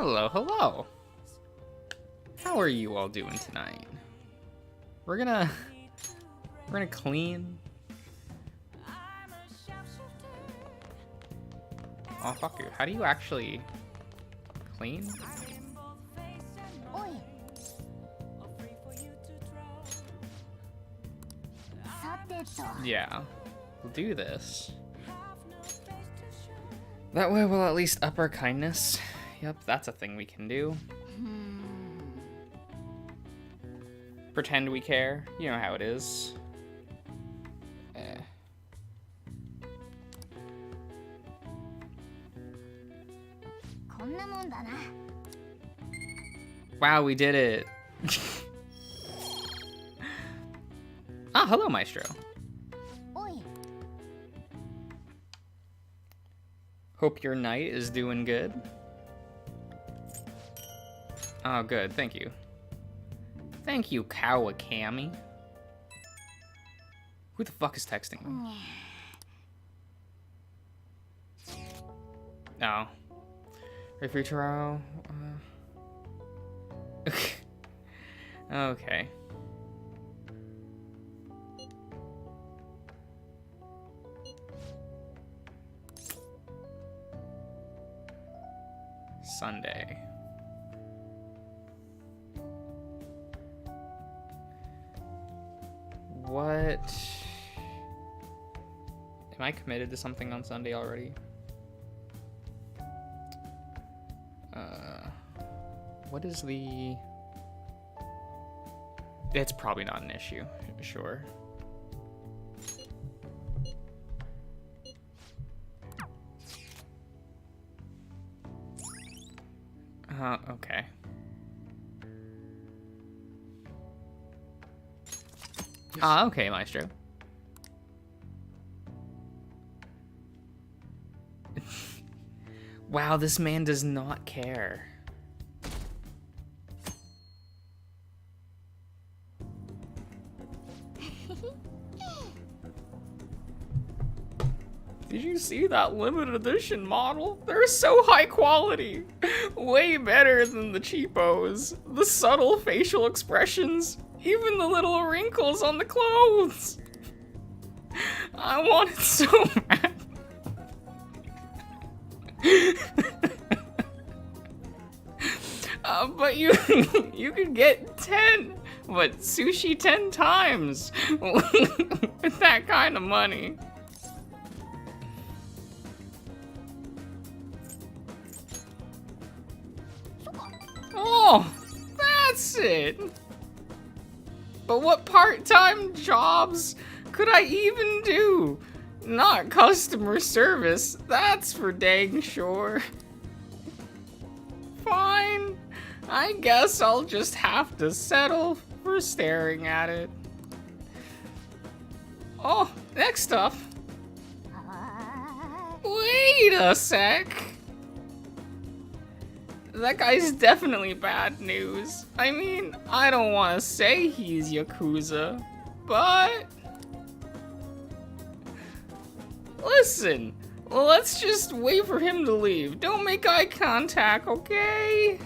Hello, hello. How are you all doing tonight? We're gonna clean. Oh fuck you. How do you actually clean? Yeah, we'll do this. That way we'll at least up our kindness. Yep, that's a thing we can do. Pretend we care. You know how it is. Wow, we did it. Ah, hello, Maestro. Hope your night is doing good. Oh, good. Thank you. Thank you, Kawakami. Who the fuck is texting me? Oh. Refuturo. Okay. Sunday. What? Am I committed to something on Sunday already? What is the... It's probably not an issue, sure. Okay. Yes. Okay, Maestro. Wow, this man does not care. Did you see that limited edition model? They're so high quality. Way better than the cheapos. The subtle facial expressions. Even the little wrinkles on the clothes. I want it so bad. But you could get 10, but sushi 10 times with that kind of money. Oh, that's it. But what part-time jobs could I even do? Not customer service, that's for dang sure. Fine, I guess I'll just have to settle for staring at it. Oh, next up. Wait a sec. That guy's definitely bad news. I mean, I don't want to say he's Yakuza, but... Listen, let's just wait for him to leave. Don't make eye contact, okay?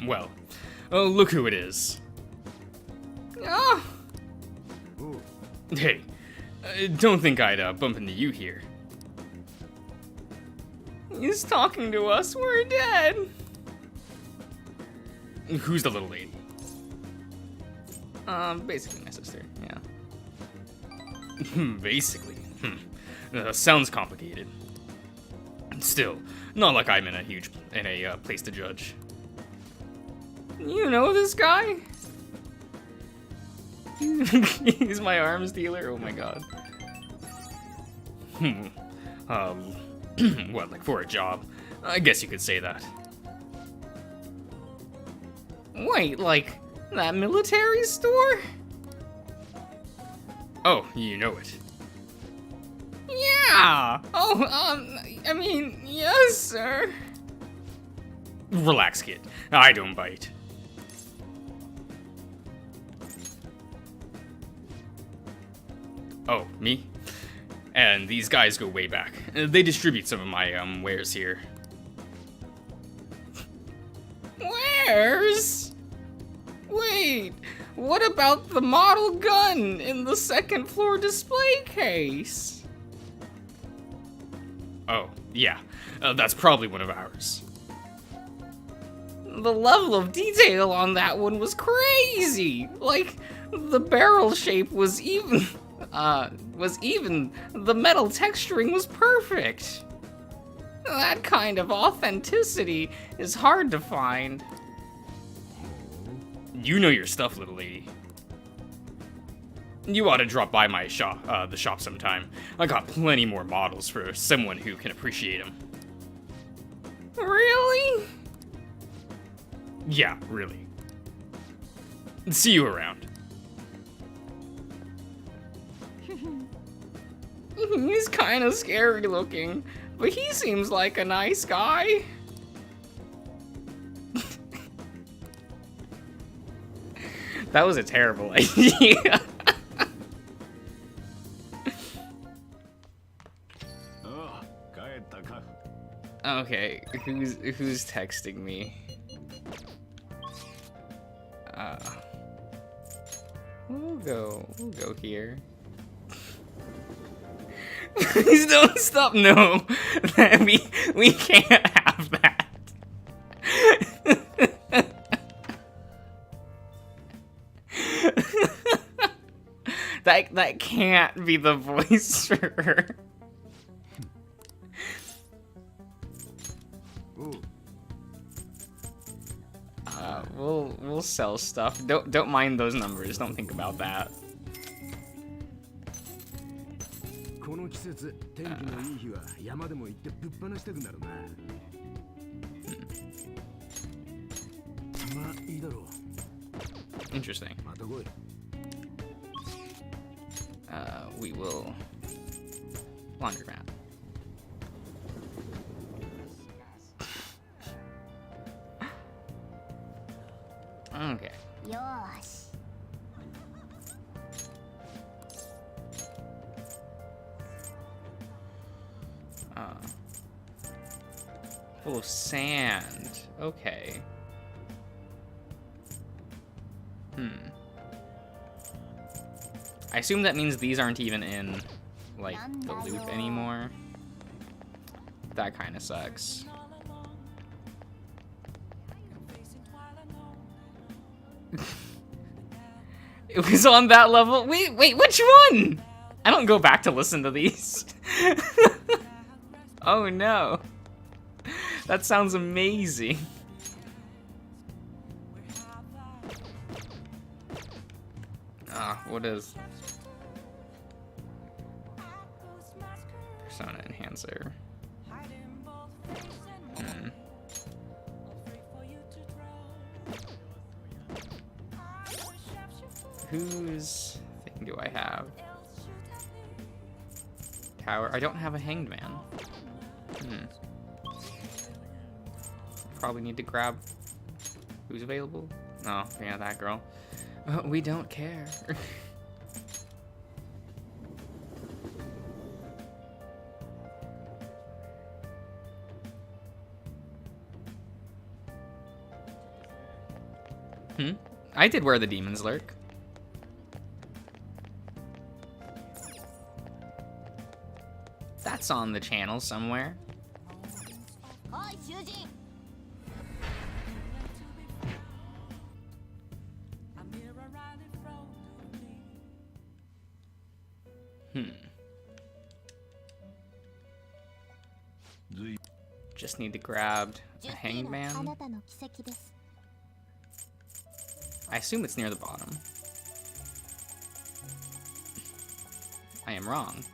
Well, look who it is. Oh. Hey. Don't think I'd bump into you here. He's talking to us. We're dead. Who's the little lady? Basically my sister. Yeah. Basically. Sounds complicated. Still, not like I'm in a place to judge. You know this guy? He's my arms dealer. Oh my god. What, like for a job? I guess you could say that. Wait, like that military store? Oh, you know it. Yeah. Oh, I mean, yes, sir. Relax, kid. I don't bite. Oh, me? And these guys go way back. They distribute some of my wares here. Wares? Wait, what about the model gun in the second floor display case? Oh, yeah, that's probably one of ours. The level of detail on that one was crazy. Like, the barrel shape was even, the metal texturing was perfect. That kind of authenticity is hard to find. You know your stuff, little lady. You ought to drop by my shop, the shop sometime. I got plenty more models for someone who can appreciate them. Really? Yeah, really. See you around. He's kind of scary looking, but he seems like a nice guy. That was a terrible idea. Okay, who's texting me? We'll go here. Please don't stop. No, we can't have that. That can't be the voice for her. We'll sell stuff. Don't mind those numbers. Don't think about that. Interesting. We will laundromat. Okay. Full of sand. Okay. I assume that means these aren't even in, like, the loop anymore. That kind of sucks. It was on that level? Wait, which one? I don't go back to listen to these. Oh no. That sounds amazing. What is Persona Enhancer? Whose thing do I have? Tower. I don't have a hanged man. Probably need to grab who's available. No, yeah, that girl. We don't care. I did where the demons lurk. That's on the channel somewhere. Just need to grab a hanged man. I assume it's near the bottom. I am wrong.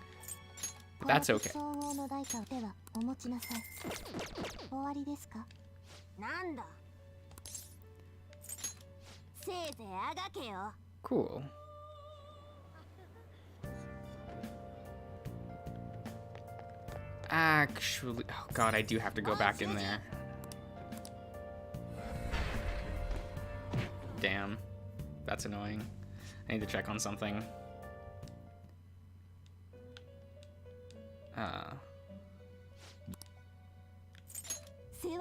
But that's okay. Cool. Actually, oh god, I do have to go back in there. Damn. That's annoying. I need to check on something.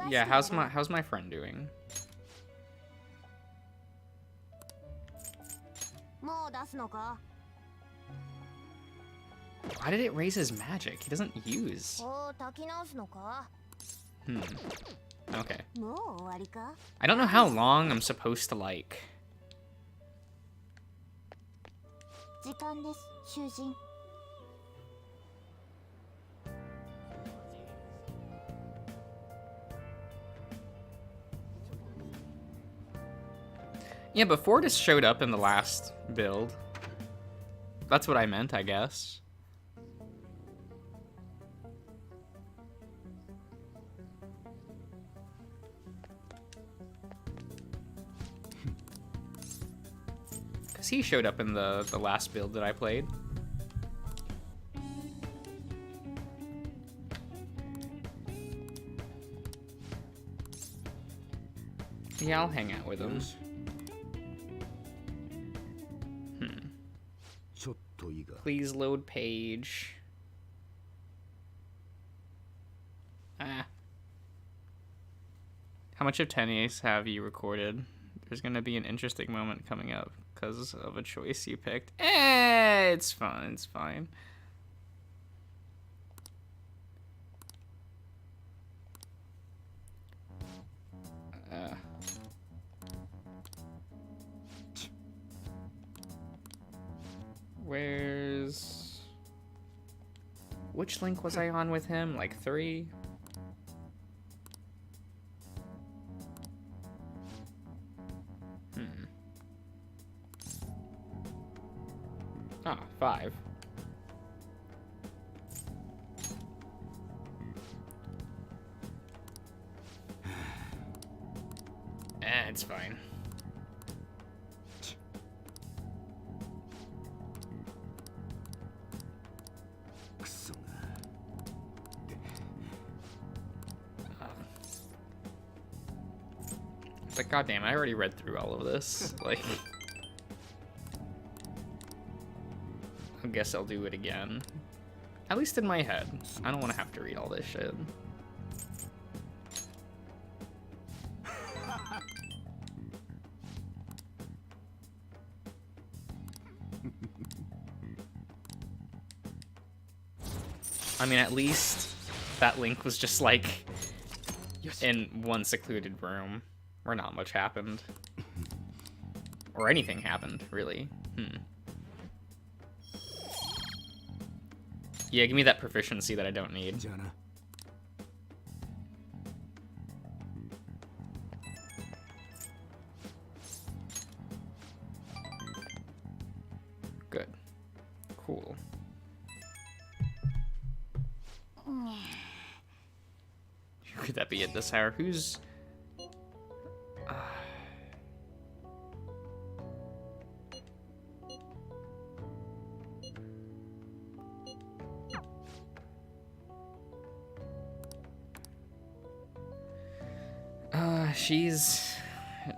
Yeah, how's my friend doing? Why did it raise his magic? He doesn't use. Okay. I don't know how long I'm supposed to like. Yeah, but Fortis showed up in the last build. That's what I meant, I guess. Because he showed up in the last build that I played. Yeah, I'll hang out with him. Please load page. How much of 10 Ace have you recorded? There's gonna be an interesting moment coming up because of a choice you picked. It's fine, it's fine. Which link was I on with him? Like 3? Ah, 5. It's fine. It's like, goddamn, I already read through all of this. Like, I guess I'll do it again. At least in my head. I don't want to have to read all this shit. I mean, at least that link was just like in one secluded room where not much happened. Or anything happened, really. Yeah, give me that proficiency that I don't need. Good. Cool. Who could that be at this hour? Who's...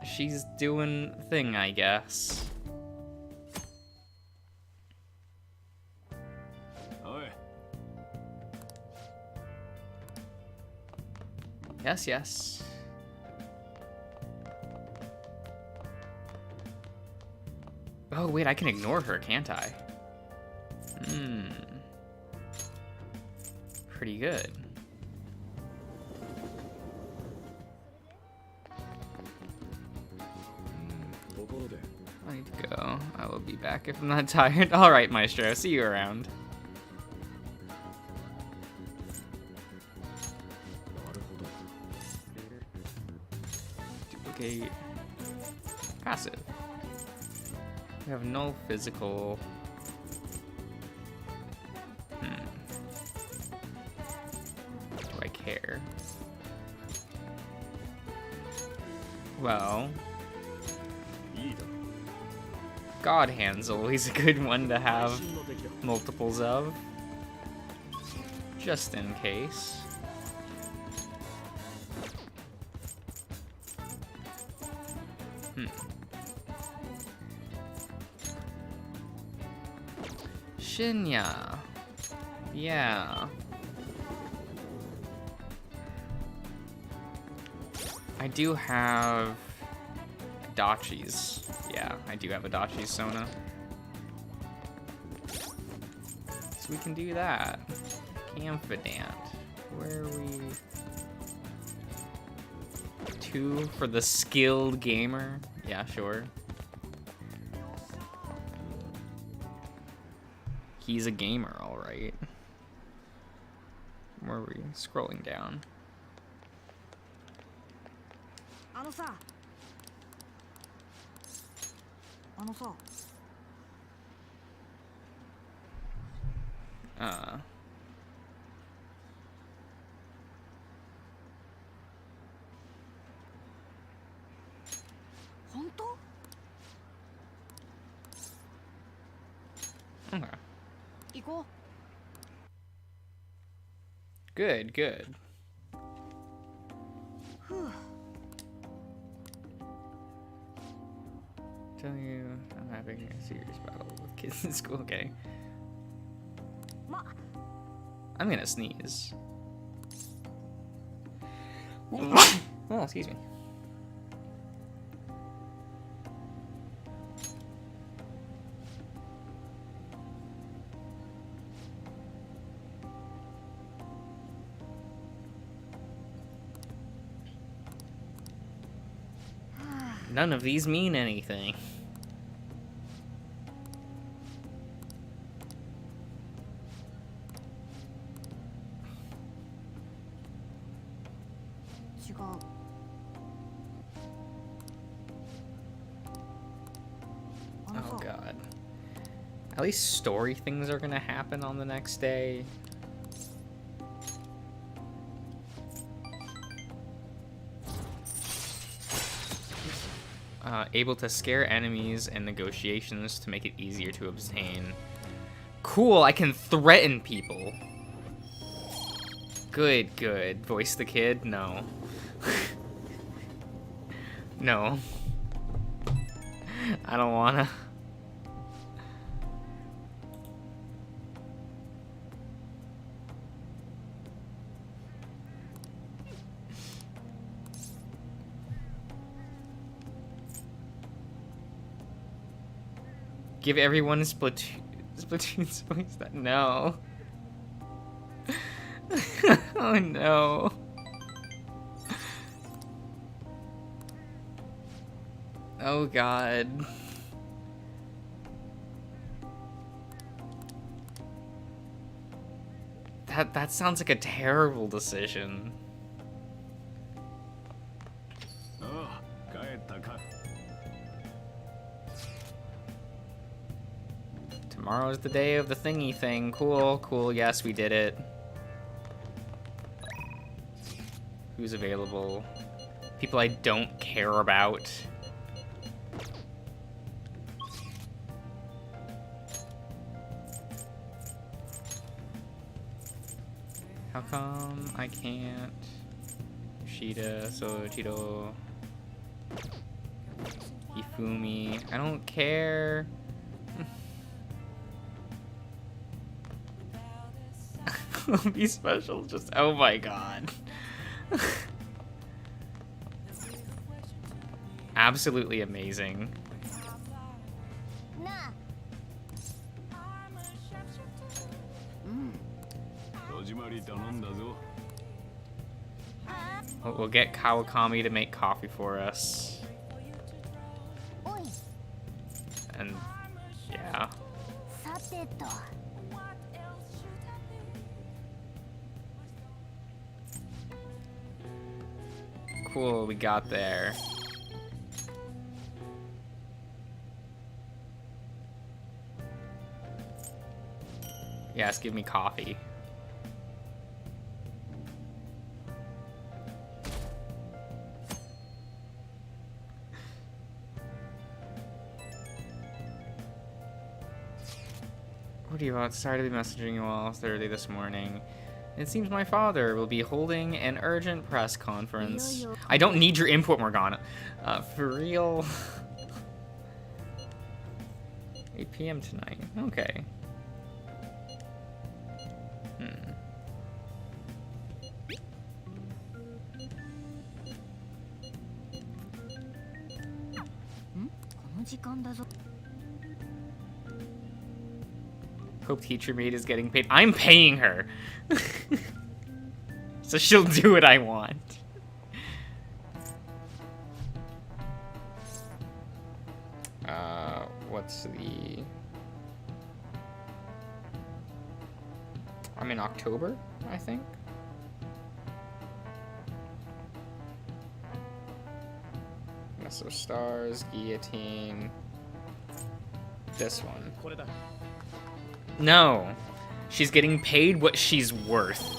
she's doing thing, I guess. Yes, yes. Oh, wait, I can ignore her, can't I? Pretty good. I need to go. I will be back if I'm not tired. Alright, Maestro. See you around. Duplicate. Passive. We have no physical. Do I care? Well, God Hand's always a good one to have multiples of, just in case. Shinya. Yeah. I do have Adachi's. Yeah, I do have Adachi's Sona. So we can do that. Confidant. Where are we? 2 for the skilled gamer. Yeah, sure. He's a gamer, all right. Where are we? Scrolling down. Okay. Good, good. Tell you I'm having a serious battle with kids in school. Okay. I'm gonna sneeze. Oh, excuse me. None of these mean anything. Oh god. At least story things are gonna happen on the next day. Able to scare enemies and negotiations to make it easier to obtain. Cool, I can threaten people. Good, good. Voice the kid? No. No. I don't wanna. Give everyone Splatoon's voice that no. Oh no. Oh god. That sounds like a terrible decision. Tomorrow's the day of the thingy thing. Cool, cool. Yes, we did it. Who's available? People I don't care about. How come I can't? Shida, Soichiro, Ifumi. I don't care. Be special, just oh my god. Absolutely amazing. We'll get Kawakami to make coffee for us. And yeah. Cool, we got there. Yes, give me coffee. What do you want? Sorry to be messaging you all early this morning. It seems my father will be holding an urgent press conference. I don't need your input, Morgana. For real? 8 p.m. tonight. Okay. Hope teacher maid is getting paid. I'm paying her. So she'll do what I want. What's the... I'm in October, I think. Mess of Stars, Guillotine. This one. No. She's getting paid what she's worth.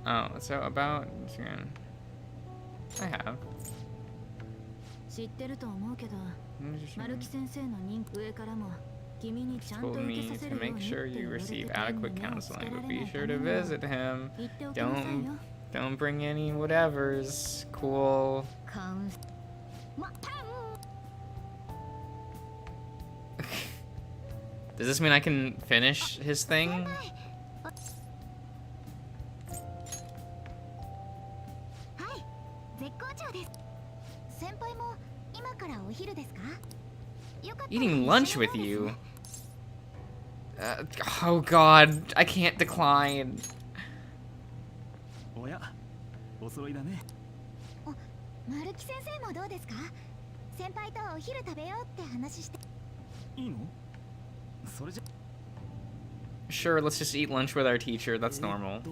Oh, so about... I have. Told me to make sure you receive adequate counseling, but be sure to visit him. Don't bring any whatevers. Cool. Does this mean I can finish his thing? Eating lunch with you? Oh god, I can't decline. Sure, let's just eat lunch with our teacher, that's normal.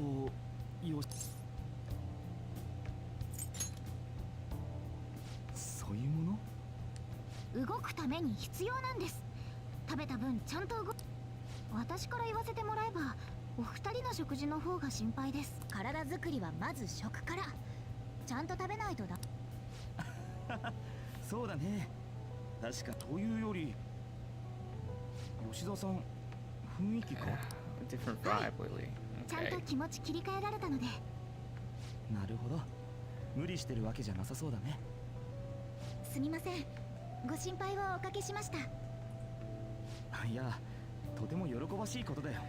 動くために必要なんです。食べた分ちゃんと動く。私から言わせてもらえば、お二人の食事の方が心配です。体作りはまず食から。ちゃんと食べないとだ。そうだね。確かというより、吉田さん雰囲気か。Different vibe lately. ちゃんと気持ち切り替えられたので。なるほど。無理してるわけじゃなさそうだね。すみません。 ご心配をおかけしました。いや、とても喜ばしいことだよ。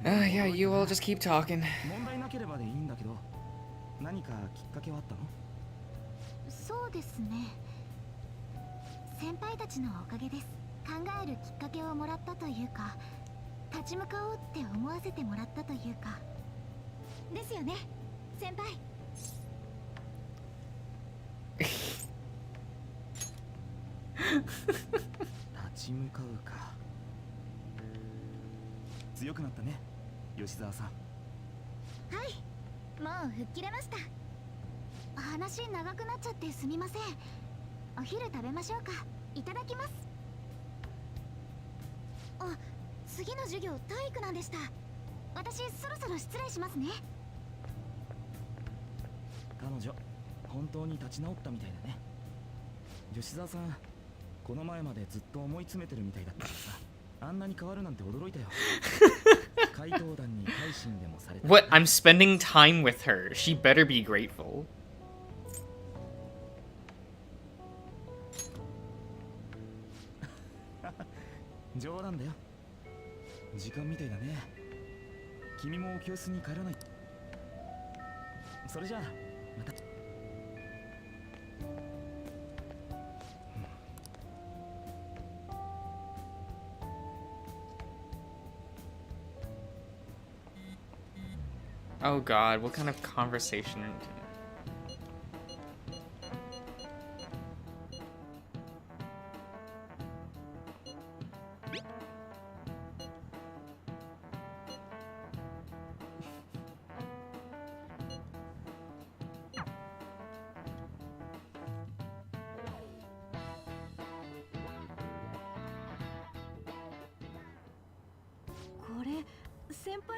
Yeah, you all just keep talking. 問題なければでいいんだけど、何かきっかけはあったの？そうですね。先輩たちのおかげです。考えるきっかけをもらったというか、立ち向かおうって思わせてもらったというか。ですよね、先輩。立ち向かうか。強くなったね、吉沢さん。はい、もう吹っ切れました。話長くなっちゃってすみません。お昼食べましょうか。いただきます。あ、次の授業体育なんでした。私そろそろ失礼しますね。彼女、本当に立ち直ったみたいだね。吉沢さん。 この前までずっと思い詰めてるみたいだったからさ、あんなに変わるなんて驚いたよ。怪盗団に改心でもされた。What? I'm spending time with her. She better be grateful. 冗談だよ。時間みたいだね。君も教室に帰らない。それじゃあまた。 Oh god, what kind of conversation?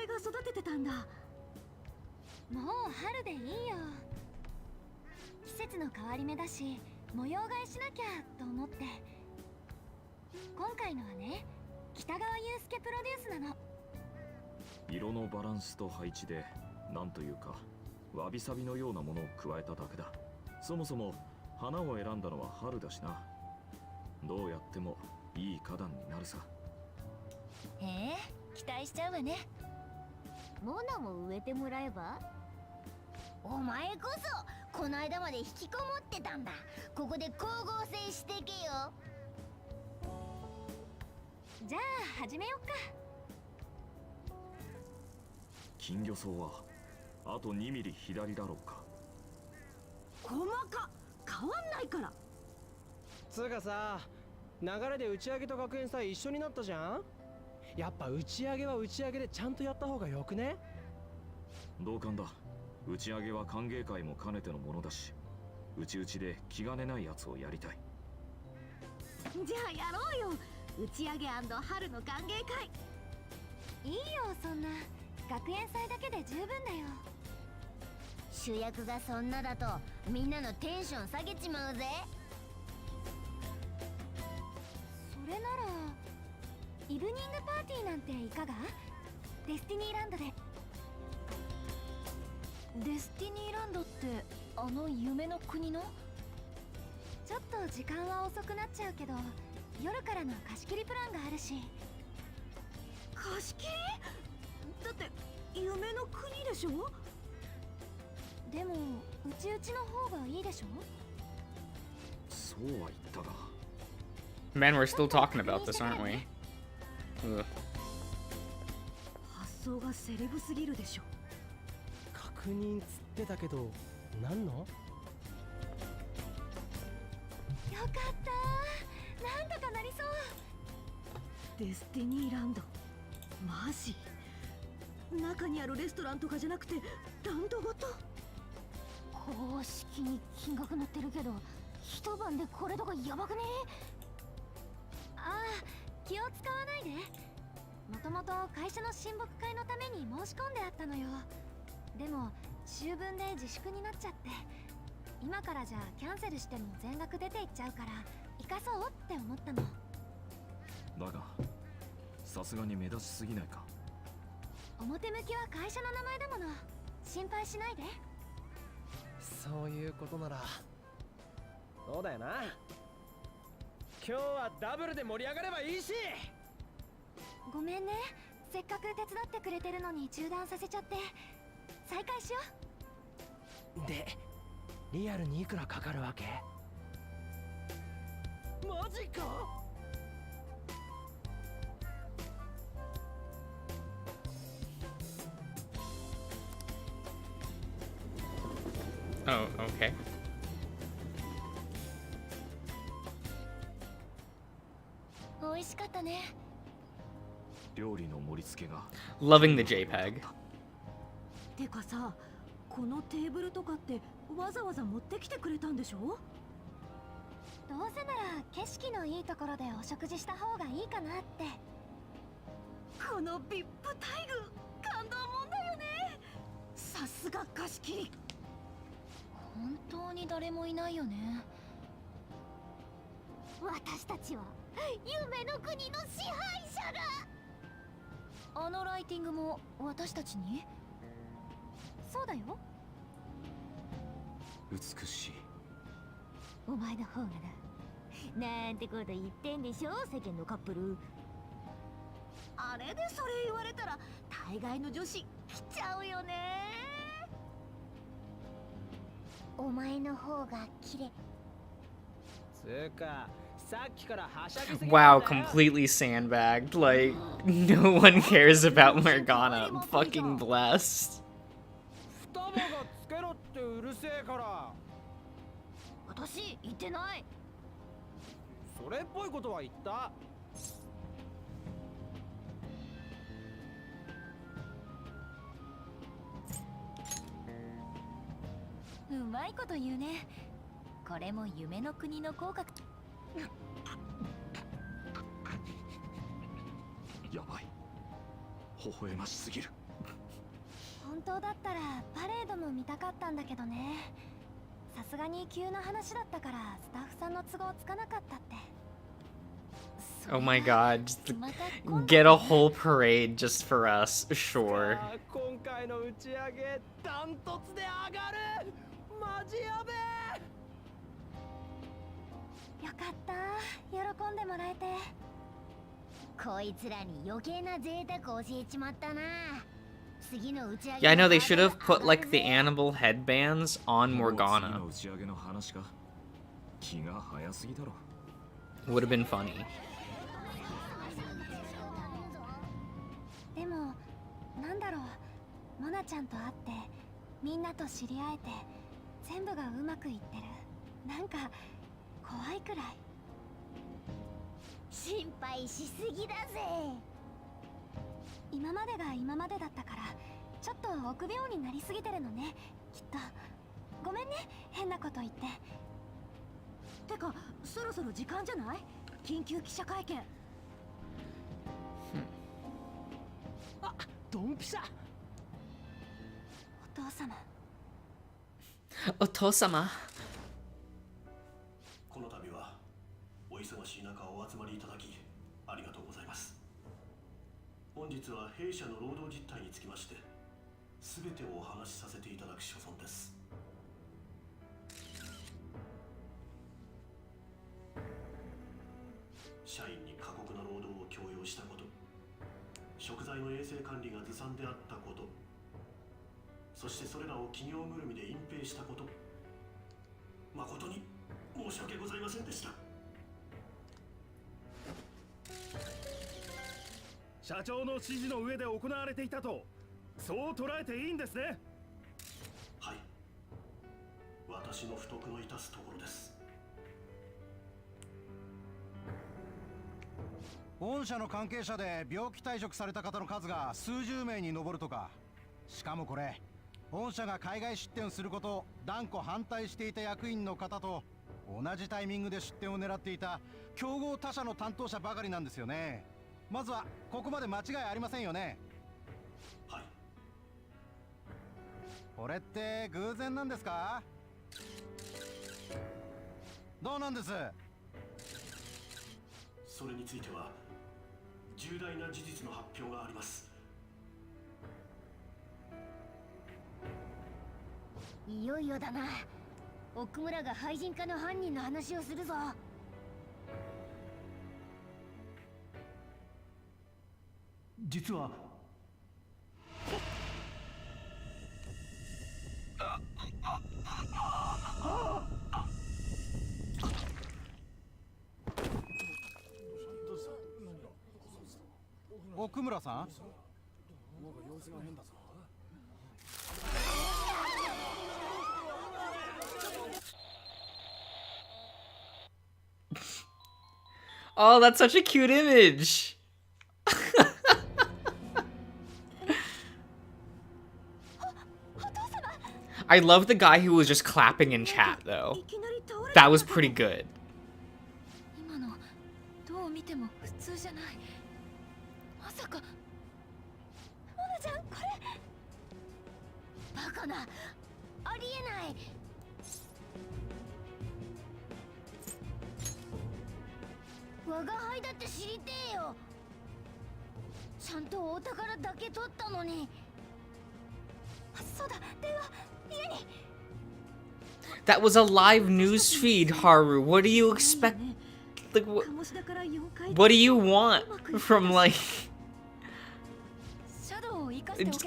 This もう春でいいよ。季節の変わり目だし、模様替えしなきゃと思って。今回のはね、北川悠介プロデュースなの。色のバランスと配置で、なんというか、わびさびのようなものを加えただけだ。そもそも花を選んだのは春だしな。どうやってもいい花壇になるさ。期待しちゃうわね。モナも植えてもらえば。お前こそこの間まで引きこもってたんだ。ここで光合成してけよ。じゃあ始めよっか。金魚草はあと2ミリ左だろうか。細か変わんないから。つうかさ、流れで打ち上げと学園祭一緒になったじゃん。やっぱ打ち上げは打ち上げでちゃんとやった方がよくね。同感だ。打ち上げは歓迎会も兼ねてのものだし、うちうちで気兼ねないやつをやりたい。じゃあやろうよ、打ち上げ春の歓迎会。いいよ、そんな学園祭だけで十分だよ。主役がそんなだとみんなのテンション下げちまうぜ。それならイブニングパーティーなんていかが？デスティニーランドで。デスティニーランドってあの夢の国の？ちょっと時間は遅くなっちゃうけど、夜からの貸し切りプランがあるし。貸し切り？だって夢の国でしょ。でもうちうちの方がいいでしょ。そうは言ったが。 Man, we're still talking about this, aren't we? Ugh. 発想がセレブすぎるでしょ。確認つってたけど、何の？よかった、なんとかなりそう。デスティニーランド、マジ？中にあるレストランとかじゃなくてランドごと？公式に金額載ってるけど、一晩でこれとかやばくね？ああ、気を使わないで。もともと会社の親睦会のために申し込んであったのよ。でも秋分で自粛になっちゃって、今からじゃキャンセルしても全額出ていっちゃうから生かそうって思ったの。だがさすがに目立ちすぎないか。表向きは会社の名前だもの。心配しないで。そういうことならそうだよな。今日はダブルで盛り上がればいいし。ごめんね、せっかく手伝ってくれてるのに中断させちゃって。再開しよう。で、リアルにいくらかかるわけ？マジか。Oh, okay. 美味しかったね。料理の盛り付けが Loving the JPEG. てかさ、このテーブルとかってわざわざ持ってきてくれたんでしょ？どうせなら景色のいいところでお食事した方がいいかなって。この VIP 待遇感動もんだよね。さすが貸し切り。本当に誰もいないよね。私たちは夢の国の支配者だ。あのライティングも私たちに？そうだよ。美しい。お前の方がな。なんてこと言ってんでしょ、世間のカップル。あれでそれ言われたら大概の女子来ちゃうよね。お前の方が綺麗。つうか、さっきからはしゃぎすぎ Wow, completely sandbagged. Like, no one cares about Morgana. I'm fucking blessed. 双葉がつけろってうるせえから。私言ってない。それっぽいことは言った。うまいこと言うね。これも夢の国の効果。やばい。微笑ましすぎる。本当だったらパレードも見たかったんだけどね。さすがに急な話だったからスタッフさんの都合つかなかったって。Oh my god, just get a whole parade just for us, sure. 今回の打ち上げダントツで上がる。マジやべえ。よかった、喜んでもらえて。こいつらに余計な贅沢教えちまったな。次の打ち上げ Yeah, I know they should have put like the animal headbands on もう次 Morgana. の打ち上げの話か。気が早すぎだろ。 Would have been funny. でもなんだろう、モナちゃんと会ってみんなと知り合えて全部がうまくいってる。なんか怖いくらい。心配しすぎだぜ。今までが今までだったからちょっと臆病になりすぎてるのね、きっと。ごめんね、変なこと言って。てかそろそろ時間じゃない？緊急記者会見。あ、ドンピシャ。お父様。Otosama. この度はお忙しい中お集まりいただきありがとうございます。本日は弊社の労働実態につきまして全てをお話しさせていただく所存です。社員に過酷な労働を強要したこと、食材の衛生管理がずさんであったこと、そしてそれらを企業ぐるみで隠蔽したこと、誠に申し訳ございませんでした。社長の指示の上で行われていたと、そう捉えていいんですね。はい、私の不徳の致すところです。御社の関係者で病気退職された方の数が数十名に上るとか。しかもこれ、御社が海外出店することを断固反対していた役員の方と同じタイミングで出店を狙っていた競合他社の担当者ばかりなんですよね。まずはここまで間違いありませんよね。はい。これって偶然なんですか？どうなんです？それについては重大な事実の発表があります。いよいよだな。奥村が廃人化の犯人の話をするぞ。実は奥村さん？Oh, that's such a cute image. I love the guy who was just clapping in chat though. That was pretty good. 今のどう見ても普通じゃない。まさかモナちゃん、これバカな、ありえない。我が輩だって知りてえよ。ちゃんとお宝だけ取ったのに。あ、そうだ、電話、家に。 That was a live news feed, Haru. What do you expect? Like, what do you want from like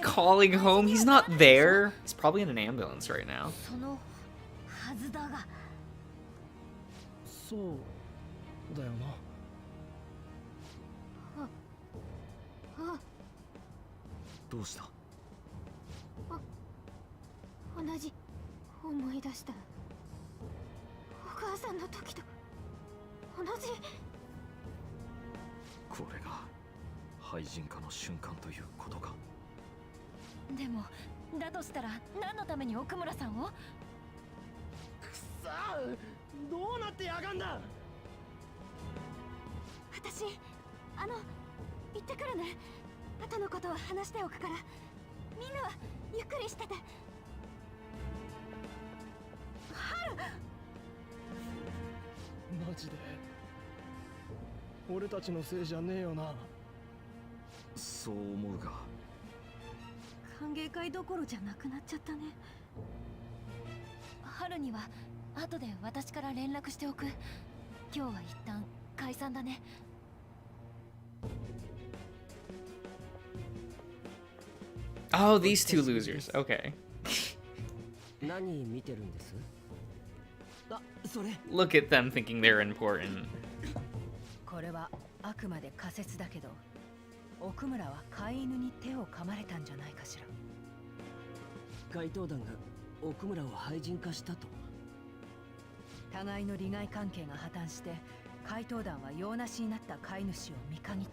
calling home? He's not there. He's probably in an ambulance right now. そのはずだが。そうだよな。どうした？同じ思い出した。お母さんの時と同じ。これが廃人化の瞬間ということか。でもだとしたら何のために奥村さんを？くっさー、どうなってやがんだ。私、行ってくるね。後のことは話しておくから、みんなはゆっくりしてて。春。マジで俺たちのせいじゃねえよな。そう思うが、歓迎会どころじゃなくなっちゃったね。春には後で私から連絡しておく。今日は一旦解散だね。Oh, these two losers. Okay. 何見てるんです？あ、それ。Look at them thinking they're important. これはあくまで仮説だけど、奥村は飼い犬に手を噛まれたんじゃないかしら。怪盗団が奥村を廃人化したと。互いの利害関係が破綻して、怪盗団は用なしになった飼い主を見限った。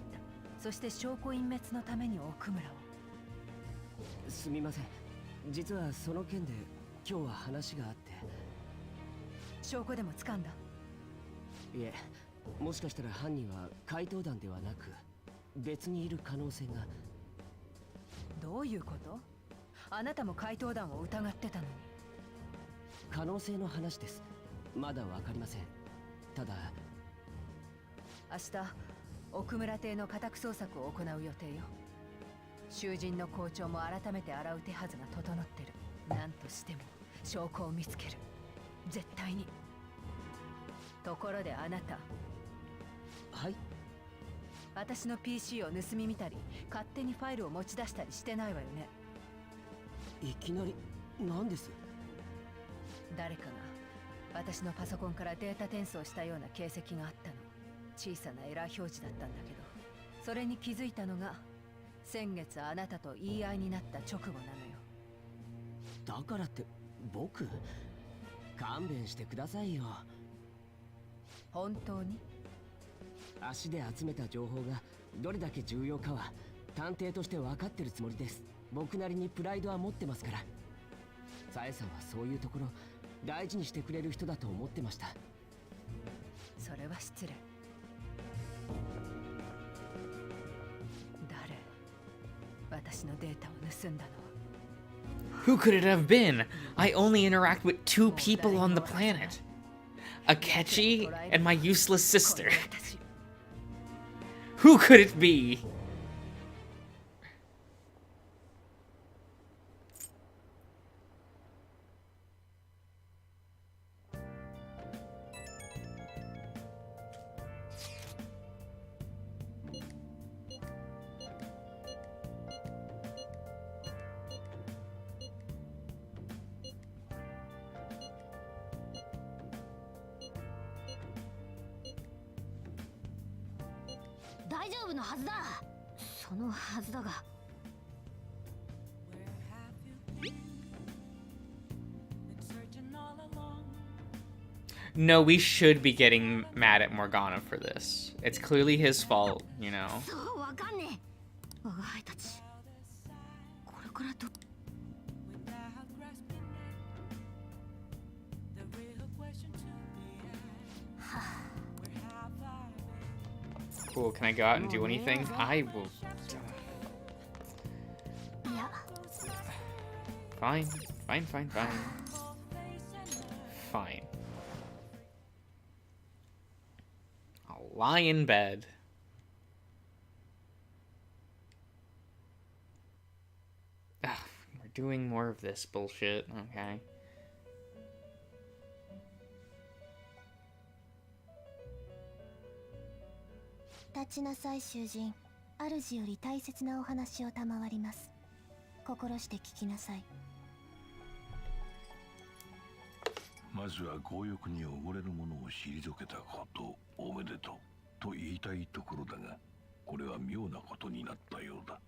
そして証拠隠滅のために奥村を。すみません。実はその件で今日は話があって。証拠でも掴んだ？いえ、もしかしたら犯人は怪盗団ではなく別にいる可能性が。どういうこと？あなたも怪盗団を疑ってたのに。可能性の話です。まだわかりません。ただ明日奥村邸の家宅捜索を行う予定よ。囚人の校長も改めて洗う手はずが整ってる。何としても証拠を見つける。絶対に。ところであなた。はい。私の PC を盗み見たり勝手にファイルを持ち出したりしてないわよね。いきなり何です？誰かが私のパソコンからデータ転送したような形跡があったの。小さなエラー表示だったんだけど、それに気づいたのが先月あなたと言い合いになった直後なのよ。だからって僕？勘弁してくださいよ。本当に？足で集めた情報がどれだけ重要かは探偵として分かってるつもりです。僕なりにプライドは持ってますから。さえさんはそういうところ大事にしてくれる人だと思ってました。それは失礼。誰？私のデータを盗んだのは。Who could it have been? I only interact with 2 people on the planet. Akechi and my useless sister. Who could it be? No, we should be getting mad at Morgana for this. It's clearly his fault, you know. Cool, can I go out and do anything? I will... Fine. Fine. I'll lie in bed. Ugh, we're doing more of this bullshit, okay. 立ちなさい囚人。主より大切なお話を賜ります。心して聞きなさい。まずは強欲に溺れる者を退けたことおめでとうと言いたいところだが、これは妙なことになったようだ。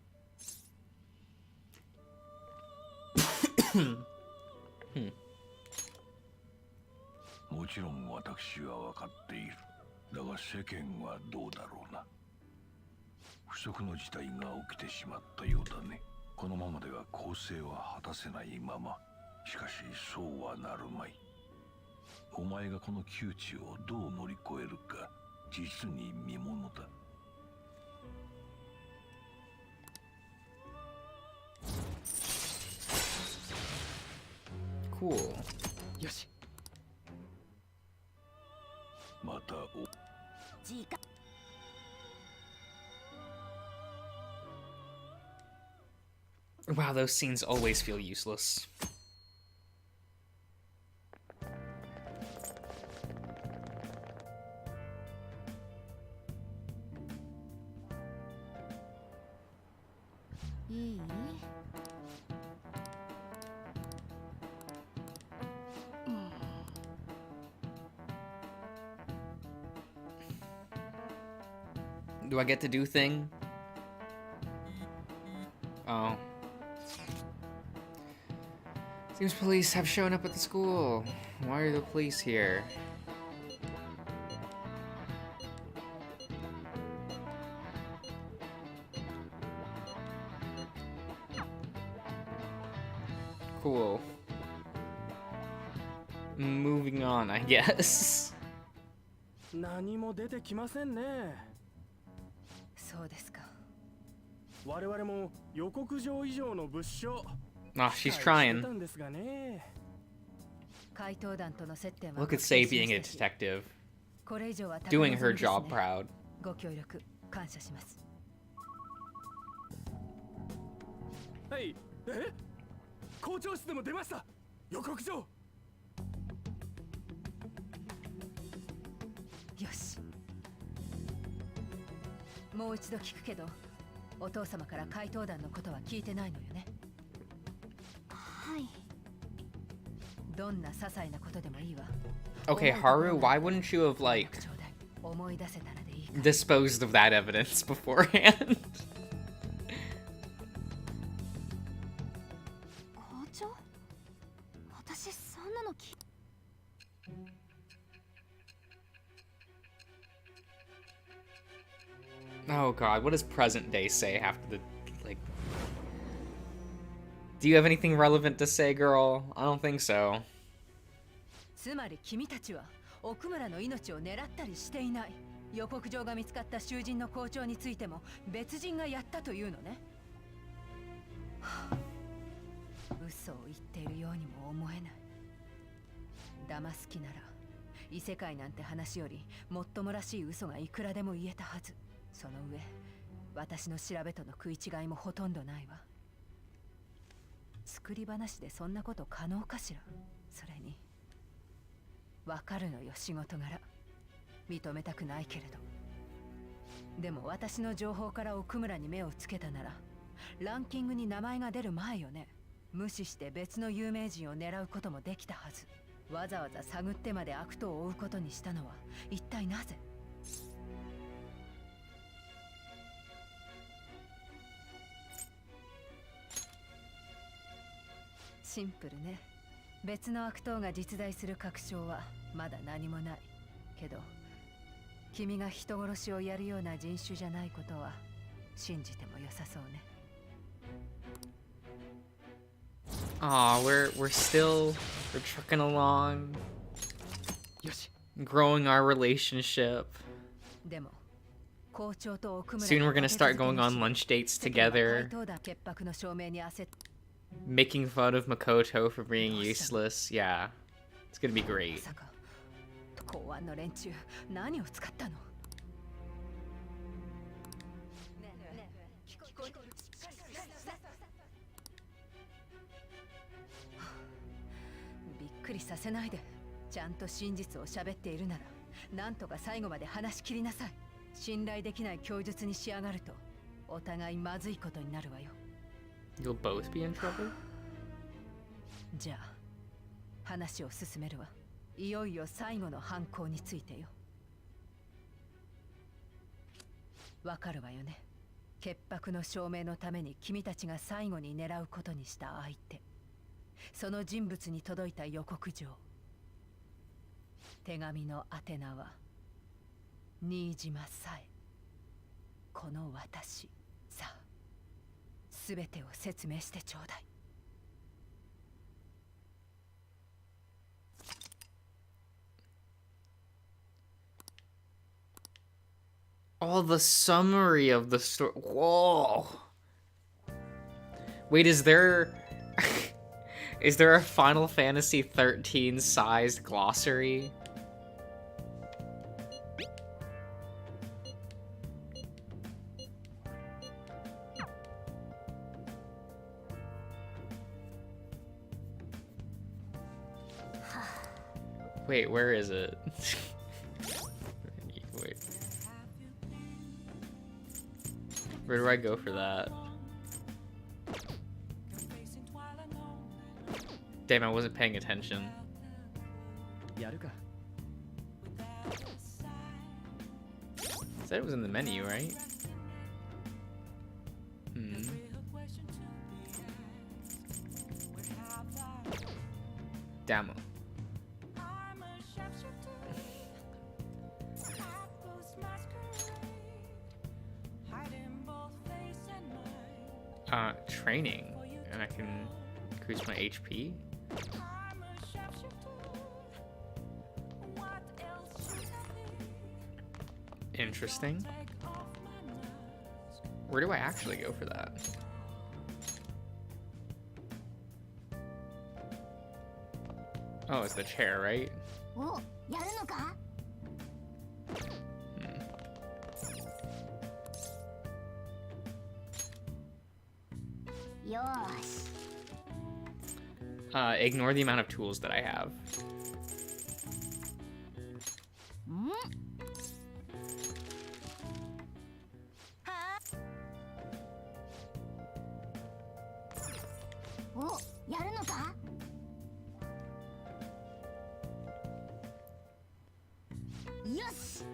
もちろん私は分かっている。だが世間はどうだろうな。不測の事態が起きてしまったようだね。このままでは公正は果たせないまま。しかしそうはなるまい。お前がこの窮地をどう乗り越えるか実に見ものだ。Cool. よし。またお。Wow, those scenes always feel useless. いい？ Do I get to do thing? Oh. Seems police have shown up at the school. Why are the police here? Cool. Moving on, I guess. 何も出てきませんね。そうですか。我々も予告状以上の物証。Ah, she's 期待して trying. たんですがね。怪盗団との接点は Look at 確定 Say しま being a したし detective. これ以上は高 Doing 望 her みですね job proud. ご協力感謝します。はい。校長室でも出ました。予告状。よし。もう一度聞くけど、お父様から怪盗団のことは聞いてないのよね。はい。どんな些細なことでもいいわ。 Okay, Haru, why wouldn't you have, like, 思い出せたらでいいから。 disposed of that evidence beforehand? 校長？私そんなの聞い Oh god, what does present day say have to, like... Do you have anything relevant to say, girl? I don't think so. つまり君たちは奥村の命を狙ったりしていない。予告状が見つかった囚人の校長についても別人がやったというのね。嘘を言っているようにも思えない。騙す気なら異世界なんて話よりもっともらしい嘘がいくらでも言えたはず。その上私の調べとの食い違いもほとんどないわ。作り話でそんなこと可能かしら。それにわかるのよ、仕事柄。認めたくないけれど。でも私の情報から奥村に目をつけたならランキングに名前が出る前よね。無視して別の有名人を狙うこともできたはず。わざわざ探ってまで悪党を追うことにしたのは一体なぜ？シンプルね。別の悪党が実在する確証はまだ何もないけど、君が人殺しをやるような人種じゃないことは信じても良さそうね。Aw, we're trucking along, よし。 growing our relationship. でも校長と奥村 Soon we're gonna start going on lunch dates together, 怪盗団潔白の証明に焦って making fun of Makoto for being useless. Yeah, it's gonna be ま great. さか公安の連中何を使ったの？びっくりさせないで。ちゃんと真実を喋っているならなんとか最後まで話し切りなさい。信頼できない供述に仕上がるとお互いまずいことになるわよ。 You'll both be in trouble? じゃあ話を進めるわ。いよいよ最後の犯行についてよ。わかるわよね。潔白の証明のために君たちが最後に狙うことにした相手、その人物に届いた予告状。手紙の宛名は新島さえ。この私。さあ全てを説明してちょうだい。Oh, the summary of the story. Whoa. Wait, is there is there a Final Fantasy 13 sized glossary? Wait, where is it? Wait. Where do I go for that? Damn, I wasn't paying attention. やるか Said it was in the menu, right? Demo. Training, and I can increase my HP. Interesting. Where do I actually go for that? Oh, it's the chair, right? お、やるのか？よーし。Ignore the amount of tools that I have. ん？お、やるのか？よし。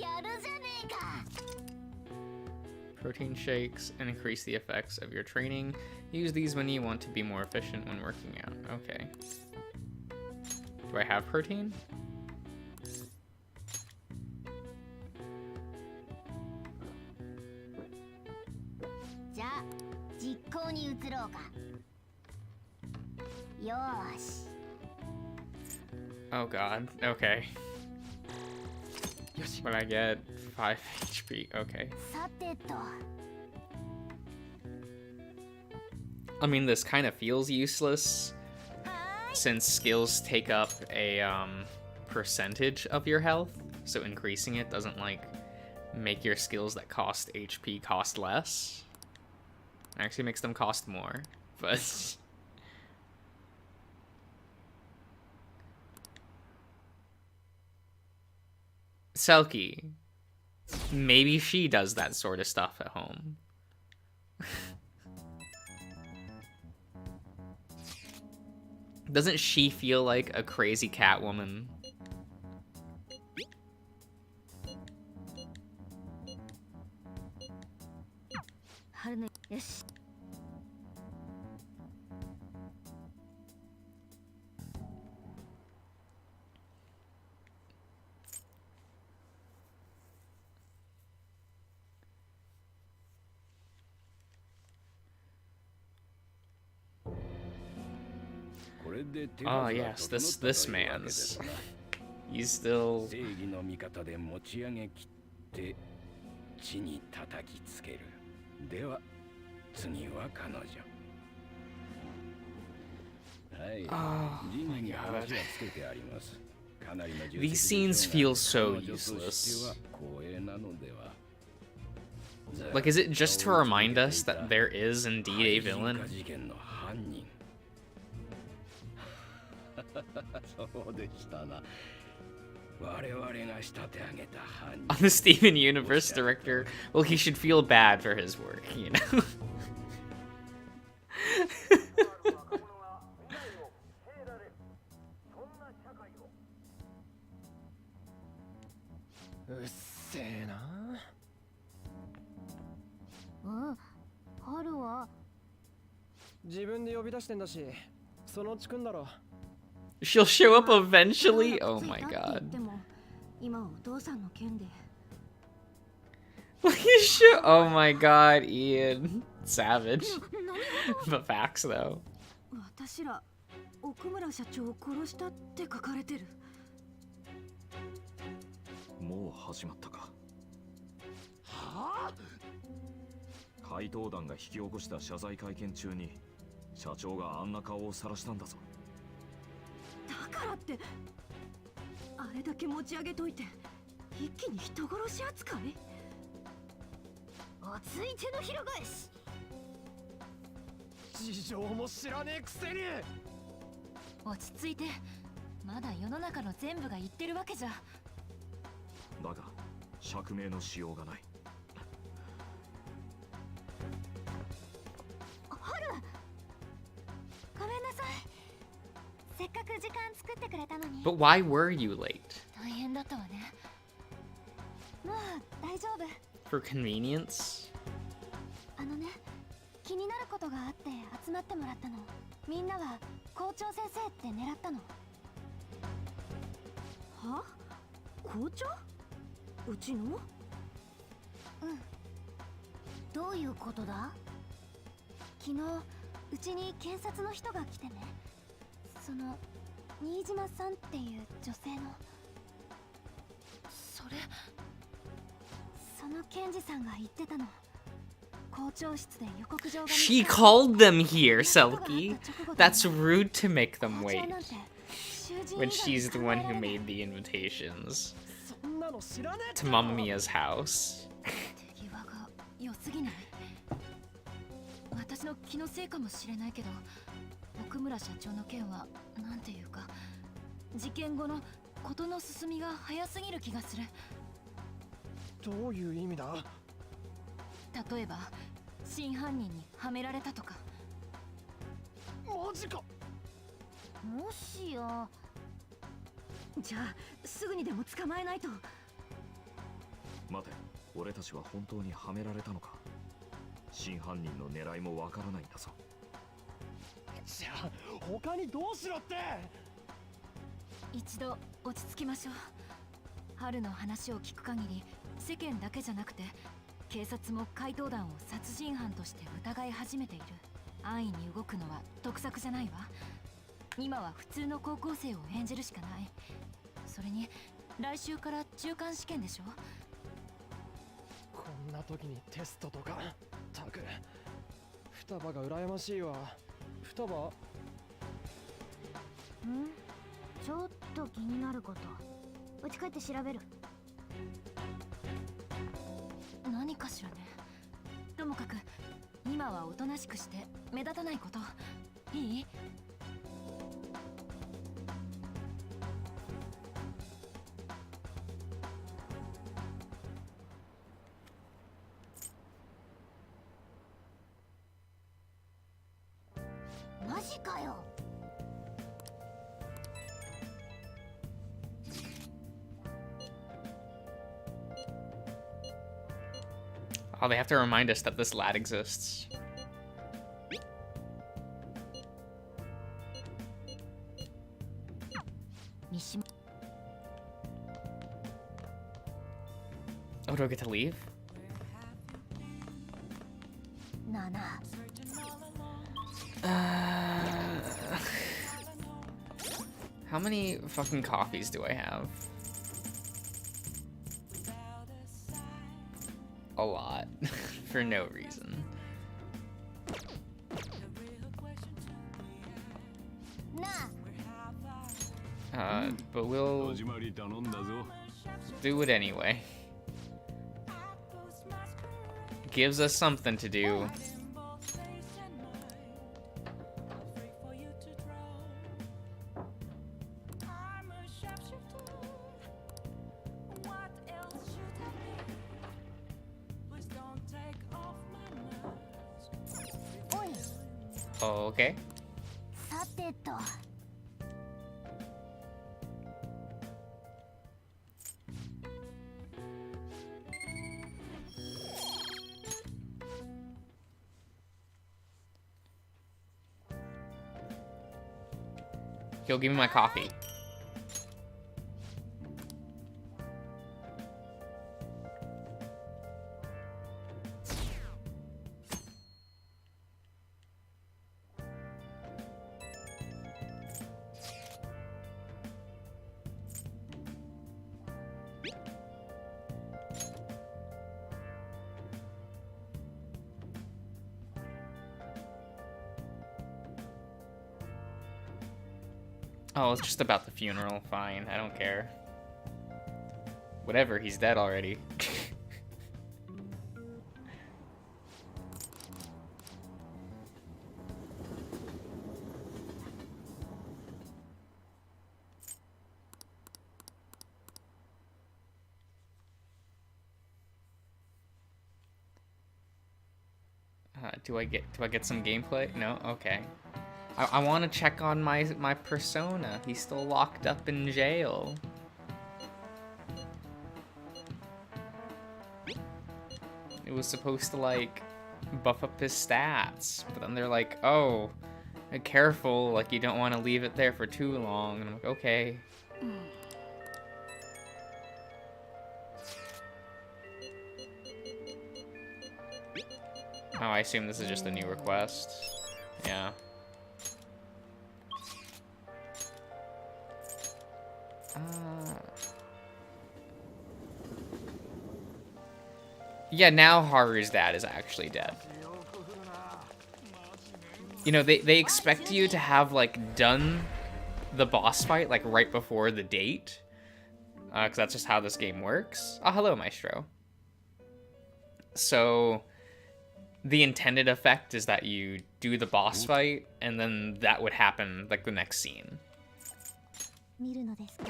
やるじゃねえか。 Protein shakes and increase the effects of your training. Use these when you want to be more efficient when working out. Okay. Do I have protein? じゃあ実行に移ろうか。よーし。 Oh god. Okay. But I get 5 HP. Okay. さてと。 I mean, this kind of feels useless since skills take up a percentage of your health, so increasing it doesn't like make your skills that cost HP cost less. It actually makes them cost more, but Selkie, maybe she does that sort of stuff at home. Doesn't she feel like a crazy Catwoman? Oh yes, this man's. He's still. 正義の味方で持ち上げ切って地に叩きつける。では次は彼女。はい。 Oh 人 my に god. 話はつけてあります。かなりの重責 These で scenes しょう feel が so 彼女としては useless. 光栄なのでは。 Like, is it just to remind us that there is indeed a villain? 事件の犯人。そうでしたな。我々が仕立て上げた犯人。 On the Steven Universe director, well, he should feel bad for his work, you know? She'll show up eventually? Oh my god. Oh my god, Ian. Savage. But facts, though. 私ら奥村社長を殺したって書かれてる。もう始まったか。はあ？怪盗団が引き起こした謝罪会見中に社長があんな顔を晒したんだぞ。だからってあれだけ持ち上げといて一気に人殺し扱い？熱い手のひら返し。事情も知らねえくせに。落ち着いて、まだ世の中の全部が言ってるわけじゃ。だが釈明のしようがない。く時間作ってくれたのに。 But why were you late? 大変だったわね。まあ大丈夫。 For convenience? あのね、気になることがあって集まってもらったの。みんなは校長先生って狙ったの。は？校長？うちの？うん。どういうことだ？昨日うちに検察の人が来てね。その新島さんっていう女性の。その検事さんが言ってたの。校長室で予告状が。 She called them here, Selkie. That's rude to make them wait. When she's the one who made the invitations to Mamma Mia's house. 手際が良すぎない？私の気のせいかもしれないけど、奥村社長の件はなんていうか、事件後の事の進みが早すぎる気がする。どういう意味だ？例えば真犯人にはめられたとか。マジか。もしや。じゃあすぐにでも捕まえないと。待て、俺たちは本当にはめられたのか。真犯人の狙いもわからないんだぞ。じゃあ他にどうしろって。一度落ち着きましょう。春の話を聞く限り、世間だけじゃなくて警察も怪盗団を殺人犯として疑い始めている。安易に動くのは得策じゃないわ。今は普通の高校生を演じるしかない。それに来週から中間試験でしょ。こんな時にテストとか。たく双葉が羨ましいわ。双葉？ん？ちょっと気になること。うち帰って調べる。何かしらね。ともかく今はおとなしくして目立たないこと。いい？マジかよ。Oh, they have to remind us that this lad exists. Oh, do I get to leave? Nana. How many fucking coffees do I have? A lot. For no reason. But we'll do it anyway. Gives us something to do. Okay. さてと。He'll give me my coffee. Oh, it's just about the funeral. Fine, I don't care. Whatever, he's dead already. Do I get some gameplay? No? Okay. I want to check on my persona. He's still locked up in jail. It was supposed to, like, buff up his stats, but then they're like, oh, careful, like, you don't want to leave it there for too long. And I'm like, okay. Oh, I assume this is just a new request. Yeah. Yeah, now Haru's dad is actually dead. You know, they expect you to have, like, done the boss fight, like, right before the date. Because that's just how this game works. Oh, hello, Maestro. So, the intended effect is that you do the boss fight, and then that would happen, like, the next scene. 見るのですか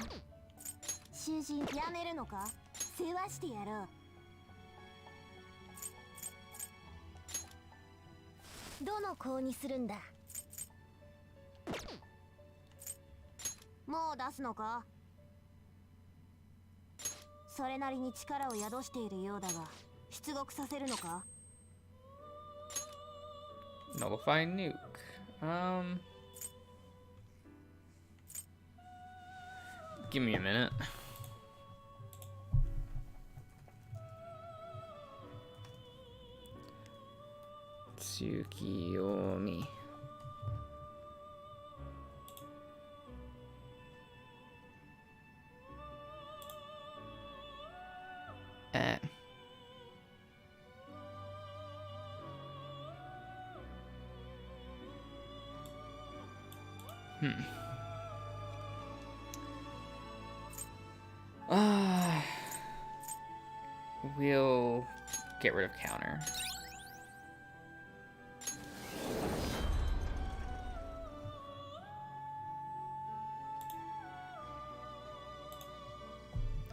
囚人やめるのか世話してやろうどの子にするんだもう出すのかそれなりに力を宿しているようだが出獄させるのか Nullify nuke. Give me a minute. Tsukiyomi. We'll get rid of counter.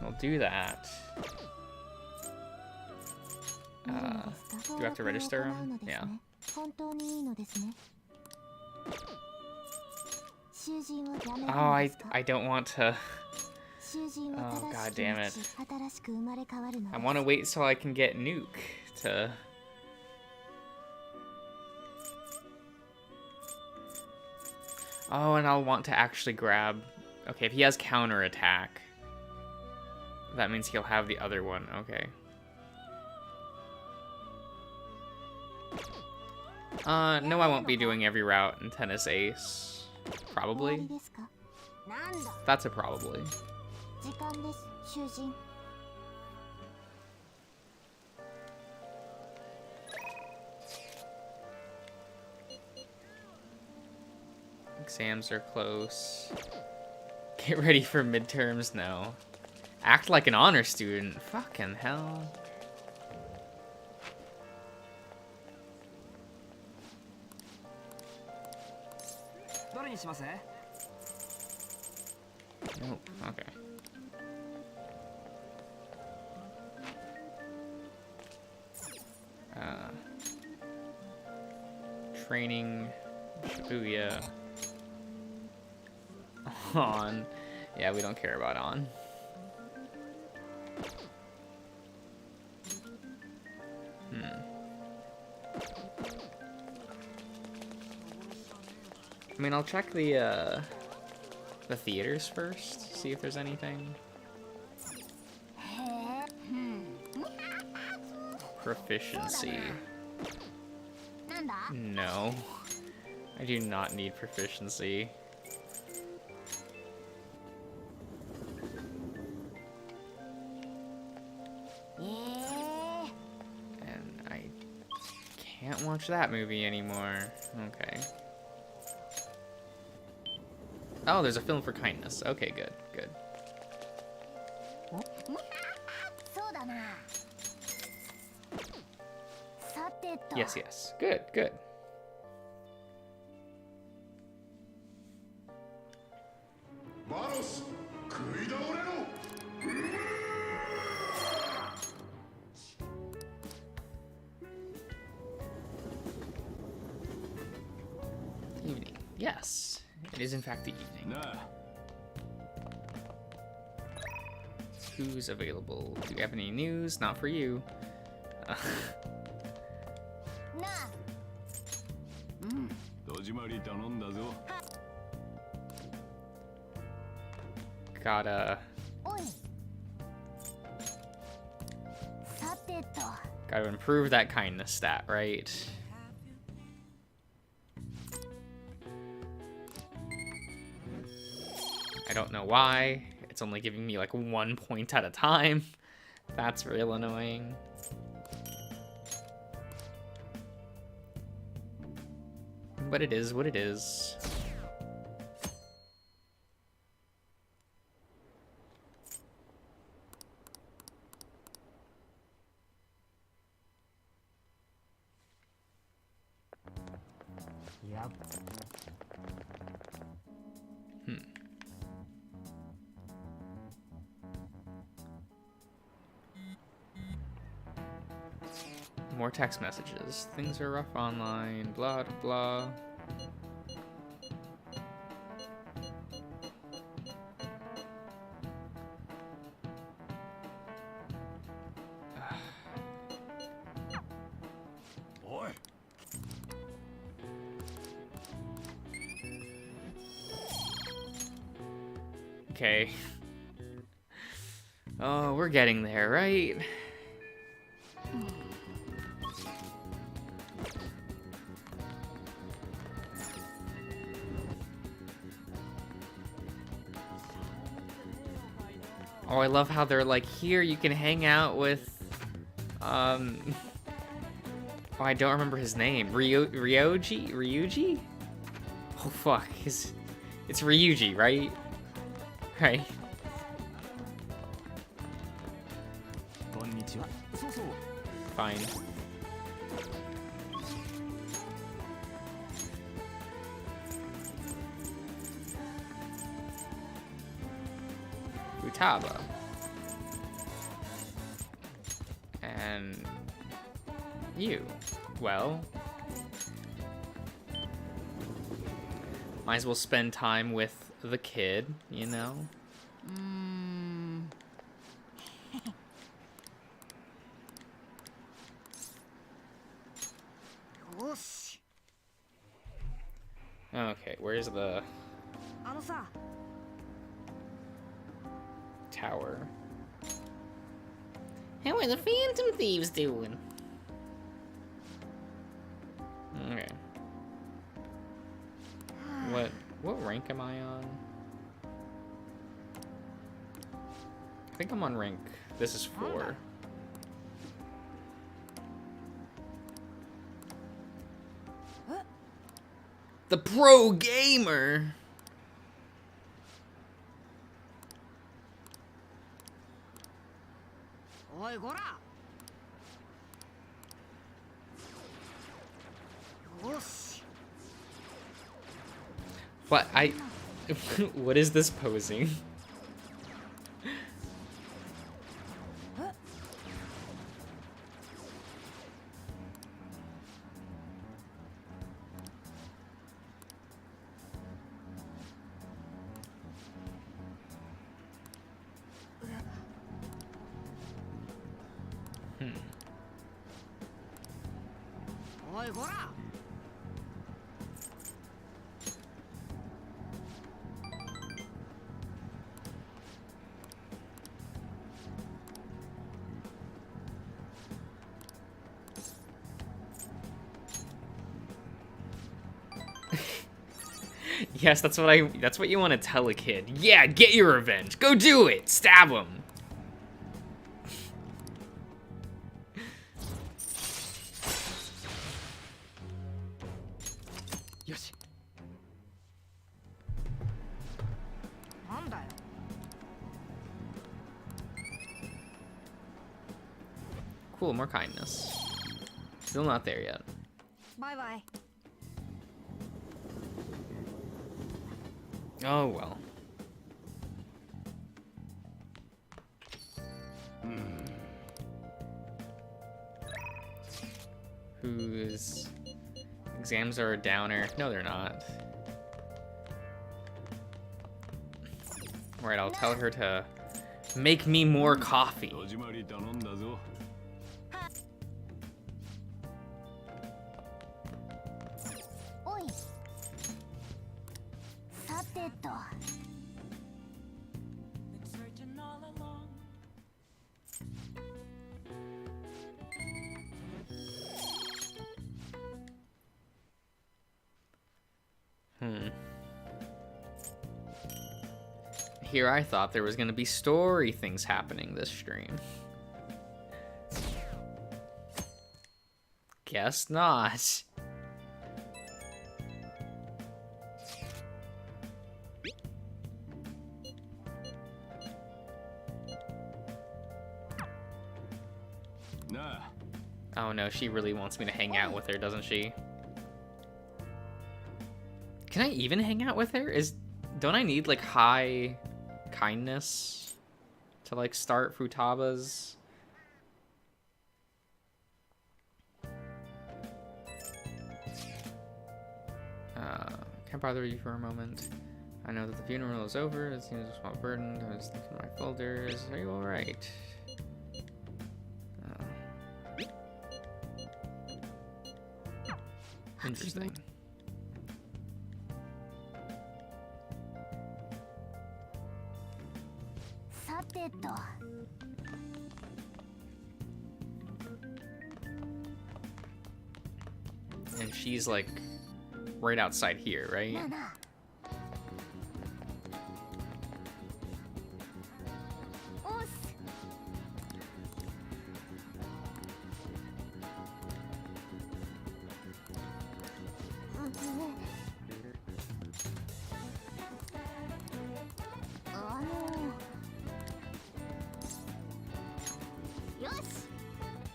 We'll do that. Do we have to register him? Yeah. Oh, I don't want to. Oh, god damn it. I want to wait so I can get Nuke to... Oh, and I'll want to actually grab... Okay, if he has counter attack, that means he'll have the other one. Okay. No, I won't be doing every route in Tennis Ace. Probably. That's a probably. Exams are close. Get ready for midterms? No. Act like an honor student. Fucking hell. Nope. Okay. Training Shibuya on. Yeah, we don't care about on. I mean, I'll check the theaters first, see if there's anything. Proficiency. No. I do not need proficiency. And I can't watch that movie anymore. Okay. Oh, there's a film for kindness. Okay, good, good. Yes, yes. Good, good. Yes, it is in fact the evening. Who's available? Do you have any news? Not for you. Gotta improve that kindness stat, right? I don't know why. It's only giving me like 1 point at a time. That's real annoying. But it is what it is. Yep. More text messages. Things are rough online. Blah blah. Okay. Oh, we're getting there, right? Oh, I love how they're like, here you can hang out with, oh, I don't remember his name. Ryuji? Oh, fuck. It's Ryuji, right? Right. Fine. Futaba. And you. Well, might as well spend time with the kid, you know? Okay, where's the tower? How are the Phantom Thieves doing? Okay. What rank am I on? I think I'm on rank. This is 4. The pro gamer. What what is this posing? Yes, that's what you want to tell a kid. Yeah, get your revenge. Go do it. Stab him. Cool, more kindness. Still not there yet. Bye-bye. Oh, well. Whose exams are a downer? No, they're not. Right, I'll tell her to make me more coffee. 戸締まり頼んだぞ。おい。さてと。Here I thought there was gonna be story things happening this stream. Guess not. Nah. Oh no, she really wants me to hang out with her, doesn't she? Can I even hang out with her? Don't I need like high kindness to like start Futaba's? Can I bother you for a moment? I know that the funeral is over. It seems a small burden. I was thinking my folders. Are you alright? Interesting. And she's like right outside here, right?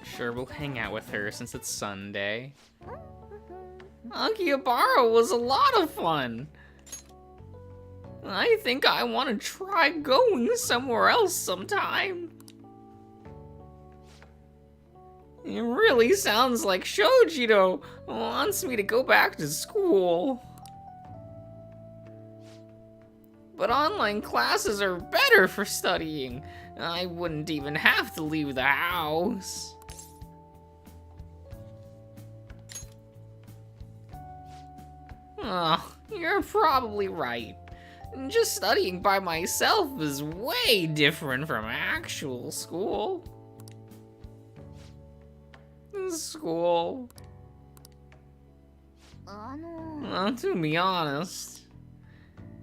Sure, we'll hang out with her since it's Sunday. Akihabara was a lot of fun. I think I want to try going somewhere else sometime. It really sounds like Shojiro wants me to go back to school. But online classes are better for studying. I wouldn't even have to leave the house. Oh, you're probably right. Just studying by myself is way different from actual school. To be honest,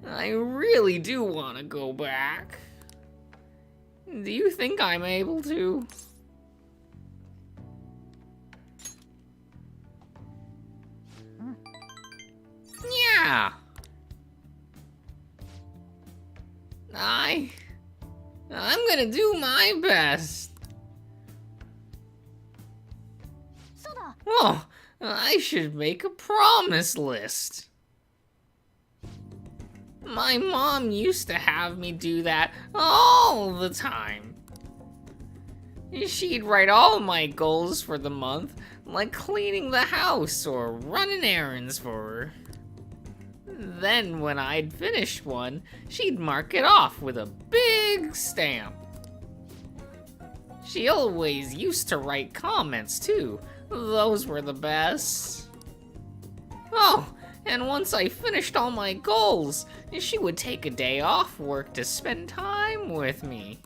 I really do want to go back. Do you think I'm able to? Yeah. I'm gonna do my best. Oh, I should make a promise list. My mom used to have me do that all the time. She'd write all my goals for the month, like cleaning the house or running errands for her. Then when I'd finished one, she'd mark it off with a big stamp. She always used to write comments too. Those were the best. Oh, and once I finished all my goals, she would take a day off work to spend time with me.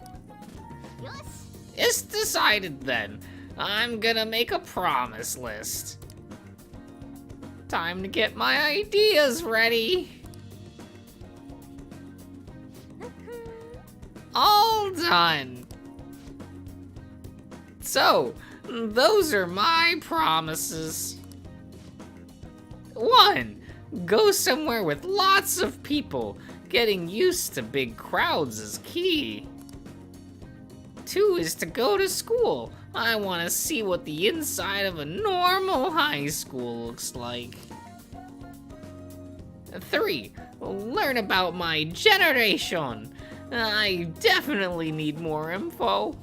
It's decided then. I'm gonna make a promise list. Time to get my ideas ready. All done. So, those are my promises. 1. Go somewhere with lots of people. Getting used to big crowds is key. 2 is to go to school. I want to see what the inside of a normal high school looks like. 3. Learn about my generation. I definitely need more info.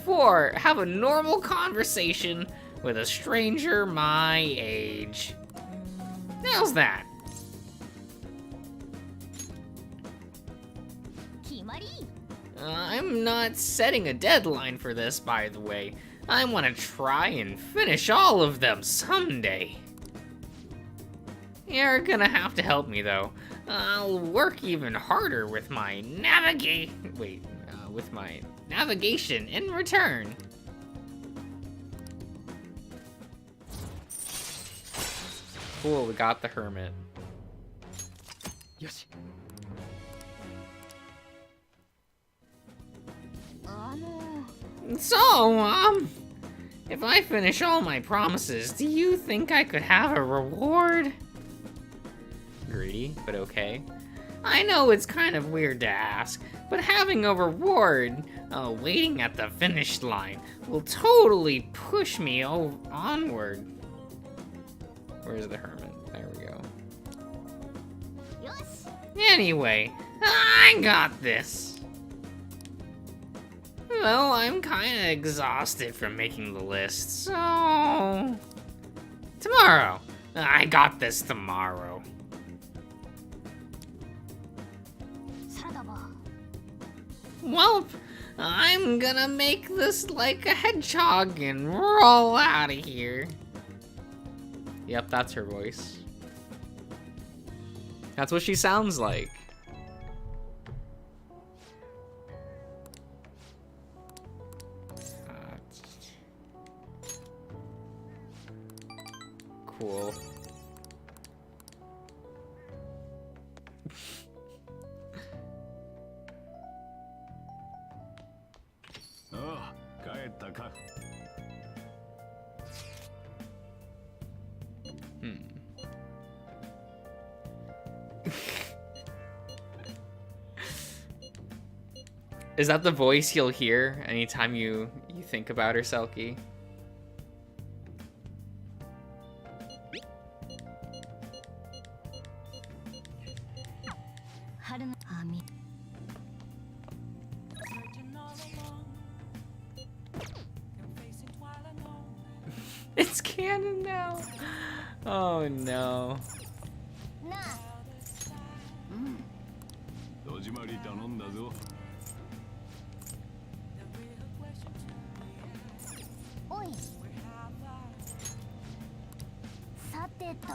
4. Have a normal conversation with a stranger my age. How's that? まり I'm not setting a deadline for this, by the way. I want to try and finish all of them someday. You're gonna have to help me, though. I'll work even harder with my navigation in return. Cool, we got the hermit. よし So, if I finish all my promises, do you think I could have a reward? Greedy, but okay. I know it's kind of weird to ask, but having a reward waiting at the finish line will totally push me onward. Where's the hermit? There we go. よし Anyway, I got this. Well, I'm kinda exhausted from making the list, so... Tomorrow. I got this tomorrow. サラダは Welp, I'm gonna make this like a hedgehog and roll out of here. Yep, that's her voice. That's what she sounds like. Cool. Ah, 帰ったか。 Is that the voice you'll hear anytime you think about her, Selkie? 春の網 It's canon now. Oh no. なあ 戸締まり頼んだぞ。 おいさてと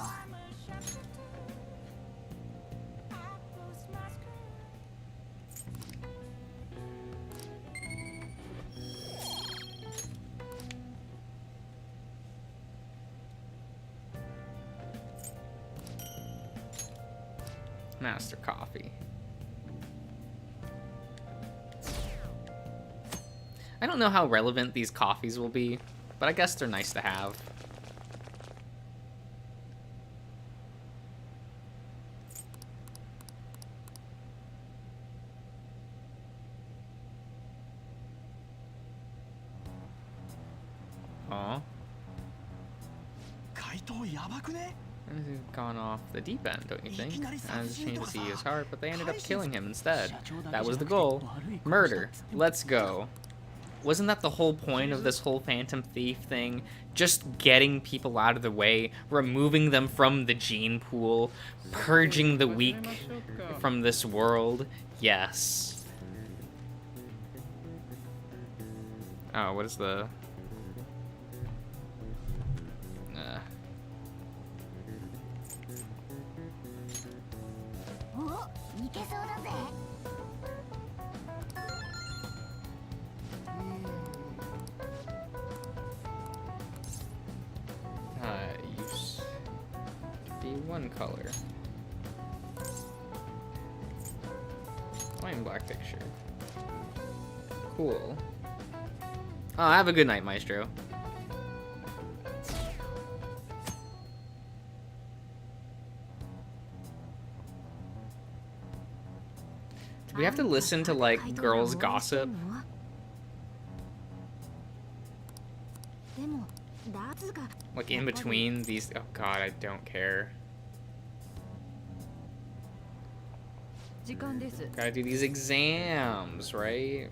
Master coffee. I don't know how relevant these coffees will be, but I guess they're nice to have. Aw. 怪盗やばくね He's gone off the deep end, don't you think? I was trained to see his heart, but they ended up killing him instead. That was the goal. Murder. Let's go. Wasn't that the whole point of this whole Phantom Thief thing? Just getting people out of the way, removing them from the gene pool, purging the weak from this world? Yes. Oh, what is the...おいけそうだぜ Use be one color. White and black picture. Cool. Oh, have a good night, Maestro. Do we have to listen to, like, girls gossip? でもダーツが Like, in between these... Oh, God, I don't care. 時間です Gotta do these exams, right?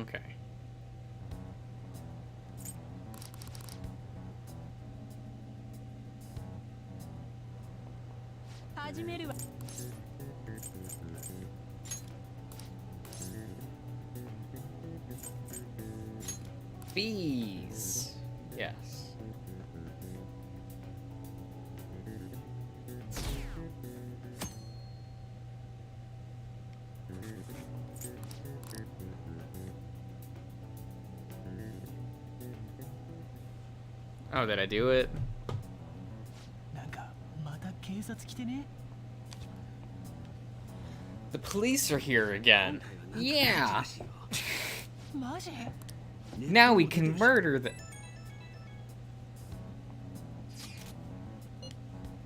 Okay. Fees. Yes. Oh, did I do it? The police are here again. Yeah. Now we can murder them.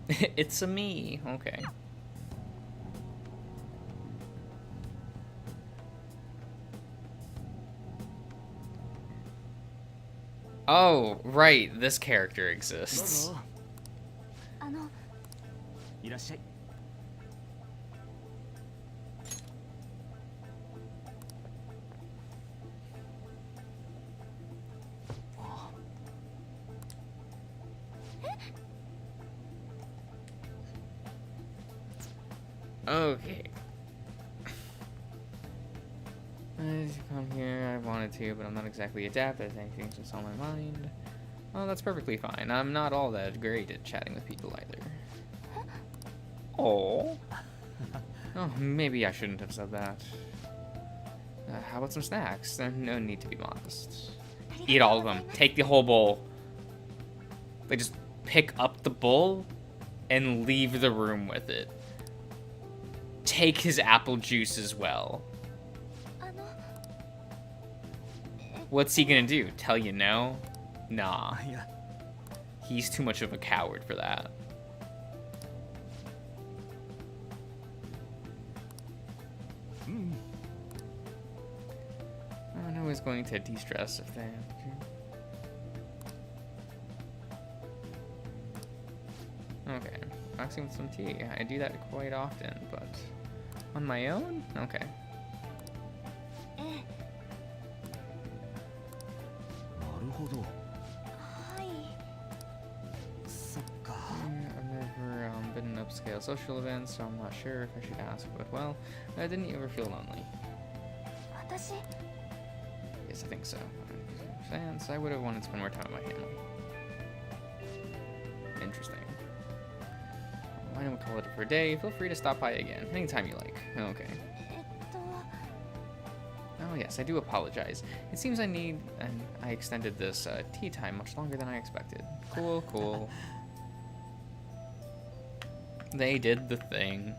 It's a me. Okay. Oh, right. This character exists. あのいらっしゃい。Okay. I come here, I wanted to, but I'm not exactly adept at anything that's on my mind. Oh, that's perfectly fine. I'm not all that great at chatting with people either. Oh. Oh, maybe I shouldn't have said that. How about some snacks? There's no need to be modest. Eat all of them. Take the whole bowl. They just pick up the bowl and leave the room with it. Take his apple juice as well. あの What's he gonna do? Tell you no? Nah. He's too much of a coward for that. I know he's going to de-stress if they have to. Okay. Boxing with some tea. I do that quite often, but on my own? Okay. ええなるほど。はいそっか。I've never been in upscale social events, so I'm not sure if I should ask, but well, didn't you ever feel lonely? 私 Yes, I think so. Since I would have wanted to spend more time with my family. Interesting. Why don't we call it for a day? Feel free to stop by again, anytime you like. Okay. えっと Oh yes, I do apologize. It seems I extended this tea time much longer than I expected. Cool, cool. They did the thing.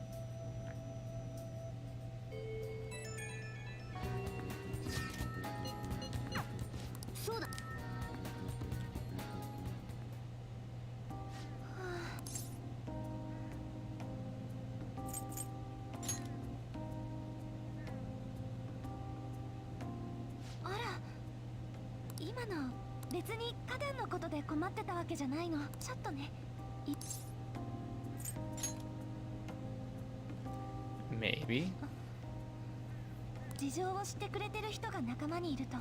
Maybe. 事情を知ってくれてる人が仲間にいると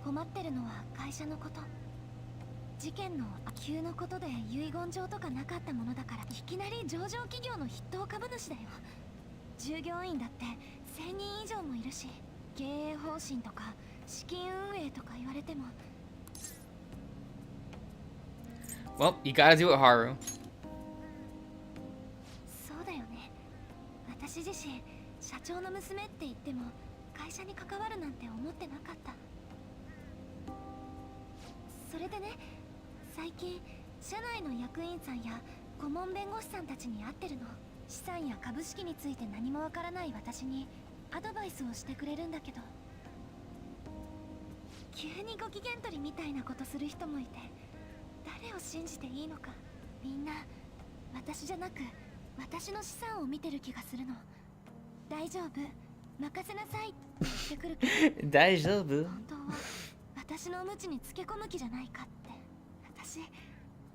困ってるのは会社のこと事件の急のことで遺言状とかなかったものだからいきなり上場企業の筆頭株主だよ従業員だって1000人以上もいるし経営方針とか資金運営とか言われても Well, you gotta do it, Haru. そうだよね私自身社長の娘って言っても会社に関わるなんて思ってなかったそれでね最近社内の役員さんや顧問弁護士さんたちに会ってるの資産や株式について何もわからない私にアドバイスをしてくれるんだけど急にご機嫌取りみたいなことする人もいて誰を信じていいのかみんな私じゃなく私の資産を見てる気がするの大丈夫任せなさいって言ってくるけど大丈夫本当は私の無知につけ込む気じゃないかって私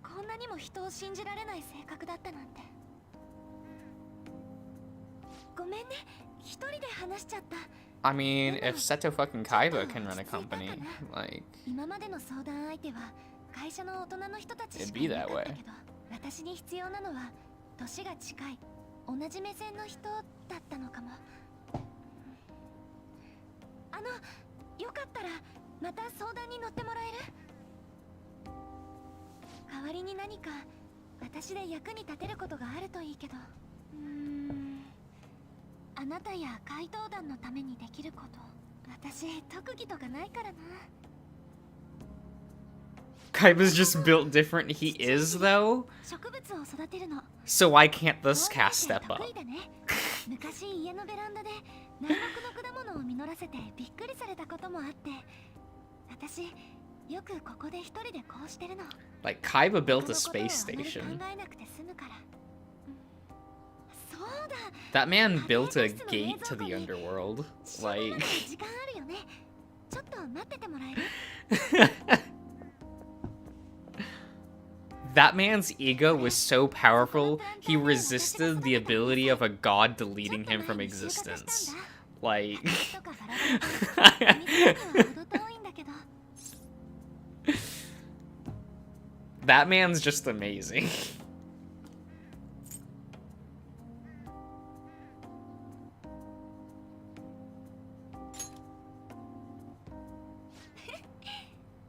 こんなにも人を信じられない性格だったなんてごめんね一人で話しちゃった。 I mean, if Seto fucking Kaiba can run a company, like, 今までの相談相手は会社の大人の人たちし it'd か be いな that かった way. けど、私に必要なのは年が近い同じ目線の人だったのかも。よかったらまた相談に乗ってもらえる？代わりに何か私で役に立てることがあるといいけど。あなたや怪盗団のためにできること、私特技とかないからな。 Kaiba's just built different. He is, though. 植物を育てるの。 So why can't this cast step up? 得意だね。昔家のベランダで南国の果物を実らせてびっくりされたこともあって、私よくここで一人でこうしてるの。 Like, Kaiba built a 人のことを space あまり station. 考えなくて済むから。そうだ。 That man built a gate to the underworld. 調べ Like, る時間あるよね。ちょっと待っててもらえる？ that man's ego was so powerful, he resisted the ability of a god deleting him from existence. Like, とかバラバラとお店とは程遠いんだけど。 that man's just amazing.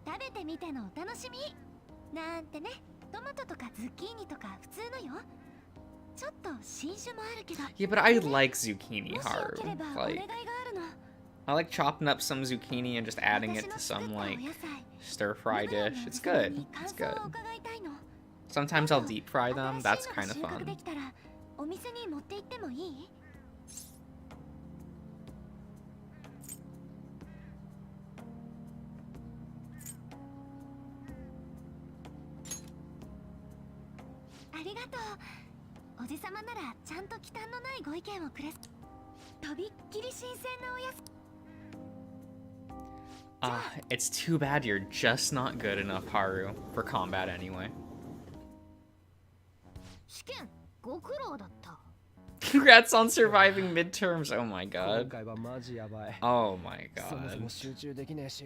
食べてみてのお楽しみなんてね。トマトとかズッキーニとか普通のよ。ちょっと新種もあるけど。 Yeah, but I like zucchini もしよ hard. ければお願い Like, があるの。 I like chopping up some zucchini and just adding it to some, like, stir-fry dish. It's good. It's good. Sometimes I'll deep fry them. That's kind of fun. お店に持って行ってもいい？ありがとう。おじさまならちゃんと忌憚のないご意見をくれ。とびっきり新鮮なおやつ。 It's too bad you're just not good enough, Haru, for combat anyway. 試験ご苦労だった。 Congrats on surviving midterms. Oh my 今 god. 回はマジやばい。 Oh my そもそ god. も集中できねえし。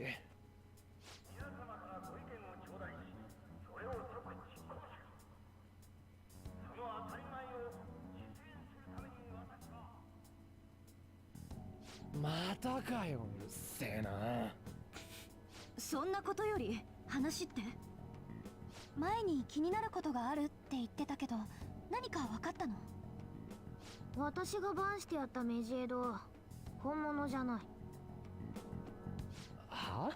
またかよ、うっせえな。そんなことより話って？前に気になることがあるって言ってたけど、何か分かったの？私がバンしてやったメジエド、本物じゃない。は？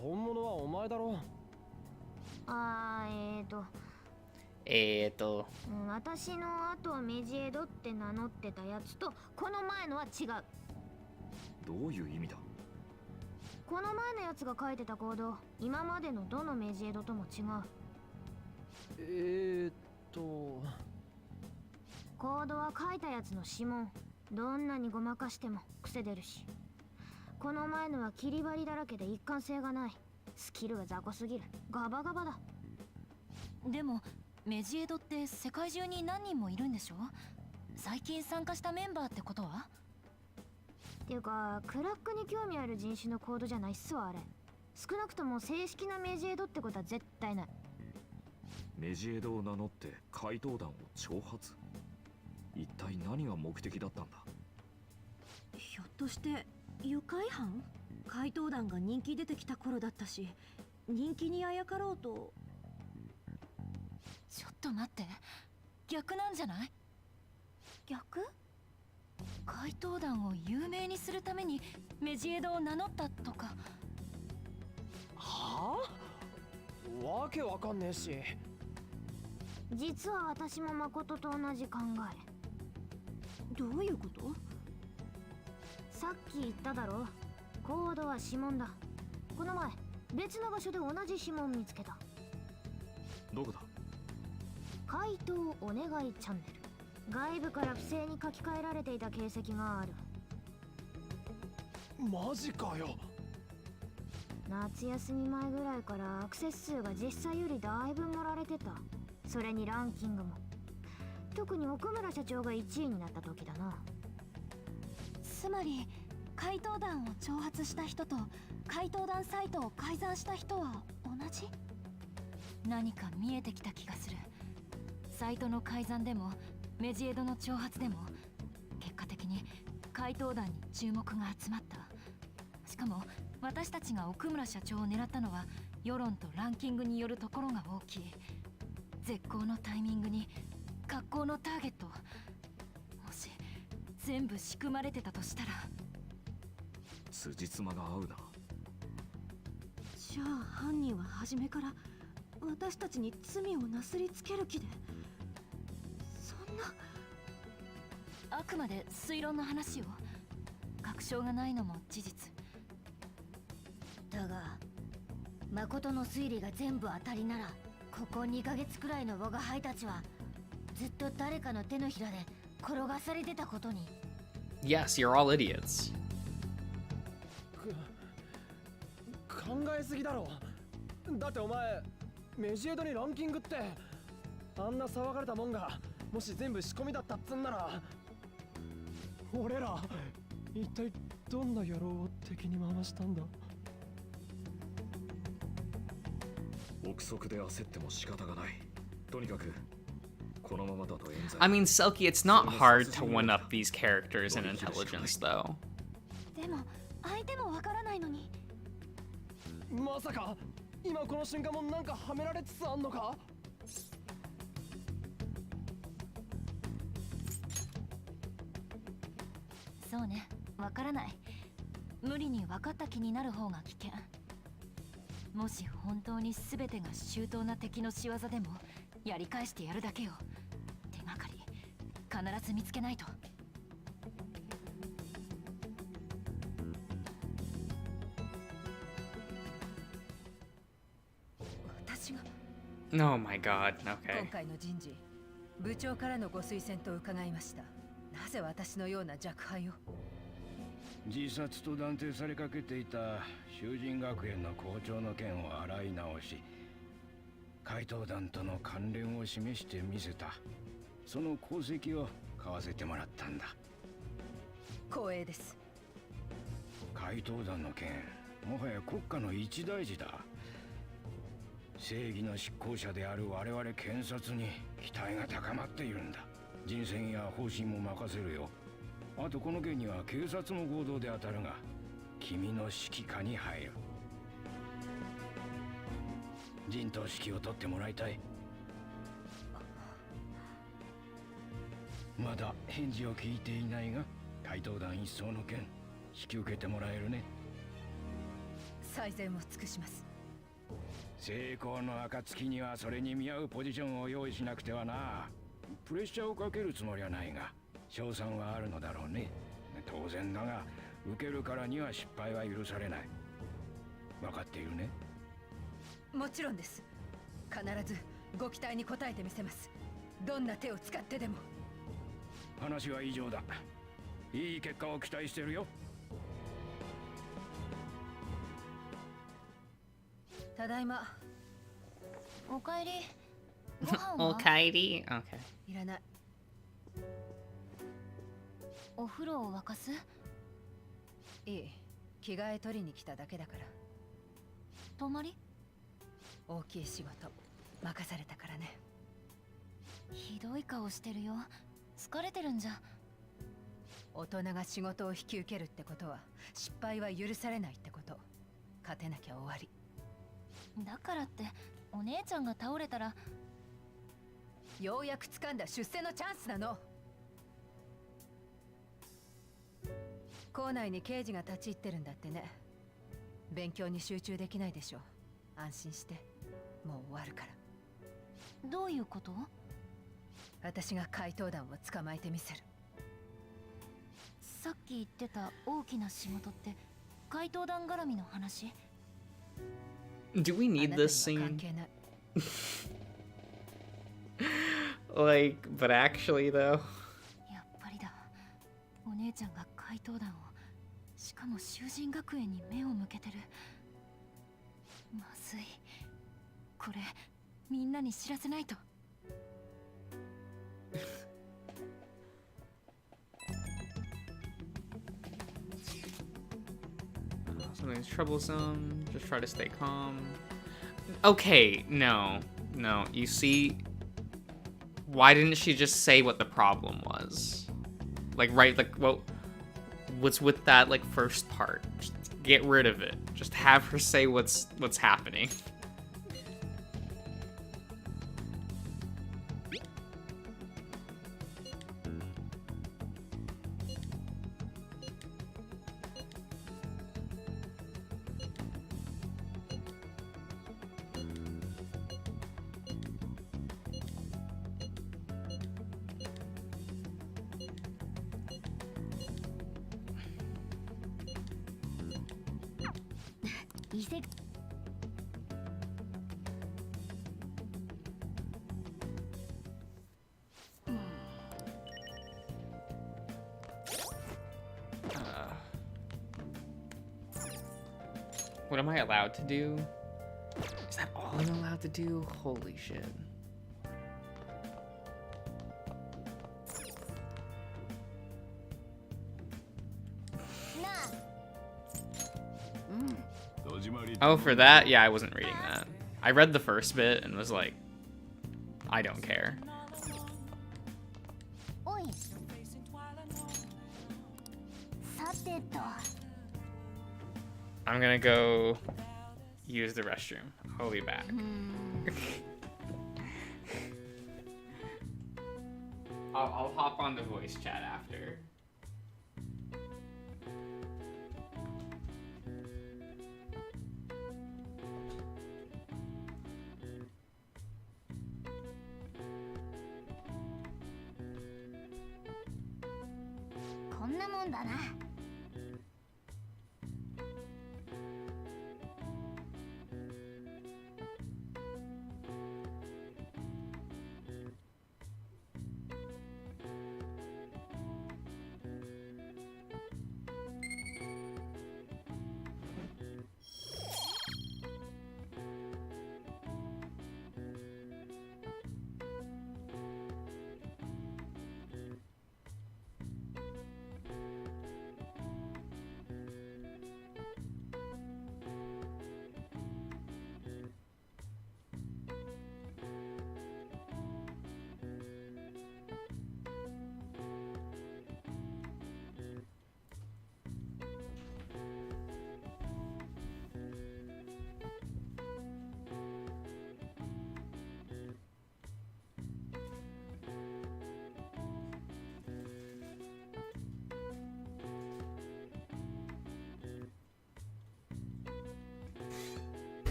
本物はお前だろ。私の後メジエドって名乗ってたやつとこの前のは違う。どういう意味だ？この前のやつが書いてたコード、今までのどのメジエドとも違う。コードは書いたやつの指紋。どんなにごまかしても癖出るし。この前のは切り張りだらけで一貫性がない。スキルが雑魚すぎる。ガバガバだ。でもメジエドって世界中に何人もいるんでしょ？最近参加したメンバーってことは？っていうか、クラックに興味ある人種のコードじゃないっすわ、あれ。少なくとも正式なメジエドってことは絶対ない。メジエドを名乗って怪盗団を挑発？一体何が目的だったんだ？ひょっとして愉快犯？怪盗団が人気出てきた頃だったし、人気にあやかろうと。ちょっと待って、逆なんじゃない？逆？怪盗団を有名にするためにメジエドを名乗ったとか。はあ？わけわかんねえし。実は私も誠と同じ考え。どういうこと？さっき言っただろ。コードは指紋だ。この前別の場所で同じ指紋見つけた。どこだ？怪盗お願いチャンネル。外部から不正に書き換えられていた形跡がある。マジかよ。夏休み前ぐらいからアクセス数が実際よりだいぶ盛られてた。それにランキングも。特に奥村社長が1位になった時だな。つまり怪盗団を挑発した人と怪盗団サイトを改ざんした人は同じ？何か見えてきた気がする。サイトの改ざんでもメジエドの挑発でも結果的に怪盗団に注目が集まった。しかも私たちが奥村社長を狙ったのは世論とランキングによるところが大きい。絶好のタイミングに格好のターゲット。もし全部仕組まれてたとしたら。辻褄が合うな。じゃあ犯人は初めから私たちに罪をなすりつける気で。そんな。あくまで推論の話を。確証がないのも事実だが、誠の推理が全部当たりなら、ここ2ヶ月くらいの我が輩たちはずっと誰かの手のひらで転がされてたことに。 Yes, you're all idiots. 考えすぎだろ。だってお前メジエドにランキングって、あんな騒がれたもんがもし全部仕込みだったっつんなら、俺ら一体どんな野郎を敵に回したんだ。憶測で焦っても仕方がない。とにかくこのままだと冤罪。 I mean, Selkie, it's not hard to one up these characters in intelligence, though. でも相手もわからないのに。まさか今この瞬間もなんかはめられつつあんのか？そうね、わからない。無理に分かった気になる方が危険。もし本当に全てが周到な敵の仕業でもやり返してやるだけよ。手がかり必ず見つけないと。私が Oh my god, 今 okay. 回の人事、部長からのご推薦と伺いました。なぜ私のような若輩を？自殺と断定されかけていた囚人学園の校長の件を洗い直し、怪盗団との関連を示してみせた。その功績を買わせてもらったんだ。光栄です。怪盗団の件、もはや国家の一大事だ。正義の執行者である我々検察に期待が高まっているんだ。人選や方針も任せるよ。あとこの件には警察も合同で当たるが、君の指揮下に入る。陣頭指揮を取ってもらいたい。まだ返事を聞いていないが、怪盗団一掃の件引き受けてもらえるね。最善を尽くします。成功の暁にはそれに見合うポジションを用意しなくてはな。プレッシャーをかけるつもりはないが、賞賛はあるのだろうね。当然だが、受けるからには失敗は許されない。分かっているね？もちろんです。必ずご期待に応えてみせます。どんな手を使ってでも。話は以上だ。いい結果を期待してるよ。ただいま。おかえり。ご飯は Alrighty, okay. いらない。お風呂を沸かす？いい。着替え取りに来ただけだから。泊まり？大きい仕事任されたからね。ひどい顔してるよ。疲れてるんじゃ。大人が仕事を引き受けるってことは失敗は許されないってこと。勝てなきゃ終わり。だからってお姉ちゃんが倒れたら。ようやく掴んだ出世のチャンスなの。校内に刑事が立ち入ってるんだってね。勉強に集中できないでしょ。安心して、もう終わるから。どういうこと？私が怪盗団を捕まえてみせる。さっき言ってた大きな仕事って怪盗団絡みの話？ Do we need this あなたには scene? 関係ない。Like, but actually though. やっぱりだ。お姉ちゃんが怪盗団を、しかも囚人学園に目を向けてる。まずい。これみんなに知らせないと。troublesome. Just try to stay calm. Okay, no. No, you see, why didn't she just say what the problem was? Like, right, like, what's with that, like, first part? Just get rid of it. Just have her say what's happening. What am I allowed to do? Is that all I'm allowed to do? Holy shit. Oh, for that? Yeah, I wasn't reading that. I read the first bit and was like, I don't care. I'm gonna go use the restroom. I'll be back. I'll hop on the voice chat after.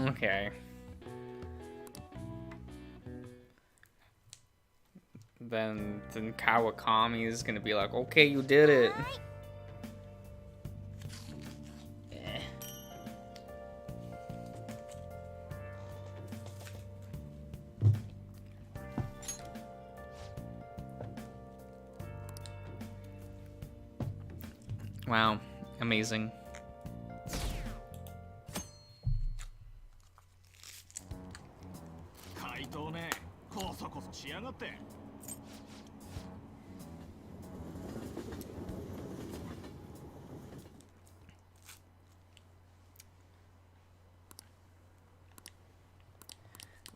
Okay. Then Kawakami is gonna be like, okay, you did it. Wow, amazing.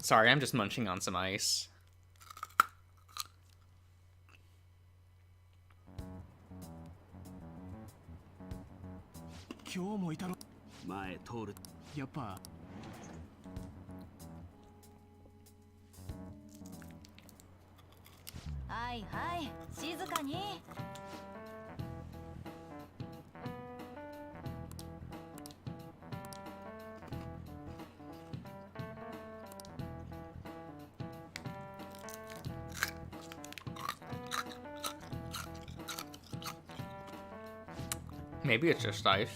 Sorry, I'm just munching on some ice. Hi, hi, 静かに。Maybe it's just ice.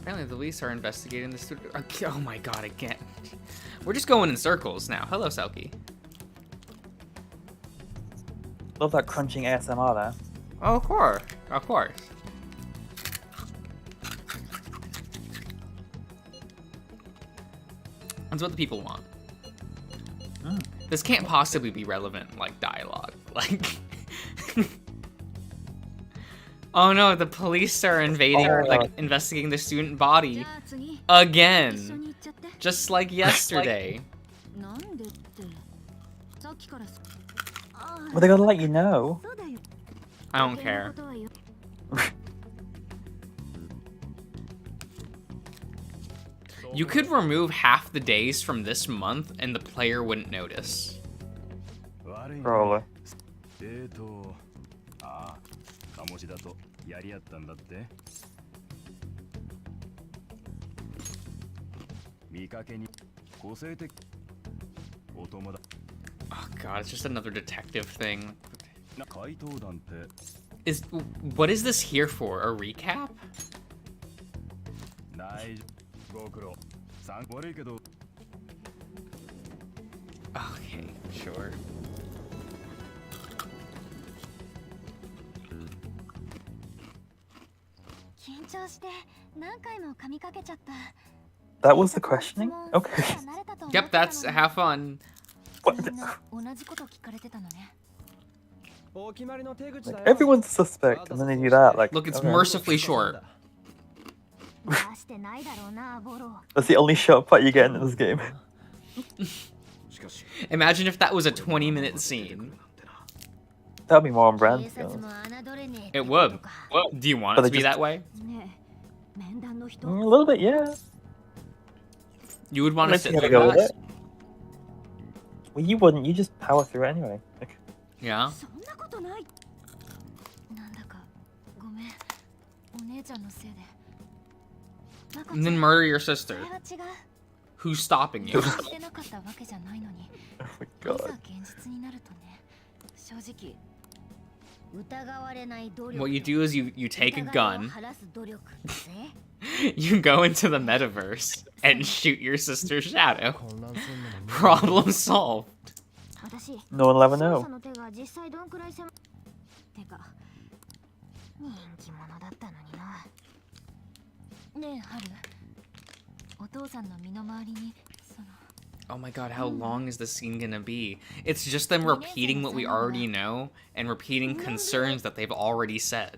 Apparently the police are investigating the student. Oh my god, again. We're just going in circles now. Hello, Selkie. Love that crunching ASMR there. Oh, of course. Of course. That's what the people want. This can't possibly be relevant, like, dialogue. Like... Oh no, the police are invading, investigating the student body. Again. Just like yesterday. Well, they gotta let you know. I don't care. You could remove half the days from this month and the player wouldn't notice. Probably. 鴨志田とやり合ったんだって。見かけに個性的お友達。Oh god, it's just another detective thing. 怪盗団って What is this here for? A recap? 大ご苦労。悪いけど。Okay, sure. That was the questioning? Okay. Yep, that's have fun. What? Like, everyone's a suspect, and then they do that. Like, Look, it's okay. mercifully short. That's the only short part you get in this game. Imagine if that was a 20-minute scene. That'd be more on brand. To be honest. It would. Do you want it to be that way? A little bit, yeah. You would want to Unless sit you through gotta go with that? it. Well, you wouldn't. You just power through it anyway. Like, Yeah. And then murder your sister. Who's stopping you? oh my god. What you do is you take a gun, you go into the metaverse, and shoot your sister's shadow. Problem solved. No one will ever know. Oh my god, how long is this scene gonna be? It's just them repeating what we already know and repeating concerns that they've already said.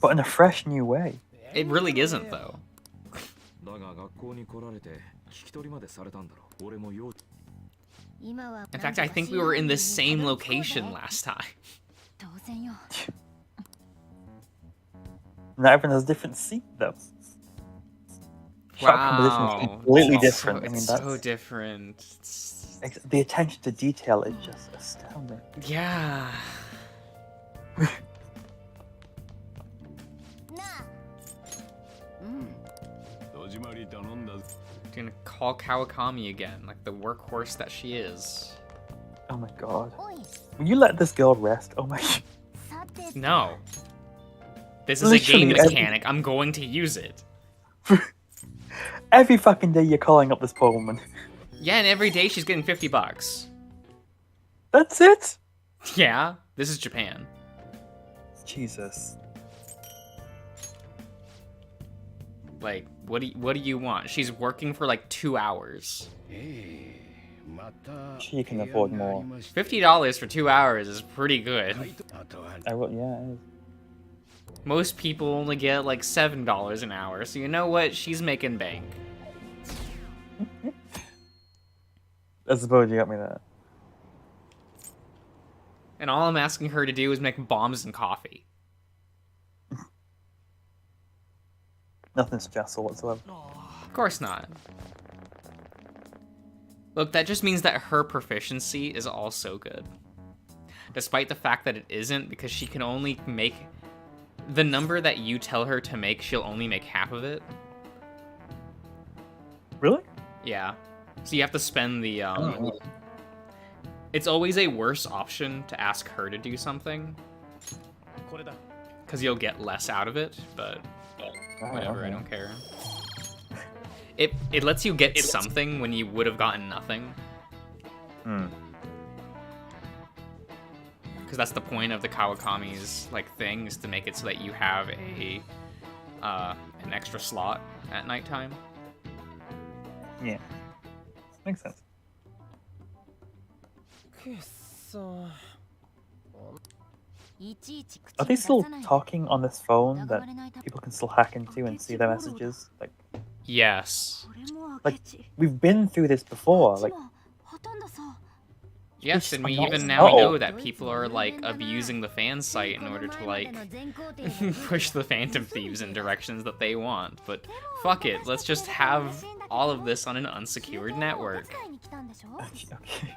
But in a fresh new way. It really isn't, though. In fact, I think we were in the same location last time. Not everyone has a different seat, though. Shot composition is completely different. It's so different. The attention to detail is just astounding. Yeah. Gonna call Kawakami again, like the workhorse that she is. Oh my god. Will you let this girl rest? Oh my. No. This is Literally a game mechanic. I'm going to use it. Every fucking day you're calling up this poor woman. Yeah, and every day she's getting $50. That's it? Yeah, this is Japan. Jesus. Like, what do you want? She's working for like 2 hours. She can afford more. $50 for 2 hours is pretty good. Yeah, it is. Most people only get like $7 an hour, so you know what? She's making bank. I suppose you got me that. And all I'm asking her to do is make bombs and coffee. Nothing stressful whatsoever. Of course not. Look, that just means that her proficiency is also good. Despite the fact that it isn't, because she can only make... The number that you tell her to make, she'll only make half of it. Really? Yeah. So you have to spend the, It's always a worse option to ask her to do something. Because you'll get less out of it, but whatever, I don't care. It lets you get something when you would have gotten nothing. Because that's the point of the Kawakami's like thing, is to make it so that you have a an extra slot at nighttime. Yeah. Makes sense. Are they still talking on this phone that people can still hack into and see their messages? Like, yes. Like, we've been through this before. Like, yes, and we even now know that people are like abusing the fan site in order to like push the Phantom Thieves in directions that they want. But fuck it, let's just have all of this on an unsecured network. okay.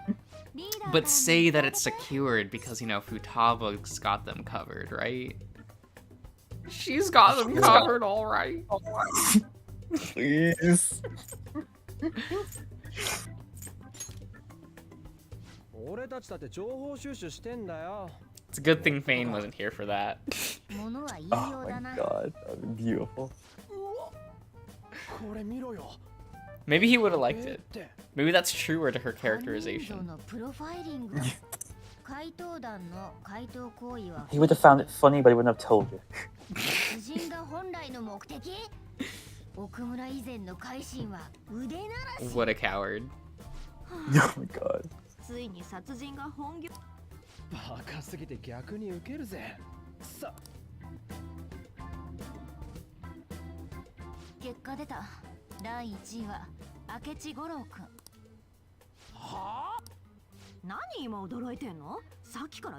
But say that it's secured because, you know, Futaba's got them covered, right? She's got them covered, all right. Please. It's a good thing Fane wasn't here for that. Oh my god, that would be beautiful. Maybe he would have liked it. Maybe that's truer to her characterization. He would have found it funny, but he wouldn't have told you. What a coward. Oh my god. ついに殺人が本業。バカすぎて逆にウケるぜ。さ。結果出た。第1位は明智五郎くん。はあ？何今驚いてんの？さっきから。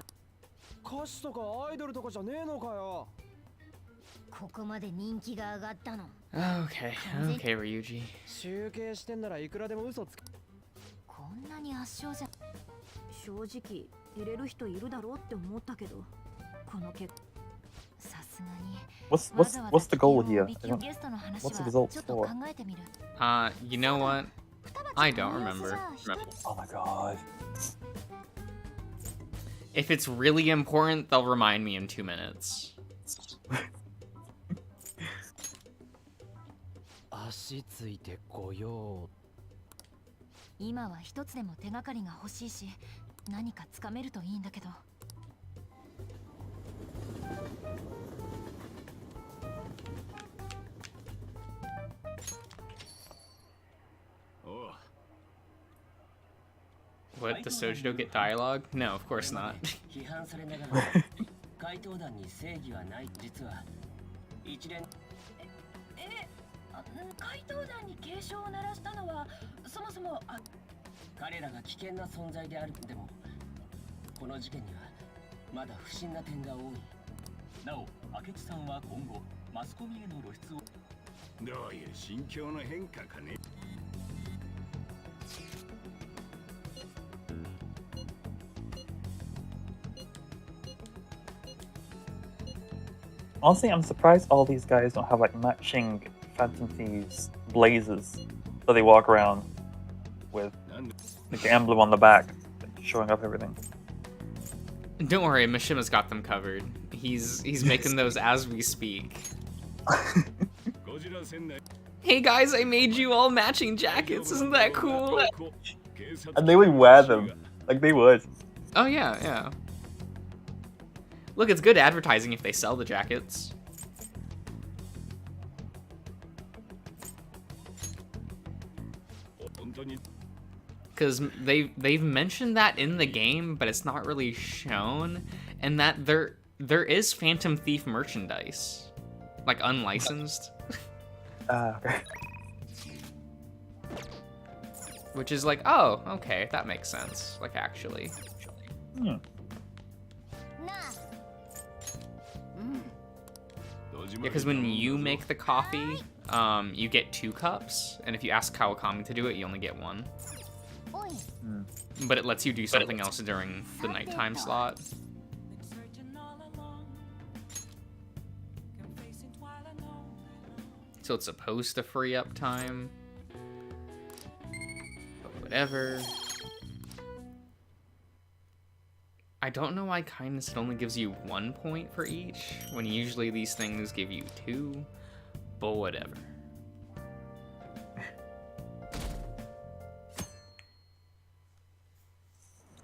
歌手とかアイドルとかじゃねえのかよ。ここまで人気が上がったの。Okay, okay, Ryuji. 集計してんならいくらでも嘘つく。こんなに圧勝じゃ。正直入れる人いるだろうって思ったけど、この結果。さすがに。What's the goal here? What's the result for? You know what? I don't remember. Oh my god. If it's really important, they'll remind me in 2 minutes. 足ついてこよう。今は一つでも手がかりが欲しいし、何かつかめるといいんだけど。What, does Sojido get dialogue? No, of course not. 批判されながら怪盗団に正義はない。実は一連怪盗団に警鐘を鳴らしたのはそもそも彼らが危険な存在である。でもこの事件にはまだ不審な点が多い。なお明智さんは今後マスコミへの露出を。どういう心境の変化かね。Honestly, I'm surprised all these guys don't have like matching Phantom Thieves blazers that they walk around with, like the emblem on the back, like, showing up everything. Don't worry, Mishima's got them covered. He's making those as we speak. Hey guys, I made you all matching jackets. Isn't that cool? And they would wear them, like they would. Oh yeah, yeah. Look, it's good advertising if they sell the jackets. Because they've mentioned that in the game, but it's not really shown, and that there is Phantom Thief merchandise, like unlicensed. Okay. Which is like, oh, okay, that makes sense. Like actually. Hmm. Because when you make the coffee, you get 2 cups, and if you ask Kawakami to do it, you only get 1. But it lets you do something else during the nighttime slot. So it's supposed to free up time. But whatever. I don't know why kindness only gives you 1 point for each, when usually these things give you 2, but whatever.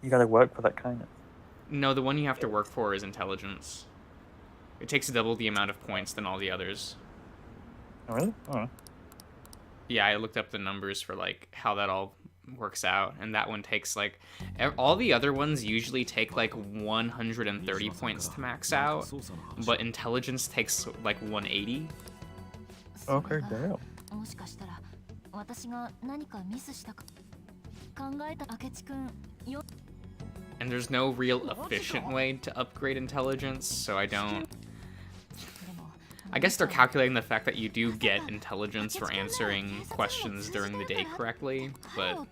You gotta work for that kindness. No, the one you have to work for is intelligence. It takes double the amount of points than all the others. Oh, really? Oh. Yeah, I looked up the numbers for like how that all works out, and that one takes like all the other ones usually take like 130 points to max out, but intelligence takes like 180. Okay, damn. もしかしたら私が何かミスしたか考えた明智くんよ And there's no real efficient way to upgrade intelligence, so I guess they're calculating the fact that you do get intelligence for answering questions during the day correctly, but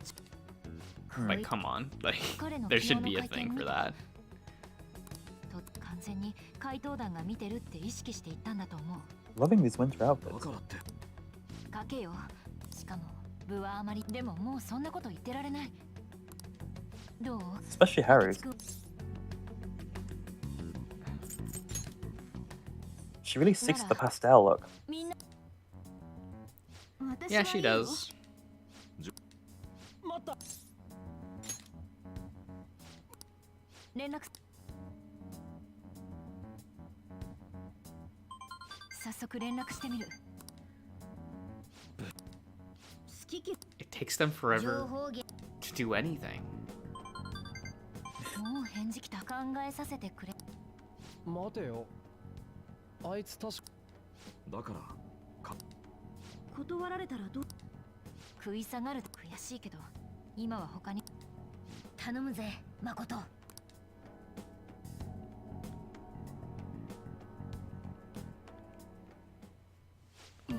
like, come on, like, there should be a thing for that. 完全に怪盗団が見てるって意識していったんだと思う Loving these winter outfits. かけよしかも部はあまりでももうそんなこと言ってられないどう Especially Harry's. She really sticks to the pastel look. Yeah, she does. 連絡早速連絡してみる It takes them forever to do anything. もう返事来た考えさせてくれ待てよあいつ確かだから断られたらどう食い下がると悔しいけど今は他に頼むぜ誠 We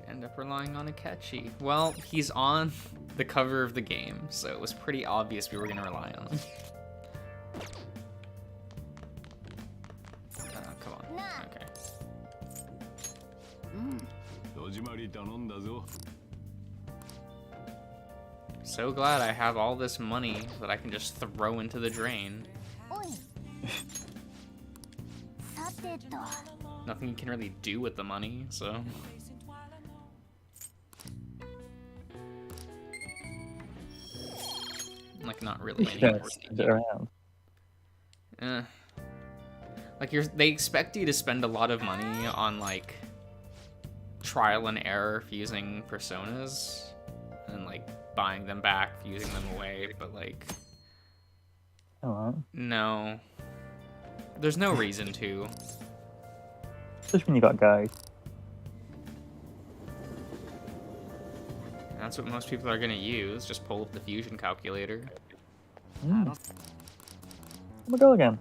end up relying on Akechi. Well, he's on the cover of the game, so it was pretty obvious we were going to rely on him. Come on. Okay. So glad I have all this money that I can just throw into the drain. Nothing you can really do with the money, so... Like, not really any around. Like, they expect you to spend a lot of money on, like, trial and error fusing personas, and, like, buying them back, fusing them away, but, like... No. There's no reason to. Especially when you got guys. That's what most people are gonna use, just pull up the fusion calculator. Oh my god again.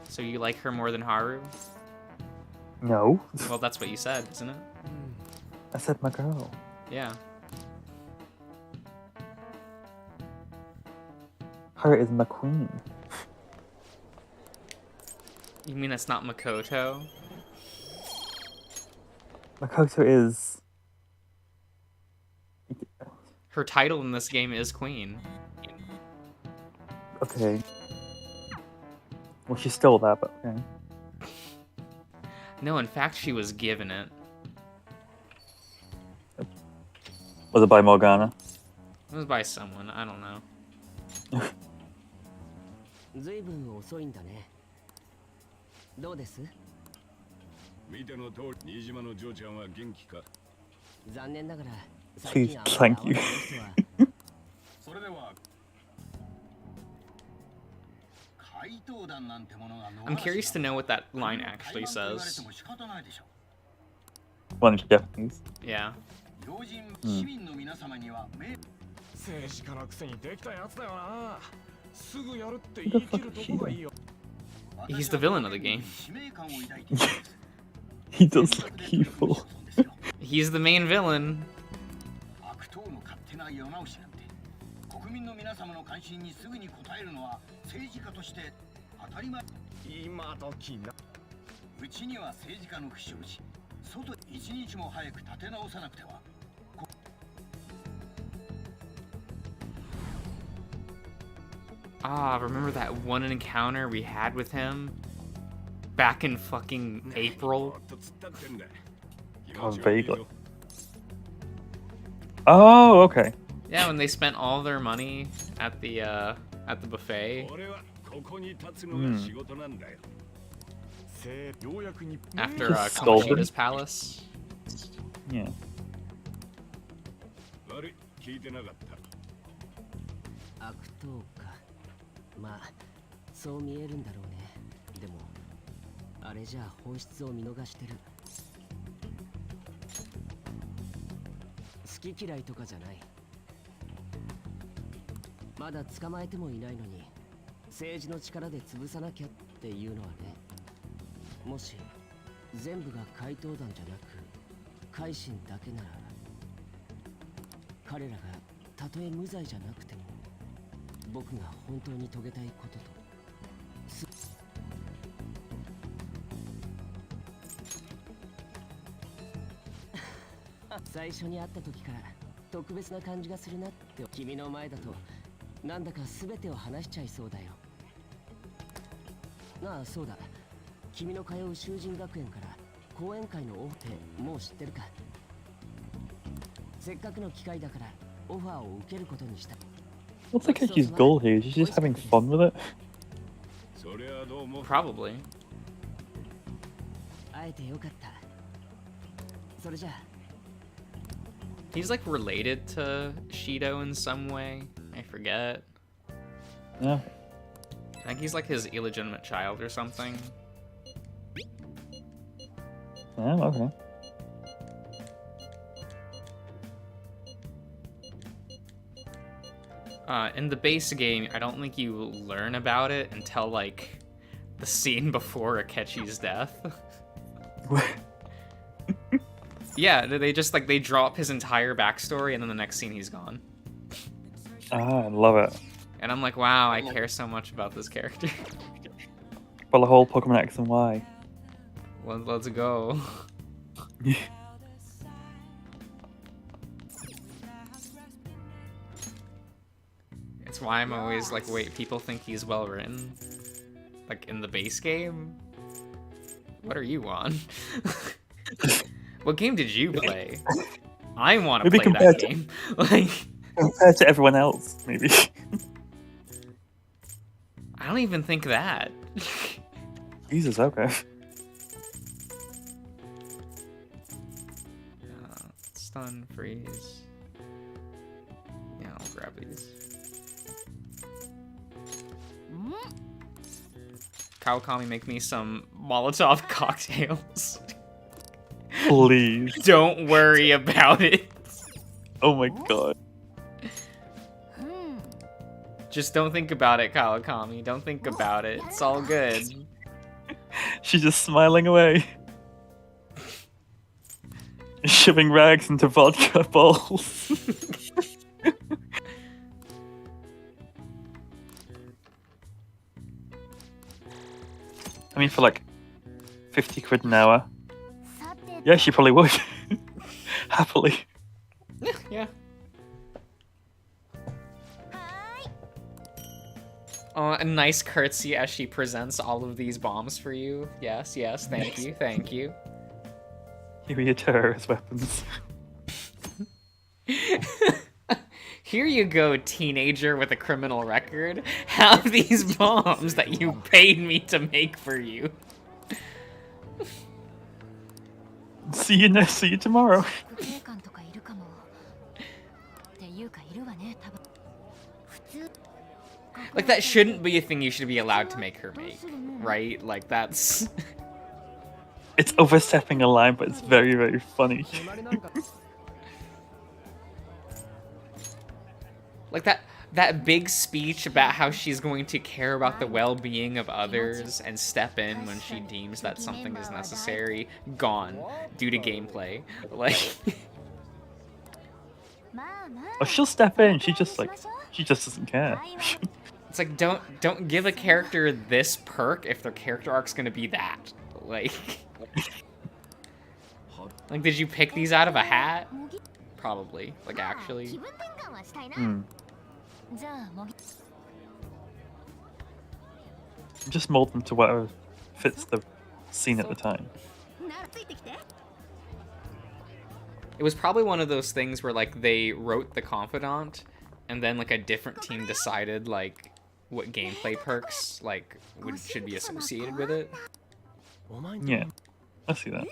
So you like her more than Haru? No. Well, that's what you said, isn't it? I said my girl. Yeah. Her is my queen. You mean that's not Makoto? Makoto is... Her title in this game is Queen. Okay. Well, she stole that, but okay. No, in fact, she was given it. Was it by Morgana? It was by someone, I don't know. 随分遅いんだね。どうです？見ての通り、新島の嬢ちゃんは元気か？残念ながら、 Please, thank you. それでは I'm curious to know what that line actually says. One in Japanese. Yeah. 政治家のくせにできたやつだよな。すぐやるって言い切るとこがいいよ。 He's the villain of the game. He does look evil. He's the main villain. 国民の皆様の関心にすぐに応えるのは政治家として当たり前。今時な。うちには政治家の不祥事、外一日も早く立て直さなくては。Ah, remember that one encounter we had with him back in fucking April? Oh, vaguely. Oh, okay. Yeah, when they spent all their money at the buffet. After Kamoshida's palace. Yeah. 悪党か。まあそう見えるんだろうね。でもあれじゃあ本質を見逃してる。好き嫌いとかじゃない。まだ捕まえてもいないのに政治の力で潰さなきゃっていうのはね。もし全部が怪盗団じゃなく改心だけなら、彼らがたとえ無罪じゃなくても僕が本当に遂げたいことと最初に会った時から特別な感じがするなって。君の前だとなんだか全てを話しちゃいそうだよ。ああそうだ、君の通う囚人学園から講演会のオフってもう知ってるか。せっかくの機会だからオファーを受けることにした。What's the Keki's goal here? Is he just having fun with it? Probably. 会えてよかった。それじゃあ。He's like related to Shido in some way. I forget. Yeah. I think he's like his illegitimate child or something. Yeah, okay. In the base game, I don't think you learn about it until like the scene before Akechi's death. Yeah, they just like they drop his entire backstory and then the next scene he's gone. Ah, I love it. And I'm like, wow, I care so much about this character. For the whole Pokemon X and Y. Let's go. It's why I'm always like, wait, people think he's well written? Like in the base game? What are you on? What game did you play? I want to play that game. Like compared to everyone else, maybe. I don't even think that. Jesus, okay. Stun, freeze. Yeah, I'll grab these. Kawakami, make me some Molotov cocktails. Please. Don't worry about it. Oh my god. Just don't think about it, Kawakami. Don't think about it. It's all good. She's just smiling away. Shoving rags into vodka bowls. I mean, for like 50 quid an hour. Yeah, she probably would. Happily. Yeah. A nice curtsy as she presents all of these bombs for you. Yes, yes, thank you, thank you. Here are your terrorist weapons. Here you go, teenager with a criminal record. Have these bombs that you paid me to make for you. See you tomorrow. Like, that shouldn't be a thing you should be allowed to make her make, right? Like, that's... It's overstepping a line, but it's very, very funny. Like, that big speech about how she's going to care about the well-being of others and step in when she deems that something is necessary, gone due to gameplay. Like... Oh, she'll step in, she just doesn't care. It's like, don't give a character this perk if their character arc's gonna be that. Like... Like, did you pick these out of a hat? Probably. Like, actually. 気分転換はしたいな。 Hmm. じゃあ模擬 Just mold them to whatever fits the scene at the time. ならついてきて。 It was probably one of those things where, like, they wrote the confidant, and then, like, a different team decided, like, what gameplay perks, like, should be associated with it. Yeah, I see that.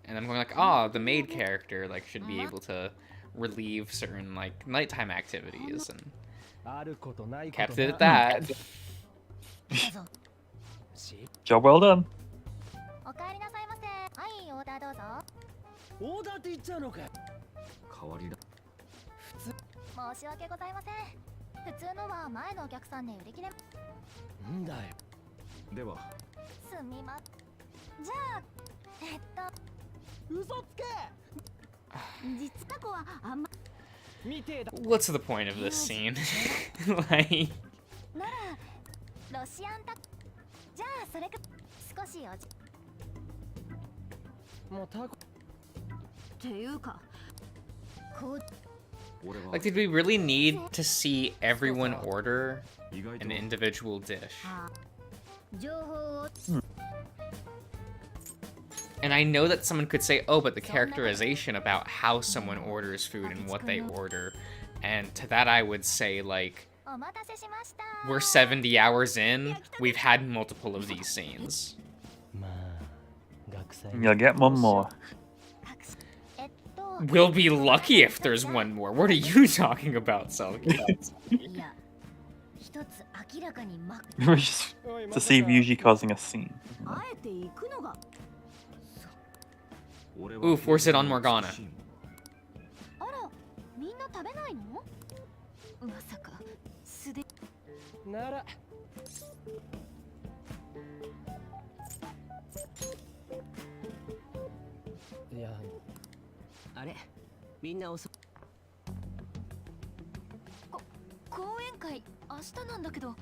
And I'm going like, oh, the maid character, like, should be able to relieve certain, like, nighttime activities, and kept it at that. Job well done. おかえりなさいませ。はい、オーダーどうぞ。オーダーって言っちゃうのか。代わりだ。申し訳ございません。普通のは前のお客さんで売り切れ。んだよ。では、すみま。じゃあ、嘘つけ。実過去はあんま。見てだ。 What's the point of this scene? Like, ならロシアンタ。じゃあそれか少しおじ。もうタコ。っていうか、こう。 like, did we really need to see everyone order an individual dish? 情報を。 And I know that someone could say, oh, but the characterization about how someone orders food and what they order. And to that I would say, like, お待たせしました。 we're 70 hours in, we've had multiple of these scenes. You'll get one more. We'll be lucky if there's one more. What are you talking about, Selkie? いや、一つ明らかにま。 Just to see Ryuji causing a scene. あえて行くのが。 Ooh, force it on Morgana. あら、みんな食べないの？まさか素でなら。いや。あれ、みんな遅。講演会明日なんだけど。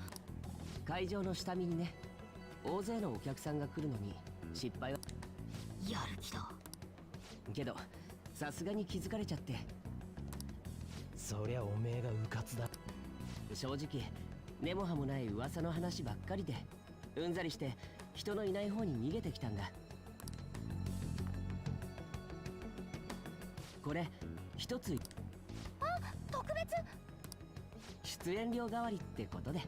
会場の下見にね。大勢のお客さんが来るのに失敗は。やる気だ。 けどさすがに気づかれちゃって。そりゃおめえがうかつだ。正直根も葉もない噂の話ばっかりでうんざりして人のいない方に逃げてきたんだ。これ一つ。あ、特別。出演料代わりってことで。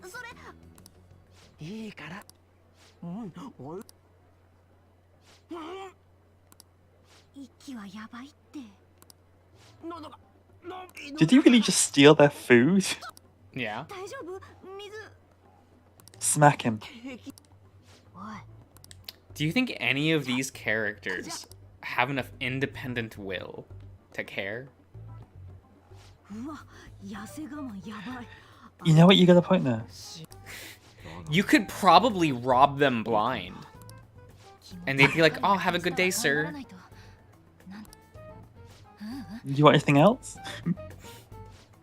それ。いいから。うん、おい。 息はやばいって。 Did he really just steal their food? Yeah. 大丈夫？水。 Smack him. おい。 Do you think any of these characters have enough independent will to care? うわ、痩せ我慢やばい。 You know what? You got a point there. You could probably rob them blind. And they'd be like, oh, have a good day, sir. Do you want anything else?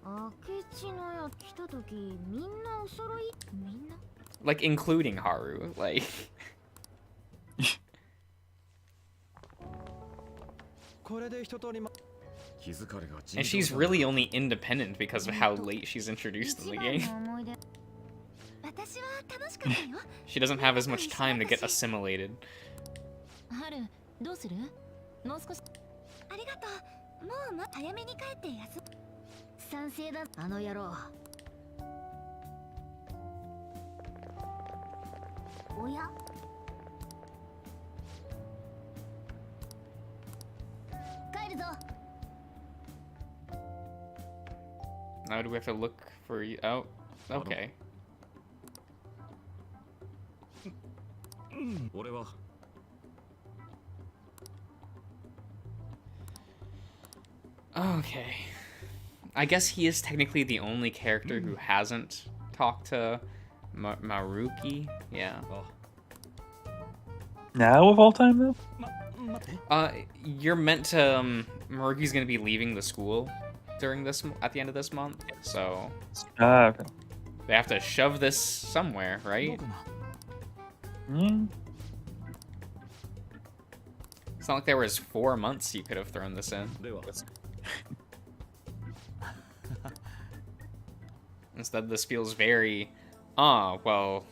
明智のや来た時みんなお揃いみんな Like, including Haru. Like... And she's really only independent because of how late she's introduced in the game. She doesn't have as much time to get assimilated. ハル、どうする？もう少し。ありがとう。もう早めに帰って休む。賛成だ。あの野郎。おや。帰るぞ。 Now do we have to look for you? Oh, okay. Okay. I guess he is technically the only character who hasn't talked to Maruki. Yeah. Now of all time, though? You're meant to. Maruki's gonna be leaving the school during this at the end of this month, so. Okay. They have to shove this somewhere, right? Mm. It's not like there was 4 months you could have thrown this in. Instead, this feels very, well,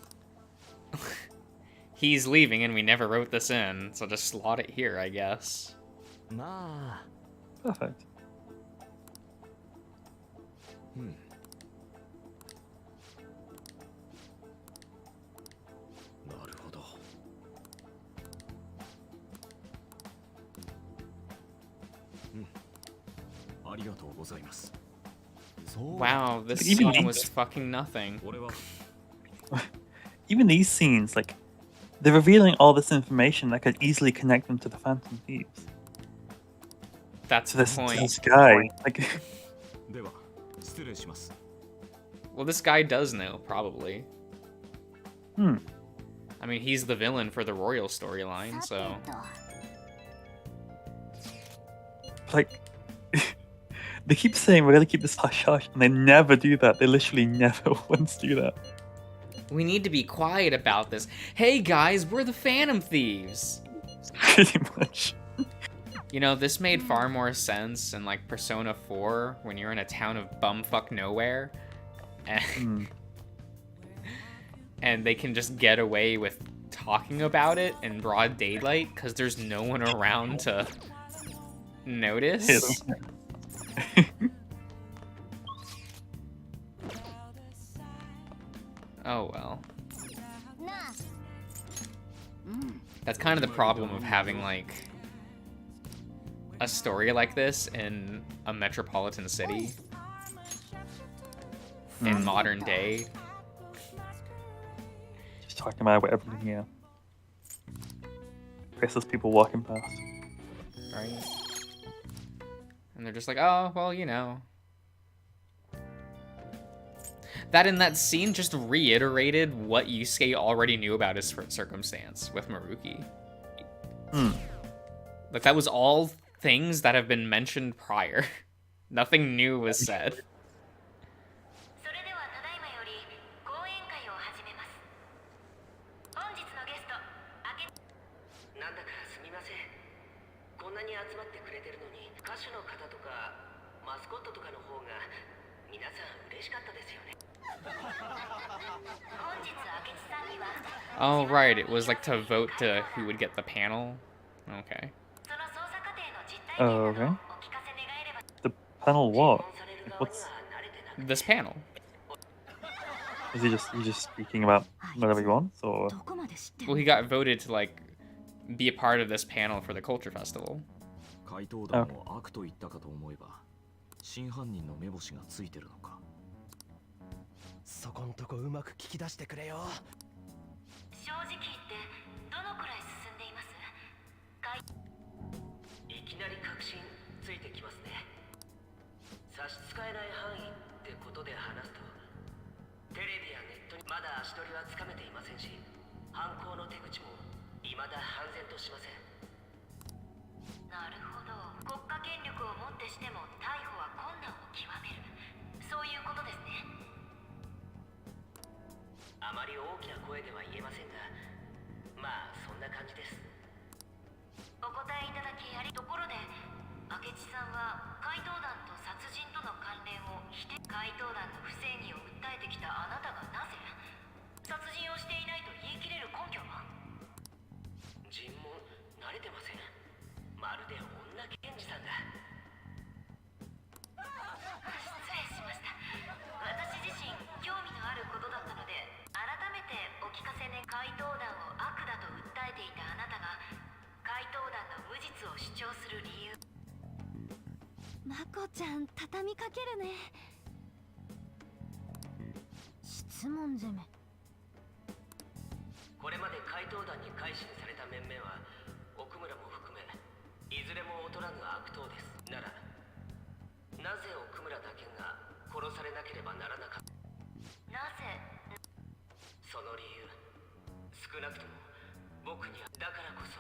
he's leaving and we never wrote this in, so just slot it here, I guess. Perfect. Wow, this Even scene these- was fucking nothing. Even these scenes, like, they're revealing all this information that could easily connect them to the Phantom Thieves. That's So the this point. guy, like, Well, this guy does know, probably. Hmm. I mean, he's the villain for the Royal storyline, so... like, they keep saying we're gonna keep this hush hush, and they never do that. They literally never once do that. We need to be quiet about this. Hey guys, we're the Phantom Thieves! Pretty much. You know, this made far more sense in, like, Persona 4, when you're in a town of bumfuck nowhere, and, and they can just get away with talking about it in broad daylight, because there's no one around to notice. Oh well. That's kind of the problem of having, like, a story like this in a metropolitan city in modern day. Just talking about everything here. Faceless people walking past. Right? And they're just like, oh, well, you know. That in that scene just reiterated what Yusuke already knew about his circumstance with Maruki. Like, that was all things that have been mentioned prior. Nothing new was said. Oh, right, it was like to vote to who would get the panel. Okay. Oh, okay. The panel what? Like, what's... This panel. Is he just speaking about whatever he wants, or...? Well, he got voted to, like, be a part of this panel for the Culture Festival. Okay. そこんとこうまく聞き出してくれよ。正直言ってどのくらい進んでいます？いきなり確信ついてきますね。差し支えない範囲ってことで話すと、テレビやネットにまだ足取りはつかめていませんし、犯行の手口も未だ判然としません。なるほど。国家権力をもってしても逮捕は困難を極める。そういうことですね。あまり大きな声では言えませんが、まあそんな感じです。お答えいただきありところで、明智さんは怪盗団と殺人との関連を否定。怪盗団の不正義を訴えてきたあなたがなぜ殺人をしていないと言い切れる根拠は？尋問慣れてません。まるで女検事さんだ。失礼しました。私自身興味のあることだったので、改めてお聞かせね。怪盗団を悪だと訴えていたあなたが怪盗団の無実を主張する理由。まこちゃん畳みかけるね。質問攻め。これまで怪盗団に改心された面々は奥村も含めいずれも劣らぬ悪党です。ならなぜ奥村だけが殺されなければならなかった？なぜ？その理由、少なくとも僕には。だからこそ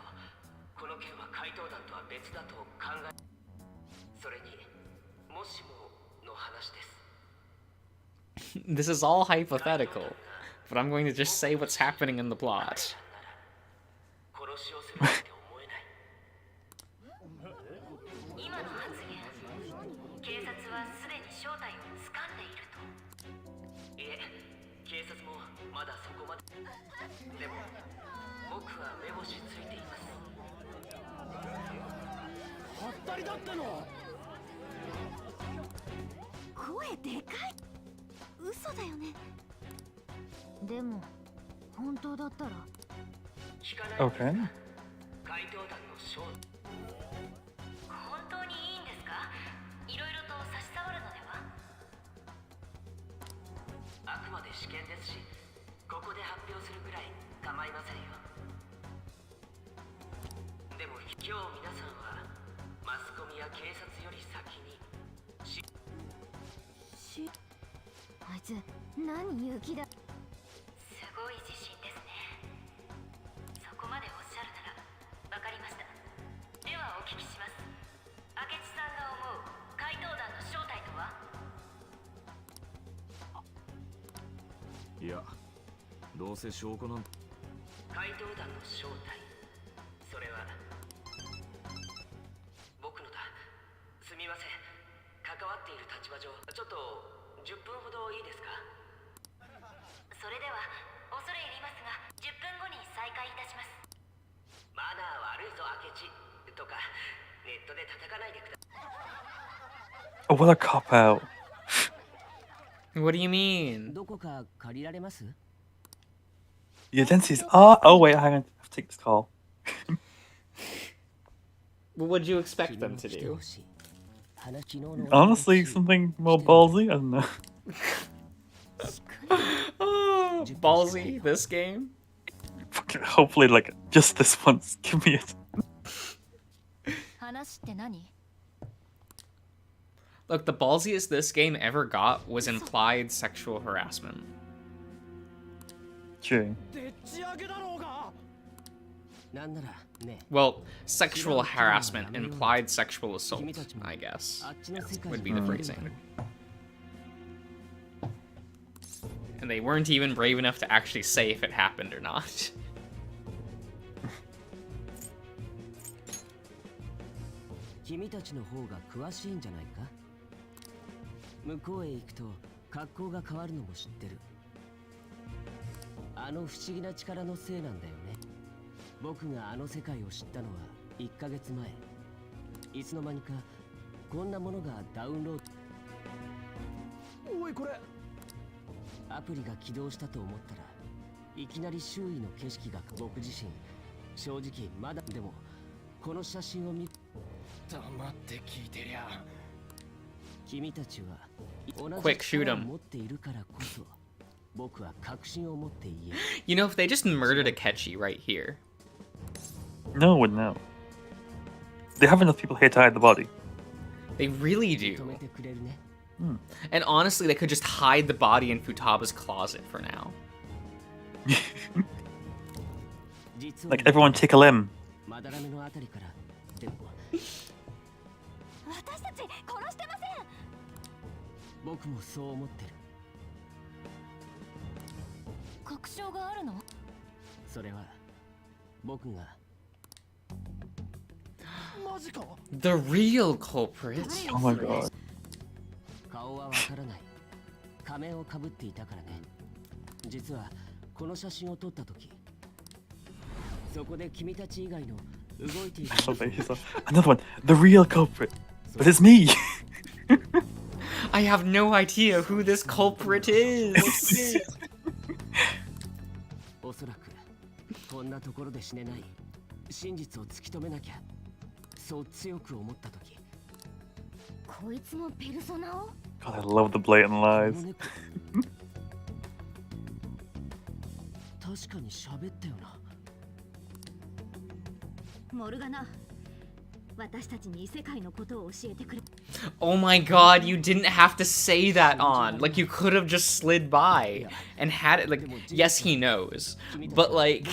この件は怪盗団とは別だと考え。それにもしもの話です。This is all hypothetical, but I'm going to just say what's happening in the plot. 殺しをするなんて思えない。はすでに正体を掴んでいると。いえ、警察もまだそこまで。でも僕は目星ついています。はったりだっての。声でかい。嘘だよね。でも本当だったら。聞かない。 Okay. 怪盗団の正体。本当にいいんですか？いろいろと差し障るのでは？あくまで試験ですし、ここで発表するくらい構いませんよ。でも今日皆さんはマスコミや警察より先にあいつ何勇気だ。すごい自信ですね。そこまでおっしゃるならわかりました。ではお聞きします。明智さんが思う怪盗団の正体とは？いや、どうせ証拠なんて。怪盗団の正体、それは僕のだ。すみません、関わっている立場上ちょっと10分ほどいいですか？それでは恐れ入りますが10分後に再開いたします。マナー悪いぞ明智とかネットで叩かないでください。 Oh, what a cop out. What do you mean? どこか借りられます？ The identities are. Oh, wait, hang on. I have to take this call. What would you expect them to do? Honestly, something more ballsy? I don't know. Oh, ballsy, this game? Hopefully, like, just this once. Give me it. 話って何？ Look, the ballsiest this game ever got was implied sexual harassment. True. でっち上げだろうが。なんならね。 Well, sexual harassment, implied sexual assault, I guess, would be the phrasing. And they weren't even brave enough to actually say if it happened or not. 君たちの方が詳しいんじゃないか？向こうへ行くと格好が変わるのも知ってる。あの不思議な力のせいなんだよね。僕があの世界を知ったのは1ヶ月前。いつの間にかこんなものがダウンロード。おいこれ。アプリが起動したと思ったらいきなり周囲の景色が。僕自身正直まだ。でもこの写真を見。黙って聞いてりゃ。君たちは同 Quick, じ shoot 力を him. 持っているからこそ僕は確信を持って言える。 You know, if they just murdered Akechi right here. No one would know. They have enough people here to hide the body. They really do. 止めてくれるね。 And honestly, they could just hide the body in Futaba's closet for now. Like, everyone take a limb. まだらめのあたりからでも私たち殺してません。僕もそう思ってる。確証があるの？それは僕が。マジか。 The real culprit? Oh my god. 顔はわからない。仮面をかぶっていたからね。実はこの写真を撮った時、そこで君たち以外の動いている。 I love it. He's like, another one. The real culprit. But it's me. I have no idea who this culprit is. おそらくこんなところで死ねない。真実を突き止めなきゃ。そう強く思った時。こいつもペルソナを。 God, I love the blatant この lies. 猫確かに喋ったよな。モルガナ、私たちに異世界のことを教えてくれ。 Oh my god, you didn't have to say that on. Like, you could have just slid by and had it. Like, yes, he knows. But, like,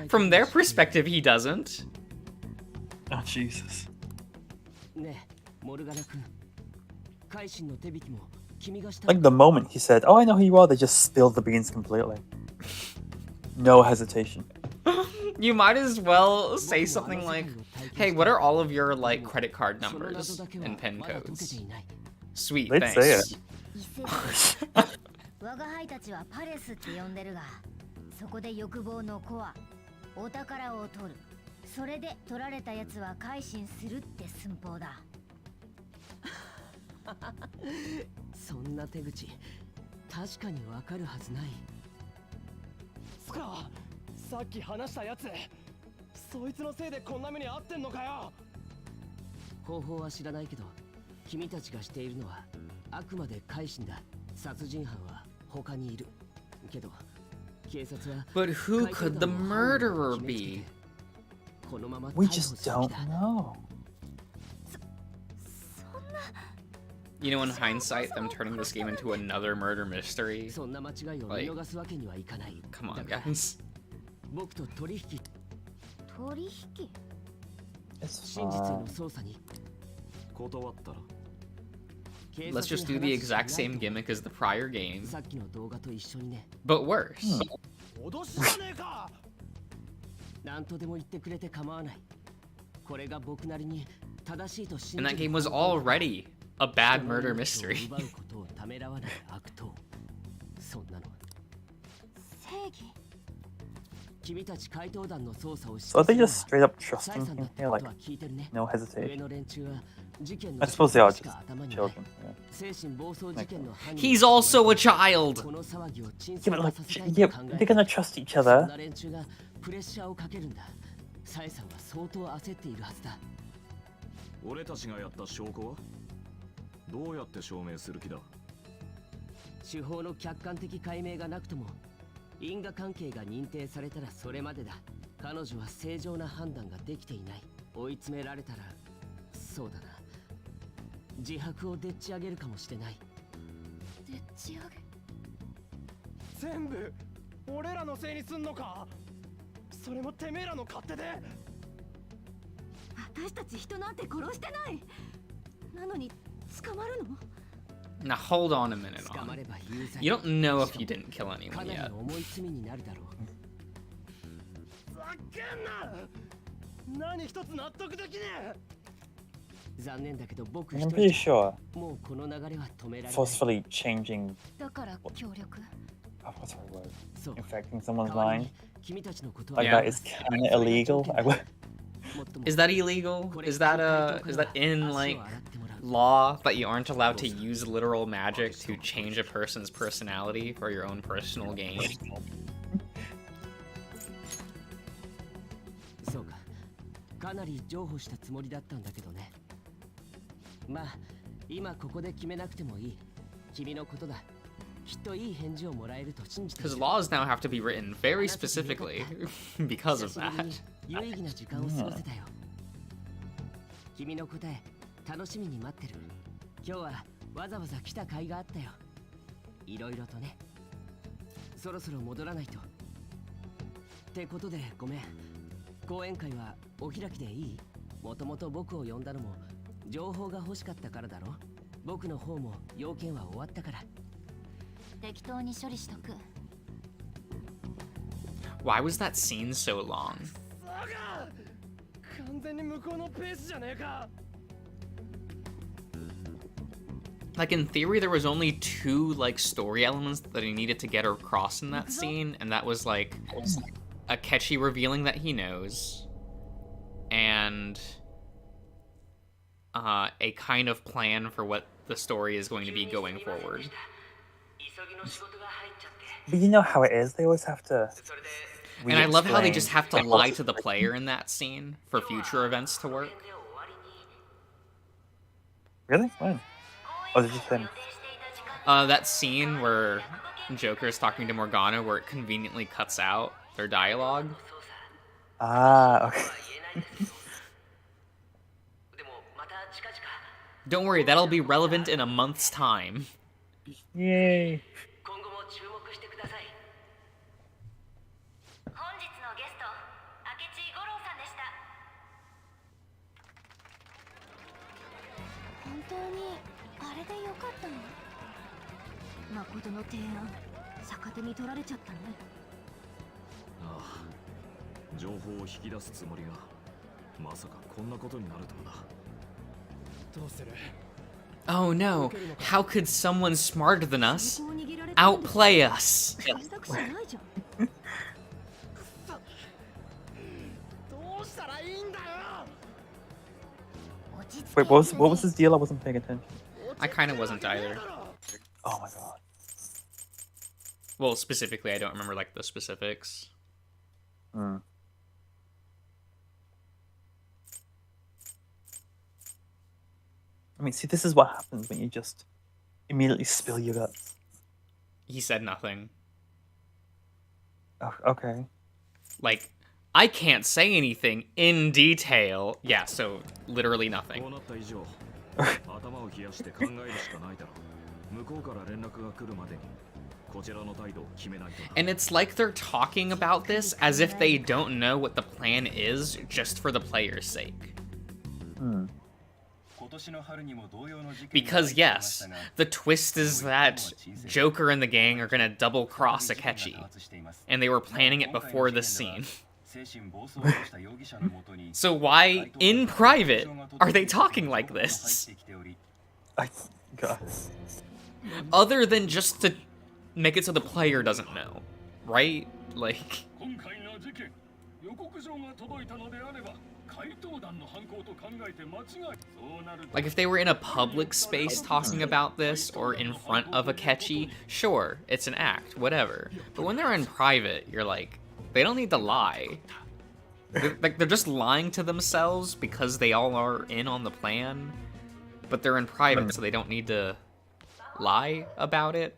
from their perspective, he doesn't. Oh, Jesus. ねえ、モルガナ君。改心の手引きも君がした。 Like, the moment he said, oh, I know who you are, they just spilled the beans completely. No hesitation. You might as well say something like, hey, what are all of your, like, credit card numbers and PIN codes? Sweet, They'd say thanks. it. 異世我が輩たちはパレスって呼んでるが、そこで欲望のコア、お宝を取る。それで取られたやつは改心するって寸法だ。そんな手口確かにわかるはずない。スカ、さっき話したやつ、そいつのせいでこんな目に遭ってんのかよ。方法は知らないけど、君たちがしているのはあくまで改心だ。殺人犯は他にいるけど、警察は But who could the murderer be? このまま We 逮捕 just すべ don't きだ。 know. You know, in hindsight, them turning this game into another murder mystery. そんな間違いを見逃すわけにはいかない。 Come on, だから guys. 僕と取引、取引 It's 真実へ fine. の捜査に。断ったら Let's just do the exact same gimmick as the prior game, さっきの動画と一緒にね。 but worse. 脅しじゃねえか。何とでも言ってくれて構わない。これが僕なりに正しいと信 And じ that る game was already a bad murder mystery. 人の命を奪うことをためらわない悪党。そんなの正義。君たち怪盗団の捜査をし So are they just straight up サイ trusting さんだ him って here? こ Like, とは聞いてるね。 no 上 hesitation. の連中は事件 I の suppose they are し just か頭にない。 children. Yeah. 精神暴走事件の犯 He's 人 also a child. この騒ぎを鎮 Yeah, 静 but 化 like, させたい yeah, と考 they're え gonna trust each そん other. な連中がプレッシャーをかけるんだ。サイさんは相当焦っているはずだ。俺たちがやった証拠はどうやって証明する気だ。手法の客観的解明がなくとも因果関係が認定されたらそれまでだ。彼女は正常な判断ができていない。追い詰められたら、そうだな、自白をでっち上げるかもしれない。でっち上げ。全部俺らのせいにすんのか。それもてめえらの勝手で。私たち人なんて殺してない。なのに捕まるの？ Now hold on a minute. 捕ま On. れば有罪。 You don't know if you didn't kill か anyone なり yet. 重い罪になるだろう。ざけんな。何一つ納得できねえ。残念だけど僕 I'm 一 pretty 人 sure もうこの流れは止められない。 forcefully changing, だから協力。 what's our word? そう。 Infecting someone's 代わり mind に君たちのことは like Yeah. that is kind of illegal. I would. もっとも Is that illegal? Is that in like law that you aren't allowed to use literal magic to change a person's personality for your own personal gain? そうか。かなり譲歩したつもりだったんだけどね。まあ、今ここで決めなくてもいい。君のことだ。きっといい返事をもらえると信じている。 Because laws now have to be written very specifically because of 久しぶり that. に有意義な時間を過ごせたよ。君の答え、楽しみに待ってる。今日はわざわざ来た甲斐があったよ。いろいろとね。そろそろ戻らないと。ってことでごめん。講演会はお開きでいい？もともと僕を呼んだのも情報が欲しかったからだろ。僕の方も要件は終わったから。適当に処理しとく。 Why was that scene so long? さが完全に向こうのペースじゃねえか。 Like in theory, there was only two like story elements that he needed to get across in that scene, and that was like a catchy revealing that he knows, and a kind of plan for what the story is going to be going forward. But you know how it is. They always have to. And I love how they re-explain just have to like, lie what's- to the player in that scene for future events to work. Really? When? Oh, it's just him. That scene where Joker's talking to Morgana, where it conveniently cuts out their dialogue. Ah, okay. Don't worry, that'll be relevant in a month's time. Yay. 本日のゲスト、明智五郎さんでした。本当にあれでよかったの？誠の提案、逆手に取られちゃったね。ああ、情報を引き出すつもりがまさかこんなことになるとはな。どうする？ Oh no, how could someone smarter than us outplay us? どうしたらいいんだよ。 Wait, what was his deal? I wasn't paying attention. I kind of wasn't either. Oh my god. Well, specifically, I don't remember like the specifics. Hmm. I mean, see, this is what happens when you just immediately spill your guts. He said nothing. Oh, okay. Like, I can't say anything in detail. Yeah, so literally nothing. こうなった以上頭を冷やして考えるしかないだろう向こうから連絡が来るまでにこちらの態度を決めないとな And it's like they're talking about this as if they don't know what the plan is just for the player's sake. Hmm. Because yes, the twist is that Joker and the gang are gonna double cross Akechi, and they were planning it before this scene. So why, in private, are they talking like this? God. Other than just to make it so the player doesn't know, right? Like... Like, if they were in a public space talking about this, or in front of Akechi, sure, it's an act, whatever. But when they're in private, you're like, they don't need to lie. They're just lying to themselves because they all are in on the plan, but they're in private, so they don't need to lie about it.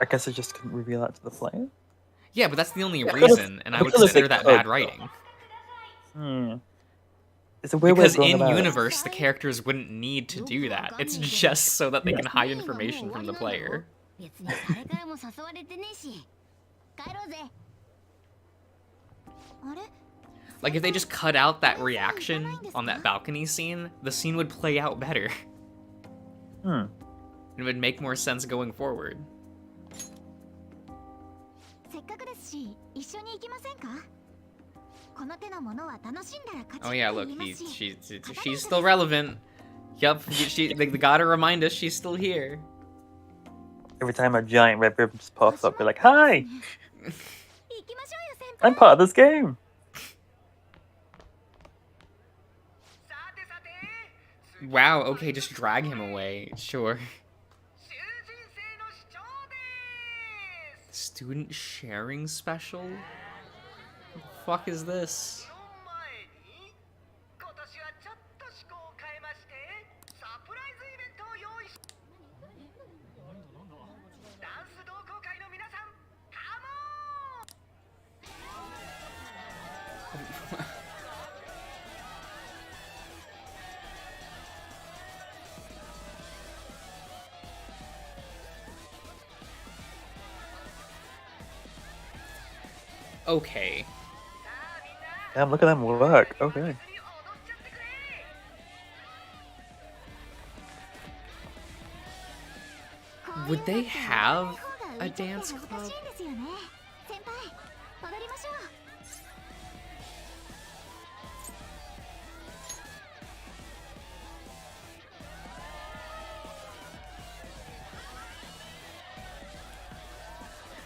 I guess I just couldn't reveal that to the player? Yeah, but that's the only reason, and I would consider that bad writing. Hmm. It's a weird way of Because going in about it. universe, the characters wouldn't need to do that. It's just so that they can hide information from the player. Like, if they just cut out that reaction on that balcony scene, the scene would play out better. Hmm. It would make more sense going forward. Oh yeah, look, she's still relevant. Yup, they gotta remind us she's still here. Every time a giant red ribbon just pops up, you're like, hi! I'm part of this game! Wow, okay, just drag him away, sure. Student sharing special? What the fuck is this? Okay. Damn, look at them work. Okay. Would they have a dance club?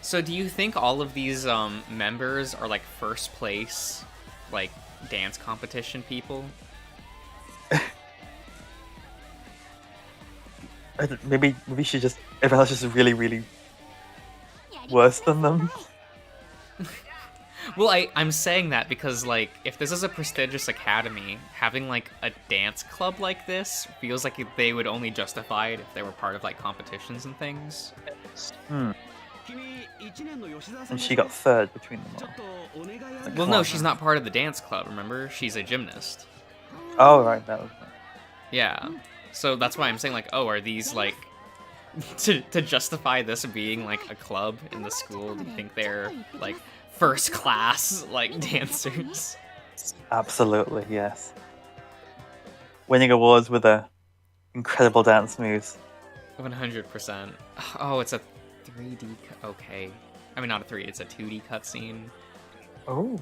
So do you think all of these members are like first place, like dance competition people? Maybe she just everyone else just really worse than them. Well, I'm saying that because like if this is a prestigious academy, having like a dance club like this feels like they would only justify it if they were part of like competitions and things. Hmm. And she got third between them all. Like, Well, no, she's not part of the dance club, remember? She's a gymnast. Oh, right, that was... Yeah. So that's why I'm saying, like, oh, are these, like... to justify this being, like, a club in the school, do you think they're, like, first class, like, dancers? Absolutely, yes. Winning awards with a incredible dance moves. 100%. Oh, it's a 3D... Okay. I mean, not a 3D, it's a 2D cutscene. Oh.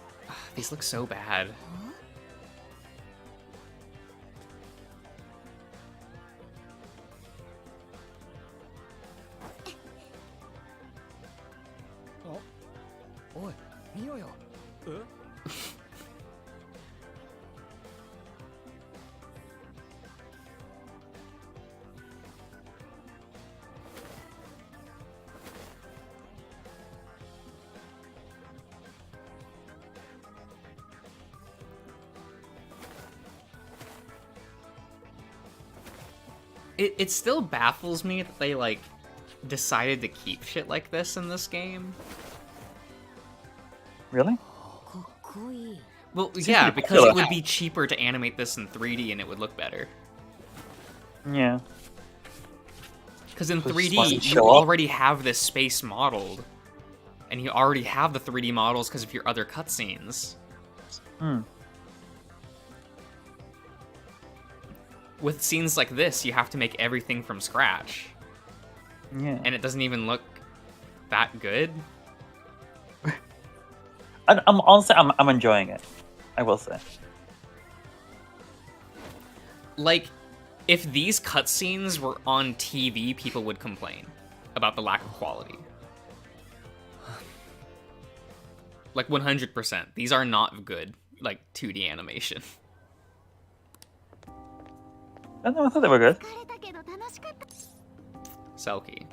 These look so bad. うよ。It still baffles me that they, like, decided to keep shit like this in this game. Really? Well, Seems yeah, pretty because popular. it would be cheaper to animate this in 3D and it would look better. Yeah. Because in So just 3D, let it you show up. already have this space modeled. And you already have the 3D models because of your other cutscenes. Hmm. With scenes like this, you have to make everything from scratch. Yeah. And it doesn't even look that good. I'm honestly, I'm enjoying it. I will say. Like, if these cutscenes were on TV, people would complain about the lack of quality. Like, 100%. These are not good, like, 2D animation. I know, I thought they were good. Selkie.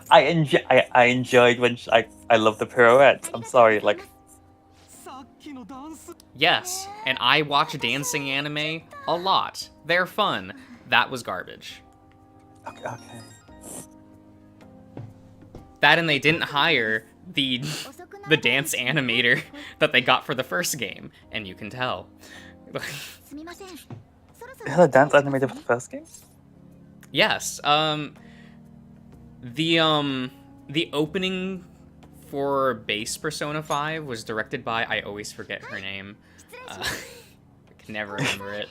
I enjoyed when I love the pirouettes. I'm sorry, like. Yes, and I watch dancing anime a lot. They're fun. That was garbage. Okay. That and they didn't hire the dance animator that they got for the first game, and you can tell. They had a dance animated for the first game? Yes, the opening for base Persona 5 was directed by, I always forget her name. I can never remember it.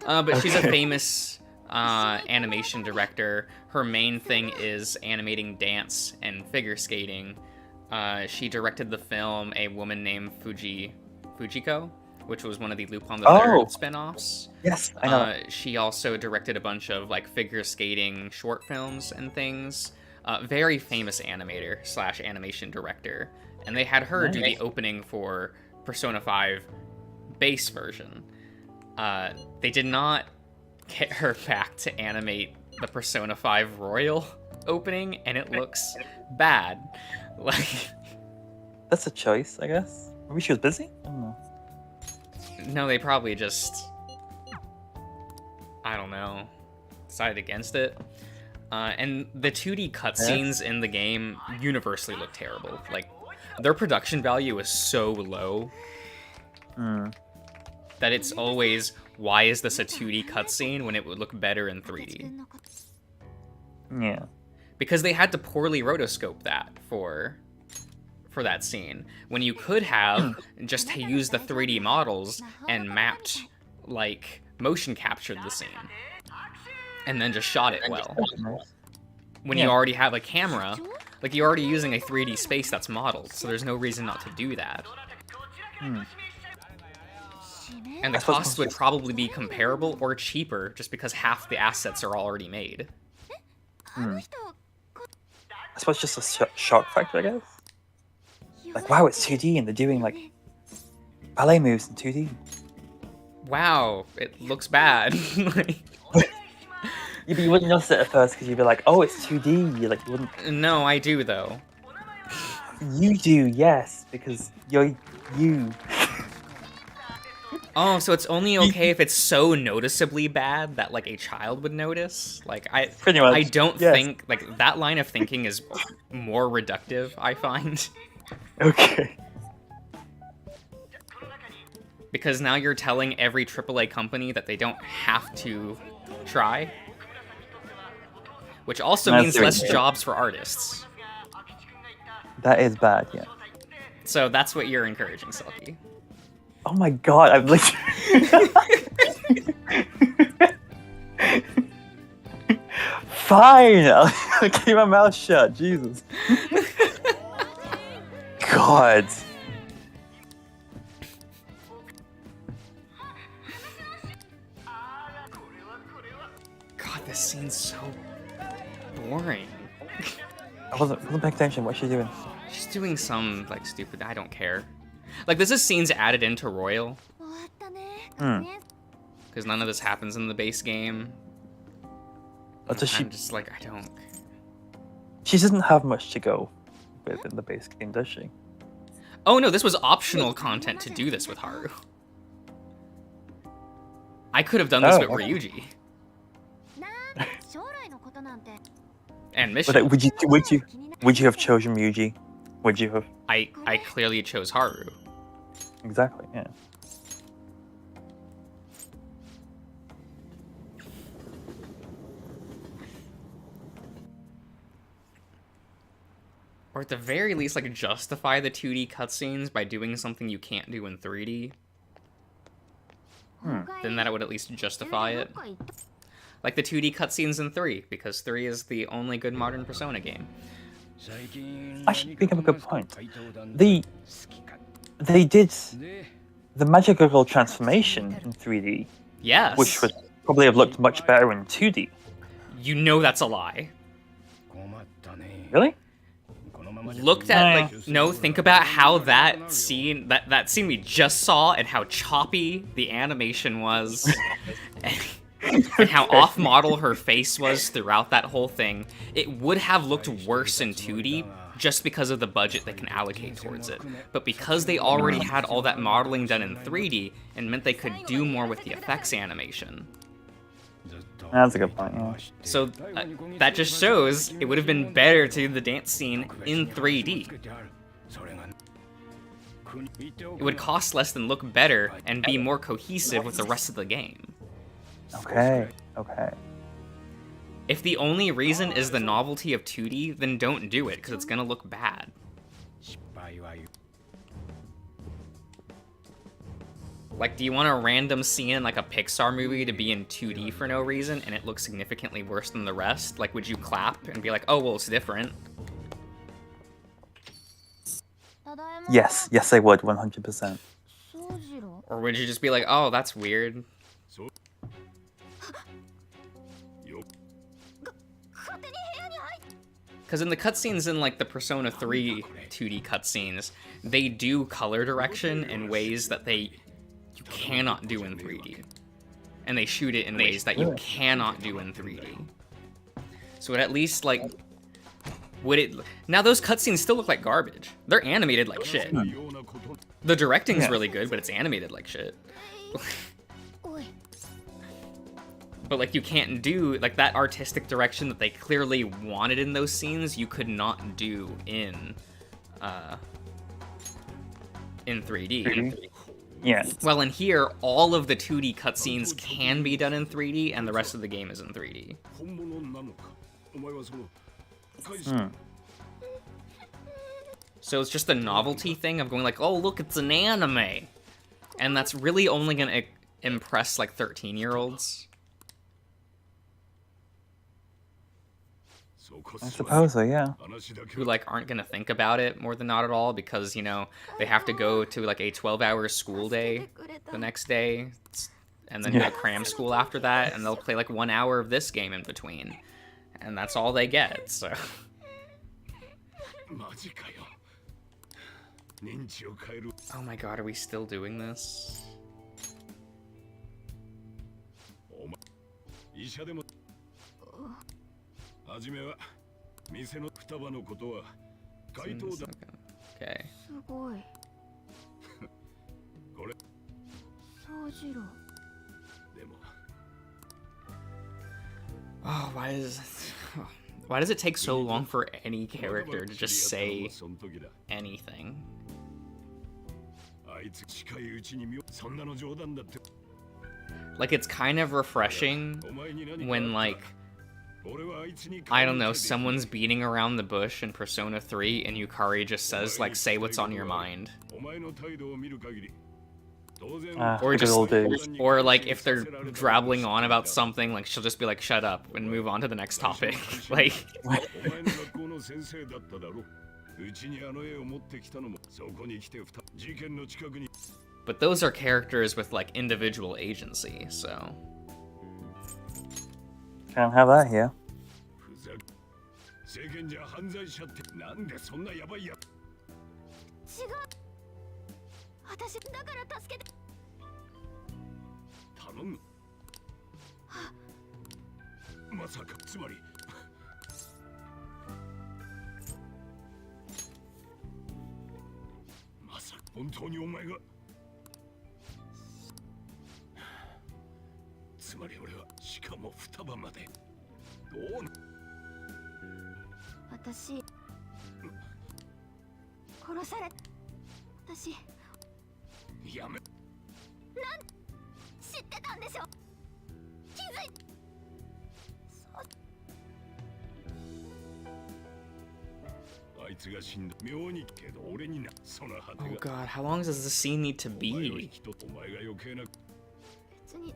But she's a famous animation director. Her main thing is animating dance and figure skating. She directed the film A Woman Named Fujiko, which was one of the Lupin the Third spin-offs. Yes, I know. She also directed a bunch of like figure skating short films and things. Very famous animator / animation director. And they had her do the opening for Persona 5 base version. They did not get her back to animate the Persona 5 Royal opening, and it looks bad. Like, that's a choice, I guess. Maybe she was busy? I don't know. No, they probably just, I don't know, decided against it. And the 2D cutscenes in the game universally look terrible. Like, their production value is so low that it's always, why is this a 2D cutscene when it would look better in 3D? Yeah. Because they had to poorly rotoscope that for that scene, when you could have just used the 3D models and mapped, like, motion captured the scene. And then just shot it well. When you already have a camera, like, you're already using a 3D space that's modeled, so there's no reason not to do that. And the costs would probably be comparable or cheaper, just because half the assets are already made. I suppose just a shock factor, I guess? Like, wow, it's 2D and they're doing, like, ballet moves in 2D. Wow, it looks bad. Yeah, but you wouldn't notice it at first because you'd be like, oh, it's 2D. You wouldn't. No, I do, though. You do, yes, because you're you. Oh, so it's only okay if it's so noticeably bad that, like, a child would notice? Like, Pretty much, I don't yes. think, like, that line of thinking is more reductive, I find. Okay. Because now you're telling every AAA company that they don't have to try. Which also means less jobs for artists. That is bad, yeah. So that's what you're encouraging, Selkie. Oh my god, I'm literally... Fine! I'll keep my mouth shut, Jesus. God. God, this scene's so boring. I wasn't paying attention. What's she doing? She's doing some, like, stupid... I don't care. Like, this is scenes added into Royal. Because none of this happens in the base game. But does she... I'm just like, I don't... She doesn't have much to go with in the base game, does she? Oh no, this was optional content to do this with Haru. I could have done this with Ryuji. And Mission. But would you have chosen Ryuji? Would you have? I clearly chose Haru. Exactly, yeah. Or at the very least, like, justify the 2D cutscenes by doing something you can't do in 3D. Then that would at least justify it. Like the 2D cutscenes in 3, because 3 is the only good modern Persona game. Actually, you have a good point. They did the magical transformation in 3D. Yes. Which would probably have looked much better in 2D. You know that's a lie. Really? Looked at, like, no, think about how that scene, that scene we just saw, and how choppy the animation was, and how off-model her face was throughout that whole thing. It would have looked worse in 2D, just because of the budget they can allocate towards it. But because they already had all that modeling done in 3D, it meant they could do more with the effects animation. That's a good point, yeah. So that just shows it would have been better to do the dance scene in 3D. It would cost less than look better and be more cohesive with the rest of the game. Okay, okay. If the only reason is the novelty of 2D, then don't do it, because it's gonna look bad. Like, do you want a random scene in, like, a Pixar movie to be in 2D for no reason, and it looks significantly worse than the rest? Like, would you clap and be like, oh, well, it's different? Yes, yes I would, 100%. Or would you just be like, oh, that's weird? Because in the cutscenes in, like, the Persona 3 2D cutscenes, they do color direction in ways that you cannot do in 3D. And they shoot it in ways that you cannot do in 3D. So it at least, like, now those cutscenes still look like garbage. They're animated like shit. The directing's really good, but it's animated like shit. But, like, you can't do, like, that artistic direction that they clearly wanted in those scenes, you could not do in 3D. Yeah. Well, in here, all of the 2D cutscenes can be done in 3D, and the rest of the game is in 3D. So it's just a novelty thing of going like, oh, look, it's an anime! And that's really only gonna impress, like, 13-year-olds. I suppose so, yeah. Who, like, aren't gonna think about it more than not at all because, you know, they have to go to, like, a 12-hour school day the next day, and then go cram school after that, and they'll play, like, 1 hour of this game in between. And that's all they get, so... Oh my god, are we still doing this? Okay. Oh, why does it take so long for any character to just say anything? Like, it's kind of refreshing when, like, I don't know, someone's beating around the bush in Persona 3 and Yukari just says, like, say what's on your mind. Or like, if they're drabbling on about something, like, she'll just be like, shut up, and move on to the next topic. Like... But those are characters with, like, individual agency, so... Can't have that here. 私だから助けて。頼む。まさか、つまり。まさか本当にお前が。つまり俺はしかも双葉まで。どうな。私殺され。私やめ。なん知ってたんでしょ。気づい。あいつが死んだ妙にけど俺になその果て Oh が。 god, how long does this scene need to お前より be? 人とお前が余計な。別に。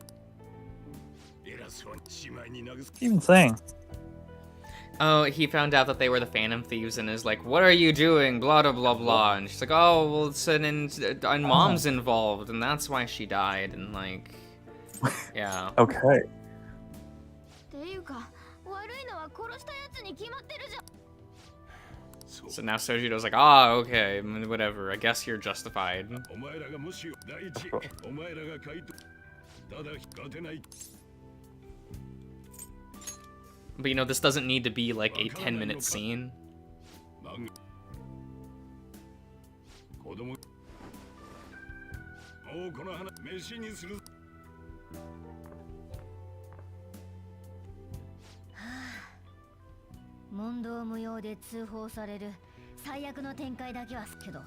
偉そうにしまいに投げす。 Even saying. Oh, he found out that they were the Phantom Thieves and is like, what are you doing? Blah, blah, blah, blah. And she's like, oh, well, it's and mom's involved, and that's why she died, and like, yeah. Okay. っていうか悪いのは殺したやつに決まってるじゃん。 So now Sojito's like, ah, okay, whatever, I guess you're justified. お前らがもし第一お前らが回答ただ勝てない。 But you know, this doesn't need to be like a 10-minute scene. 子供もうこの花飯にする。問答無用で通報される最悪の展開だけはすけど。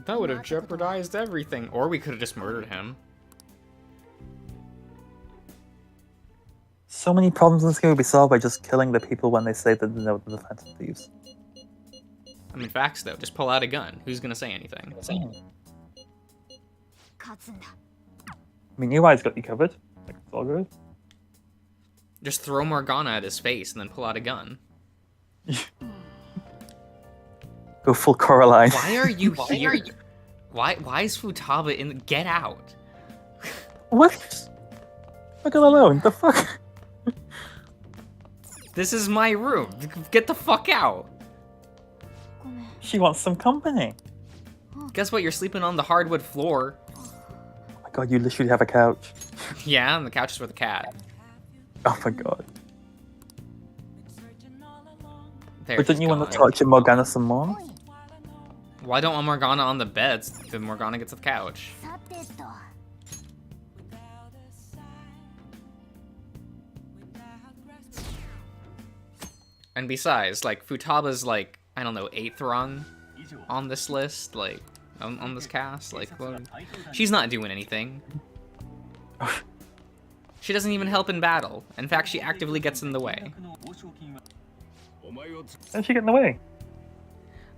That would have jeopardized everything. Or we could have just murdered him. So many problems in this game will be solved by just killing the people when they say that they're the Phantom Thieves. I mean, facts though, just pull out a gun. Who's gonna say anything? I mean, UI's got you covered. Like, it's all good. Just throw Morgana at his face and then pull out a gun. Go full Coraline. Why are you here? Why is Futaba in? Get out! What? Look at alone. The fuck? This is my room. Get the fuck out! She wants some company. Guess what? You're sleeping on the hardwood floor. Oh my god, you literally have a couch. Yeah, and the couch is for the cat. Oh my god. There, But didn't you want to torture Morgana some more? Why don't want Morgana on the bed? Then Morgana gets the couch. And besides, like, Futaba's like, I don't know, 8th rung on this list, like, on this cast. Like, well, she's not doing anything. She doesn't even help in battle. In fact, she actively gets in the way. How'd she get in the way?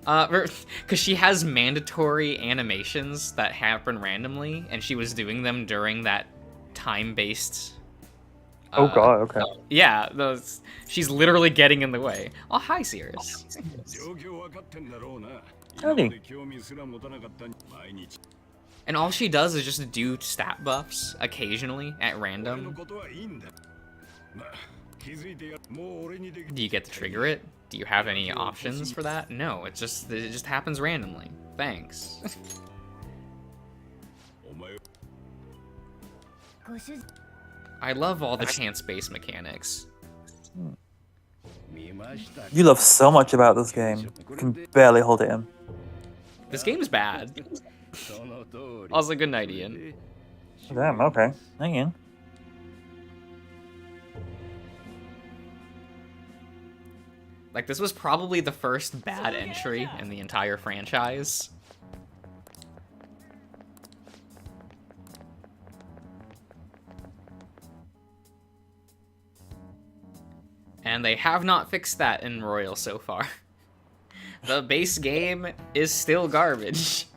Because she has mandatory animations that happen randomly, and she was doing them during that time-based... oh god, okay. Yeah, she's literally getting in the way. Oh, hi, Sirius. Howdy. And all she does is just do stat buffs occasionally at random. Do you get to trigger it? Do you have any options for that? No, it just happens randomly. Thanks. I love all the chance-based mechanics. You love so much about this game. You can barely hold it in. This game's bad. Also, good night, Ian. Damn, okay. Hang in. Like, this was probably the first bad entry in the entire franchise. And they have not fixed that in Royal so far. The base game is still garbage.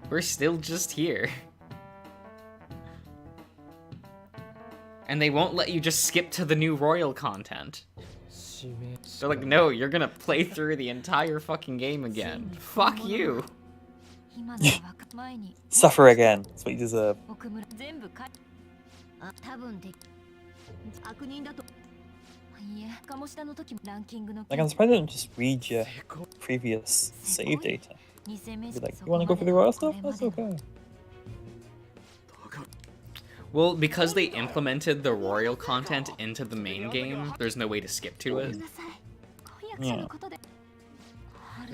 We're still just here. And they won't let you just skip to the new Royal content. They're like, no, you're gonna play through the entire fucking game again. Fuck you. Suffer again. That's what you deserve. Like, I'm surprised they don't just read your previous save data. Be like, you wanna go for the royal stuff? That's okay. Well, because they implemented the royal content into the main game, there's no way to skip to it. Yeah.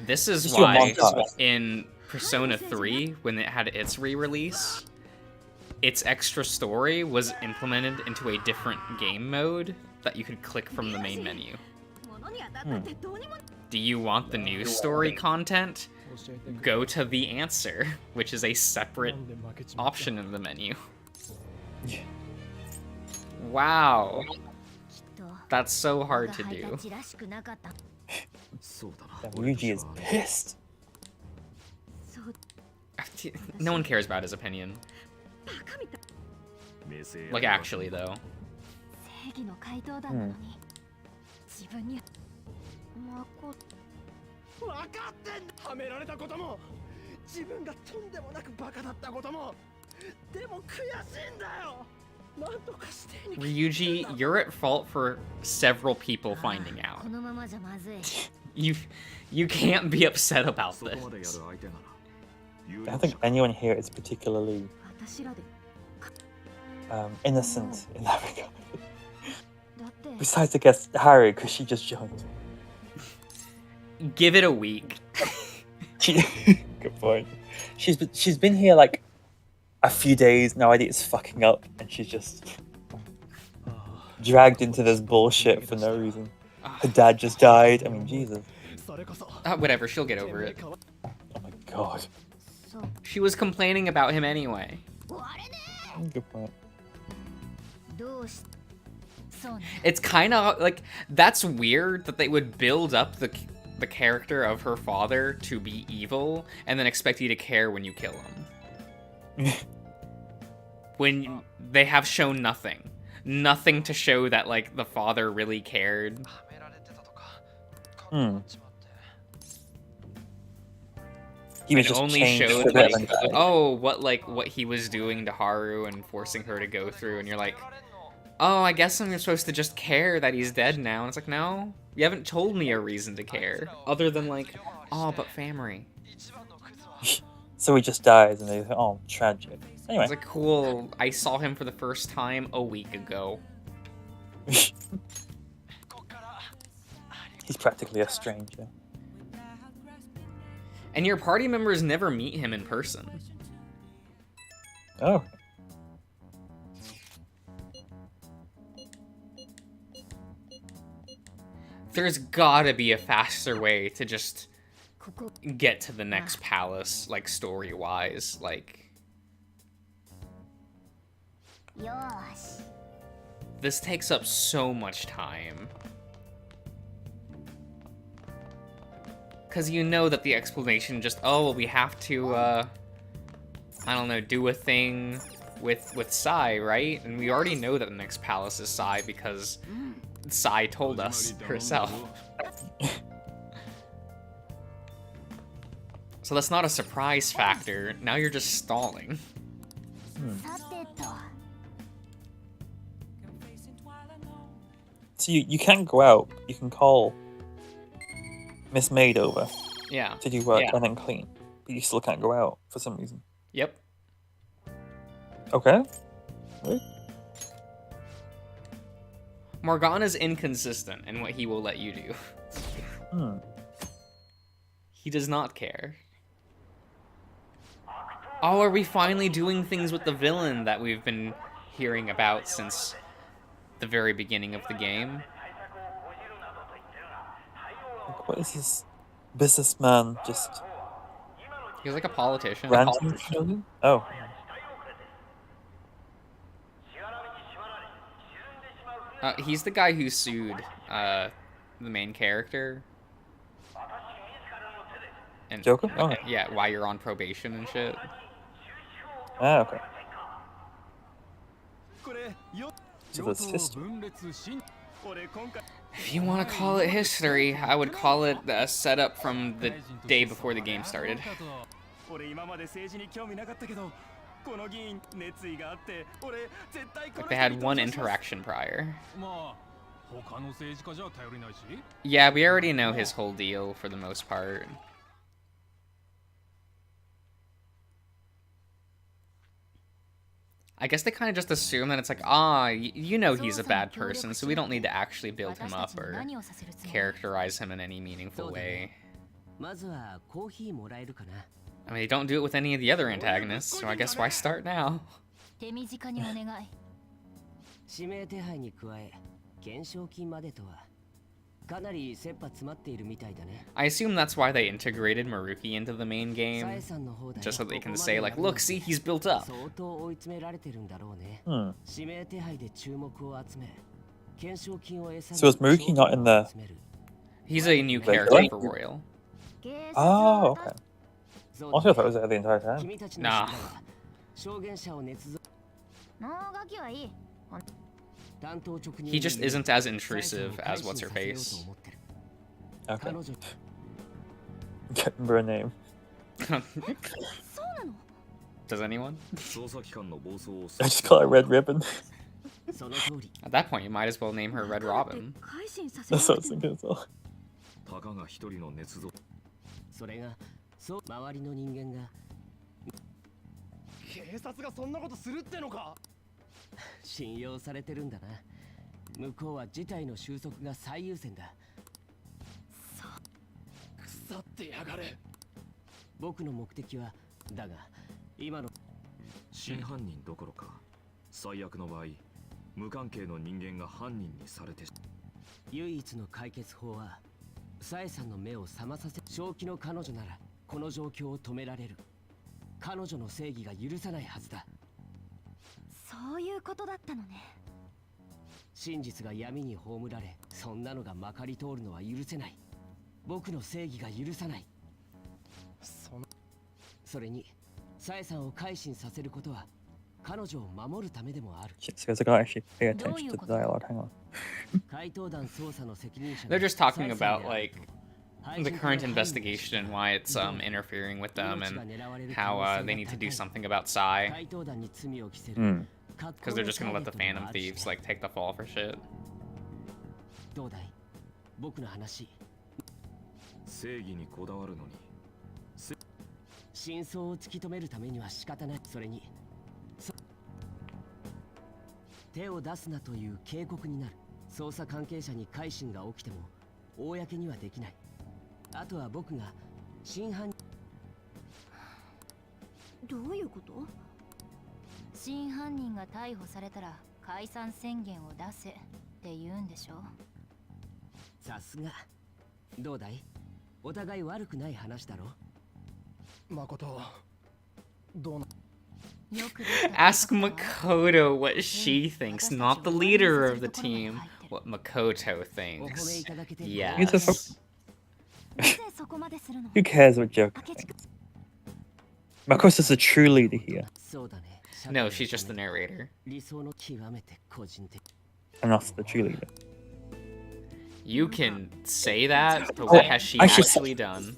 This is Just do a why montage. in Persona 3, when it had its re-release, its extra story was implemented into a different game mode that you could click from the main menu. Do you want the new story content? Go to the answer, which is a separate option in the menu. Wow. That's so hard to do. Ryuji is pissed. No one cares about his opinion. Like, actually, though. Ryuji, you're at fault for several people finding out. You can't be upset about this. I don't think anyone here is particularly innocent in that regard. Besides, I guess, Haru, because she just joined. Give it a week. Good point. She's been here like a few days, no idea it's fucking up, and she's just dragged into this bullshit for no reason. Her dad just died. I mean, Jesus. Whatever, she'll get over it. Oh my god. She was complaining about him anyway. Good point. It's kind of like, that's weird that they would build up the character of her father to be evil and then expect you to care when you kill him. When they have shown nothing. Nothing to show that, like, the father really cared. He was it just only changed showed, a bit like, and- oh, what he was doing to Haru and forcing her to go through, and you're like, oh, I guess I'm supposed to just care that he's dead now. And it's like, no, you haven't told me a reason to care, other than like, oh, but family. So he just dies, and they oh, tragic. Anyway. It's like, cool, I saw him for the first time a week ago. He's practically a stranger. And your party members never meet him in person. Oh. There's gotta be a faster way to just get to the next palace, like, story-wise, like... This takes up so much time. Because you know that the explanation just, oh, well, we have to, I don't know, do a thing with Sai, right? And we already know that the next palace is Sai because Sai told us herself. So that's not a surprise factor. Now you're just stalling. So you can't go out. You can call Miss Maid over. Yeah. To do work and then clean. But you still can't go out for some reason. Yep. Okay. Really? Morgana's inconsistent in what he will let you do. He does not care. Oh, are we finally doing things with the villain that we've been hearing about since the very beginning of the game? Like, what is this businessman just... He's like a politician. Ranting? Oh. He's the guy who sued the main character. And, Joker? Oh. Yeah, why you're on probation and shit. Ah, okay. So that's history. If you want to call it history, I would call it a setup from the day before the game started. Like they had one interaction prior. Yeah, we already know his whole deal for the most part. I guess they kind of just assume that it's like, you know he's a bad person, so we don't need to actually build him up or characterize him in any meaningful way. I mean, they don't do it with any of the other antagonists, so I guess why start now? 指名手配に加え懸賞金までとはかなり切羽詰まっているみたいだね。 I assume that's why they integrated Maruki into the main game, just so they can say like, look, see, he's built up. 相当追い詰められてるんだろうね。指名手配で注目を集め懸賞金を餌に So is Maruki not in the... He's a new character for Royal. Oh, okay. I thought it was there the entire time. Nah. 証言者を捏造 He just isn't as intrusive as what's her face. Okay. Can't remember her name. Does anyone? I just call her Red Ribbon. At that point, you might as well name her Red Robin. That's what I was thinking as well. それがそう周りの人間が警察がそんなことするってのか。信用されてるんだな。向こうは事態の収束が最優先だ。腐ってやがれ。僕の目的はだが今の真犯人どころか最悪の場合無関係の人間が犯人にされて唯一の解決法はサエさんの目を覚まさせ正気の彼女ならこの状況を止められる。彼女の正義が許さないはずだ。そういうことだったのね。真実が闇に葬られ、そんなのがまかり通るのは許せない。僕の正義が許さない。それに、サエさんを改心させることは彼女を守るためでもある。Shit, so I gotta actually pay attention to the dialogue. Hang on. 怪盗団捜査の責任者 They're just talking about like the current investigation and why it's interfering with them and how they need to do something about Psy. Because they're just gonna let the Phantom Thieves like take the fall for shit. どうだい？僕の話。正義にこだわるのに真相を突き止めるためには仕方ない。それに手を出すなという警告になる。捜査関係者に改心が起きても公にはできない。あとは僕が真犯どういうこと？真犯人が逮捕されたら解散宣言を出せって言うんでしょ。さすが。どうだい？お互い悪くない話だろ。誠どうな。Ask Makoto what she thinks, not the leader of the team. What Makoto thinks. Yes. Who cares what Joker thinks? Makoto's the true leader here. No, she's just the narrator. And not the true leader. You can say that, but what has she actually done?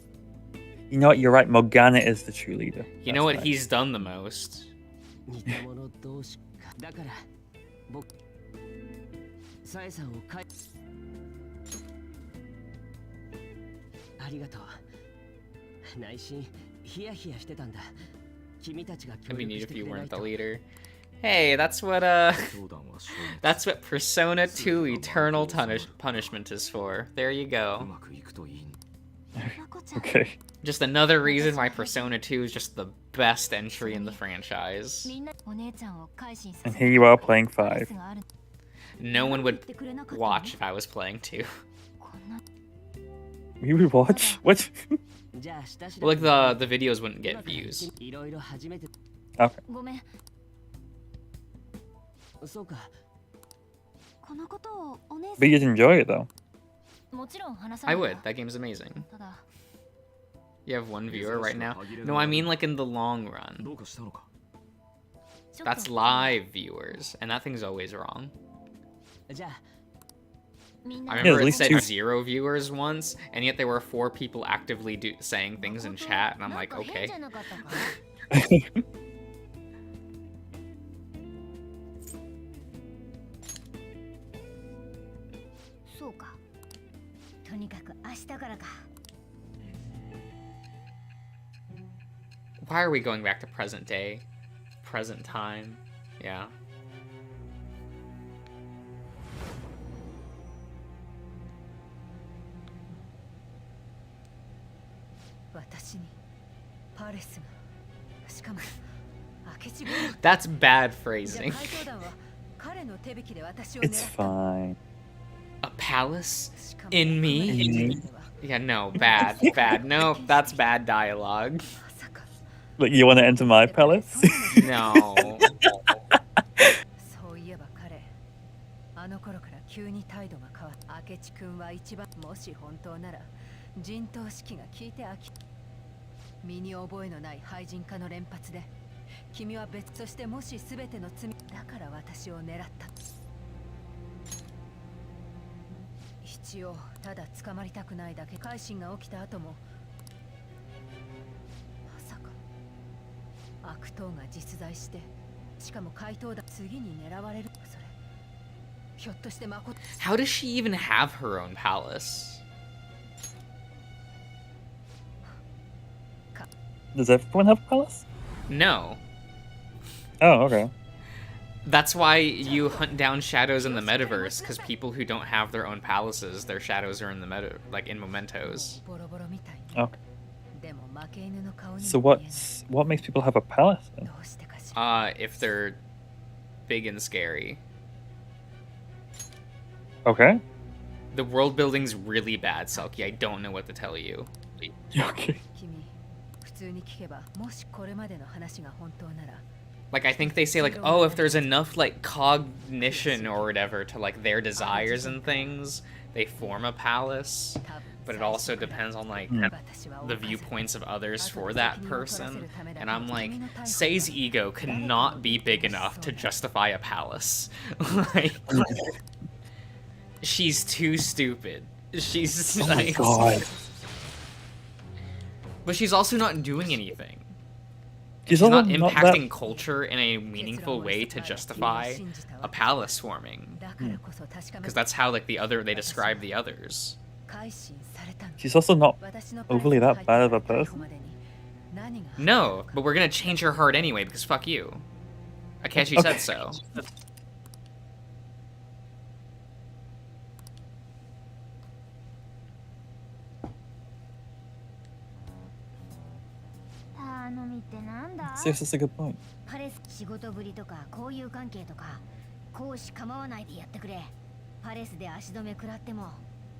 You know what, you're right, Morgana is the true leader. You know what he's done the most? 似た者同士か。だから僕サエさんをありがとう。内心ヒヤヒヤしてたんだ。君たちが協 It'd be 力 neat し if てく you れな weren't い the と。 leader. Hey, that's what that's what Persona 2 Eternal Punishment is for. There you go. Okay. Just another reason why Persona 2 is just the best entry in the franchise. And here you are playing 5. No one would watch if I was playing 2. You would watch? What? Well, like the videos wouldn't get views. Okay. そうか。このことをお姉さん But you'd enjoy it though. もちろん話さ I ない would. That game's amazing. ただ You have one viewer right now? No, I mean like in the long run. That's live viewers, and that thing's always wrong. じゃあ I remember at it least said 2. 0 viewers once, and yet there were 4 people actively saying things in chat, and I'm like, okay. か。 Why are we going back to present day? Present time? Yeah. 私にパレスが、しかも明智軍。 That's bad じゃあ phrasing. 怪盗団は彼の手引きで私を狙 It's った。 fine. A palace しかも in me? 奥村刑事では Yeah, no, bad, bad. No, that's bad dialogue. まさか Like, you want to enter my palace? No. そういえば彼、あの頃から急に態度が変わった。明智君は一番、もし本当なら陣頭指揮が効いて身に覚えのない廃人化の連発で、君は別としてもし全ての罪だから私を狙った。一応ただ捕まりたくないだけ。改心が起きた後もまさか悪党が実在して、しかも怪盗だ。次に狙われる。それひょっとしてまこと。 How does she even have her own palace? Does everyone have a palace? No. Oh, okay. That's why you hunt down shadows in the metaverse, because people who don't have their own palaces, their shadows are in the like in mementos. Okay. So what makes people have a palace then? If they're big and scary. Okay. The world building's really bad, Selkie. I don't know what to tell you. Okay. 普通に聞けば、もしこれまでの話が本当なら。 Like, I think they say, like, oh, if there's enough, like, cognition or whatever to, like, their desires and things, they form a palace. But it also depends on, like, the viewpoints of others for that person. And I'm like, Sei's ego cannot be big enough to justify a palace. Like, she's too stupid. She's, Oh my like... god. But she's also not doing anything. She's She's not also impacting culture in a meaningful way to justify a palace forming. Because that's how, like, they describe the others. She's also not overly that bad of a person. No, but we're gonna change her heart anyway, because fuck you. Akechi Okay. said so. See, that's a good point. パレス仕事ぶりとか交友関係とか公私構わないでやってくれ。パレスで足止め食らっても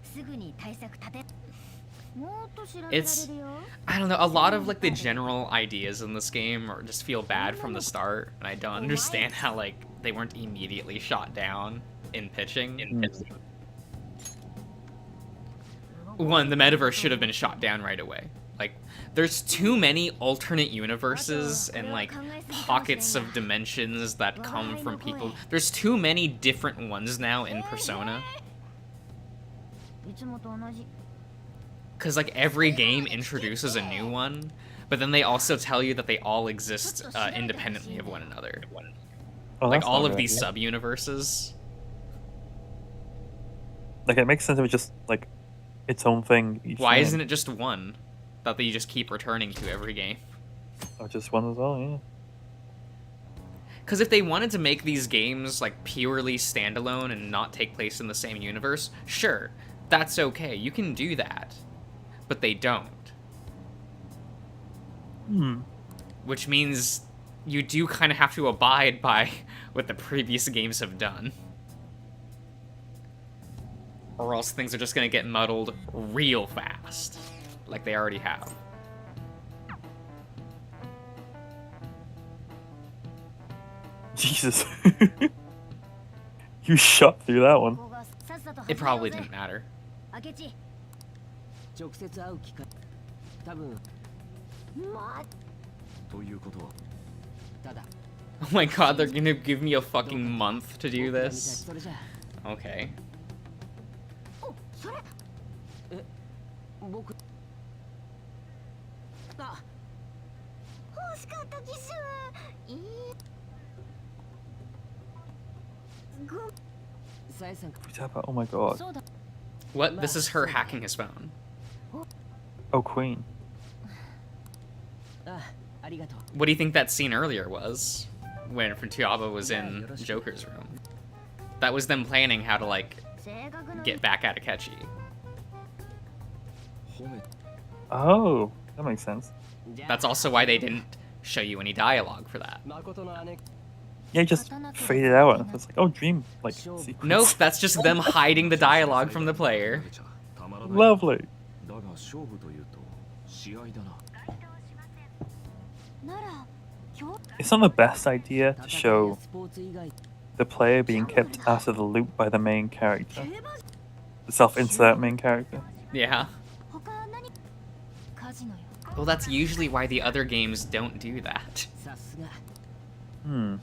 すぐに対策立て。 It's, I don't know, a lot of, like, the general ideas in this game are just feel bad from the start, and I don't understand how, like, they weren't immediately shot down in pitching. One, the metaverse should have been shot down right away. Like, there's too many alternate universes and, like, pockets of dimensions that come from people. There's too many different ones now in Persona. Because, like, every game introduces a new one, but then they also tell you that they all exist independently of one another. Oh, Like, that's all not of a good these idea. sub-universes. Like, it makes sense if it's just, like, its own thing. Why isn't it just one that you just keep returning to every game? Or just one as well, yeah. Because if they wanted to make these games, like, purely standalone and not take place in the same universe, sure, that's okay. You can do that. But they don't. Which means you do kind of have to abide by what the previous games have done. Or else things are just going to get muddled real fast. Like they already have. Jesus. You shot through that one. It probably didn't matter. 直接会う機会多分ということはただ Oh my god, they're gonna give me a fucking month to do this? それじゃ Okay. 僕あ、欲しかった機種。さえさん Oh my god. What? This is her hacking his phone. Oh, Queen. What do you think that scene earlier was? When Futaba was in Joker's room. That was them planning how to, like, get back at Akechi. Oh, that makes sense. That's also why they didn't show you any dialogue for that. Yeah, just fade it out. It's like, oh, dream, like, sequence. Nope, that's just them hiding the dialogue from the player. Lovely. It's not the best idea to show the player being kept out of the loop by the main character. The self-insert main character. Yeah. Well, that's usually why the other games don't do that. Hmm.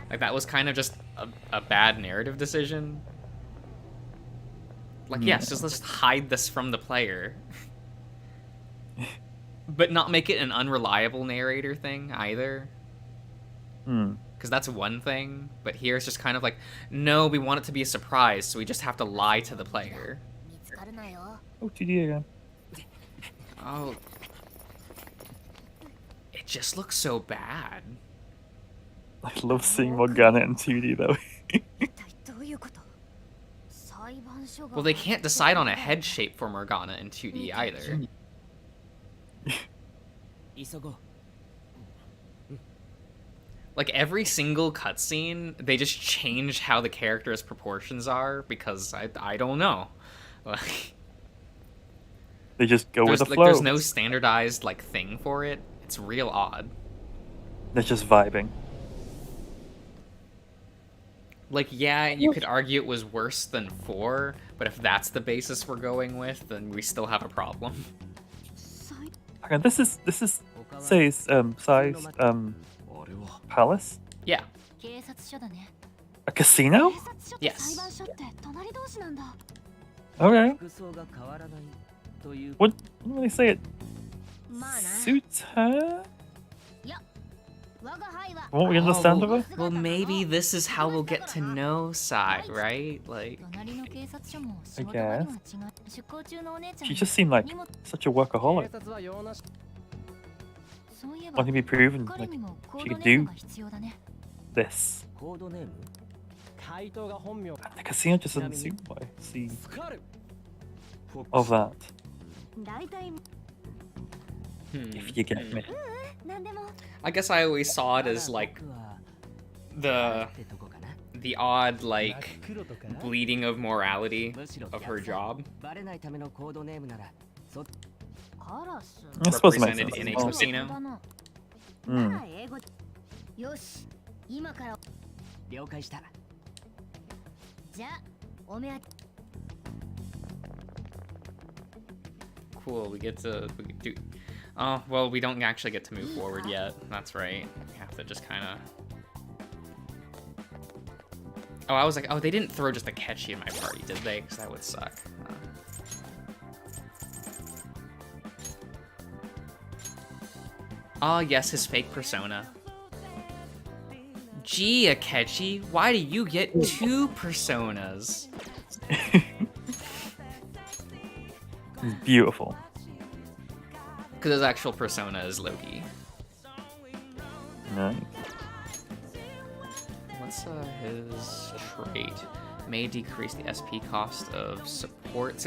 Like, that was kind of just a bad narrative decision. Like, yes, just let's hide this from the player. But not make it an unreliable narrator thing, either. Hmm. Because that's one thing, but here it's just kind of like, no, we want it to be a surprise, so we just have to lie to the player. Oh, 2D again. Oh. It just looks so bad. I love seeing Morgana in 2D, though. Well, they can't decide on a head shape for Morgana in 2D either. Like, every single cutscene, they just change how the character's proportions are, because I don't know. Like, they just go with the flow. There's no standardized, like, thing for it. It's real odd. They're just vibing. Like, yeah, you could argue it was worse than 4, but if that's the basis we're going with, then we still have a problem. Okay, this is Sai's palace? Yeah. A casino? Yes. Okay. What do they say it suits her? What we understand of her? Well, maybe this is how we'll get to know Sai, right? Like, I guess. She just seemed like such a workaholic. Wanting to be proven like she could do this. The casino just doesn't suit what I see of that. If you get me. I guess I always saw it as like the odd like bleeding of morality of her job. I suppose it makes Represented sense. in a casino. Cool, we do. Oh, well, we don't actually get to move forward yet. That's right. We have to just kind of. Oh, I was like, oh, they didn't throw just Akechi in my party, did they? Because that would suck. Oh, yes, his fake persona. Gee, Akechi, why do you get 2 personas? Beautiful. Because his actual persona is Loki. Nice. What's his trait? May decrease the SP cost of support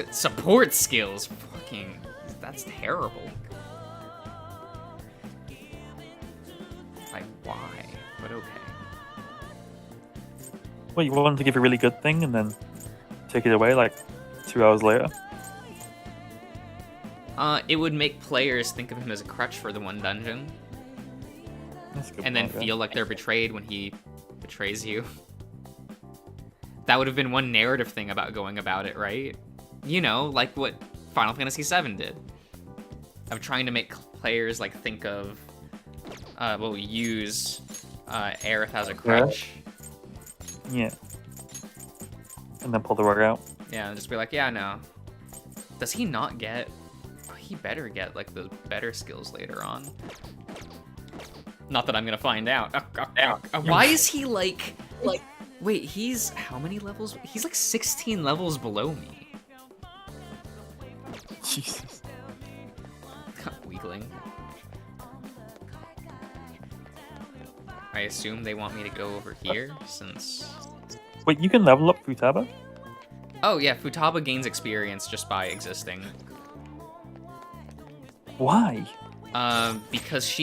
skills. Fucking, that's terrible. Like, why? But okay. Wait, you wanted to give a really good thing and then take it away like 2 hours later? It would make players think of him as a crutch for the one dungeon. That's a good and then point, feel like they're betrayed when he betrays you. That would have been one narrative thing about going about it, right? You know, like what Final Fantasy VII did. Of trying to make players like think of, use Aerith as a crutch. Yeah. And then pull the rug out. Yeah, and just be like, yeah, no. Does he not get... He better get, like, the better skills later on. Not that I'm gonna find out. Why is he, like... Wait, he's... How many levels? He's, like, 16 levels below me. Jesus. Weakling. I assume they want me to go over here, since... Wait, you can level up Futaba? Oh yeah, Futaba gains experience just by existing. Why? Because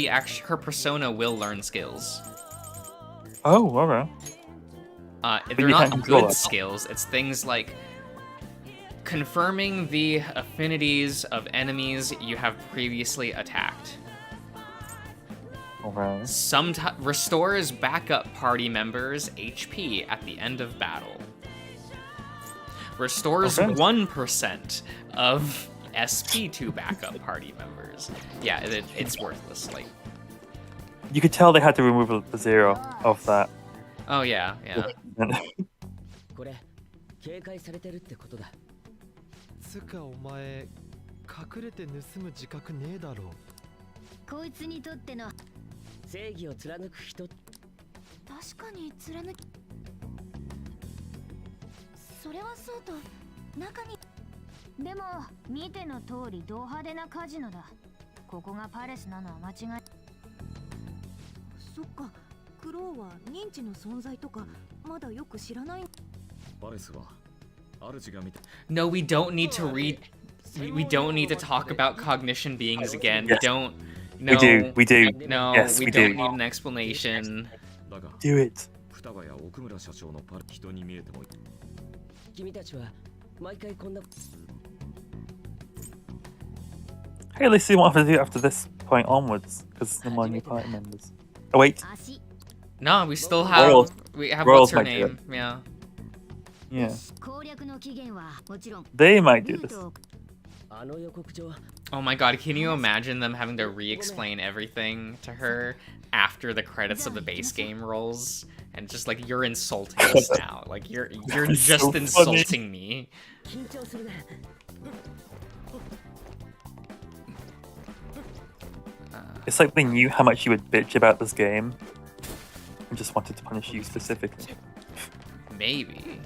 her persona will learn skills. Oh, alright. They're you not can't control good it. skills. It's things like confirming the affinities of enemies you have previously attacked. Okay. Restores backup party members HP at the end of battle. Restores Okay. 1% of SP to backup party members. Yeah, it's worthless. Like, You could tell they had to remove the 0 of that. oh yeah, yeah. これ警戒されてるってことだ。つかお前隠れて盗む自覚ねえだろ。こいつにとっての正義を貫く人。確かに貫きそれはそうと中にでも見ての通りド派手なカジノだ。ここがパレスなのは間違い。そっか、クローは認知の存在とかまだよく知らない。バレスは主が見た。 No, we don't need to read. We don't need to talk about cognition beings again. We Yes. don't. No, We do. No, Yes, we we don't do. need an explanation. だが Do it. 双葉や奥村社長のパル人に見えてもいい。君たちは毎回こんな。 Hey, let's see what I have to do after this point onwards, because no more new party members. Oh wait, 足 No, we still have. Royals- We have Royals what's her might do name? Yeah. yeah, 攻略の期限はもちろん they might do ルー this. トをあの予告状。 Oh my god, can you imagine them having to re-explain everything to her after the credits of the base game rolls? And just like, you're insulting us now. Like, you're That's just so funny. insulting me. 緊張するね。 It's like they knew how much you would bitch about this game, and just wanted to punish you specifically. Maybe.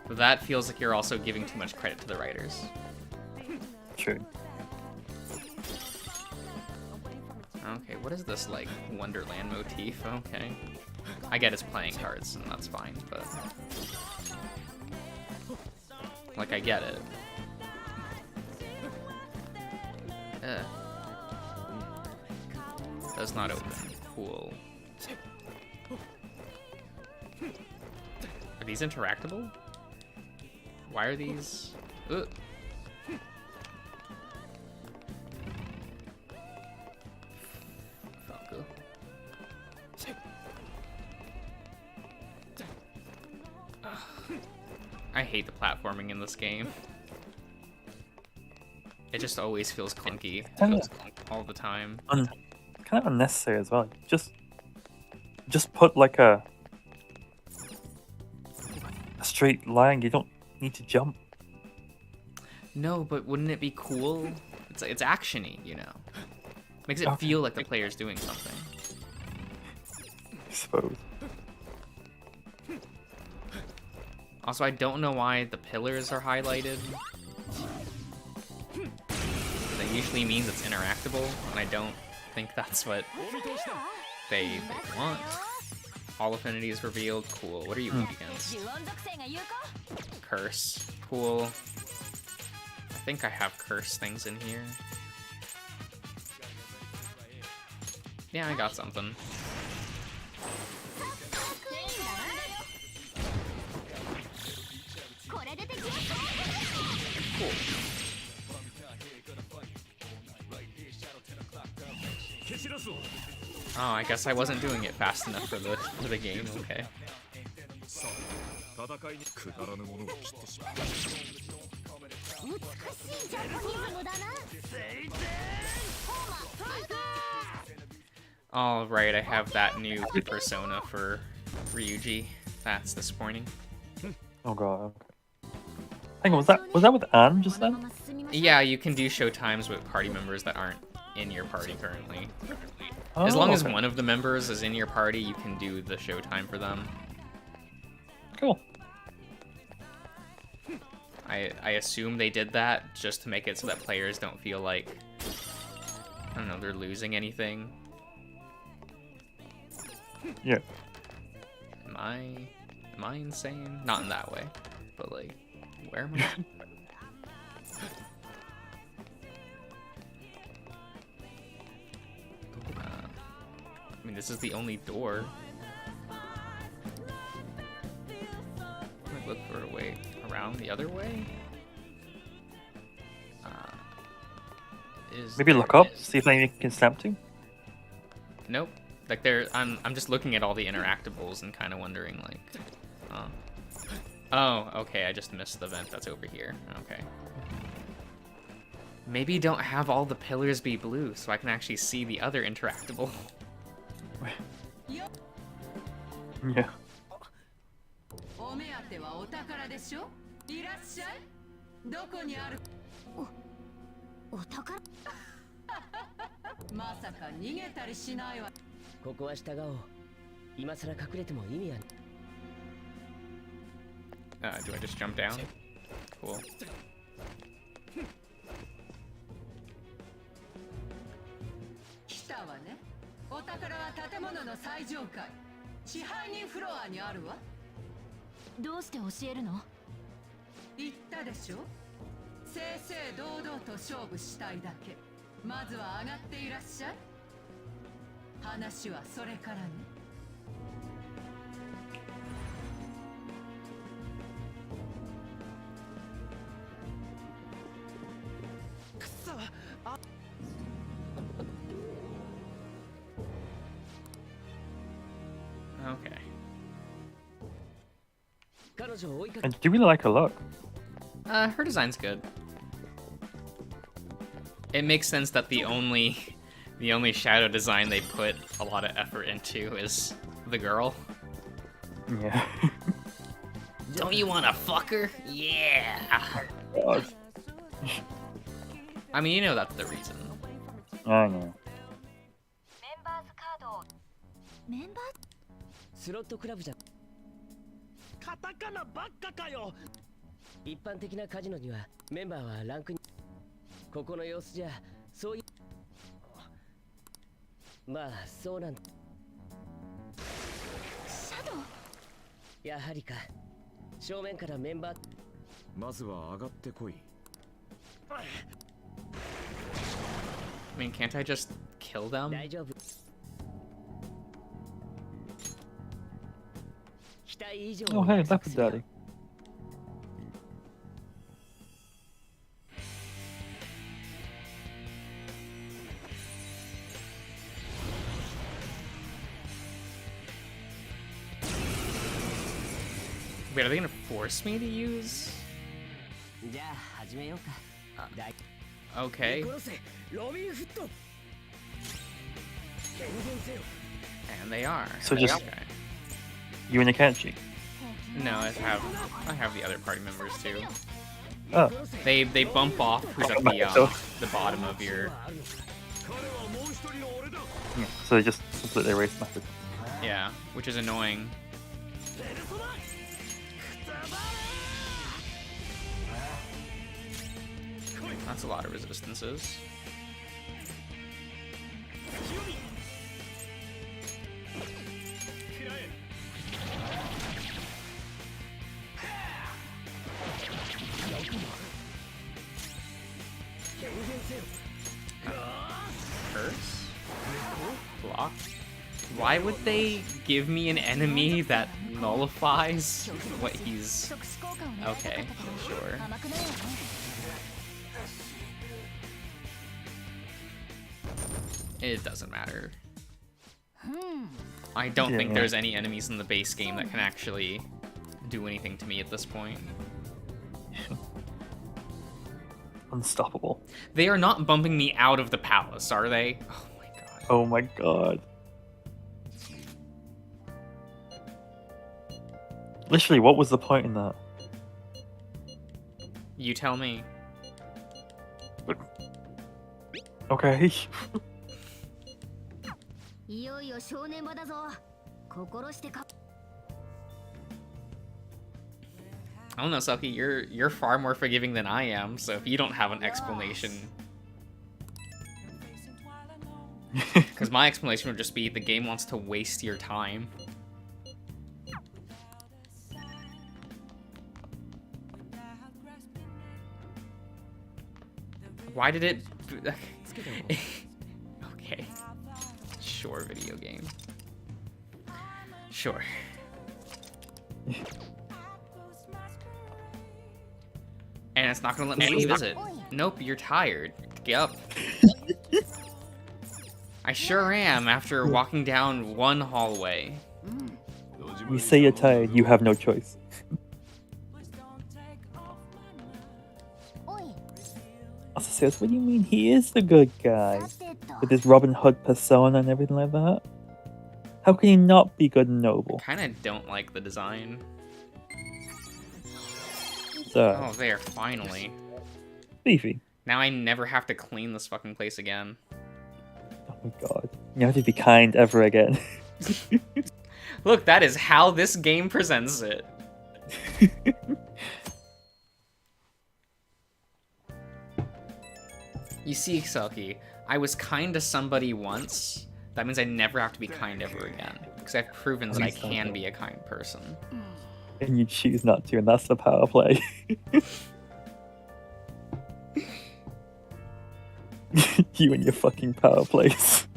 But that feels like you're also giving too much credit to the writers. True. Okay, what is this, like, Wonderland motif? Okay. I get it's playing cards, and that's fine, but... Like, I get it. Does not open. Cool. Are these interactable? Why are these... Ugh. Falco. I hate the platforming in this game. It just always feels clunky. All the time. Kind of unnecessary as well. Just put like a straight line. You don't need to jump. No, but wouldn't it be cool? It's actiony, you know. Makes it Okay. feel like the player's doing something. I suppose. Also, I don't know why the pillars are highlighted. That usually means it's interactable, and I don't think that's what they want. All affinities revealed. Cool. What are you weak against? Curse. Cool. I think I have curse things in here. Yeah, I got something. Cool. Oh, I guess I wasn't doing it fast enough for the game. Okay. 戦いにくだらぬものを切ってしまう。美しいジャパニズムだな。 All right, I have that new persona for Ryuji. That's disappointing. Oh god. Okay. Hang on, was that with Anne just then? Yeah, you can do show times with party members that aren't in your party currently. As long as okay. one of the members is in your party, you can do the show time for them. Cool. I assume they did that just to make it so that players don't feel like, I don't know, they're losing anything. Yeah. Am I insane? Not in that way, but like, where am I? I mean, this is the only door. Look for a way around the other way. Maybe look up, see if anything can snap to. Nope. Like I'm just looking at all the interactables and kind of wondering like, oh, okay, I just missed the vent that's over here. Okay. Maybe don't have all the pillars be blue so I can actually see the other interactable. Yeah. お目当てはお宝でしょ。いらっしゃい。どこにある。お宝。まさか逃げたりしないわ。ここは従おう。今さら隠れても意味は。Do I just jump down? Cool. 来たわね。お宝は建物の最上階。支配人フロアにあるわ。どうして教えるの？言ったでしょ。正々堂々と勝負したいだけ。まずは上がっていらっしゃい。話はそれからね。くそ。あ。Okay. And do you really like her look? Her design's good. It makes sense that the only shadow design they put a lot of effort into is the girl. Yeah. Don't you want to fuck her? Yeah. God. I mean, you know that's the reason. I know. メンバースロットクラブじゃ。カタカナばっかかよ。一般的なカジノにはメンバーはランクに。ここの様子じゃそういう。まあそうなんだ。シャドウ。やはりか。正面からメンバー。まずは上がってこい。I mean, can't I just kill them? 大丈夫。期待以上。Oh, hey, Leopard Daddy. Wait, are they gonna force me to use? じゃあ始めようか。Okay. ロビンフット。 And they are. So just okay. you and Akanchi. No, I have the other party members too. Oh. They bump off who's at the bottom of your. Yeah, so they just completely erase method. Yeah, which is annoying. That's a lot of resistances. Curse? Block? Why would they give me an enemy that nullifies what he's... Okay, sure. It doesn't matter. I don't think there's any enemies in the base game that can actually do anything to me at this point. Unstoppable. They are not bumping me out of the palace, are they? Oh my god. Oh my god. Literally, what was the point in that? You tell me. Okay. いよいよ正念場だぞ。心してか。I don't know, Selkie, you're far more forgiving than I am, so if you don't have an explanation... Because my explanation would just be the game wants to waste your time. Why did it... Okay. Sure, video game. Sure. And it's not gonna let me revisit. Nope, you're tired. Get up. I sure am after walking down one hallway. You say you're tired, you have no choice. Also says, what do you mean he is the good guy? With his Robin Hood persona and everything like that? How can he not be good and noble? Kinda don't like the design. So, Oh, there, finally. Beefy. Now I never have to clean this fucking place again. Oh my god. You have to be kind ever again. Look, that is how this game presents it. You see, Selkie, I was kind to somebody once. That means I never have to be kind ever again. Because I've proven that I can be a kind person. And you choose not to, and that's the power play. You and your fucking power plays.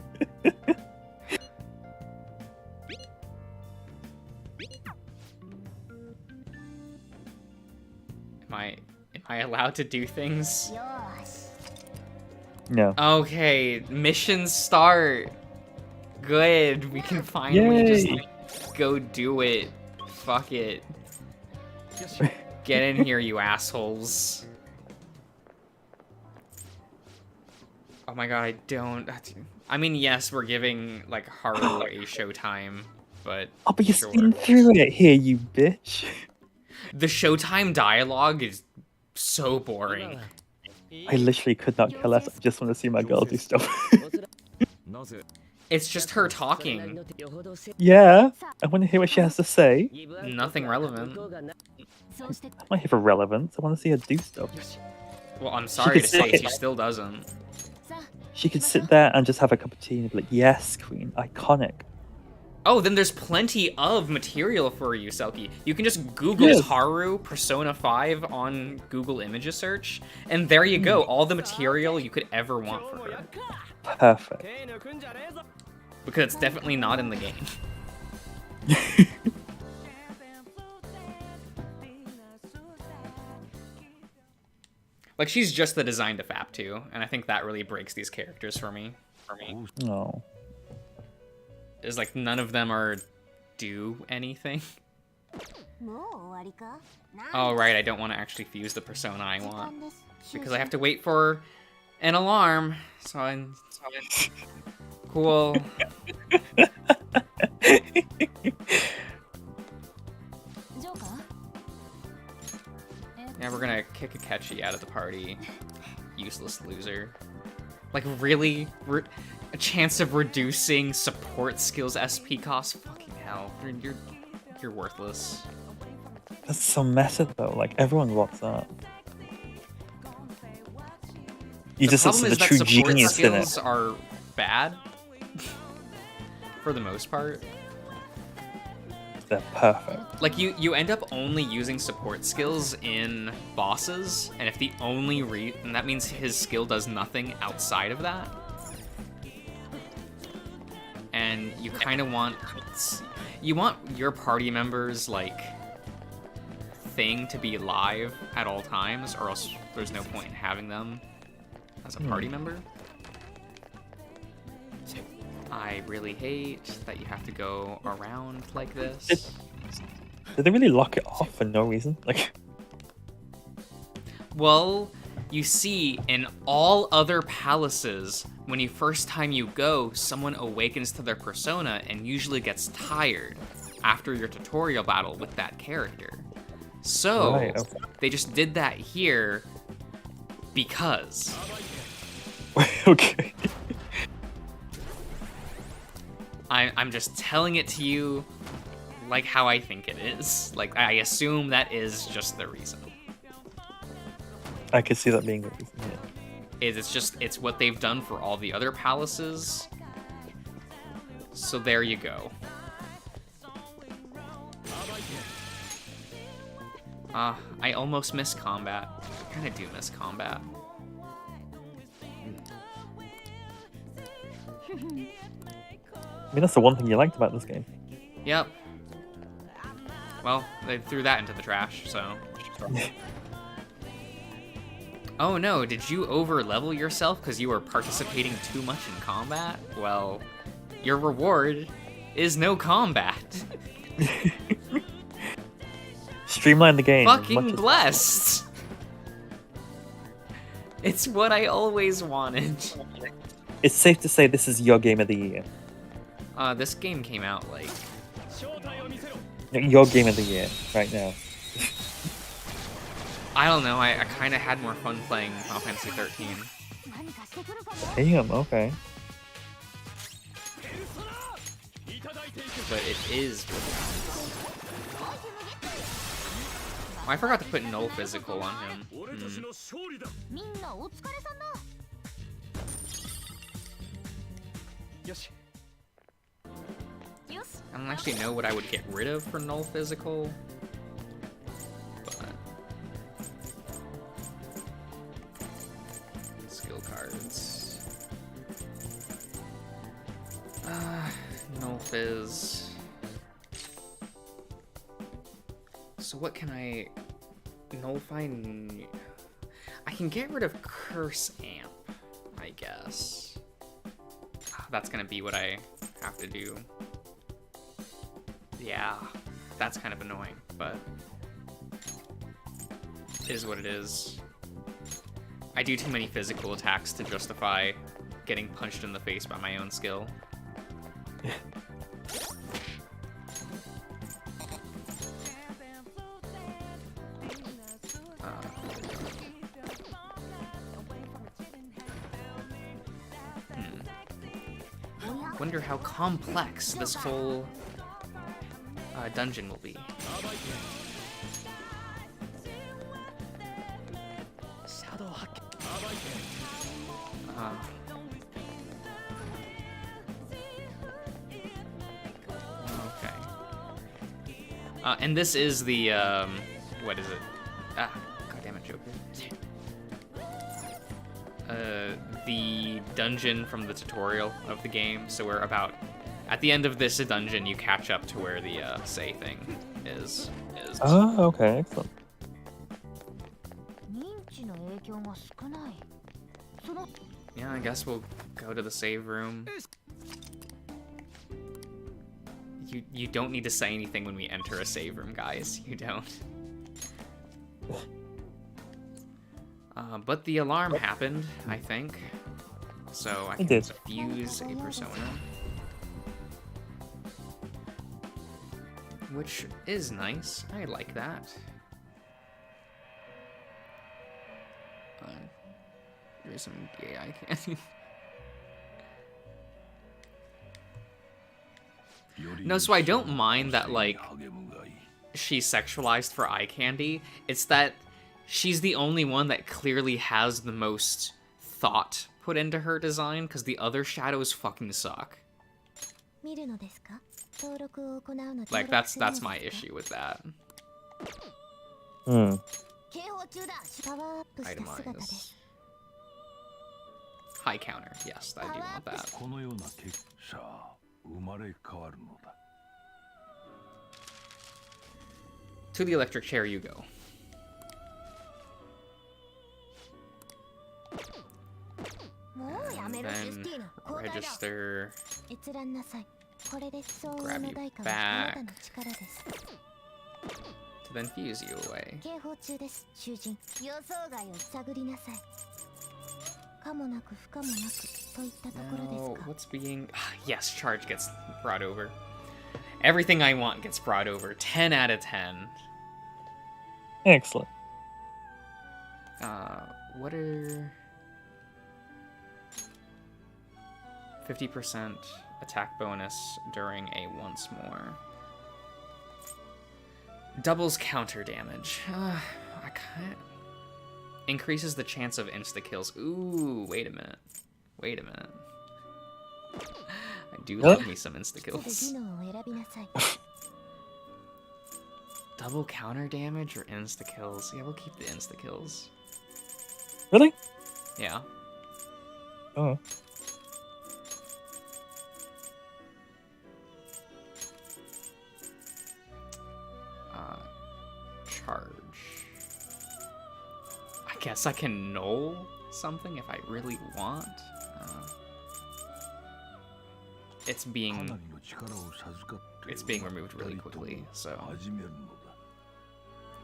Am I allowed to do things? No. Okay, mission start. Good, we can finally just go do it. Fuck it. Get in here, you assholes. Oh my god, I don't... I mean, yes, we're giving, like, Haru a showtime, but... Oh, but you're sitting through it here, you bitch. The showtime dialogue is so boring. I literally could not care less. I just want to see my girl do stuff. It's just her talking. Yeah, I want to hear what she has to say. Nothing relevant. I'm not here for relevance. I want to see her do stuff. Well, I'm sorry to say, she still doesn't. She could sit there and just have a cup of tea and be like, yes, queen, iconic. Oh, then there's plenty of material for you, Selkie. You can just Google Haru Persona 5 on Google Images search, and there you go, all the material you could ever want for her. Perfect. Because it's definitely not in the game. Like, she's just the design to FAP too, and I think that really breaks these characters for me. No. Is like none of them are do anything. Oh right, I don't want to actually fuse the persona I want because I have to wait for an alarm. So cool. Yeah, we're gonna kick Akechi out of the party. Useless loser. Like, really? A chance of reducing support skills SP cost? Fucking hell. You're worthless. That's so meta though, like everyone wants that. You just see the true genius in it. Skills are bad. For the most part. They're perfect. Like, you end up only using support skills in bosses, and if the only and that means his skill does nothing outside of that. And you kind of want... You want your party members, like, thing to be live at all times, or else there's no point in having them as a party member. I really hate that you have to go around like this. Did they really lock it off for no reason? Like, well, you see, in all other palaces, when first time you go, someone awakens to their persona and usually gets tired after your tutorial battle with that character. So, they just did that here because. Okay. I'm just telling it to you like how I think it is. Like, I assume that is just the reason. I could see that being the reason, yeah. It's what they've done for all the other palaces. So there you go. I almost miss combat. I kinda do miss combat. I mean, that's the one thing you liked about this game. Yep. Well, they threw that into the trash, so... Oh no, did you over-level yourself because you were participating too much in combat? Well, your reward is no combat. Streamline the game. Fucking blessed! It's what I always wanted. It's safe to say this is your game of the year. This game came out, like... Your game of the year, right now. I don't know, I kind of had more fun playing Final Fantasy 13. Damn, okay. But it is what it is. Oh, I forgot to put null physical on him. I don't actually know what I would get rid of for null physical. But... skill cards. Null fizz. So what can I nullify? I can get rid of Curse Amp, I guess. That's gonna be what I have to do. Yeah, that's kind of annoying, but it is what it is. I do too many physical attacks to justify getting punched in the face by my own skill. Wonder how complex this whole dungeon will be. Okay. And this is the what is it? God damn it, Joker. The dungeon from the tutorial of the game. So we're about at the end of this dungeon. You catch up to where the say thing is. Oh, okay, excellent. Yeah, I guess we'll go to the save room. You don't need to say anything when we enter a save room, guys. You don't. But the alarm happened, I think. So I can defuse a persona. Which is nice. I like that. There's some gay eye candy. No, so I don't mind that, like, she's sexualized for eye candy. It's that she's the only one that clearly has the most thought put into her design, because the other shadows fucking suck. Like, that's my issue with that. Itemize. High counter, yes, I do want that. To the electric chair you go. And then register. Grab you back. To then fuse you away. Now, what's being... Yes, charge gets brought over. Everything I want gets brought over. 10 out of 10. Excellent. What are... 50% attack bonus during a once more. Doubles counter damage. I can't. Increases the chance of insta kills. Ooh, wait a minute. Wait a minute. I do love me some insta kills. Double counter damage or insta kills? Yeah, we'll keep the insta kills. Really? Yeah. Oh. Charge. I guess I can null something if I really want. It's being removed really quickly, so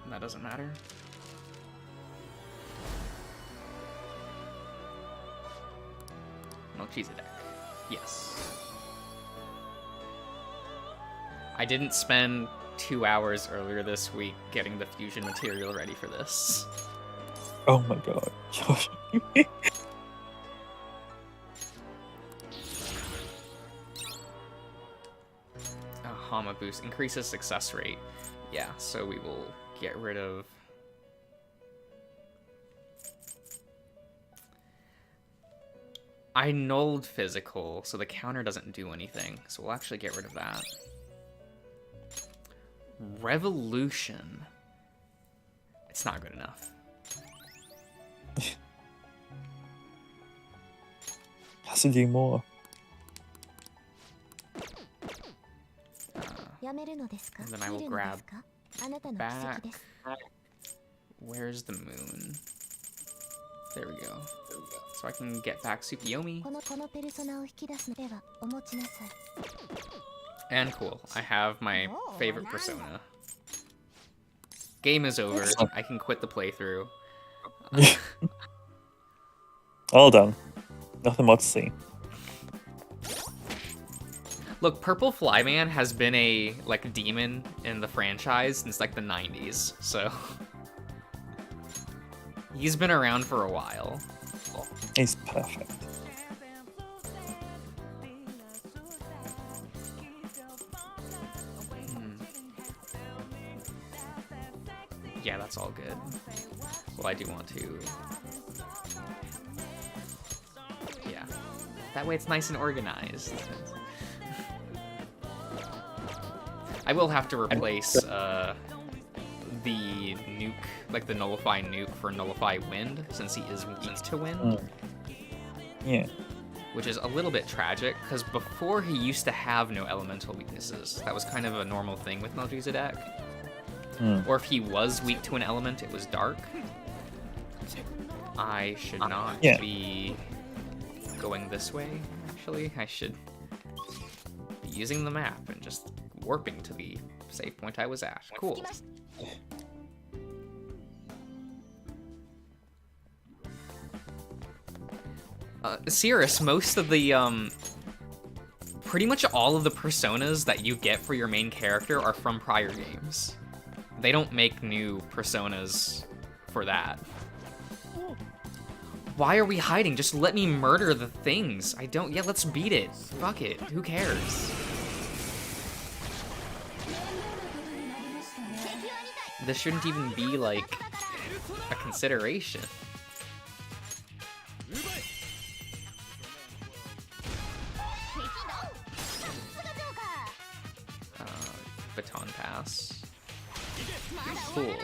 that doesn't matter. Melchizedek. Yes. I didn't spend 2 hours earlier this week getting the fusion material ready for this. Oh my god, Josh. Hama boost increases success rate. Yeah, so we will get rid of. I nulled physical, so the counter doesn't do anything. So we'll actually get rid of that. Revolution. It's not good enough. Has to do more. And then I will grab back. Where's the moon? There we go. So I can get back Tsukiyomi. And cool, I have my favorite persona. Game is over. I can quit the playthrough. All done. Nothing more to see. Look, Purple Flyman has been a like demon in the franchise since like the 90s, so he's been around for a while. He's perfect. Yeah, that's all good. Well, I do want to. Yeah, that way it's nice and organized. I will have to replace the nuke, like the nullify nuke for nullify wind, since he is weak to wind. Yeah. Which is a little bit tragic, because before he used to have no elemental weaknesses. That was kind of a normal thing with Melchizedek. Or if he was weak to an element, it was dark. I should not be going this way, actually. I should be using the map and just warping to the save point I was at. Cool. Cirrus, most of the, pretty much all of the personas that you get for your main character are from prior games. They don't make new personas for that. Why are we hiding? Just let me murder the things. I don't... Yeah, let's beat it. Fuck it. Who cares? This shouldn't even be, like, a consideration. Baton pass. Cool.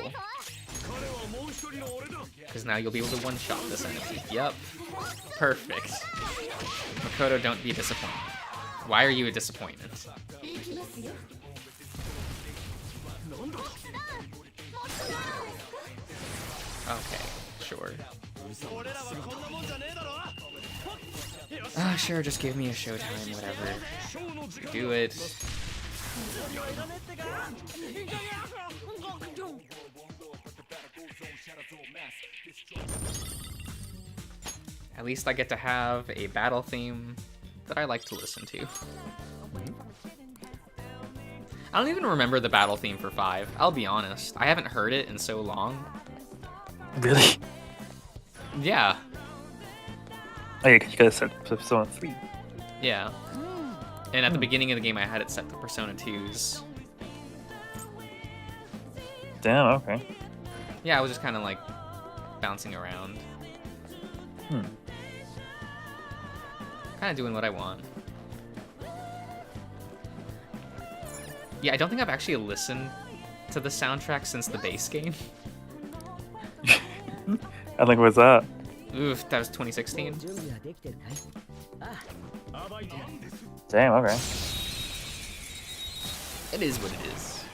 Because now you'll be able to one-shot this enemy. Yep. Perfect. Makoto, don't be a disappointment. Why are you a disappointment? Okay, sure. Sure, just give me a showtime, whatever. Do it. At least I get to have a battle theme that I like to listen to. I don't even remember the battle theme for 5, I'll be honest. I haven't heard it in so long. Really? Yeah. Oh yeah, you guys said Persona 3. Yeah. And at the beginning of the game I had it set to Persona 2's. Damn, okay. Yeah, I was just kind of like bouncing around. Hmm. Kind of doing what I want. Yeah, I don't think I've actually listened to the soundtrack since the base game. I think what's that? Oof, that was 2016. Damn, okay. It is what it is.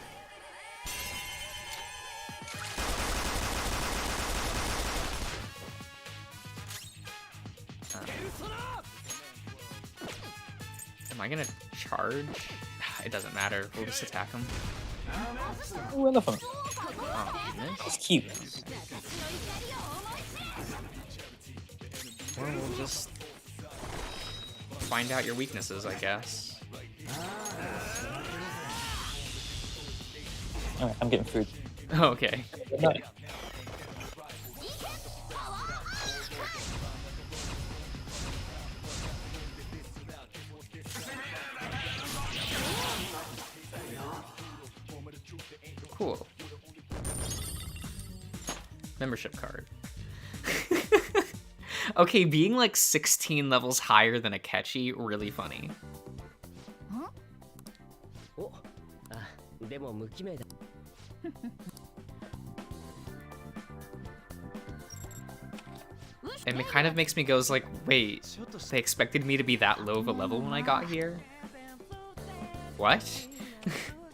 Am I gonna charge? It doesn't matter. We'll just attack him. Ooh, elephant. Oh, goodness. It's cute. Or we'll just find out your weaknesses, I guess. Alright, I'm getting food. Okay. No. Cool. Membership card. Okay, being like 16 levels higher than Akechi, really funny. And it kind of makes me go like, wait, they expected me to be that low of a level when I got here? What?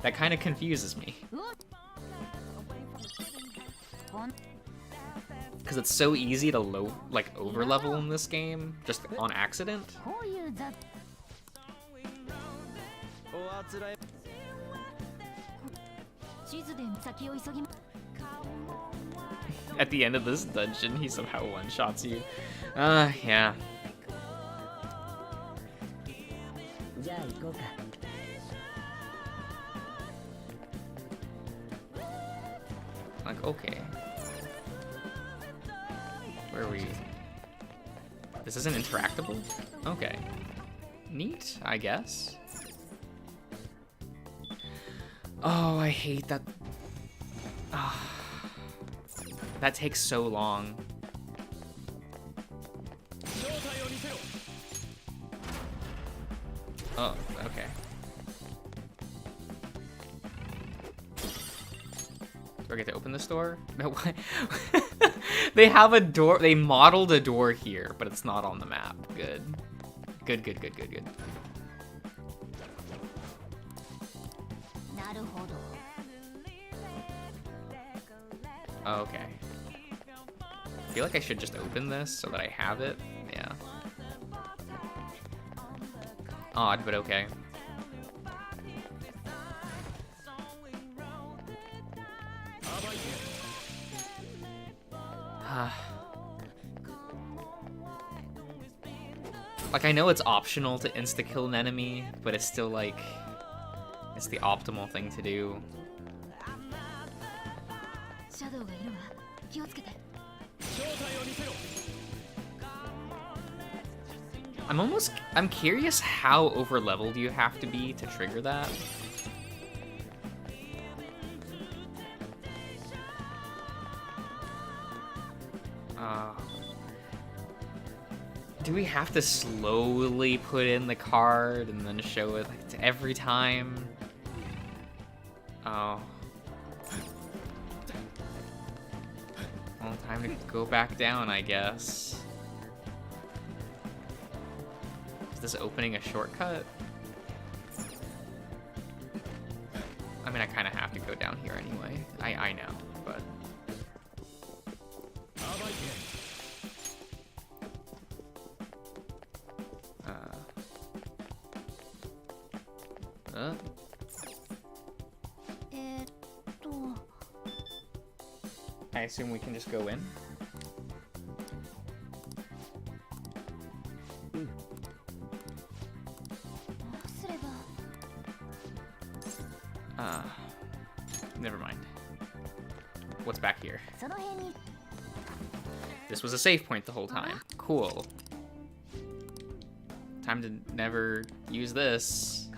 That kind of confuses me. Because it's so easy to over level in this game, just on accident. At the end of this dungeon, he somehow one-shots you. Yeah. Like, okay. Where are we? This isn't interactable? Okay. Neat, I guess. Oh, I hate that. Oh, that takes so long. Oh, okay. Do I get to open this door? No, what? They have a door. They modeled a door here, but it's not on the map. Good. Good, good, good, good, good. Oh, okay. I feel like I should just open this so that I have it. Yeah. Odd, but okay. Like, I know it's optional to insta-kill an enemy, but it's still like, it's the optimal thing to do. I'm curious how over-leveled you have to be to trigger that. Do we have to slowly put in the card and then show it like every time? Oh. Well, time to go back down, I guess. Is this opening a shortcut? I mean, I kind of have to go down here anyway. I know, but... I assume we can just go in? Never mind. What's back here? This was a save point the whole time. Cool. Time to never use this.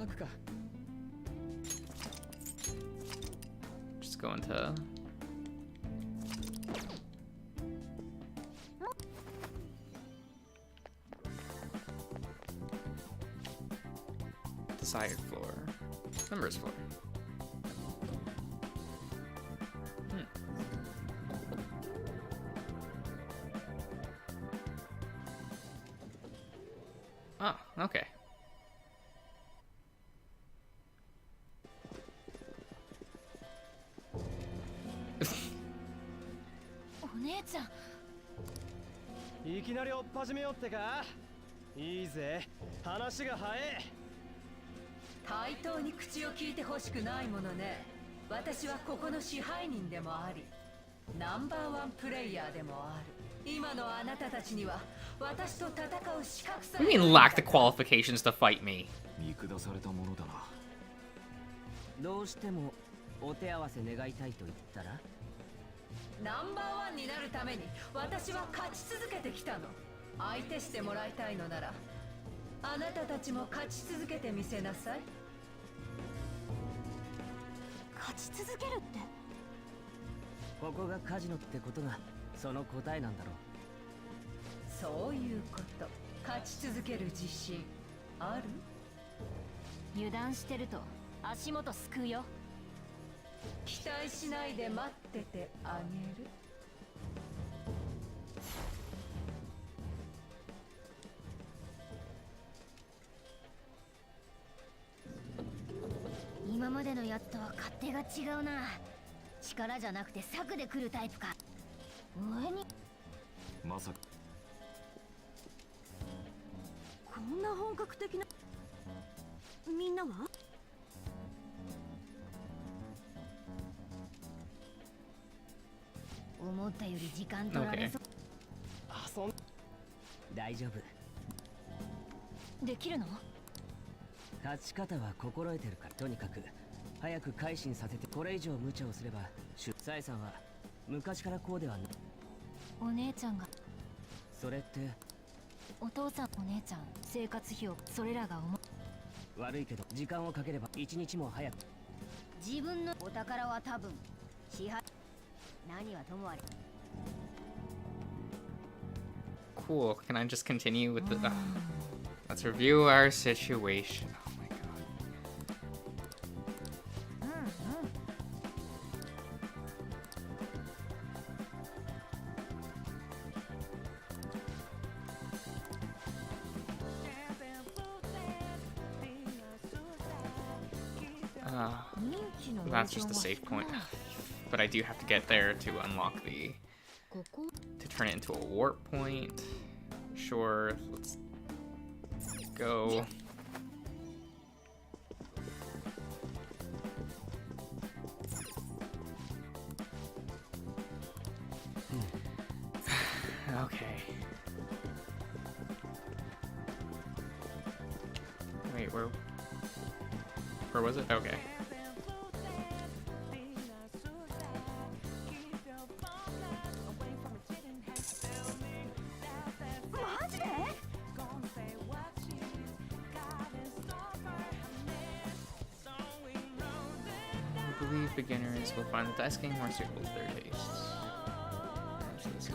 Just go into Desired floor. Members floor. Oh, okay. Oh, いきなり追っ始めようってか。いいぜ、話が早え。対等に口を聞いてほしくないものね。私はここの支配人でもあり、ナンバーワンプレイヤーでもある。今のあなたたちには私と戦う資格さ What do you mean lack the qualifications to fight me? 見下されたものだな。どうしてもお手合わせ願いたいと言ったら、ナンバーワンになるために私は勝ち続けてきたの。相手してもらいたいのならあなたたちも勝ち続けてみせなさい。勝ち続けるって。ここがカジノってことがその答えなんだろう。そういうこと。勝ち続ける自信ある？油断してると足元すくうよ。期待しないで待っててあげる。今までのやつとは勝手が違うな。力じゃなくて策で来るタイプか。上にまさかこんな本格的な。みんなは思ったより時間取られそう。大丈夫。できるの？勝ち方は心得てるから。とにかく早く改心させて。これ以上無茶をすればサエさんは昔からこうではない。お姉ちゃんが。それってお父さんお姉ちゃん生活費をそれらが悪いけど時間をかければ一日も早く。自分のお宝は多分支配。何はともあれ。 Cool. Can I just continue with the... let's review our situation. Oh my god. That's just a save point. But I do have to get there to unlock the... to turn it into a warp point. Sure, let's go. Okay. Wait, where was it? Okay. I believe beginners will find the dice game more suitable to their tastes. So this is...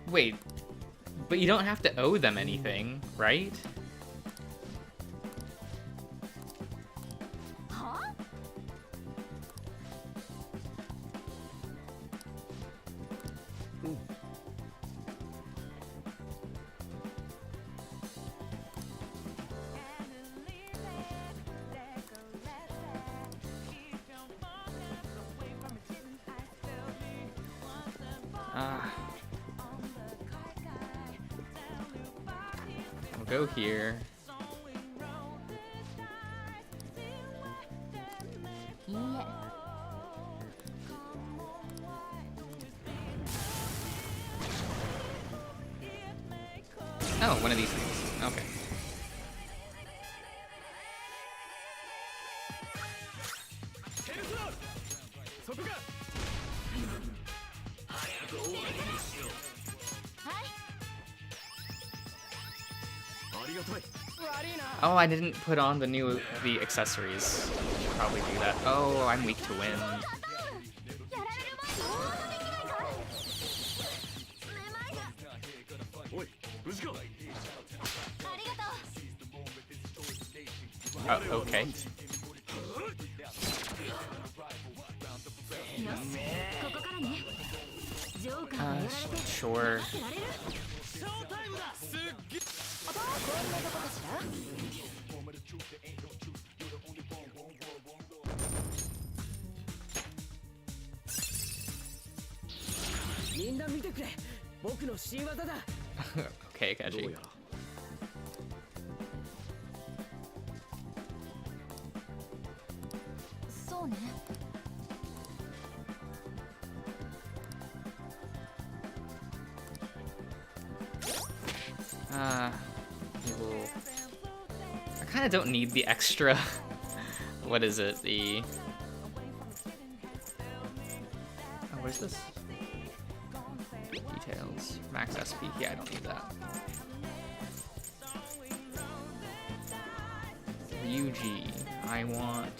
Wait, but you don't have to owe them anything, right? Huh? We'll go here. Oh, one of these things. Okay. Oh, I didn't put on the accessories. Should probably do that. Oh, I'm weak to wind. Okay. Sure. Okay, Kaji. I kind of don't need the extra. What is it? The. Oh, what is this? Details. Max SP. Yeah, I don't need that. Ryuji. I want.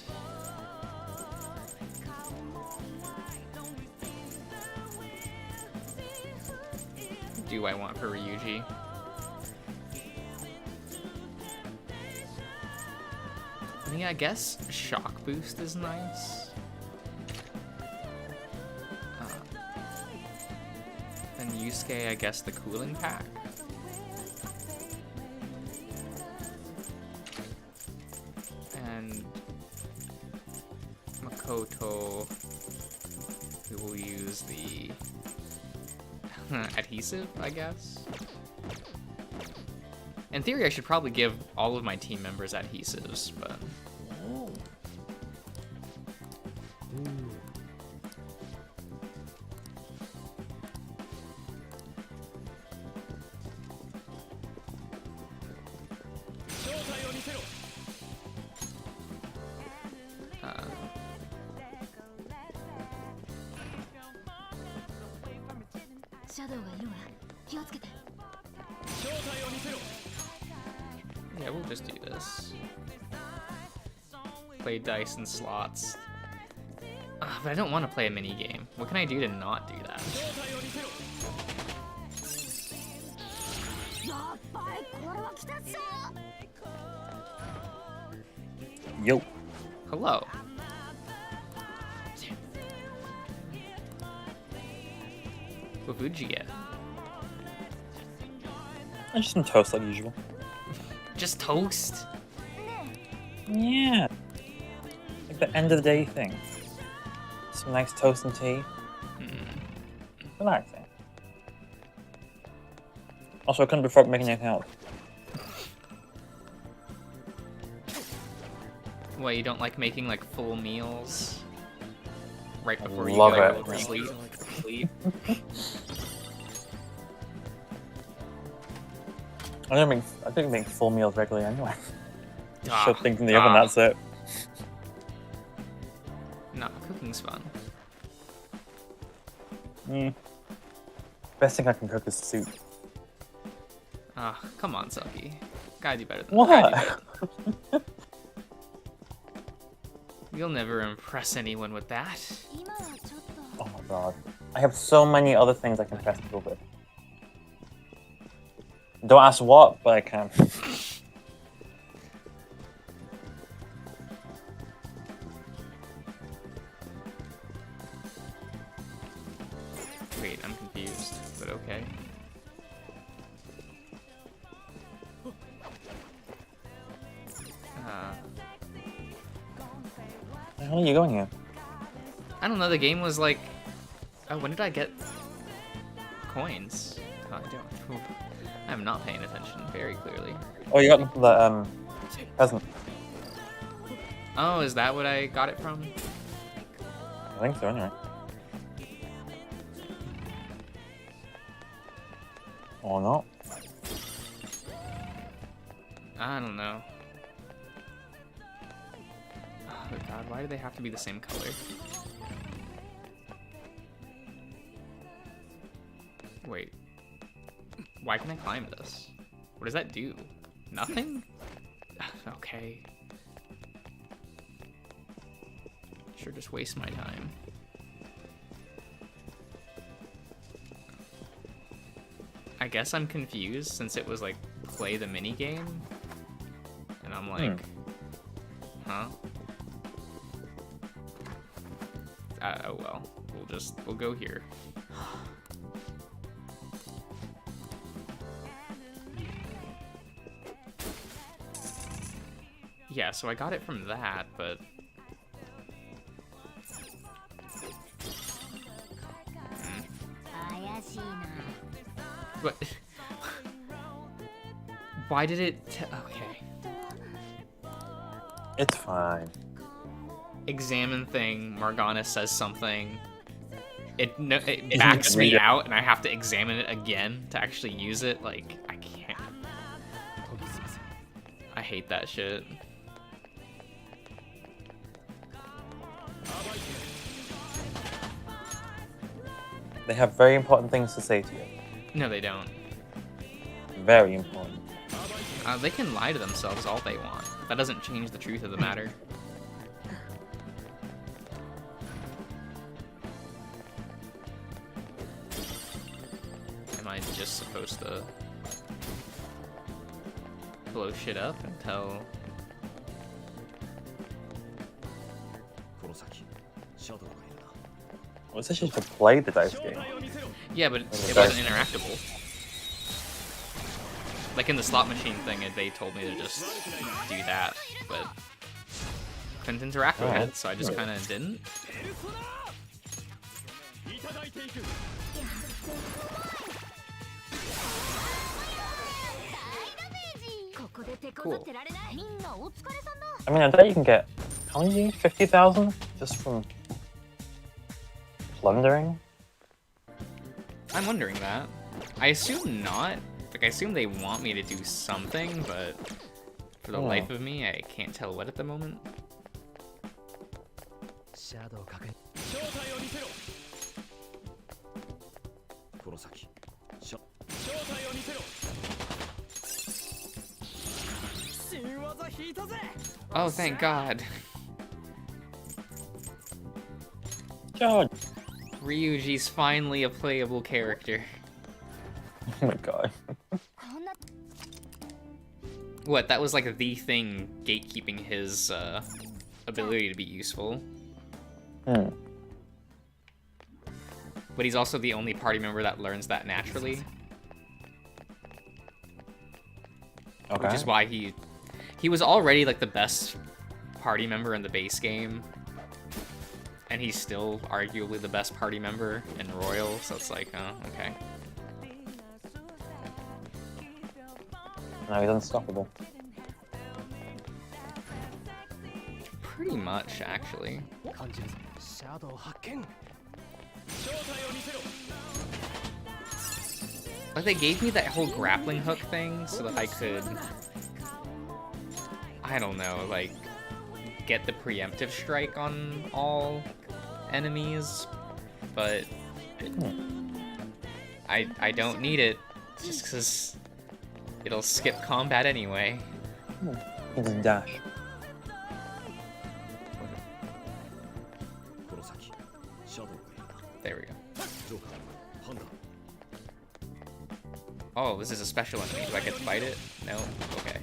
What do I want for Ryuji? I mean, I guess shock boost is nice. Then Yusuke, I guess the cooling pack. And Makoto, we will use the adhesive, I guess. In theory, I should probably give all of my team members adhesives, but... Yeah, we'll just do this. Play dice and slots. But I don't want to play a mini game. What can I do to not do that? Yo. Hello. What would you get? Just some toast like usual. Just toast? Yeah. Like the end of the day thing. Some nice toast and tea. Relaxing. Also, I couldn't be fucked making anything else. What, you don't like making like full meals? Right before you Love go it. to sleep? I don't make full meals regularly anyway. Just shove things in the oven, that's it. Nah, cooking's fun. Best thing I can cook is soup. Come on, Selkie. Gotta do better than What? that. You'll never impress anyone with that. Oh my god. I have so many other things I can impress people with. Don't ask what, but I can. Wait, I'm confused, but okay. Where are you going here? I don't know, the game was like... Oh, when did I get coins? Oh, I don't. I'm not paying attention very clearly. Oh, you got them from the present. Oh, is that what I got it from? I think so, anyway. Or not. I don't know. Oh god, why do they have to be the same color? Wait. Why can I climb this? What does that do? Nothing? Okay. Sure, just waste my time. I guess I'm confused since it was like play the mini game, and I'm like, huh? Oh well, we'll go here. Yeah, so I got it from that, but what? Why did it? Okay. It's fine. Examine thing. Morgana says something. It backs me out, and I have to examine it again to actually use it. Like, I can't. I hate that shit. They have very important things to say to you. No, they don't. Very important. They can lie to themselves all they want. That doesn't change the truth of the matter. Am I just supposed to blow shit up until... Well, it's actually to play the dice game. Yeah, but it wasn't interactable. Like in the slot machine thing, they told me to just do that, but couldn't interact with it, so I just kind of didn't. Cool. I mean, I bet you can get, how many? 50,000 just from plundering? I'm wondering that. I assume not. Like, I assume they want me to do something, but for the life of me, I can't tell what at the moment. Oh, thank God. God. Ryuji's finally a playable character. Oh my god. What, that was like the thing gatekeeping his ability to be useful. But he's also the only party member that learns that naturally. Okay. Which is why he was already like the best party member in the base game. And he's still arguably the best party member in Royal, so it's like, oh, okay. Now he's unstoppable. Pretty much, actually. Like, they gave me that whole grappling hook thing so that I could, I don't know, like, get the preemptive strike on all enemies, but I don't need it just because it'll skip combat anyway. You can dash. There we go. Oh, this is a special enemy. Do I get to fight it? No? Okay.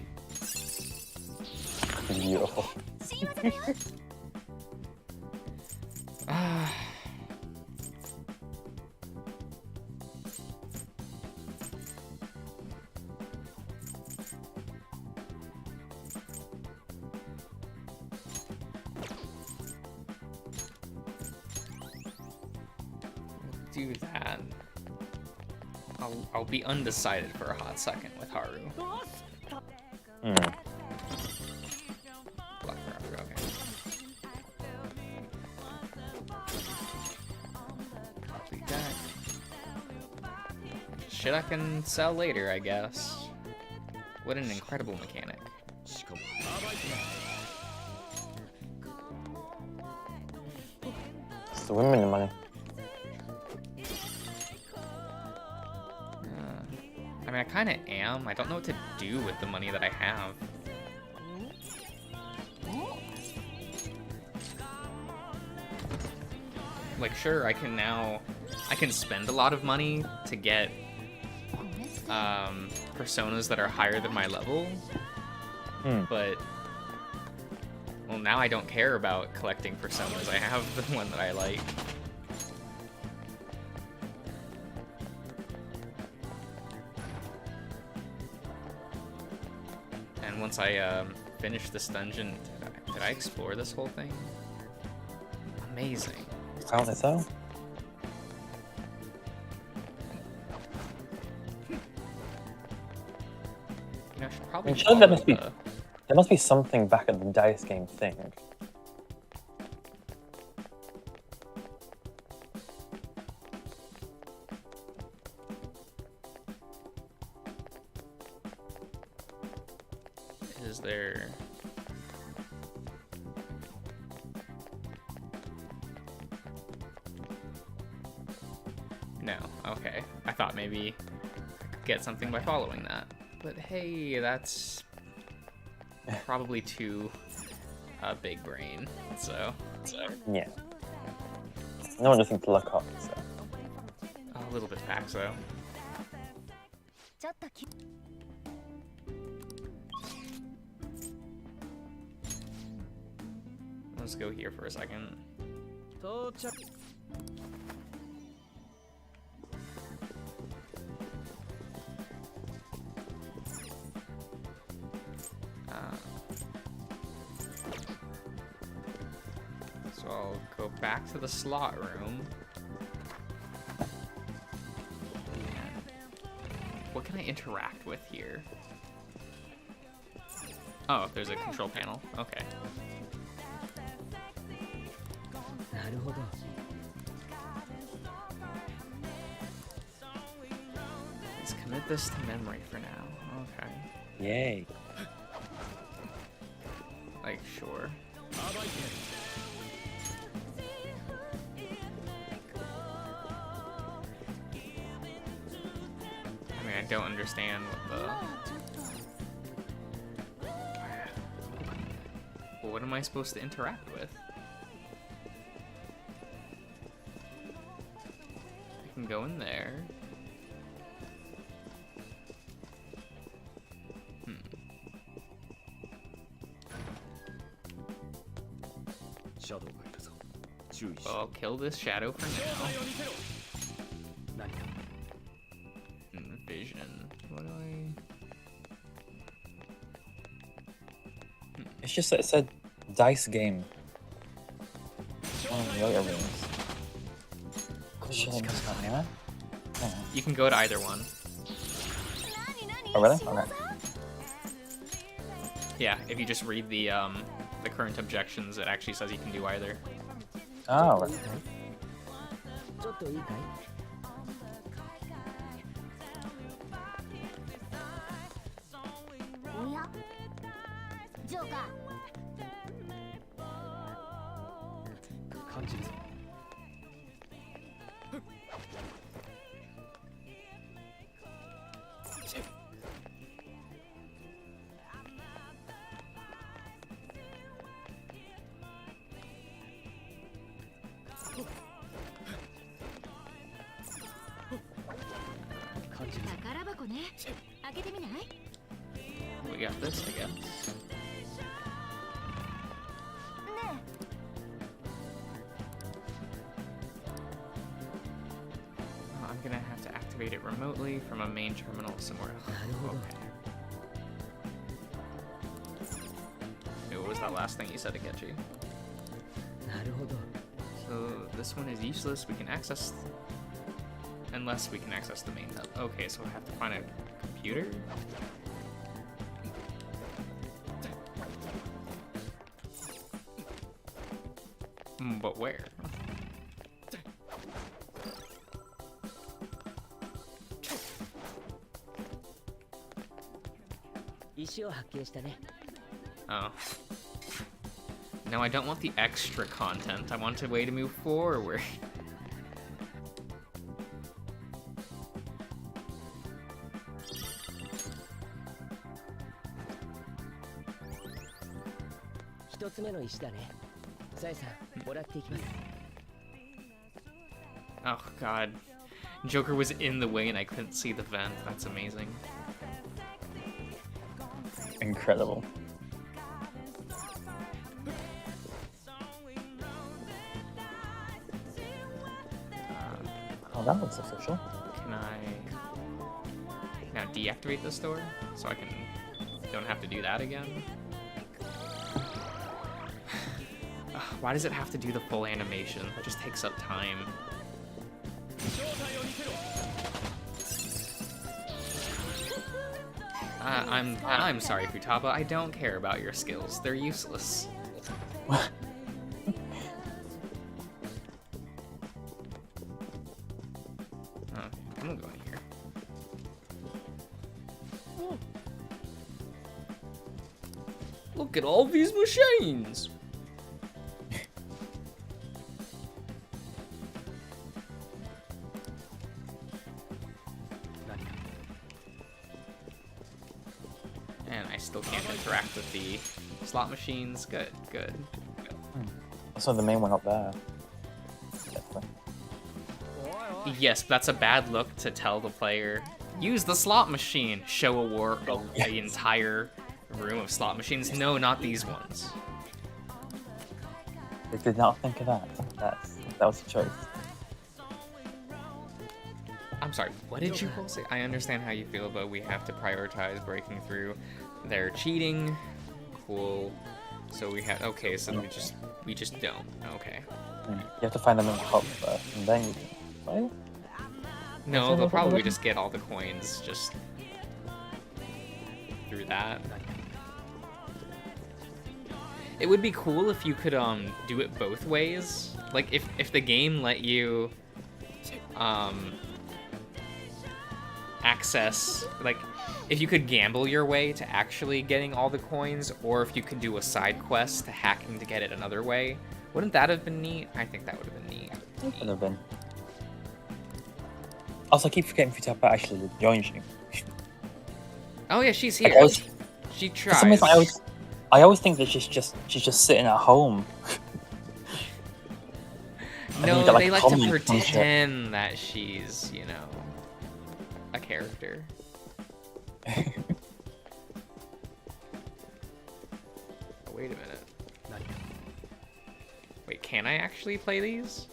Beautiful. Do that. I'll be undecided for a hot second with Haru. Black Forever, okay. Complete that. Shit I can sell later, I guess. What an incredible mechanic. It's the women money. I mean, I kind of am. I don't know what to do with the money that I have. Like, sure, I can spend a lot of money to get personas that are higher than my level, but well, now I don't care about collecting personas. I have the one that I like. And once I finish this dungeon, did I explore this whole thing? Amazing. Found it though. You know, I should probably Surely there follow must be something back at the dice game thing. Is there... No, okay. I thought maybe I could get something by following that. But hey, that's probably too big brain, so... Yeah. No one just needs to look up, so. A little bit back, though. Let's go here for a second. So I'll go back to the slot room. And what can I interact with here? Oh, there's a control panel. Okay. Let's commit this to memory for now. Okay. Yay. Like, sure. I mean, I don't understand what the... Well, what am I supposed to interact with? I can go in there. Well, I'll kill this shadow for now. Vision. What do I... It's just that it said dice game. One of the other rooms. You can go to either one. Oh really? Okay. Yeah, if you just read the current objections, it actually says you can do either. Oh, right. We got this, I guess. Oh, I'm gonna have to activate it remotely from a main terminal somewhere else. Okay. What was that last thing you said, Akechi? So this one is useless. We can access... Unless we can access the main hub. Okay, so we have to find a computer? But where? 石を発見したね。Oh. No, I don't want the extra content. I want a way to move forward. Oh god. Joker was in the way and I couldn't see the vent. That's amazing. Incredible. Oh, that looks official. Can I now deactivate this door so I don't have to do that again? Why does it have to do the full animation? That just takes up time. I'm sorry, Futaba. I don't care about your skills. They're useless. I'm gonna go in here. Look at all these machines! And I still can't interact with the slot machines. Good, good. So the main one up there. Definitely. Yes, but that's a bad look to tell the player. Use the slot machine. Show an entire room of slot machines. No, not these ones. They did not think of that. That was a choice. I'm sorry, what did you say? I understand how you feel, but we have to prioritize breaking through. They're cheating. Cool. So we have so we just don't. Okay. You have to find them in the hub first, and then you can play. No, they'll probably just get all the coins just through that. It would be cool if you could do it both ways. Like if the game let you access, like if you could gamble your way to actually getting all the coins, or if you could do a side quest to hacking to get it another way. Wouldn't that have been neat? I think that would have been neat. It would have been. Also, I keep forgetting Futaba actually joins you. Oh yeah, she's here. She tries. For some reason, I always think that she's just sitting at home. No, they like to pretend that she's, you know, a character. Oh, wait a minute. Wait, can I actually play these?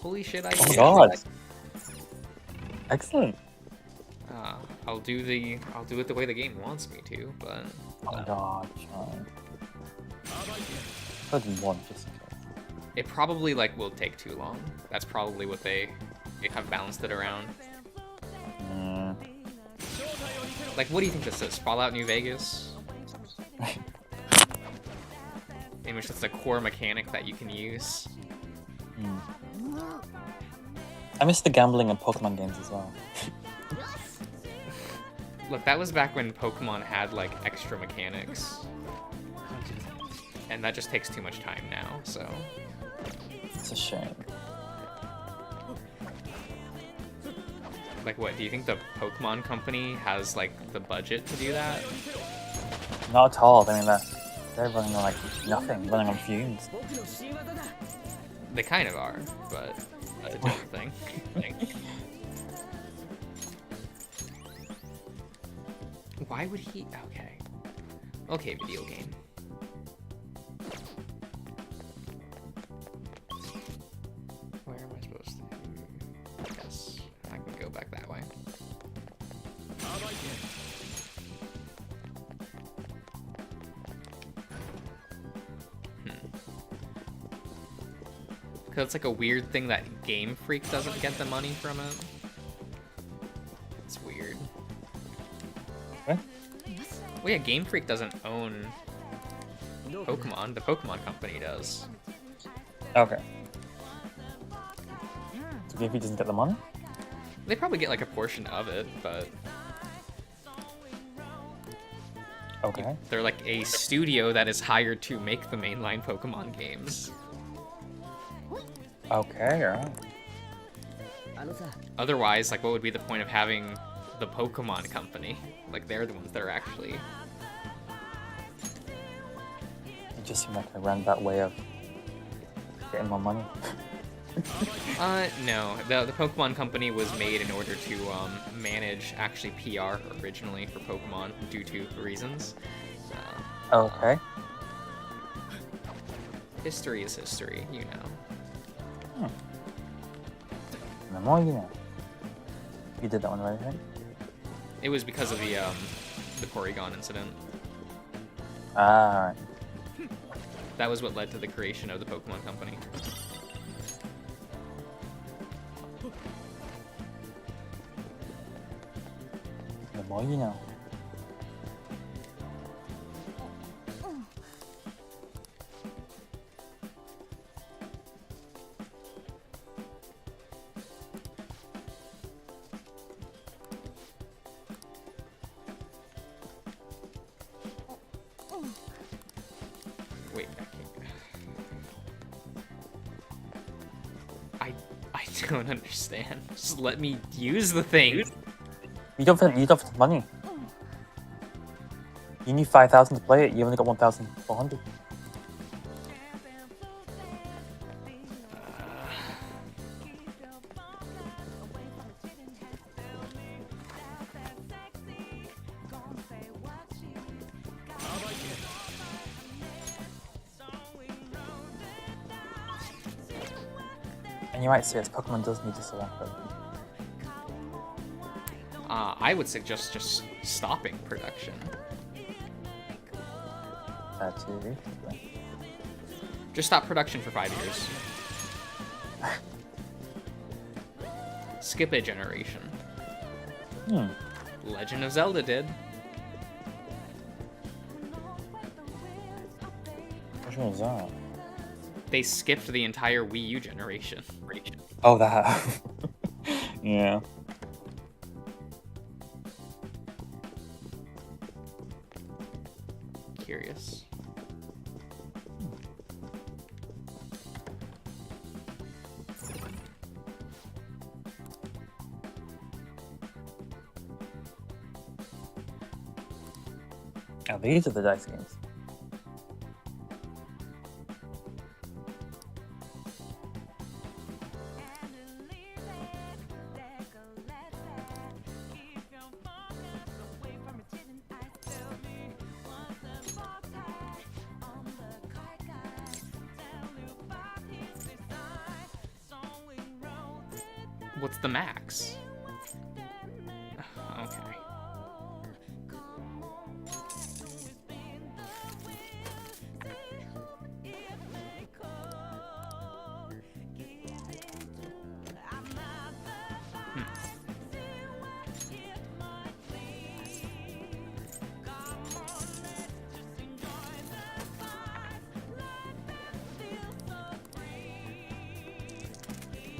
Holy shit, I can. Oh my god. Excellent. I'll do it the way the game wants me to, but oh my god, fine. One, just in case. It probably will take too long. That's probably what they have balanced it around. Like, what do you think this is? Fallout New Vegas? In which it's a core mechanic that you can use. I miss the gambling in Pokemon games as well. Look, that was back when Pokemon had extra mechanics. And that just takes too much time now, so. It's a shame. What, do you think the Pokemon company has the budget to do that? Not at all. I mean, they're running on nothing, running on fumes. They kind of are, but that's a different thing. Why would he? Okay, video game. Where am I supposed to? Yes, I can go back that way. Because it's a weird thing that Game Freak doesn't get the money from it. It's weird. What? Well, yeah, Game Freak doesn't own Pokemon. The Pokemon company does. Okay. So Game Freak doesn't get the money? They probably get a portion of it, but Okay. They're like a studio that is hired to make the mainline Pokemon games. Okay, alright. Otherwise, like, what would be the point of having the Pokemon company? Like, they're the ones that are actually... It just seemed like a roundabout way of getting more money. No. The Pokemon company was made in order to manage actually PR originally for Pokemon due to reasons. Okay. History is history, you know. The more you know. You did that one right, right? It was because of the Porygon incident. Ah, alright. That was what led to the creation of the Pokemon company. The more you know. Wait, I don't understand. Just let me use the thing. You don't have the money. You need 5,000 to play it. You only got 1,400. And you might say as Pokemon does need to select them. I would suggest just stopping production. That too. Just stop production for 5 years. Skip a generation. Legend of Zelda did. Which one was that? They skipped the entire Wii U generation. Oh, that. Yeah. Curious. Oh, these are the dice games. What's the max? Okay.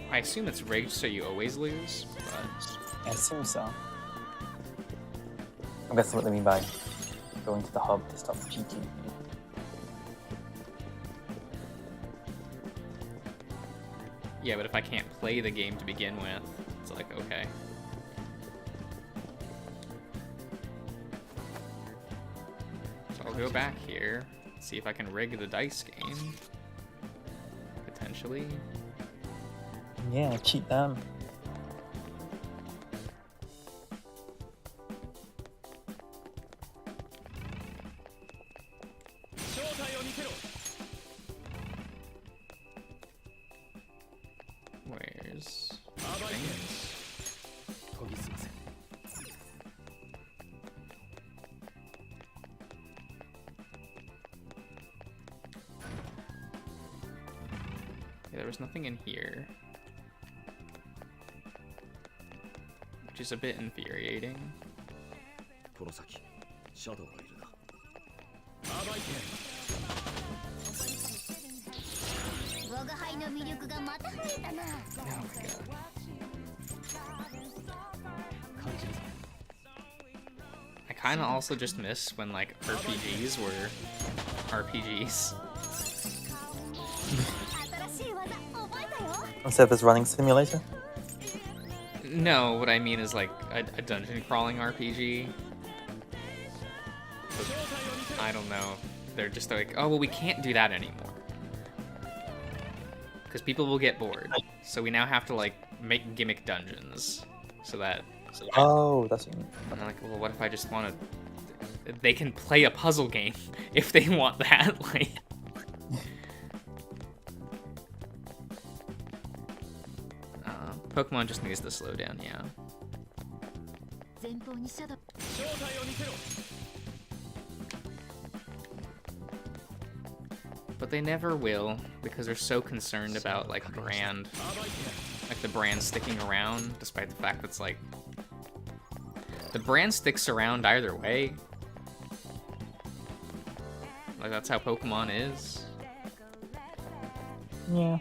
I assume it's rigged so you always lose, but... I assume so. I guess that's what they mean by going to the hub to stop cheating. Yeah, but if I can't play the game to begin with, it's like, okay. So I'll go back here, see if I can rig the dice game. Potentially. Yeah, cheat them. Where's things? Yeah, there was nothing in here. Which is a bit infuriating. I kind of also just miss when like RPGs were RPGs. Instead of this running simulator? No, what I mean is like a dungeon crawling RPG. I don't know. They're just like, oh well, we can't do that anymore because people will get bored. So we now have to like make gimmick dungeons so that. Oh, that's what you mean. And I'm like, well, what if I just want to? They can play a puzzle game if they want that. Like. Pokemon just needs to slow down, yeah. But they never will, because they're so concerned about, like, brand. Like, the brand sticking around, despite the fact that it's, like... The brand sticks around either way. Like, that's how Pokemon is. Yeah.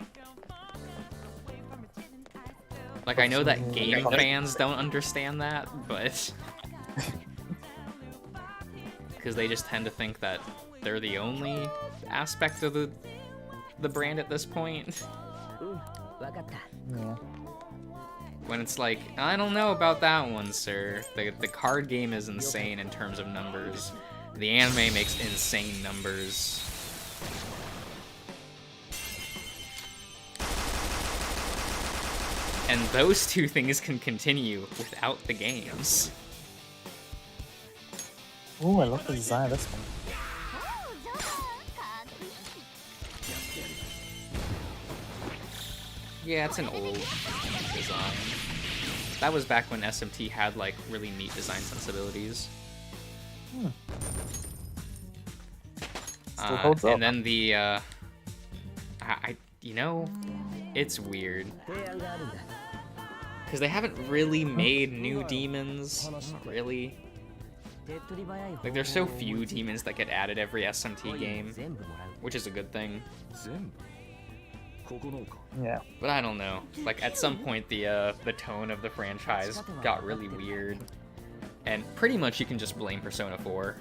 Like, I know that game fans don't understand that, but... Because they just tend to think that they're the only aspect of the brand at this point. Yeah. When it's like, I don't know about that one, sir. The card game is insane in terms of numbers. The anime makes insane numbers. And those two things can continue without the games. Ooh, I love the design of this one. Yeah, it's an old design. That was back when SMT had like really neat design sensibilities. Still holds up. And then the you know, it's weird. Because they haven't really made new demons, really. Like, there's so few demons that get added every SMT game, which is a good thing. Yeah. But I don't know. Like, at some point, the tone of the franchise got really weird. And pretty much you can just blame Persona 4.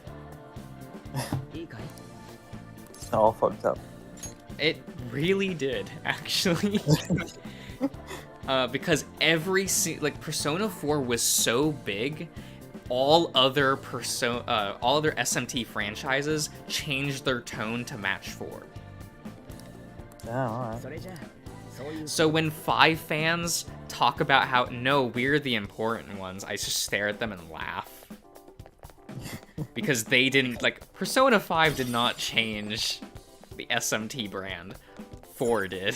It's all fucked up. It really did, actually. Because like Persona 4 was so big, all other SMT franchises changed their tone to match 4. Yeah, alright. So when 5 fans talk about how, no, we're the important ones, I just stare at them and laugh. Because they didn't, like, Persona 5 did not change the SMT brand. 4 did.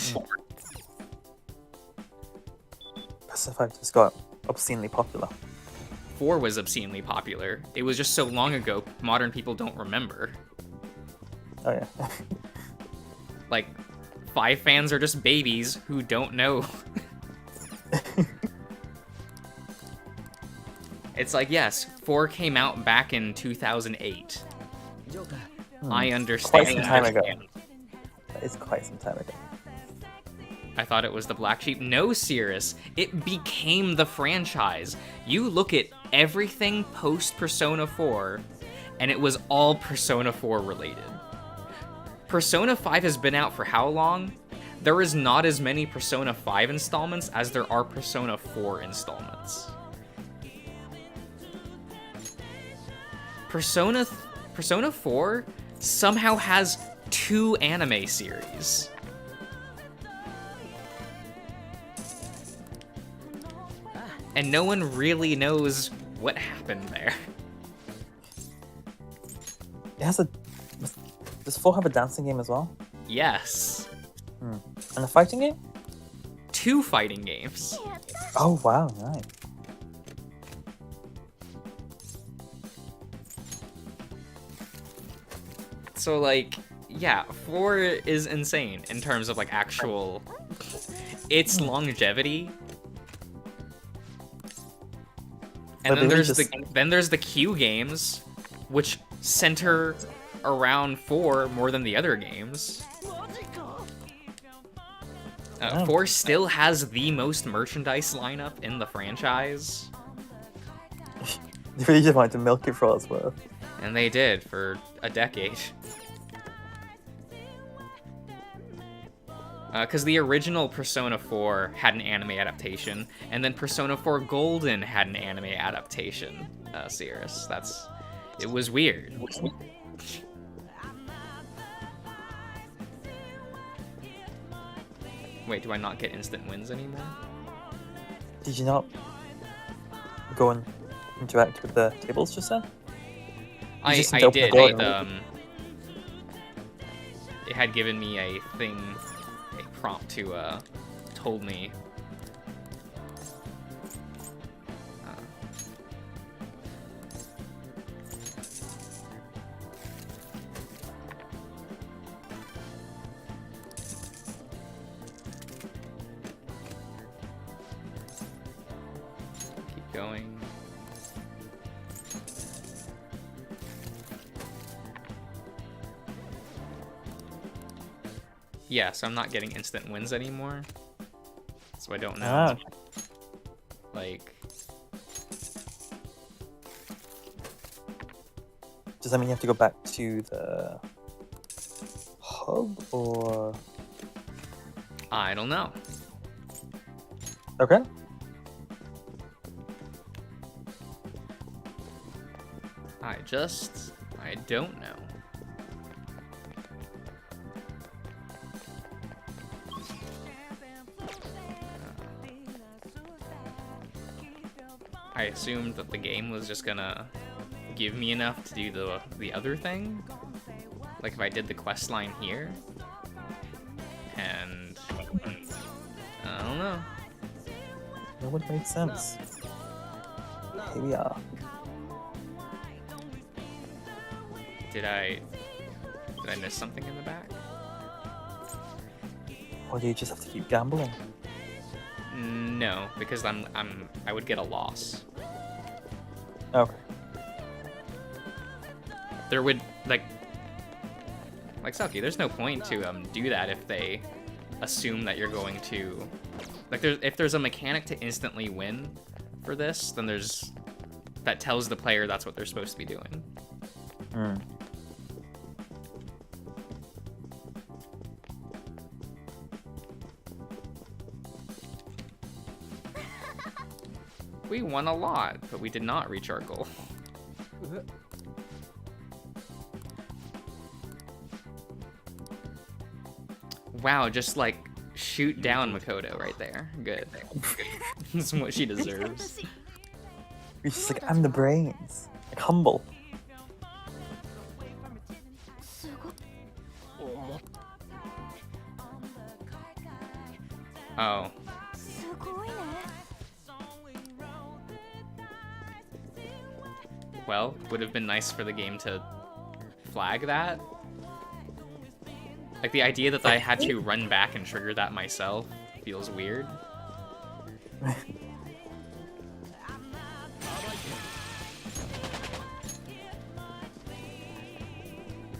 Persona 5 just got obscenely popular. 4 was obscenely popular. It was just so long ago, modern people don't remember. Oh yeah. Like, 5 fans are just babies who don't know. It's like, yes, 4 came out back in 2008. I understand. Quite some time ago. That is quite some time ago. I thought it was the Black Sheep. No, Cirrus. It became the franchise. You look at everything post-Persona 4, and it was all Persona 4 related. Persona 5 has been out for how long? There is not as many Persona 5 installments as there are Persona 4 installments. Persona 4 somehow has 2 anime series. And no one really knows what happened there. It has a... Does 4 have a dancing game as well? Yes. And a fighting game? 2 fighting games. Oh wow, nice. So like, yeah, 4 is insane in terms of like actual... Its longevity. And then there's the Q games, which center around 4 more than the other games. 4 still has the most merchandise lineup in the franchise. They really just wanted to milk it for all it's worth. And they did for a decade. Because the original Persona 4 had an anime adaptation, and then Persona 4 Golden had an anime adaptation, Cirrus. It was weird. Wait, do I not get instant wins anymore? Did you not go and interact with the tables just then? I just need to open the did. door, It had given me a prompt to told me. Keep going. Yeah, so I'm not getting instant wins anymore. So I don't know. Ah. Like... Does that mean you have to go back to the hub, or...? I don't know. Okay. I don't know. I assumed that the game was just gonna give me enough to do the other thing. Like if I did the quest line here. And I don't know. That would make sense. Here we are. Did I miss something in the back? Or do you just have to keep gambling? No, because I would get a loss. Okay. There would like Saki, there's no point to do that if they assume that you're going to if there's a mechanic to instantly win for this, then that tells the player that's what they're supposed to be doing. Hmm. We won a lot, but we did not reach our goal. Wow, just like shoot down Makoto right there. Good. This is what she deserves. He's just like, I'm the brains. Like, humble. Oh. Well, would have been nice for the game to flag that. Like the idea that I had to run back and trigger that myself feels weird.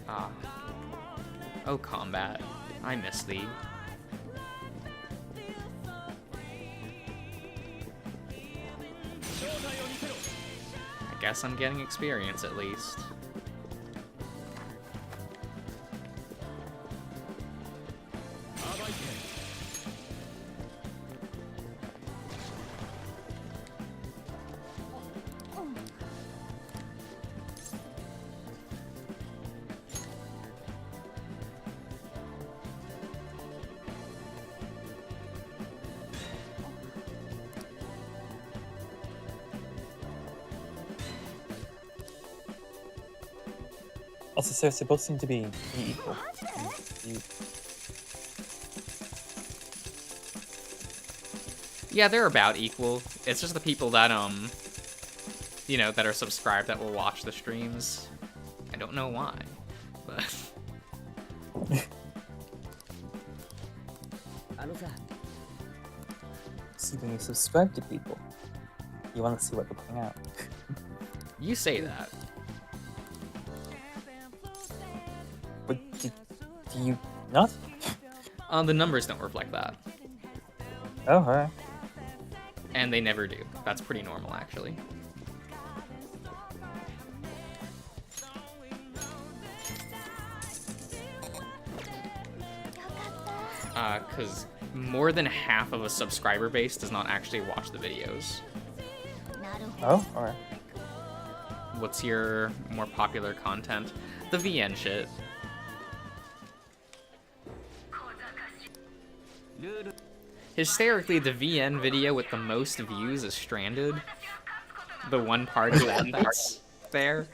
Ah. Oh, combat. I miss thee. I guess I'm getting experience at least. Also, so they both seem to be equal. Yeah, they're about equal. It's just the people that, you know, that are subscribed that will watch the streams. I don't know why, but... See, when you subscribe to people, you want to see what they're putting out. You say that. But do you not? The numbers don't reflect that. Oh, alright. And they never do. That's pretty normal, actually. Because more than half of a subscriber base does not actually watch the videos. Oh, alright. What's your more popular content? The VN shit. Hysterically, the VN video with the most views is Stranded. The one part of that that's there.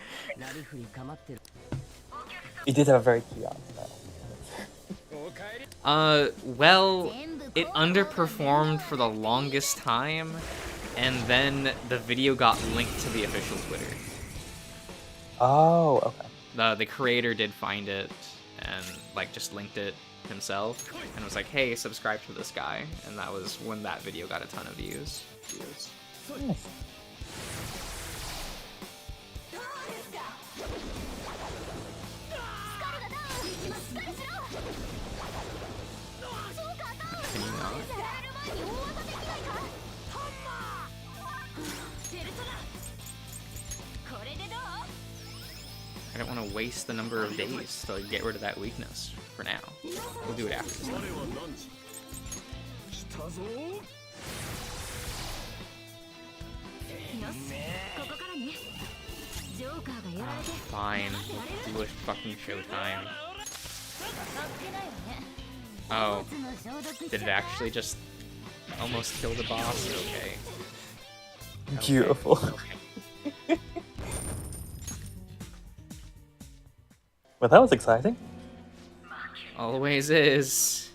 He did have a very key art style. Well, it underperformed for the longest time, and then the video got linked to the official Twitter. Oh, okay. The creator did find it and like just linked it himself and was like, hey, subscribe to this guy, and that was when that video got a ton of views. Nice. Can you not? I don't want to waste the number of days to get rid of that weakness for now. We'll do it after this. Fine, we'll do a fucking showtime. Oh, did it actually just almost kill the boss? Okay. Beautiful. Okay. Well, that was exciting. Always is.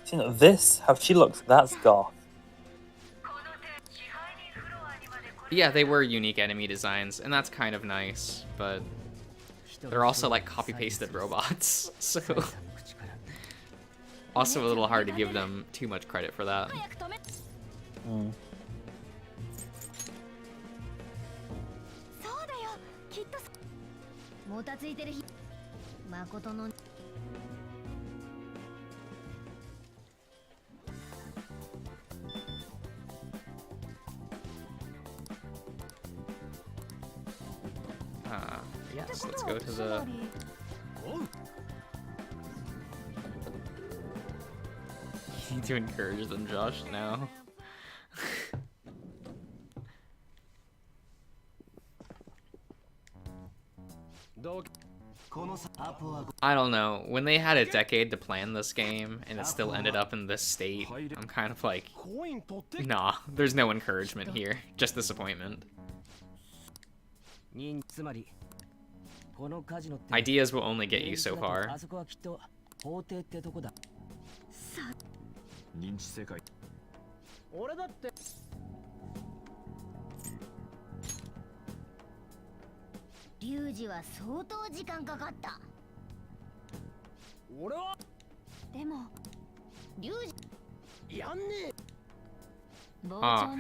See, now this, how she looks, that's goth. Yeah, they were unique enemy designs, and that's kind of nice, but they're also like copy-pasted robots, so also a little hard to give them too much credit for that. Mm. Yes, let's go to the... You need to encourage them, Josh, now. I don't know. When they had a decade to plan this game, and it still ended up in this state, I'm kind of like, nah, there's no encouragement here. Just disappointment. Ideas will only get you so far. Oh,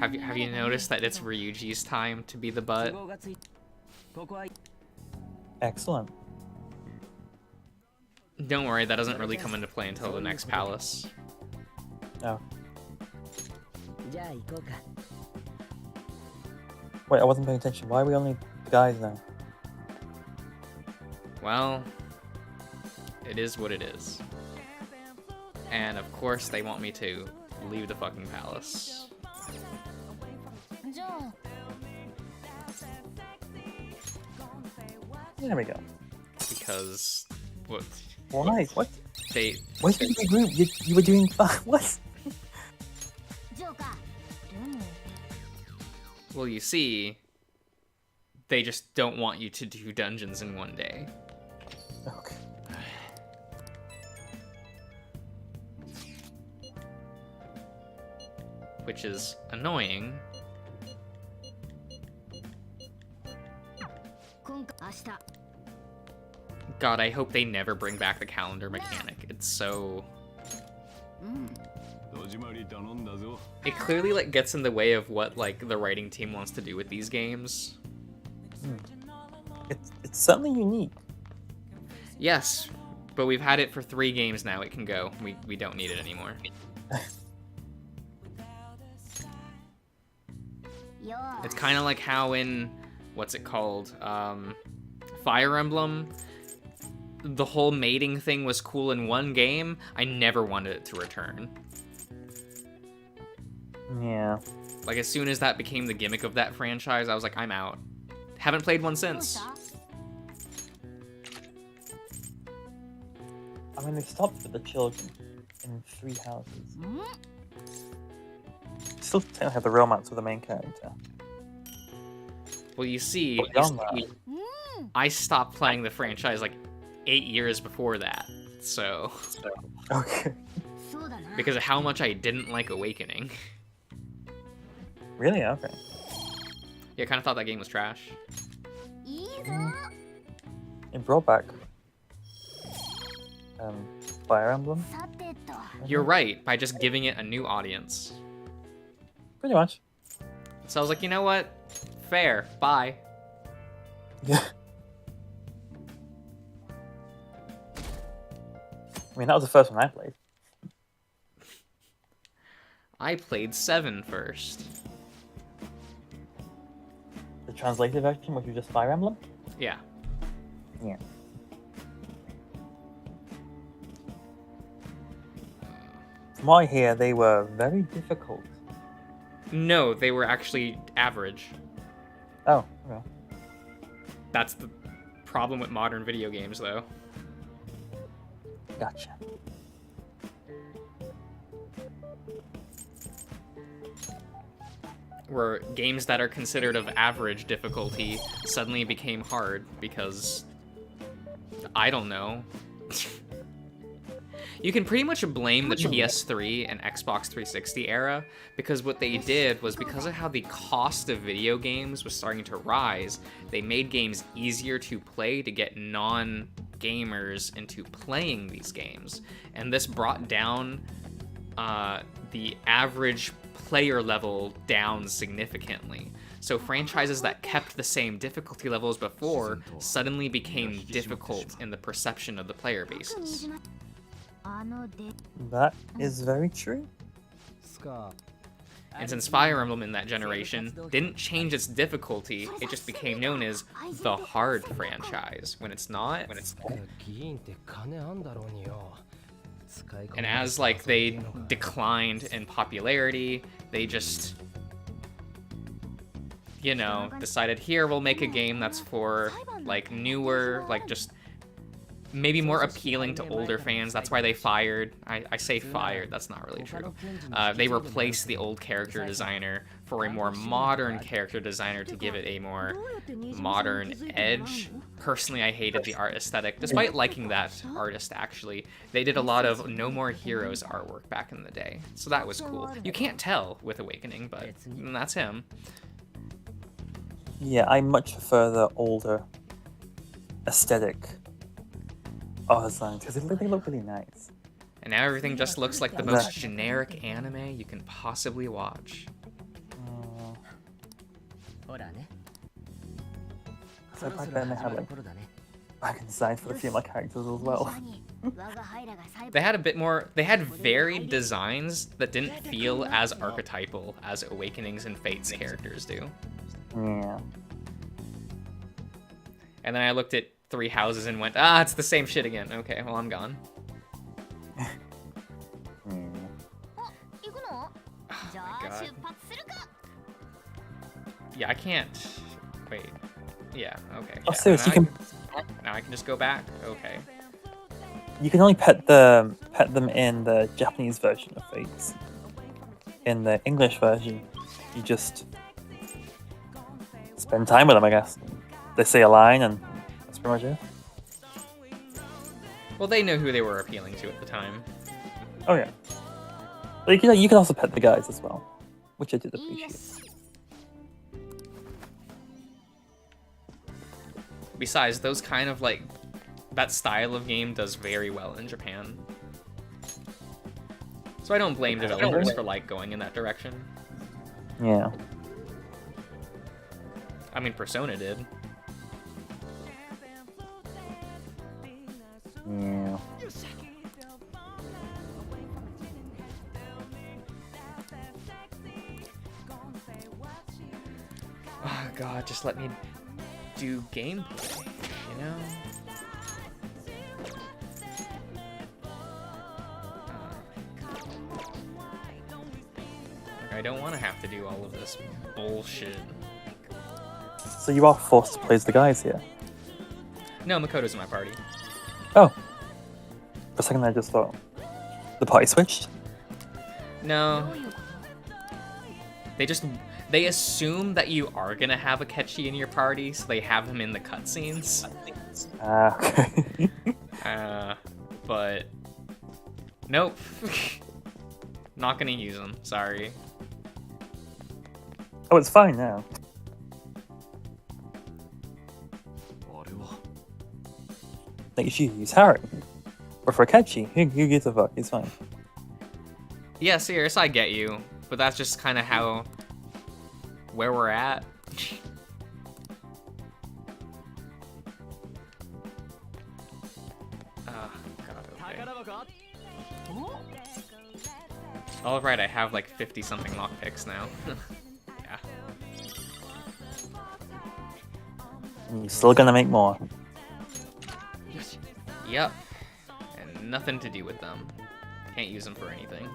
have you noticed that it's Ryuji's time to be the butt? Excellent. Don't worry, that doesn't really come into play until the next palace. Oh. Wait, I wasn't paying attention. Why are we only guys now? Well, it is what it is. And of course they want me to leave the fucking palace. There we go. Because what? Why? What? They. Why did you regroup? You were doing fine. What? Well, you see, they just don't want you to do dungeons in one day. Okay. Which is annoying. God, I hope they never bring back the calendar mechanic. It's so... It clearly like gets in the way of what like the writing team wants to do with these games. It's certainly unique. Yes, but we've had it for 3 games now. It can go. We don't need it anymore. It's kind of like how in what's it called? Fire Emblem. The whole mating thing was cool in one game. I never wanted it to return. Yeah. Like, as soon as that became the gimmick of that franchise, I was like, I'm out. Haven't played one since. I mean, they stopped with the children in 3 houses. Still don't have the romance with the main character. Well, you see, Beyond that, I stopped playing the franchise like 8 years before that. So, okay. because of how much I didn't like Awakening. Really? Okay. Yeah, I kind of thought that game was trash. It brought back Fire Emblem. You're right, by just giving it a new audience. Pretty much. So I was like, you know what? Fair. Bye. Yeah. I mean, that was the first one I played. I played 7 first. The translated version, which was just Fire Emblem? Yeah. Yeah. From what I hear, they were very difficult. No, they were actually average. Oh, okay. That's the problem with modern video games, though. Gotcha. Where games that are considered of average difficulty suddenly became hard because... I don't know. You can pretty much blame the PS3 and Xbox 360 era, because what they did was, because of how the cost of video games was starting to rise, they made games easier to play to get non-gamers into playing these games. And this brought down the average player level down significantly. So franchises that kept the same difficulty level as before suddenly became difficult in the perception of the player bases. That is very true. And since Fire Emblem in that generation didn't change its difficulty, it just became known as the hard franchise, when it's not. And as like they declined in popularity, they just, you know, decided, here, we'll make a game that's for like newer, like just maybe more appealing to older fans. That's why they fired. I say fired, that's not really true. They replaced the old character designer for a more modern character designer to give it a more modern edge. Personally, I hated the art aesthetic, despite liking that artist, actually. They did a lot of No More Heroes artwork back in the day, so that was cool. You can't tell with Awakening, but that's him. Yeah, I much prefer the older aesthetic art designs, because they look really nice. And now everything just looks like the most generic anime you can possibly watch. So back then they had like back designs for the female characters as well. They had a bit more, they had varied designs that didn't feel as archetypal as Awakenings and Fate's characters do. Yeah. And then I looked at 3 houses and went, ah, it's the same shit again. Okay, well, I'm gone. Oh my god. Yeah, I can't. Wait. Yeah, okay. Oh, Yeah, serious, now I can just go back? Okay. You can only pet them in the Japanese version of Fates. In the English version, you just spend time with them, I guess. They say a line and that's pretty much it. Well, they know who they were appealing to at the time. Oh yeah. But you can also pet the guys as well, which I did appreciate. Besides, those kind of like, that style of game does very well in Japan. So I don't blame developers for like going in that direction. Yeah. I mean, Persona did. Yeah. Oh god, just let me do gameplay, you know? I don't want to have to do all of this bullshit. So you are forced to play as the guys here? No, Makoto's in my party. Oh. For a second I just thought the party switched? No. They assume that you are gonna have Akechi in your party, so they have him in the cutscenes. Okay. But nope. Not gonna use him, sorry. Oh, it's fine now. Like, you should use Harry. Or for Akechi, who gives a fuck? He's fine. Yeah, serious, I get you. But that's just kind of where we're at. Oh, God, okay. All right, I have like 50-something lockpicks now. Yeah. You're still gonna make more. Yep. And nothing to do with them. Can't use them for anything.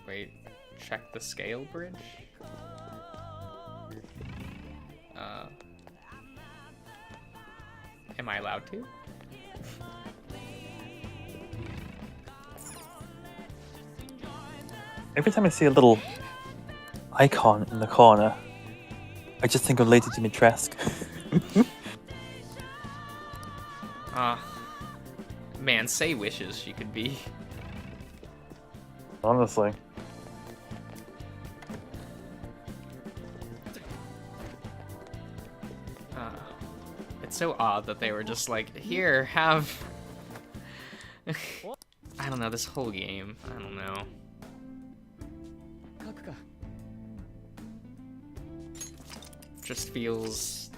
Wait. Check the scale bridge? Am I allowed to? Every time I see a little icon in the corner, I just think of Lady Dimitrescu. Man, say wishes she could be. Honestly. It's so odd that they were just like, here, have... I don't know, this whole game. I don't know. Just feels...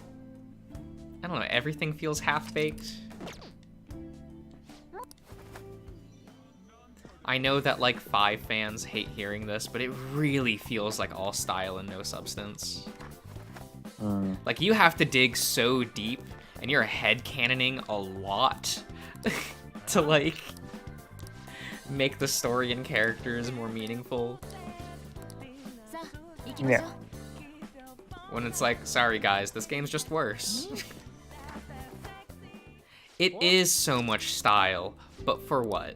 I don't know, everything feels half-baked. I know that like 5 fans hate hearing this, but it really feels like all style and no substance. Like, you have to dig so deep, and you're headcanoning a lot to, like, make the story and characters more meaningful. Yeah. When it's like, sorry guys, this game's just worse. It is so much style, but for what?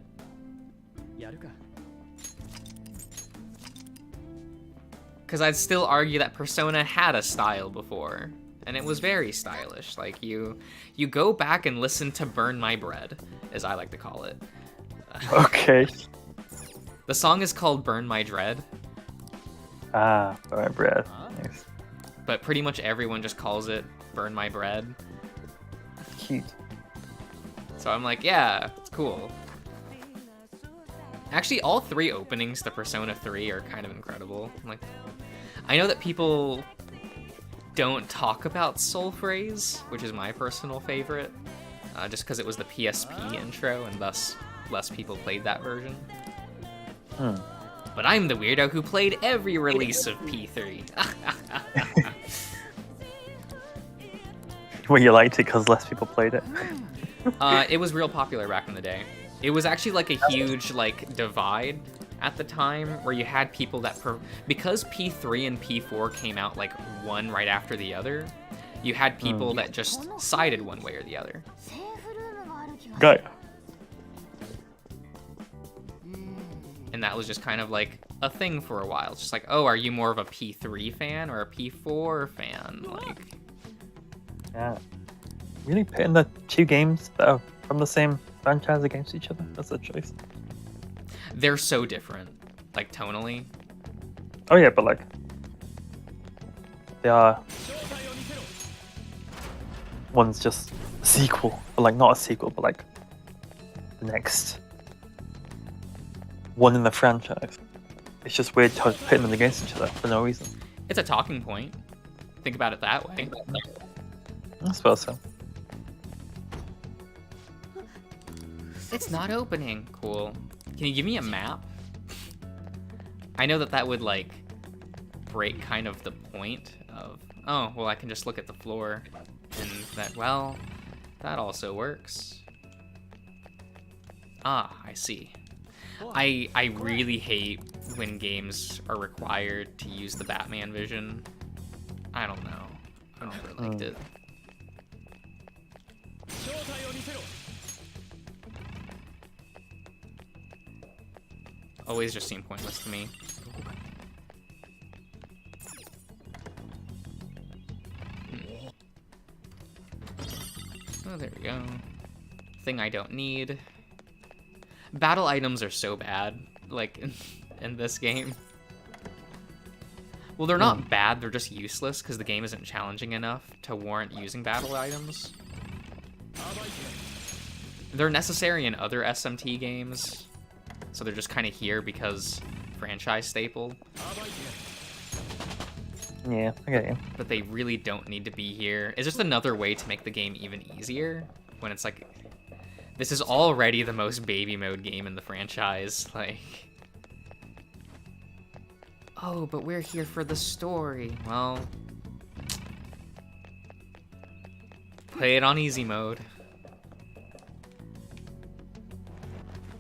Because I'd still argue that Persona had a style before, and it was very stylish. Like, you go back and listen to Burn My Bread, as I like to call it. Okay. The song is called Burn My Dread. Ah, Burn My Bread. Nice. But pretty much everyone just calls it Burn My Bread. Cute. So I'm like, yeah, it's cool. Actually, all 3 openings to Persona 3 are kind of incredible. Like, I know that people don't talk about Soul Phrase, which is my personal favorite, just because it was the PSP intro, and thus less people played that version. But I'm the weirdo who played every release of P3. Well, you liked it because less people played it. It was real popular back in the day. It was actually like a huge like divide at the time where you had people that because P3 and P4 came out like one right after the other, you had people that just sided one way or the other. Got it. And that was just kind of like a thing for a while. It's just like, oh, are you more of a P3 fan or a P4 fan? Like, yeah. Really pitting the 2 games that are from the same franchise against each other? That's a choice. they're so different, like tonally. Oh yeah, but like they are. One's just a sequel, but like not a sequel, but like the next one in the franchise. It's just weird pitting them against each other for no reason. It's a talking point. Think about it that way. I suppose so. It's not opening. Cool. Can you give me a map? I know that that would, like, break kind of the point of, oh, well, I can just look at the floor, and that, well, that also works. Ah, I see. I really hate when games are required to use the Batman vision. I don't know. I've never liked it. Always just seemed pointless to me. Oh, there we go. Thing I don't need. Battle items are so bad, like, in this game. Well, they're not bad, they're just useless, because the game isn't challenging enough to warrant using battle items. They're necessary in other SMT games, so they're just kind of here because franchise staple. Yeah, I get you. But they really don't need to be here. It's just another way to make the game even easier, when it's like, this is already the most baby mode game in the franchise, like... Oh, but we're here for the story. Well... play it on easy mode.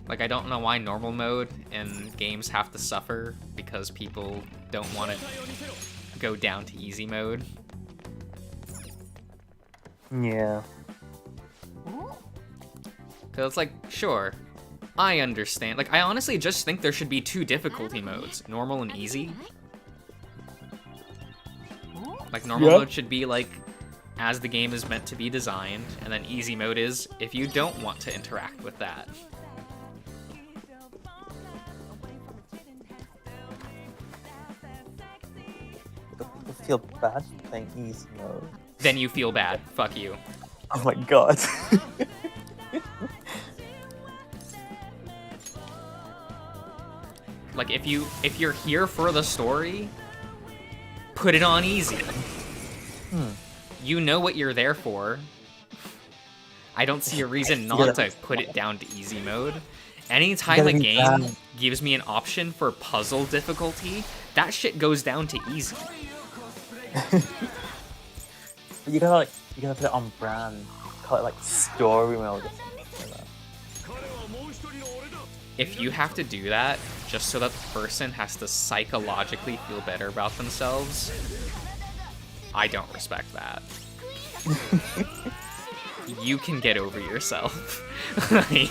Like, I don't know why normal mode and games have to suffer because people don't want to go down to easy mode. Yeah. So it's like, sure, I understand. Like, I honestly just think there should be 2 difficulty modes, normal and easy. Like, normal mode should be, like, as the game is meant to be designed, and then easy mode is if you don't want to interact with that. I feel bad playing easy mode. Then you feel bad. Fuck you. Oh my god. Like, if you're here for the story, put it on easy. You know what you're there for. I don't see a reason not to put it down to easy mode. Anytime a game gives me an option for puzzle difficulty, that shit goes down to easy. You gotta put it on brand. Call it like story mode or something like that. If you have to do that just so that the person has to psychologically feel better about themselves, I don't respect that. You can get over yourself. Like,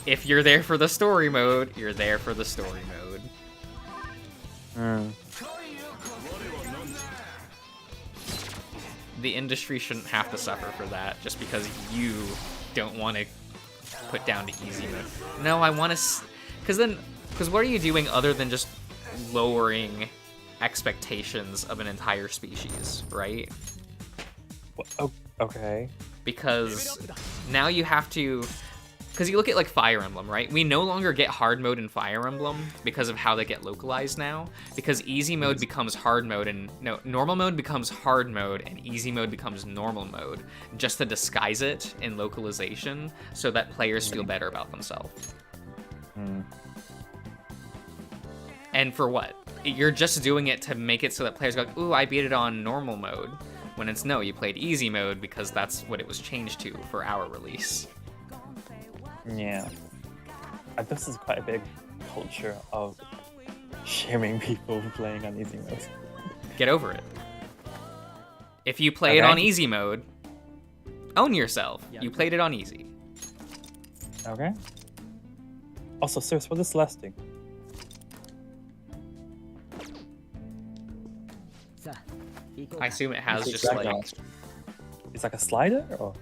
if you're there for the story mode, you're there for the story mode. The industry shouldn't have to suffer for that just because you don't want to put down to easy mode. No, I want to... Because what are you doing other than just lowering expectations of an entire species, right? Oh, okay. Because now you have to... Because you look at, like, Fire Emblem, right? We no longer get hard mode in Fire Emblem because of how they get localized now. Because easy mode becomes hard mode and... No, normal mode becomes hard mode and easy mode becomes normal mode. Just to disguise it in localization so that players feel better about themselves. And for what? You're just doing it to make it so that players go, ooh, I beat it on normal mode. When it's no, you played easy mode because that's what it was changed to for our release. Yeah. This is quite a big culture of shaming people playing on easy mode. Get over it. If you play it on easy mode, own yourself. You played it on easy. Okay. Also, Circe, what is Celesting? I assume it has just like... It's like a slider, or...?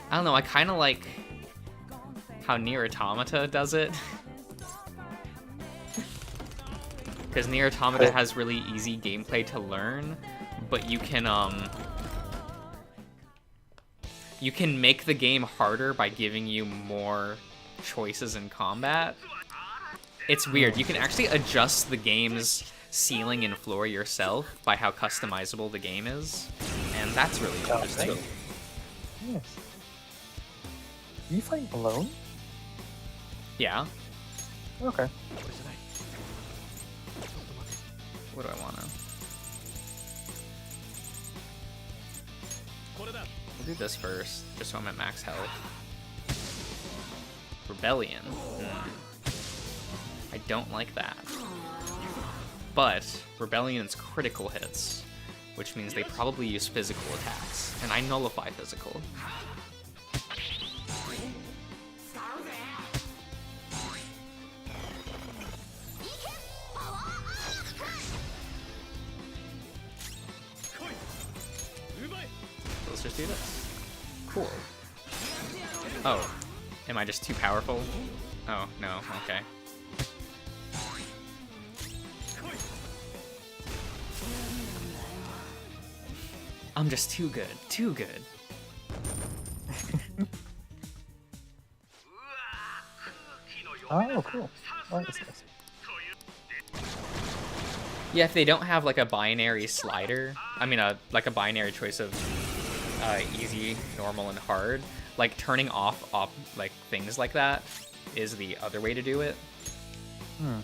I don't know, I kind of like how Nier Automata does it. Because Nier Automata has really easy gameplay to learn, but you can, you can make the game harder by giving you more choices in combat. It's weird. You can actually adjust the game's ceiling and floor yourself by how customizable the game is, and that's really interesting. Yes. Are you fighting alone? Yeah. Okay. What do I want to? We'll do this first, just so I'm at max health. Rebellion. I don't like that. But Rebellion's critical hits, which means they probably use physical attacks, and I nullify physical. Let's just do this. Cool. Oh. Am I just too powerful? Oh, no. Okay. I'm just too good. Too good. Oh, cool. Oh, that's nice. Yeah, if they don't have like a binary slider, I mean, like a binary choice of easy, normal, and hard, like turning off like things like that is the other way to do it. I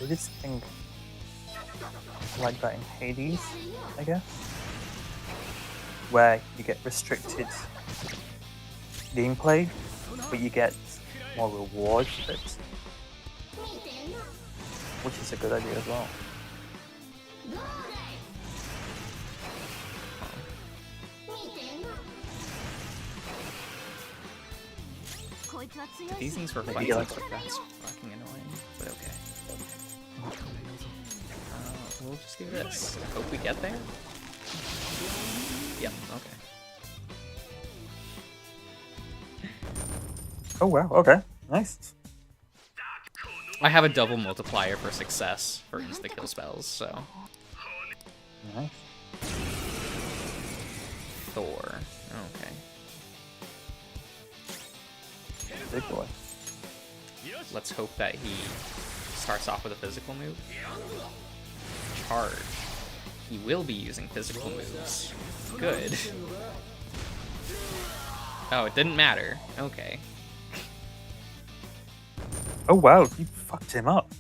just think like that in Hades, I guess, where you get restricted gameplay, but you get more rewards with it, which is a good idea as well. These things for fights, that's fucking annoying, but okay. We'll just do this. Hope we get there. Yep, okay. Oh wow, okay, nice. I have a double multiplier for success for insta-kill spells, so. Nice. Thor, okay. Big boy. Let's hope that he starts off with a physical move. Charge. He will be using physical moves. Good. Oh, it didn't matter. Okay. Oh wow, you fucked him up.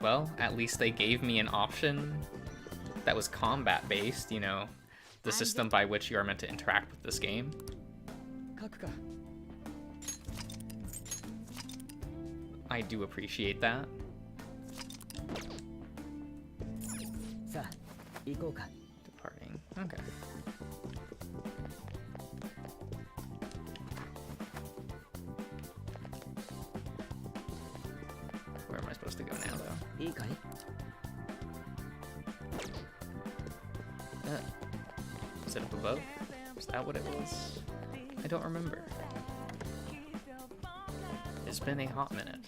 Well, at least they gave me an option that was combat based, you know, the system by which you are meant to interact with this game. I do appreciate that. Departing. Okay. Where am I supposed to go now, though? Is it up above? Is that what it was? I don't remember. It's been a hot minute.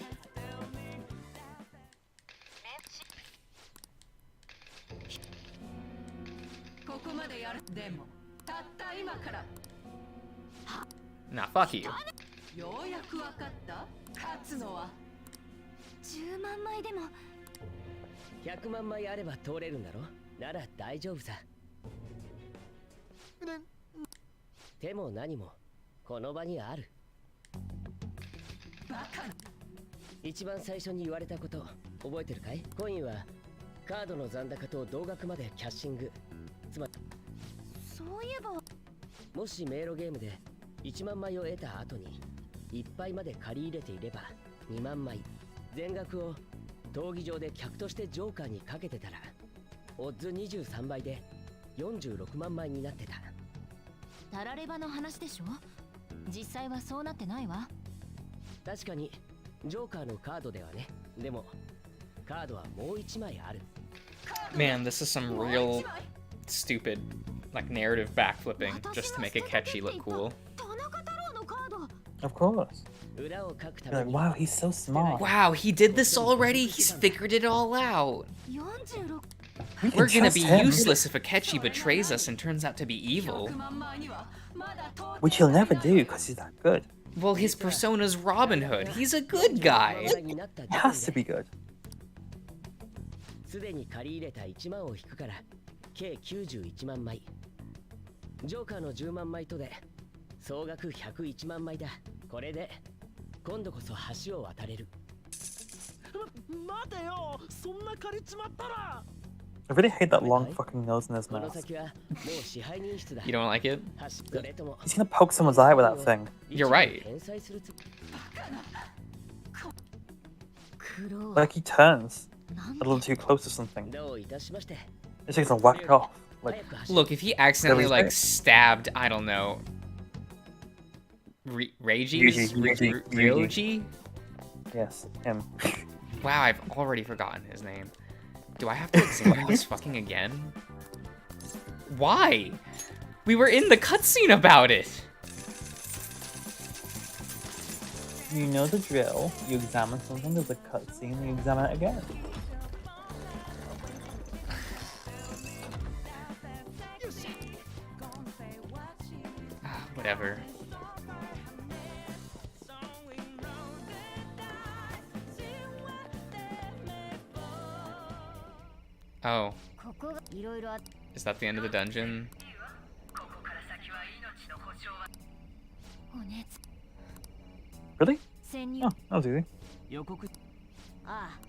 Nah, fuck you. 10万枚でも100万枚あれば通れるんだろ。なら大丈夫さ。手も何もこの場にある。一番最初に言われたこと覚えてるかい？コインはカードの残高と同額までキャッシング。つまりそういえばもし迷路ゲームで1万枚を得た後にいっぱいまで借り入れていれば2万枚全額を闘技場で客としてジョーカーにかけてたらオッズ23倍で46万枚になってた。タラレバの話でしょ？実際はそうなってないわ。確かにジョーカーのカードではね。でもカードはもう1枚ある。 Man, this is some real stupid, like, narrative backflipping just to make a catchy look cool. Of course. 裏を書くた You're め like, に wow, he's so smart. Wow, he did this already? He's figured it all out. 46 We can We're gonna trust be him. useless if Akechi betrays us and turns out to be evil. Which he'll never do because he's that good. Well, his persona's Robin Hood. He's a good guy. になった時 He 点 has to で be good. すでに借り入れた1万を引くから計91万枚。ジョーカーの10万枚とで総額101万枚だ。これで今度こそ橋を渡れる。待てよ、そんな借りちまったら。 I really hate that long fucking nose in his この mouth. 先はもう支配人室だ。 You don't like it? それとも He's gonna poke someone's eye with that thing. You're right. 返済するつ Like he turns a little too close to something. どういたしまして。 It's just gonna whack it off. Like, Look, if he accidentally, Really? like, stabbed, I don't know, Reiji? Ryoji? yes, him. Wow, I've already forgotten his name. Do I have to examine this fucking again? Why? We were in the cutscene about it! You know the drill. You examine something, there's a cutscene, you examine it again. Whatever. Oh. Is that the end of the dungeon? Really? 潜入 Oh, that was easy. 予告。ああ、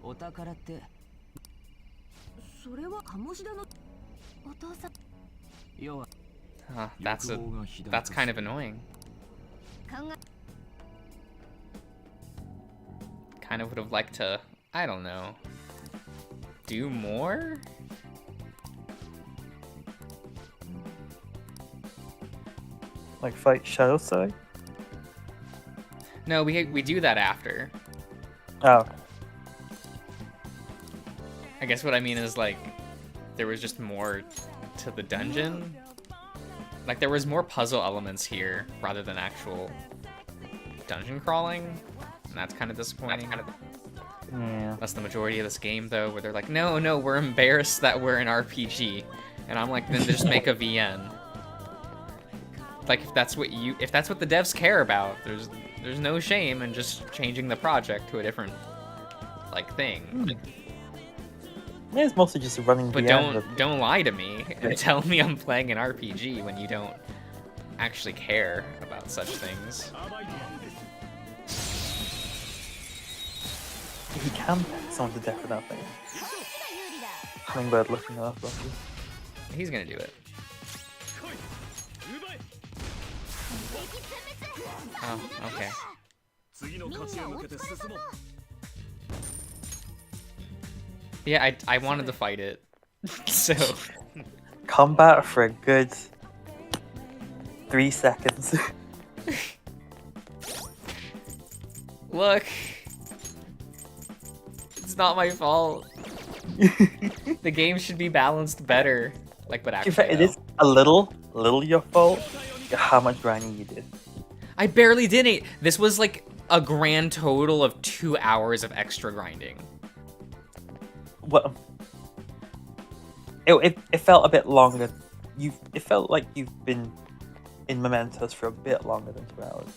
お宝ってそれは鴨志田のお父さん。要は Huh, that's kind of annoying. 考え Kind of would have liked to, I don't know, do more? Like fight Shadow Side? No, we do that after. Oh, okay. I guess what I mean is, like, there was just more to the dungeon. Like, there was more puzzle elements here rather than actual dungeon crawling. And that's kind of disappointing. Yeah. That's the majority of this game, though, where they're like, no, no, we're embarrassed that we're an RPG. And I'm like, then just make a VN. Like, if that's what the devs care about, there's no shame in just changing the project to a different, like, thing. Yeah, it's mostly just running But beyond don't lie to me and tell me I'm playing an RPG when you don't actually care about such things. He can put someone to death with that thing. Hummingbird looking up. He's gonna do it. Oh, okay. Yeah, I wanted to fight it. So Combat for a good 3 seconds. look. It's not my fault. The game should be balanced better. Like, but actually, It is a little your fault. How much grinding you did. I barely did it. This was like a grand total of 2 hours of extra grinding. Well, it felt a bit longer. It felt like you've been in Mementos for a bit longer than 2 hours.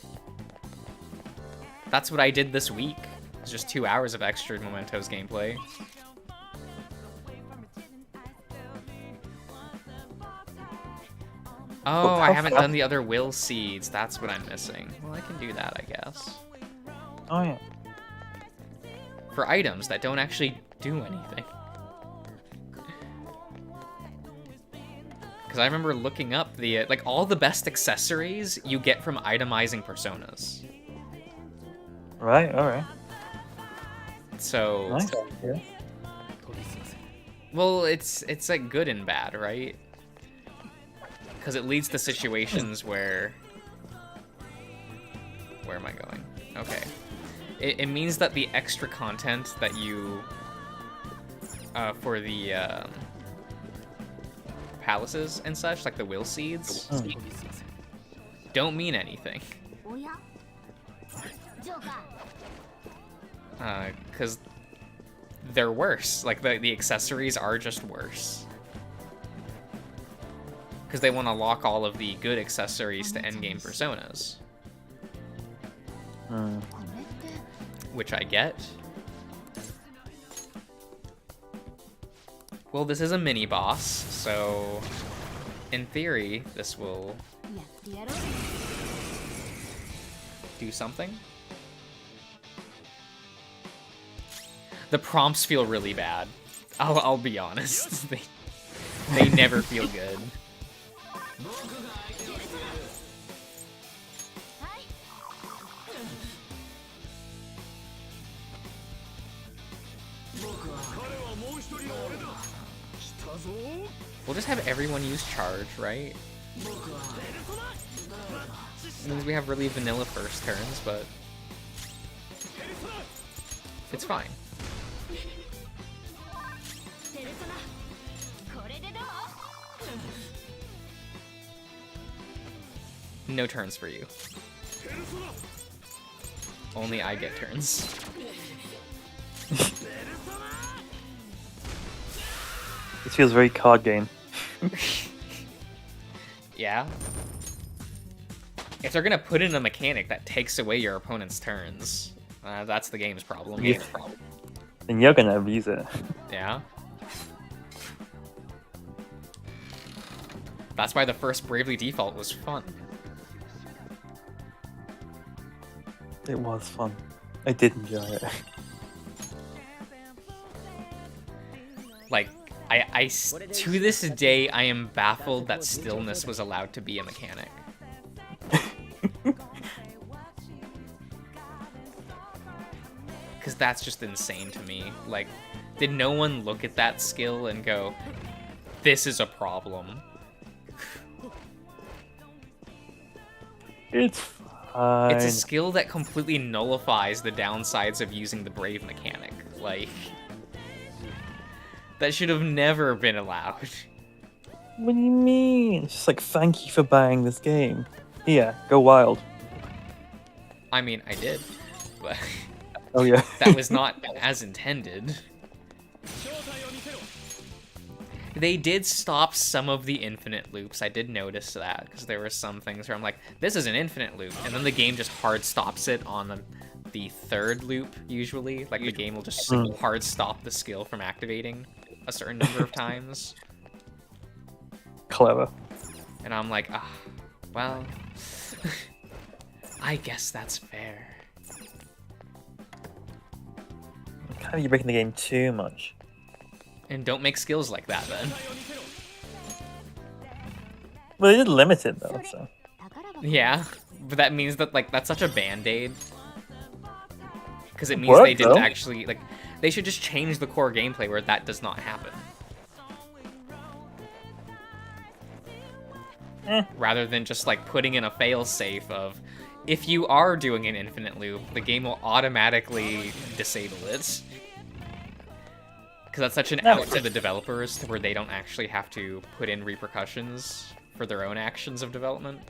That's what I did this week. It's just 2 hours of extra Mementos gameplay. Oh, I haven't done the other will seeds. That's what I'm missing. Well, I can do that, I guess. Oh yeah. For items that don't actually do anything. Because I remember looking up the, like, all the best accessories you get from itemizing personas. Right, alright. So... Nice. Yeah. Well, it's like good and bad, right? Because it leads to situations where... Where am I going? Okay. It means that the extra content that you... for the palaces and such, like the will seeds, don't mean anything. Because they're worse. Like, the accessories are just worse. Because they want to lock all of the good accessories to endgame personas. Which I get. Well, this is a mini-boss, so in theory, this will do something. The prompts feel really bad. I'll be honest. They never feel good. We'll just have everyone use charge, right? It means we have really vanilla first turns, but it's fine. No turns for you. Only I get turns. This feels very card game. Yeah. If they're gonna put in a mechanic that takes away your opponent's turns, that's the game's problem. Yeah. Then you're gonna abuse it. Yeah. That's why the first Bravely Default was fun. It was fun. I did enjoy it. Like, to this day, I am baffled that stillness was allowed to be a mechanic. Because that's just insane to me. Like, did no one look at that skill and go, this is a problem? It's fine. It's a skill that completely nullifies the downsides of using the Brave mechanic. Like, that should have never been allowed. What do you mean? It's just like, thank you for buying this game. Here, go wild. I mean, I did, but oh yeah, that was not as intended. They did stop some of the infinite loops. I did notice that, because there were some things where I'm like, this is an infinite loop, and then the game just hard stops it on the third loop, usually. Like, the game will just hard stop the skill from activating a certain number of times. Clever. And I'm like, well, I guess that's fair. Kind of, you're breaking the game too much. And don't make skills like that, then. Well, they did limit it, though, so... Yeah, but that means that, like, that's such a band-aid. Because it means they didn't actually, like, they should just change the core gameplay where that does not happen. Rather than just, like, putting in a fail-safe of, if you are doing an infinite loop, the game will automatically disable it. Because that's such an out to the developers to where they don't actually have to put in repercussions for their own actions of development.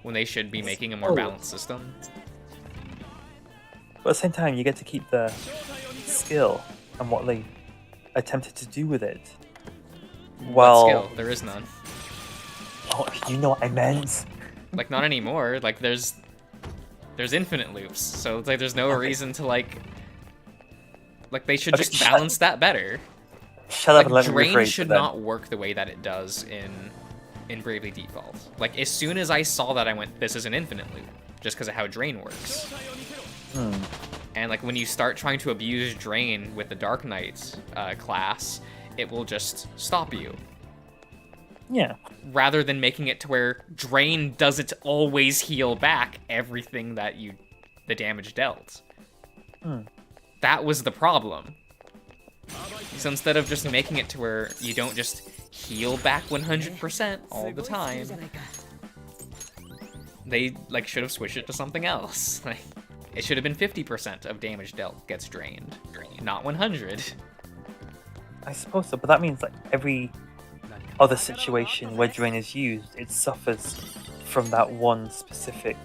When they should be making a more balanced system. But at the same time, you get to keep the skill and what they attempted to do with it. Well, what skill? There is none. Oh, you know what I meant? Like, not anymore. Like, there's infinite loops, so it's like there's no reason to like they should just balance that better. Shut up and let me Drain rephrase should not work the way that it does in Bravely Default. Like, as soon as I saw that, I went, this is an infinite loop, just because of how Drain works. And like, when you start trying to abuse Drain with the Dark Knight class, it will just stop you. Yeah. Rather than making it to where Drain doesn't always heal back everything that the damage dealt. That was the problem. So instead of just making it to where you don't just heal back 100% all the time, they like should have switched it to something else. Like, it should have been 50% of damage dealt gets drained, not 100. I suppose so, but that means like every other situation where Drain is used, it suffers from that one specific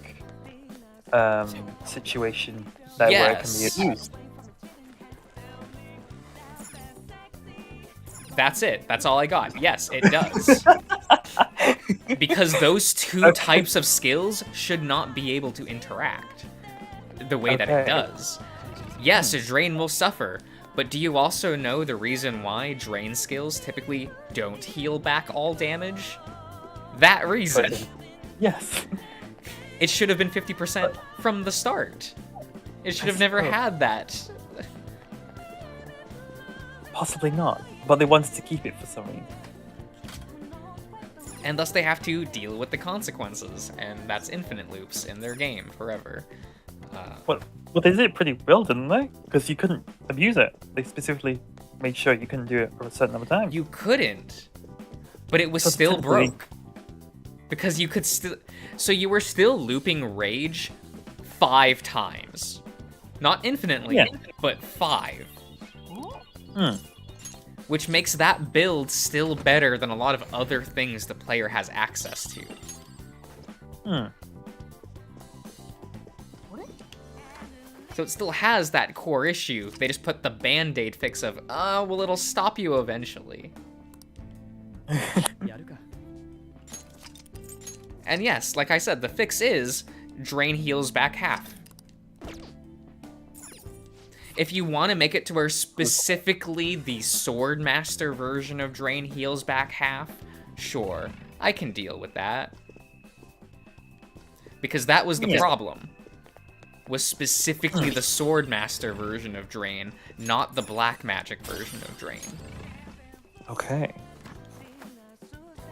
situation that where it can Yes. be abused. That's it. That's all I got. Yes, it does. Because those two types of skills should not be able to interact the way that it Okay. does. Yes, a drain will suffer, but do you also know the reason why drain skills typically don't heal back all damage? That reason. Yes. It should have been 50% from the start. It should have I never suppose. had that. Possibly not, but they wanted to keep it for some reason. And thus they have to deal with the consequences, and that's infinite loops in their game forever. Well, they did it pretty well, didn't they? Because you couldn't abuse it. They specifically made sure you couldn't do it for a certain number of times. You couldn't, but it was So still technically- broke. Because you could still... So you were still looping Rage 5 times. Not infinitely, Yeah. but 5. Hmm. Which makes that build still better than a lot of other things the player has access to. Hmm. So it still has that core issue. They just put the band-aid fix of, well, it'll stop you eventually. And yes, like I said, the fix is drain heals back half. If you want to make it to where specifically the Swordmaster version of drain heals back half, sure, I can deal with that. Because that was the problem. Was specifically the Swordmaster version of drain, not the Black Magic version of drain. Okay.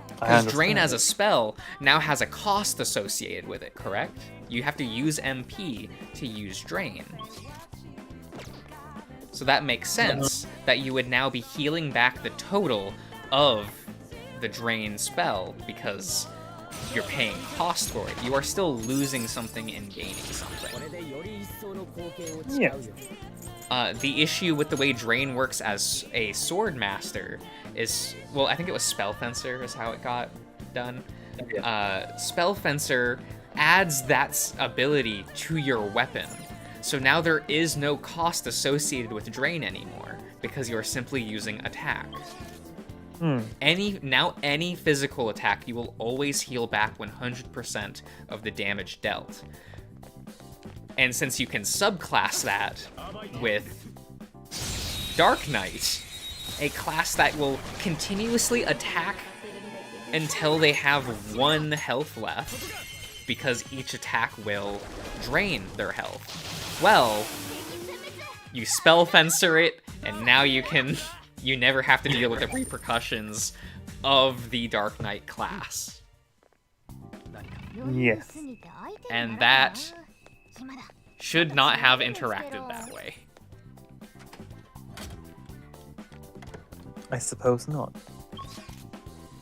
Because drain as a spell now has a cost associated with it, correct? You have to use MP to use drain. So that makes sense that you would now be healing back the total of the drain spell because you're paying cost for it. You are still losing something and gaining something. Yes. The issue with the way drain works as a sword master is, well, I think it was Spell Fencer is how it got done. Spell Fencer adds that ability to your weapon. So now there is no cost associated with drain anymore because you're simply using attack. Any physical attack, you will always heal back 100% of the damage dealt. And since you can subclass that with Dark Knight, a class that will continuously attack until they have 1 health left, because each attack will drain their health. Well, you Spell Fencer it, and now you never have to deal with the repercussions of the Dark Knight class. Yes. And that should not have interacted that way. I suppose not.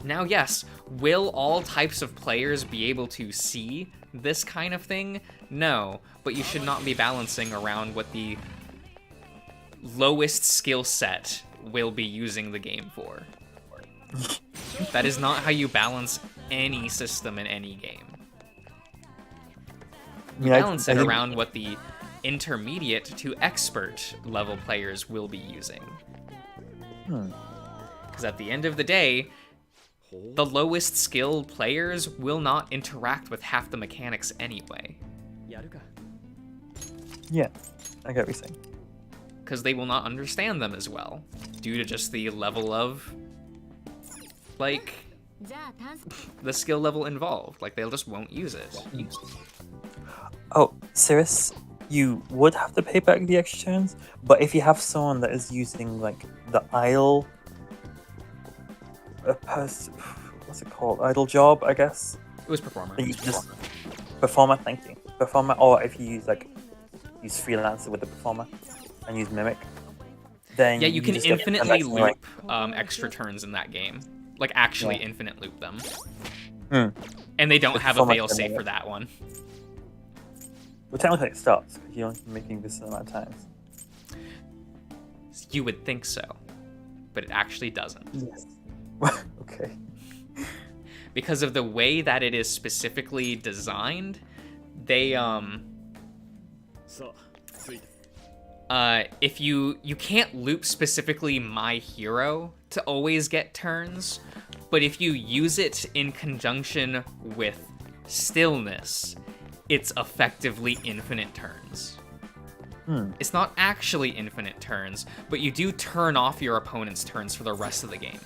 Now, yes, will all types of players be able to see this kind of thing? No, but you should not be balancing around what the lowest skill set will be using the game for. That is not how you balance any system in any game. You balance it around what the intermediate to expert level players will be using. Because at the end of the day, the lowest skilled players will not interact with half the mechanics anyway. Yeah, I get what you're saying. Because they will not understand them as well, due to just the level of, like, the skill level involved. Like, they just won't use it. Oh, Cirrus, you would have to pay back the extra turns, but if you have someone that is using, like, the idle... what's it called? Idle job, I guess? It was Performer. You just... Performer, thank you. Performer, or if you use, like, use Freelancer with the Performer and use Mimic, then yeah, you can just get infinitely them back loop extra turns in that game. Like, actually infinite loop them. Hmm. And they don't The have a Performer failsafe can- for that one. Well, technically it stops, because you're only making this amount of times. You would think so, but it actually doesn't. Yes. Okay. Because of the way that it is specifically designed, they if you can't loop specifically my hero to always get turns, but if you use it in conjunction with stillness, it's effectively infinite turns. It's not actually infinite turns, but you do turn off your opponent's turns for the rest of the game.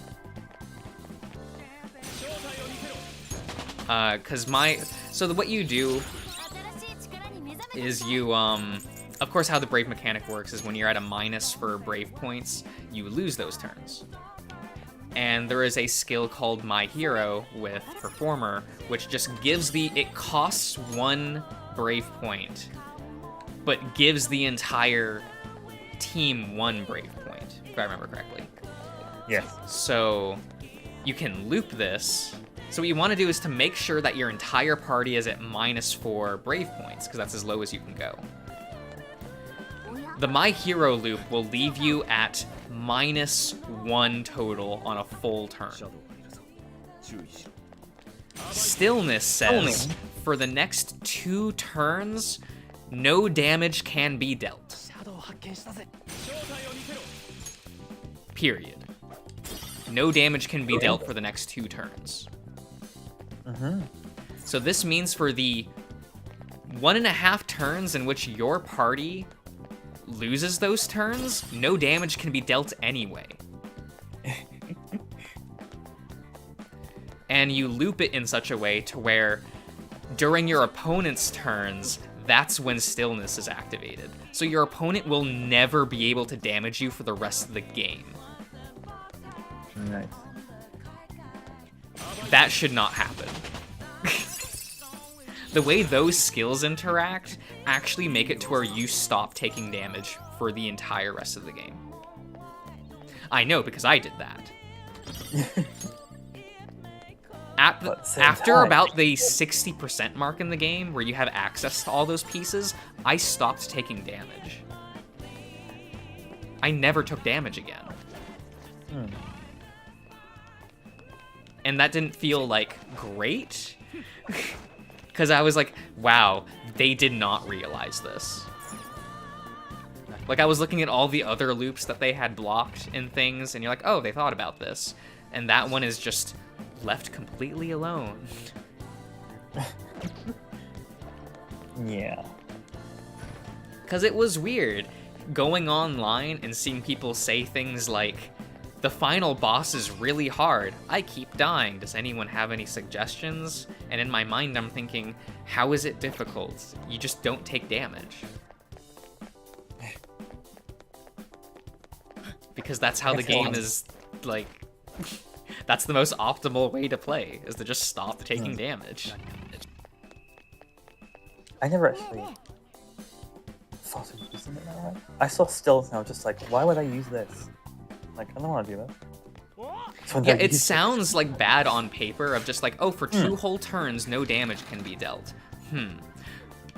So what you do is you, of course how the Brave mechanic works is when you're at a minus for Brave points, you lose those turns. And there is a skill called My Hero with Performer, which just gives it costs 1 Brave point, but gives the entire team 1 Brave point, if I remember correctly. Yes. So you can loop this. So what you want to do is to make sure that your entire party is at -4 Brave points, because that's as low as you can go. The My Hero loop will leave you at -1 total on a full turn. Stillness says, for the next 2 turns, no damage can be dealt. Period. No damage can be dealt for the next 2 turns. So this means for the 1.5 turns in which your party loses those turns, no damage can be dealt anyway. And you loop it in such a way to where during your opponent's turns, that's when stillness is activated. So your opponent will never be able to damage you for the rest of the game. Nice. That should not happen. The way those skills interact actually make it to where you stop taking damage for the entire rest of the game. I know, because I did that. After about the 60% mark in the game, where you have access to all those pieces, I stopped taking damage. I never took damage again. And that didn't feel, like, great. Because I was like, wow, they did not realize this. Like, I was looking at all the other loops that they had blocked and things, and you're like, oh, they thought about this. And that one is just left completely alone. Yeah. Because it was weird going online and seeing people say things like, the final boss is really hard. I keep dying. Does anyone have any suggestions? And in my mind, I'm thinking, how is it difficult? You just don't take damage. Because that's how the game is, like... That's the most optimal way to play, is to just stop taking damage. I never actually thought of using it that way. I saw stills and I was just like, why would I use this? Like, I don't want to do that. So Yeah, it sounds like bad on paper of just like, oh, for 2 whole turns, no damage can be dealt.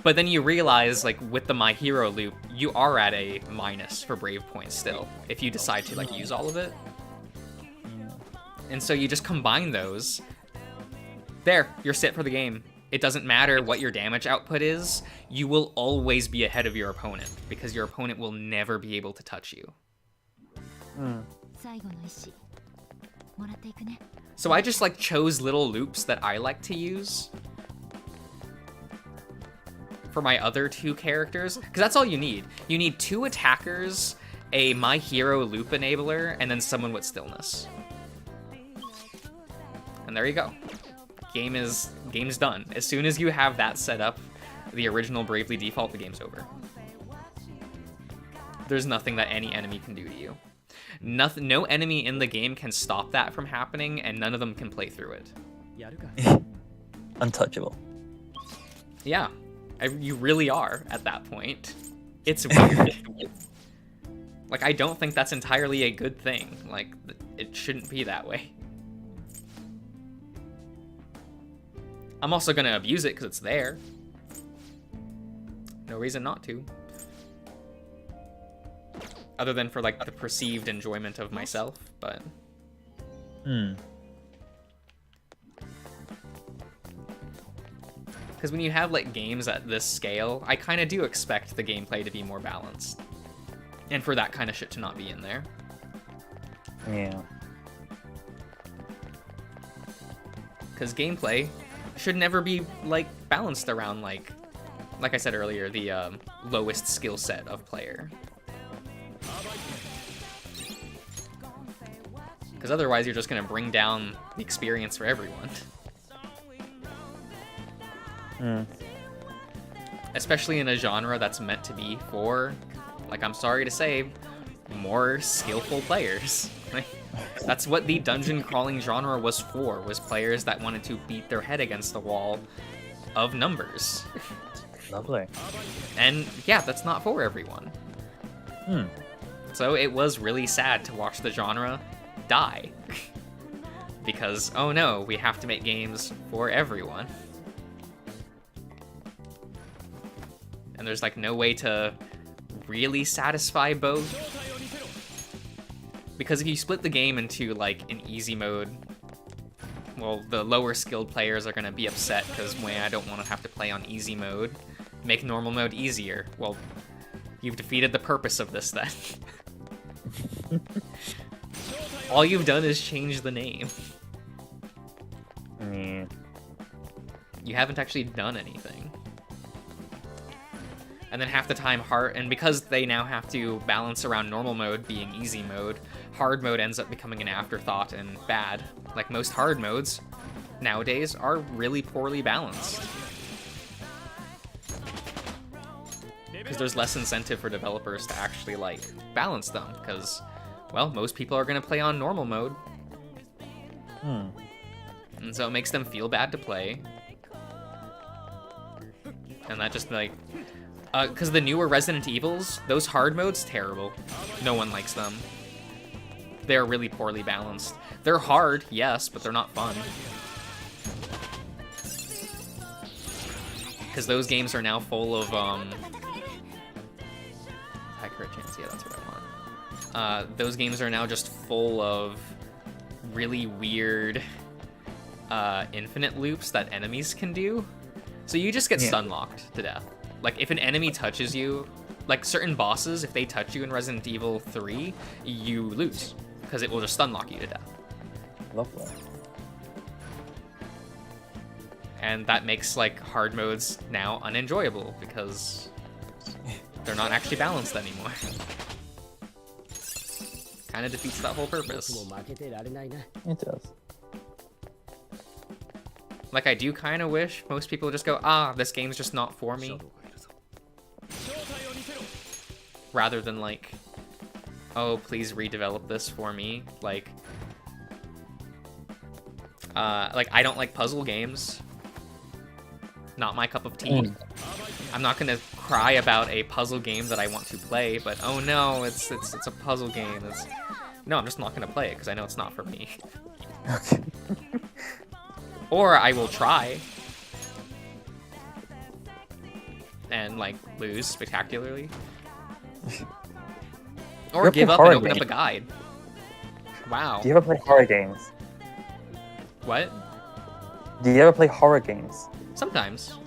But then you realize, like, with the My Hero loop, you are at a minus for Brave points still, if you decide to, like, use all of it. And so you just combine those. There, you're set for the game. It doesn't matter what your damage output is, you will always be ahead of your opponent, because your opponent will never be able to touch you. So I just like chose little loops that I like to use for my other 2 characters, because that's all you need. You need 2 attackers, a My Hero loop enabler, and then someone with stillness. And there you go. Game's done. As soon as you have that set up, the original Bravely Default, the game's over. There's nothing that any enemy can do to you. No enemy in the game can stop that from happening, and none of them can play through it. Untouchable. Yeah, you really are at that point. It's weird. Like, I don't think that's entirely a good thing. Like, it shouldn't be that way. I'm also gonna abuse it because it's there. No reason not to. Other than for, like, the perceived enjoyment of myself, but... Because Because when you have like games at this scale, I kind of do expect the gameplay to be more balanced. And for that kind of shit to not be in there. Yeah. Because gameplay should never be like balanced around like I said earlier, the lowest skill set of player. Because otherwise you're just going to bring down the experience for everyone. Especially in a genre that's meant to be for, like, I'm sorry to say, more skillful players. That's what the dungeon crawling genre was for, was players that wanted to beat their head against the wall of numbers. Lovely. And yeah, that's not for everyone. So it was really sad to watch the genre die. Because, oh no, we have to make games for everyone. And there's like no way to really satisfy both. Because if you split the game into like an easy mode, well, the lower skilled players are going to be upset because, well, I don't want to have to play on easy mode. Make normal mode easier. Well, you've defeated the purpose of this then. All you've done is change the name. You haven't actually done anything. And then half the time and because they now have to balance around normal mode being easy mode, hard mode ends up becoming an afterthought and bad. Like most hard modes nowadays are really poorly balanced. Because there's less incentive for developers to actually like balance them, because, well, most people are going to play on normal mode. And so it makes them feel bad to play. And that just like, because the newer Resident Evils, those hard modes, terrible. No one likes them. They're really poorly balanced. They're hard, yes, but they're not fun. Because those games are now full of, accurate chance, yeah, that's what I want. Those games are now just full of really weird, infinite loops that enemies can do. So you just get stun locked to death. Like, if an enemy touches you, like certain bosses, if they touch you in Resident Evil 3, you lose, because it will just stun lock you to death. Lovely. And that makes, like, hard modes now unenjoyable, because they're not actually balanced anymore. Kind of defeats that whole purpose. It does. Like, I do kind of wish most people just go, ah, this game's just not for me. Rather than like, oh, please redevelop this for me. Like I don't like puzzle games. Not my cup of tea. I'm not gonna cry about a puzzle game that I want to play, but oh no, it's a puzzle game. No, I'm just not gonna play it because I know it's not for me. Okay. Or I will try and like lose spectacularly. Or give up and open up a guide. Wow. Do you ever play horror games? What? Do you ever play horror games? Sometimes.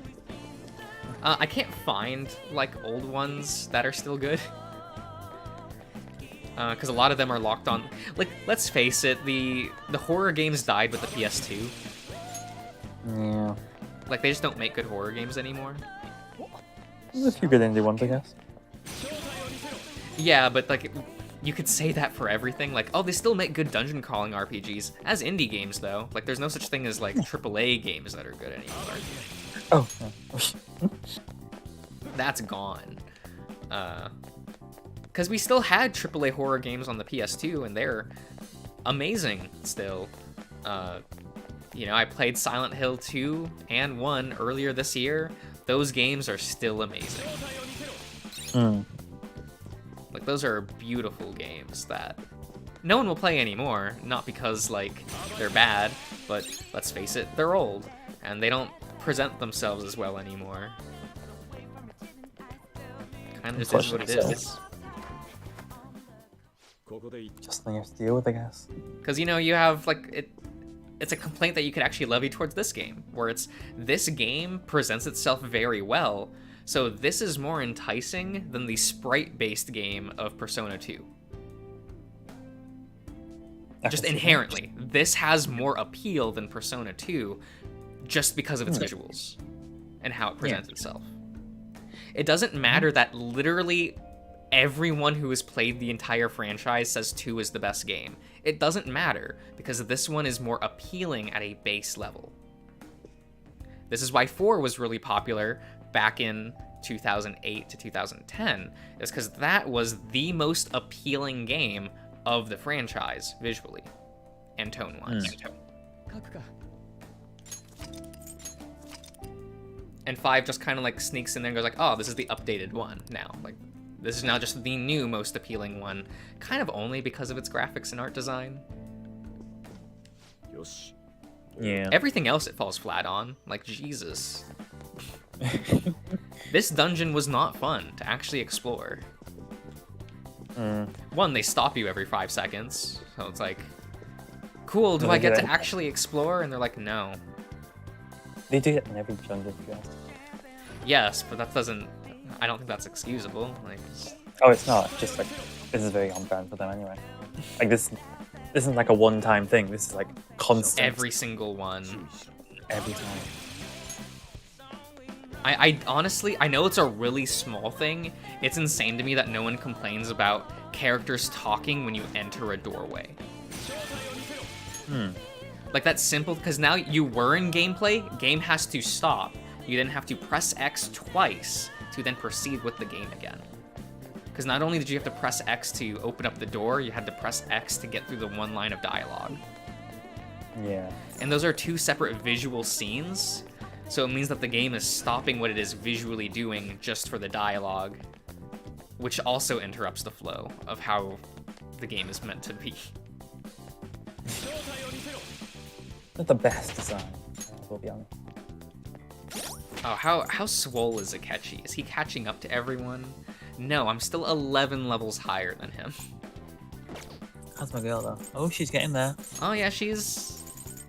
I can't find like old ones that are still good. Because a lot of them are locked on. Like, let's face it, the horror games died with the PS2. Yeah. Like, they just don't make good horror games anymore. There's a few good indie ones, I guess. Yeah, but like, you could say that for everything. Like, oh, they still make good dungeon crawling RPGs. As indie games, though. Like, there's no such thing as, like, AAA games that are good anymore. Oh. That's gone. Because we still had AAA horror games on the PS2, and they're amazing still. You know, I played Silent Hill 2 and 1 earlier this year. Those games are still amazing. Like, those are beautiful games that no one will play anymore. Not because, like, they're bad, but let's face it, they're old. And they don't present themselves as well anymore. Kind of just is what it is. Just something you have to deal with, I guess. Because, you know, you have, like, it's a complaint that you could actually levy towards this game, where it's this game presents itself very well, so this is more enticing than the sprite-based game of Persona 2. Just inherently, this has more appeal than Persona 2 just because of its visuals and how it presents itself. It doesn't matter that literally everyone who has played the entire franchise says 2 is the best game. It doesn't matter, because this one is more appealing at a base level. This is why 4 was really popular back in 2008 to 2010, is because that was the most appealing game of the franchise, visually and tone-wise. And 5 just kind of like sneaks in there and goes like, oh, this is the updated one now. Like, this is now just the new most appealing one, kind of only because of its graphics and art design. Yeah. Everything else it falls flat on. Like, Jesus. This dungeon was not fun to actually explore. One, they stop you every 5 seconds, so it's like, cool, do I get to actually explore? And they're like, no. They do it in every dungeon, to be honest. Yes, but that doesn't... I don't think that's excusable. Like, oh, it's not. Just like, this is very on brand for them anyway. Like, this isn't like a one-time thing. This is like constant. Every single one. Every time. I honestly, I know it's a really small thing. It's insane to me that no one complains about characters talking when you enter a doorway. Like, that's simple, because now you were in gameplay, game has to stop. You then have to press X twice to then proceed with the game again. Because not only did you have to press X to open up the door, you had to press X to get through the one line of dialogue. Yeah. And those are 2 separate visual scenes, so it means that the game is stopping what it is visually doing just for the dialogue, which also interrupts the flow of how the game is meant to be. Not the best design, we'll be honest. Oh, how swole is Akechi? Is he catching up to everyone? No, I'm still 11 levels higher than him. How's my girl though? Oh, she's getting there. Oh yeah, she's...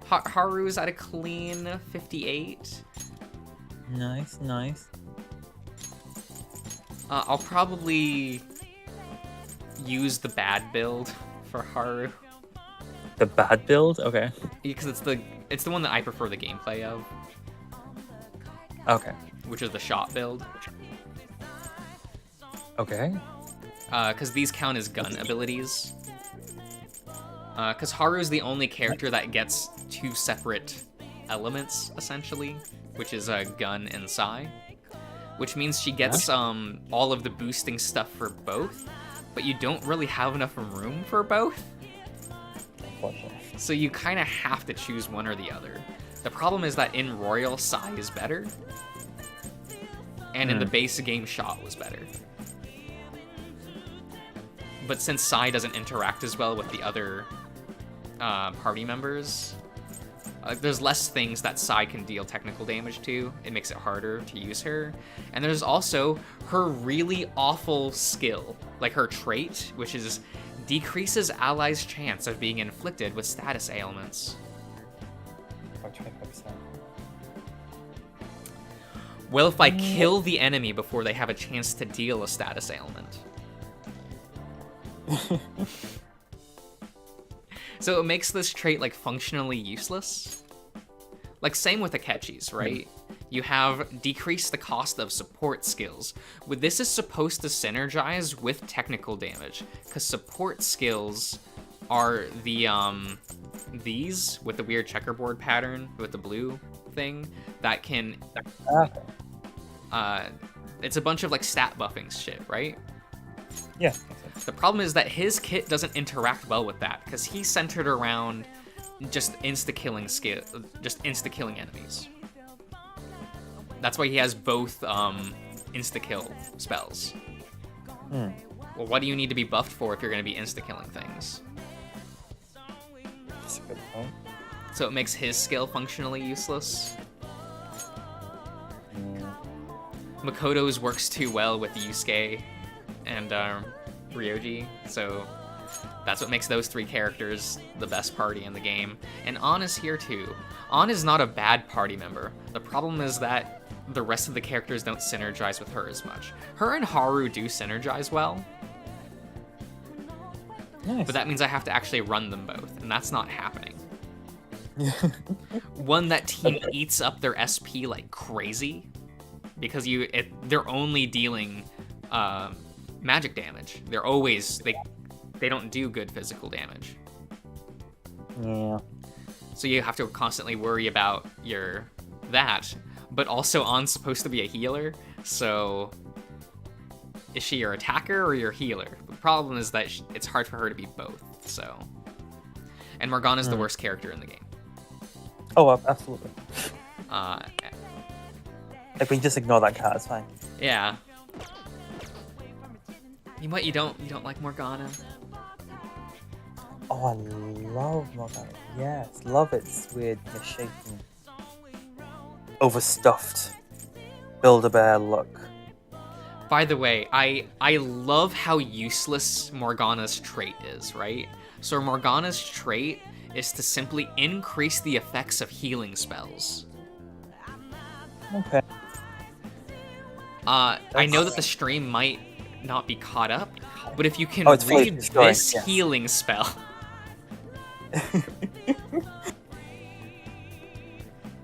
Haru's at a clean 58. Nice, nice. I'll probably use the bad build for Haru. The bad build? Okay. Because it's the one that I prefer the gameplay of. Okay. Which is the shot build. Okay. Because these count as gun abilities. Because Haru's the only character that gets 2 separate elements, essentially, which is gun and Sai. Which means she gets all of the boosting stuff for both, but you don't really have enough room for both. So you kind of have to choose one or the other. The problem is that in Royal, Sai is better, and in the base game, Shot was better. But since Sai doesn't interact as well with the other party members, there's less things that Sai can deal technical damage to. It makes it harder to use her. And there's also her really awful skill, like her trait, which is decreases allies' chance of being inflicted with status ailments. Well, if I kill the enemy before they have a chance to deal a status ailment. So it makes this trait, like, functionally useless. Like, same with Akechi's, right? You have decreased the cost of support skills. This is supposed to synergize with technical damage, because support skills are the, these, with the weird checkerboard pattern, with the blue thing, that can, it's a bunch of, like, stat buffing shit, right? Yeah. The problem is that his kit doesn't interact well with that, because he's centered around just insta-killing enemies. That's why he has both insta-kill spells. Well, what do you need to be buffed for if you're going to be insta-killing things? That's a good point. So it makes his skill functionally useless. Makoto's works too well with Yusuke and Ryoji, so That's what makes those 3 characters the best party in the game. And An is here too. An is not a bad party member. The problem is that the rest of the characters don't synergize with her as much. Her and Haru do synergize well. Nice. But that means I have to actually run them both, and that's not happening. One, that team eats up their SP like crazy, because they're only dealing magic damage. They're always they don't do good physical damage. Yeah. So you have to constantly worry about that. But also An's supposed to be a healer, so is she your attacker or your healer? The problem is that it's hard for her to be both. So, and Morgana's the worst character in the game. Oh, absolutely. If we just ignore that cat, it's fine. Yeah. What, you don't like Morgana? Oh, I love Morgana. Yes, love its weird, misshapen, overstuffed Build-A-Bear look. By the way, I love how useless Morgana's trait is, right? So Morgana's trait is to simply increase the effects of healing spells. Okay. I know that the stream might not be caught up, but if you can it's read destroying, this yes. healing spell...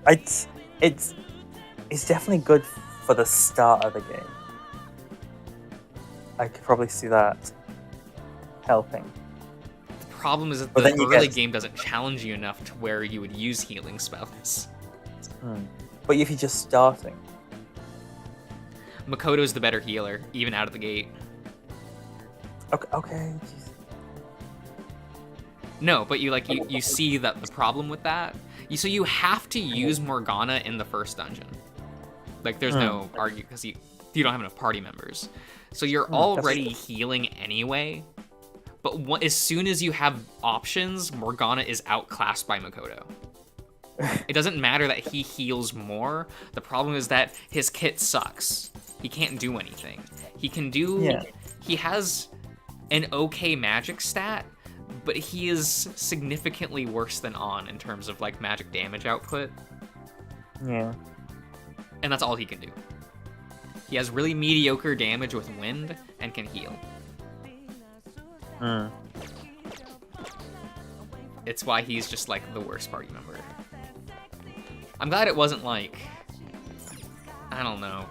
It's definitely good for the start of the game. I could probably see that helping. The problem is that But the then you early get- game doesn't challenge you enough to where you would use healing spells. But if you're just starting, Makoto's the better healer, even out of the gate. okay. Geez. No, but you see that the problem with that. So you have to use Morgana in the first dungeon. Like there's no argue because you don't have enough party members. So you're already healing anyway. But as soon as you have options, Morgana is outclassed by Makoto. It doesn't matter that he heals more. The problem is that his kit sucks. He can't do anything. He can do... Yeah. He has an okay magic stat, but he is significantly worse than An in terms of like magic damage output. Yeah. And that's all he can do. He has really mediocre damage with wind and can heal. It's why he's just like the worst party member. I'm glad it wasn't like, I don't know,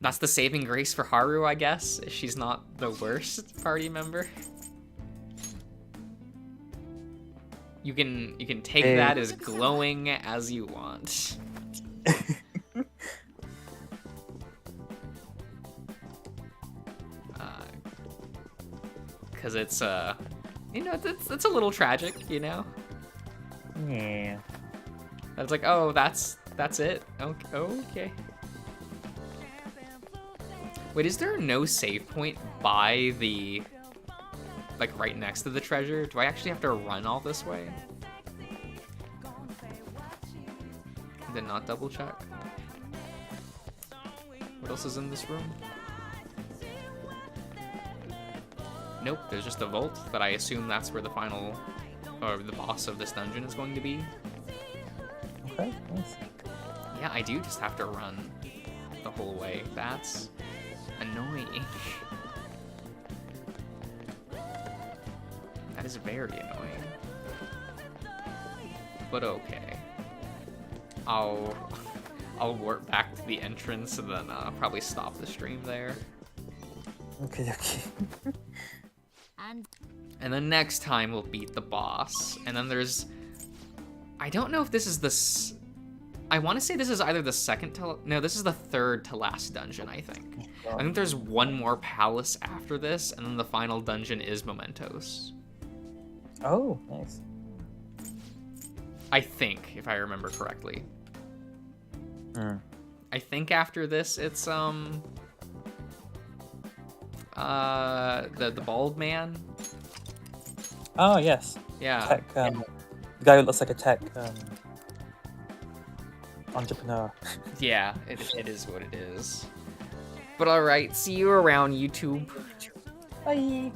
that's the saving grace for Haru, I guess. She's not the worst party member. You can take that as glowing as you want. Because it's it's a little tragic, you know. Yeah. It's like, oh, that's it. Okay. Wait, is there no save point by the, like, right next to the treasure? Do I actually have to run all this way? And then not double check? What else is in this room? Nope, there's just a vault, but I assume that's where the final, or the boss of this dungeon is going to be. Okay, nice. Yeah, I do just have to run the whole way. That's annoying. That is very annoying. But okay. I'll warp back to the entrance and then probably stop the stream there. Okay. And then next time we'll beat the boss. And then there's... I don't know if this is I want to say this is either the second to... No, this is the third to last dungeon, I think. I think there's one more palace after this, and then the final dungeon is Mementos. Oh, nice. I think, if I remember correctly. I think after this, it's, the bald man. Oh, yes. Yeah. Tech, the guy who looks like a tech, entrepreneur. Yeah, it is what it is. But alright, see you around, YouTube. Bye.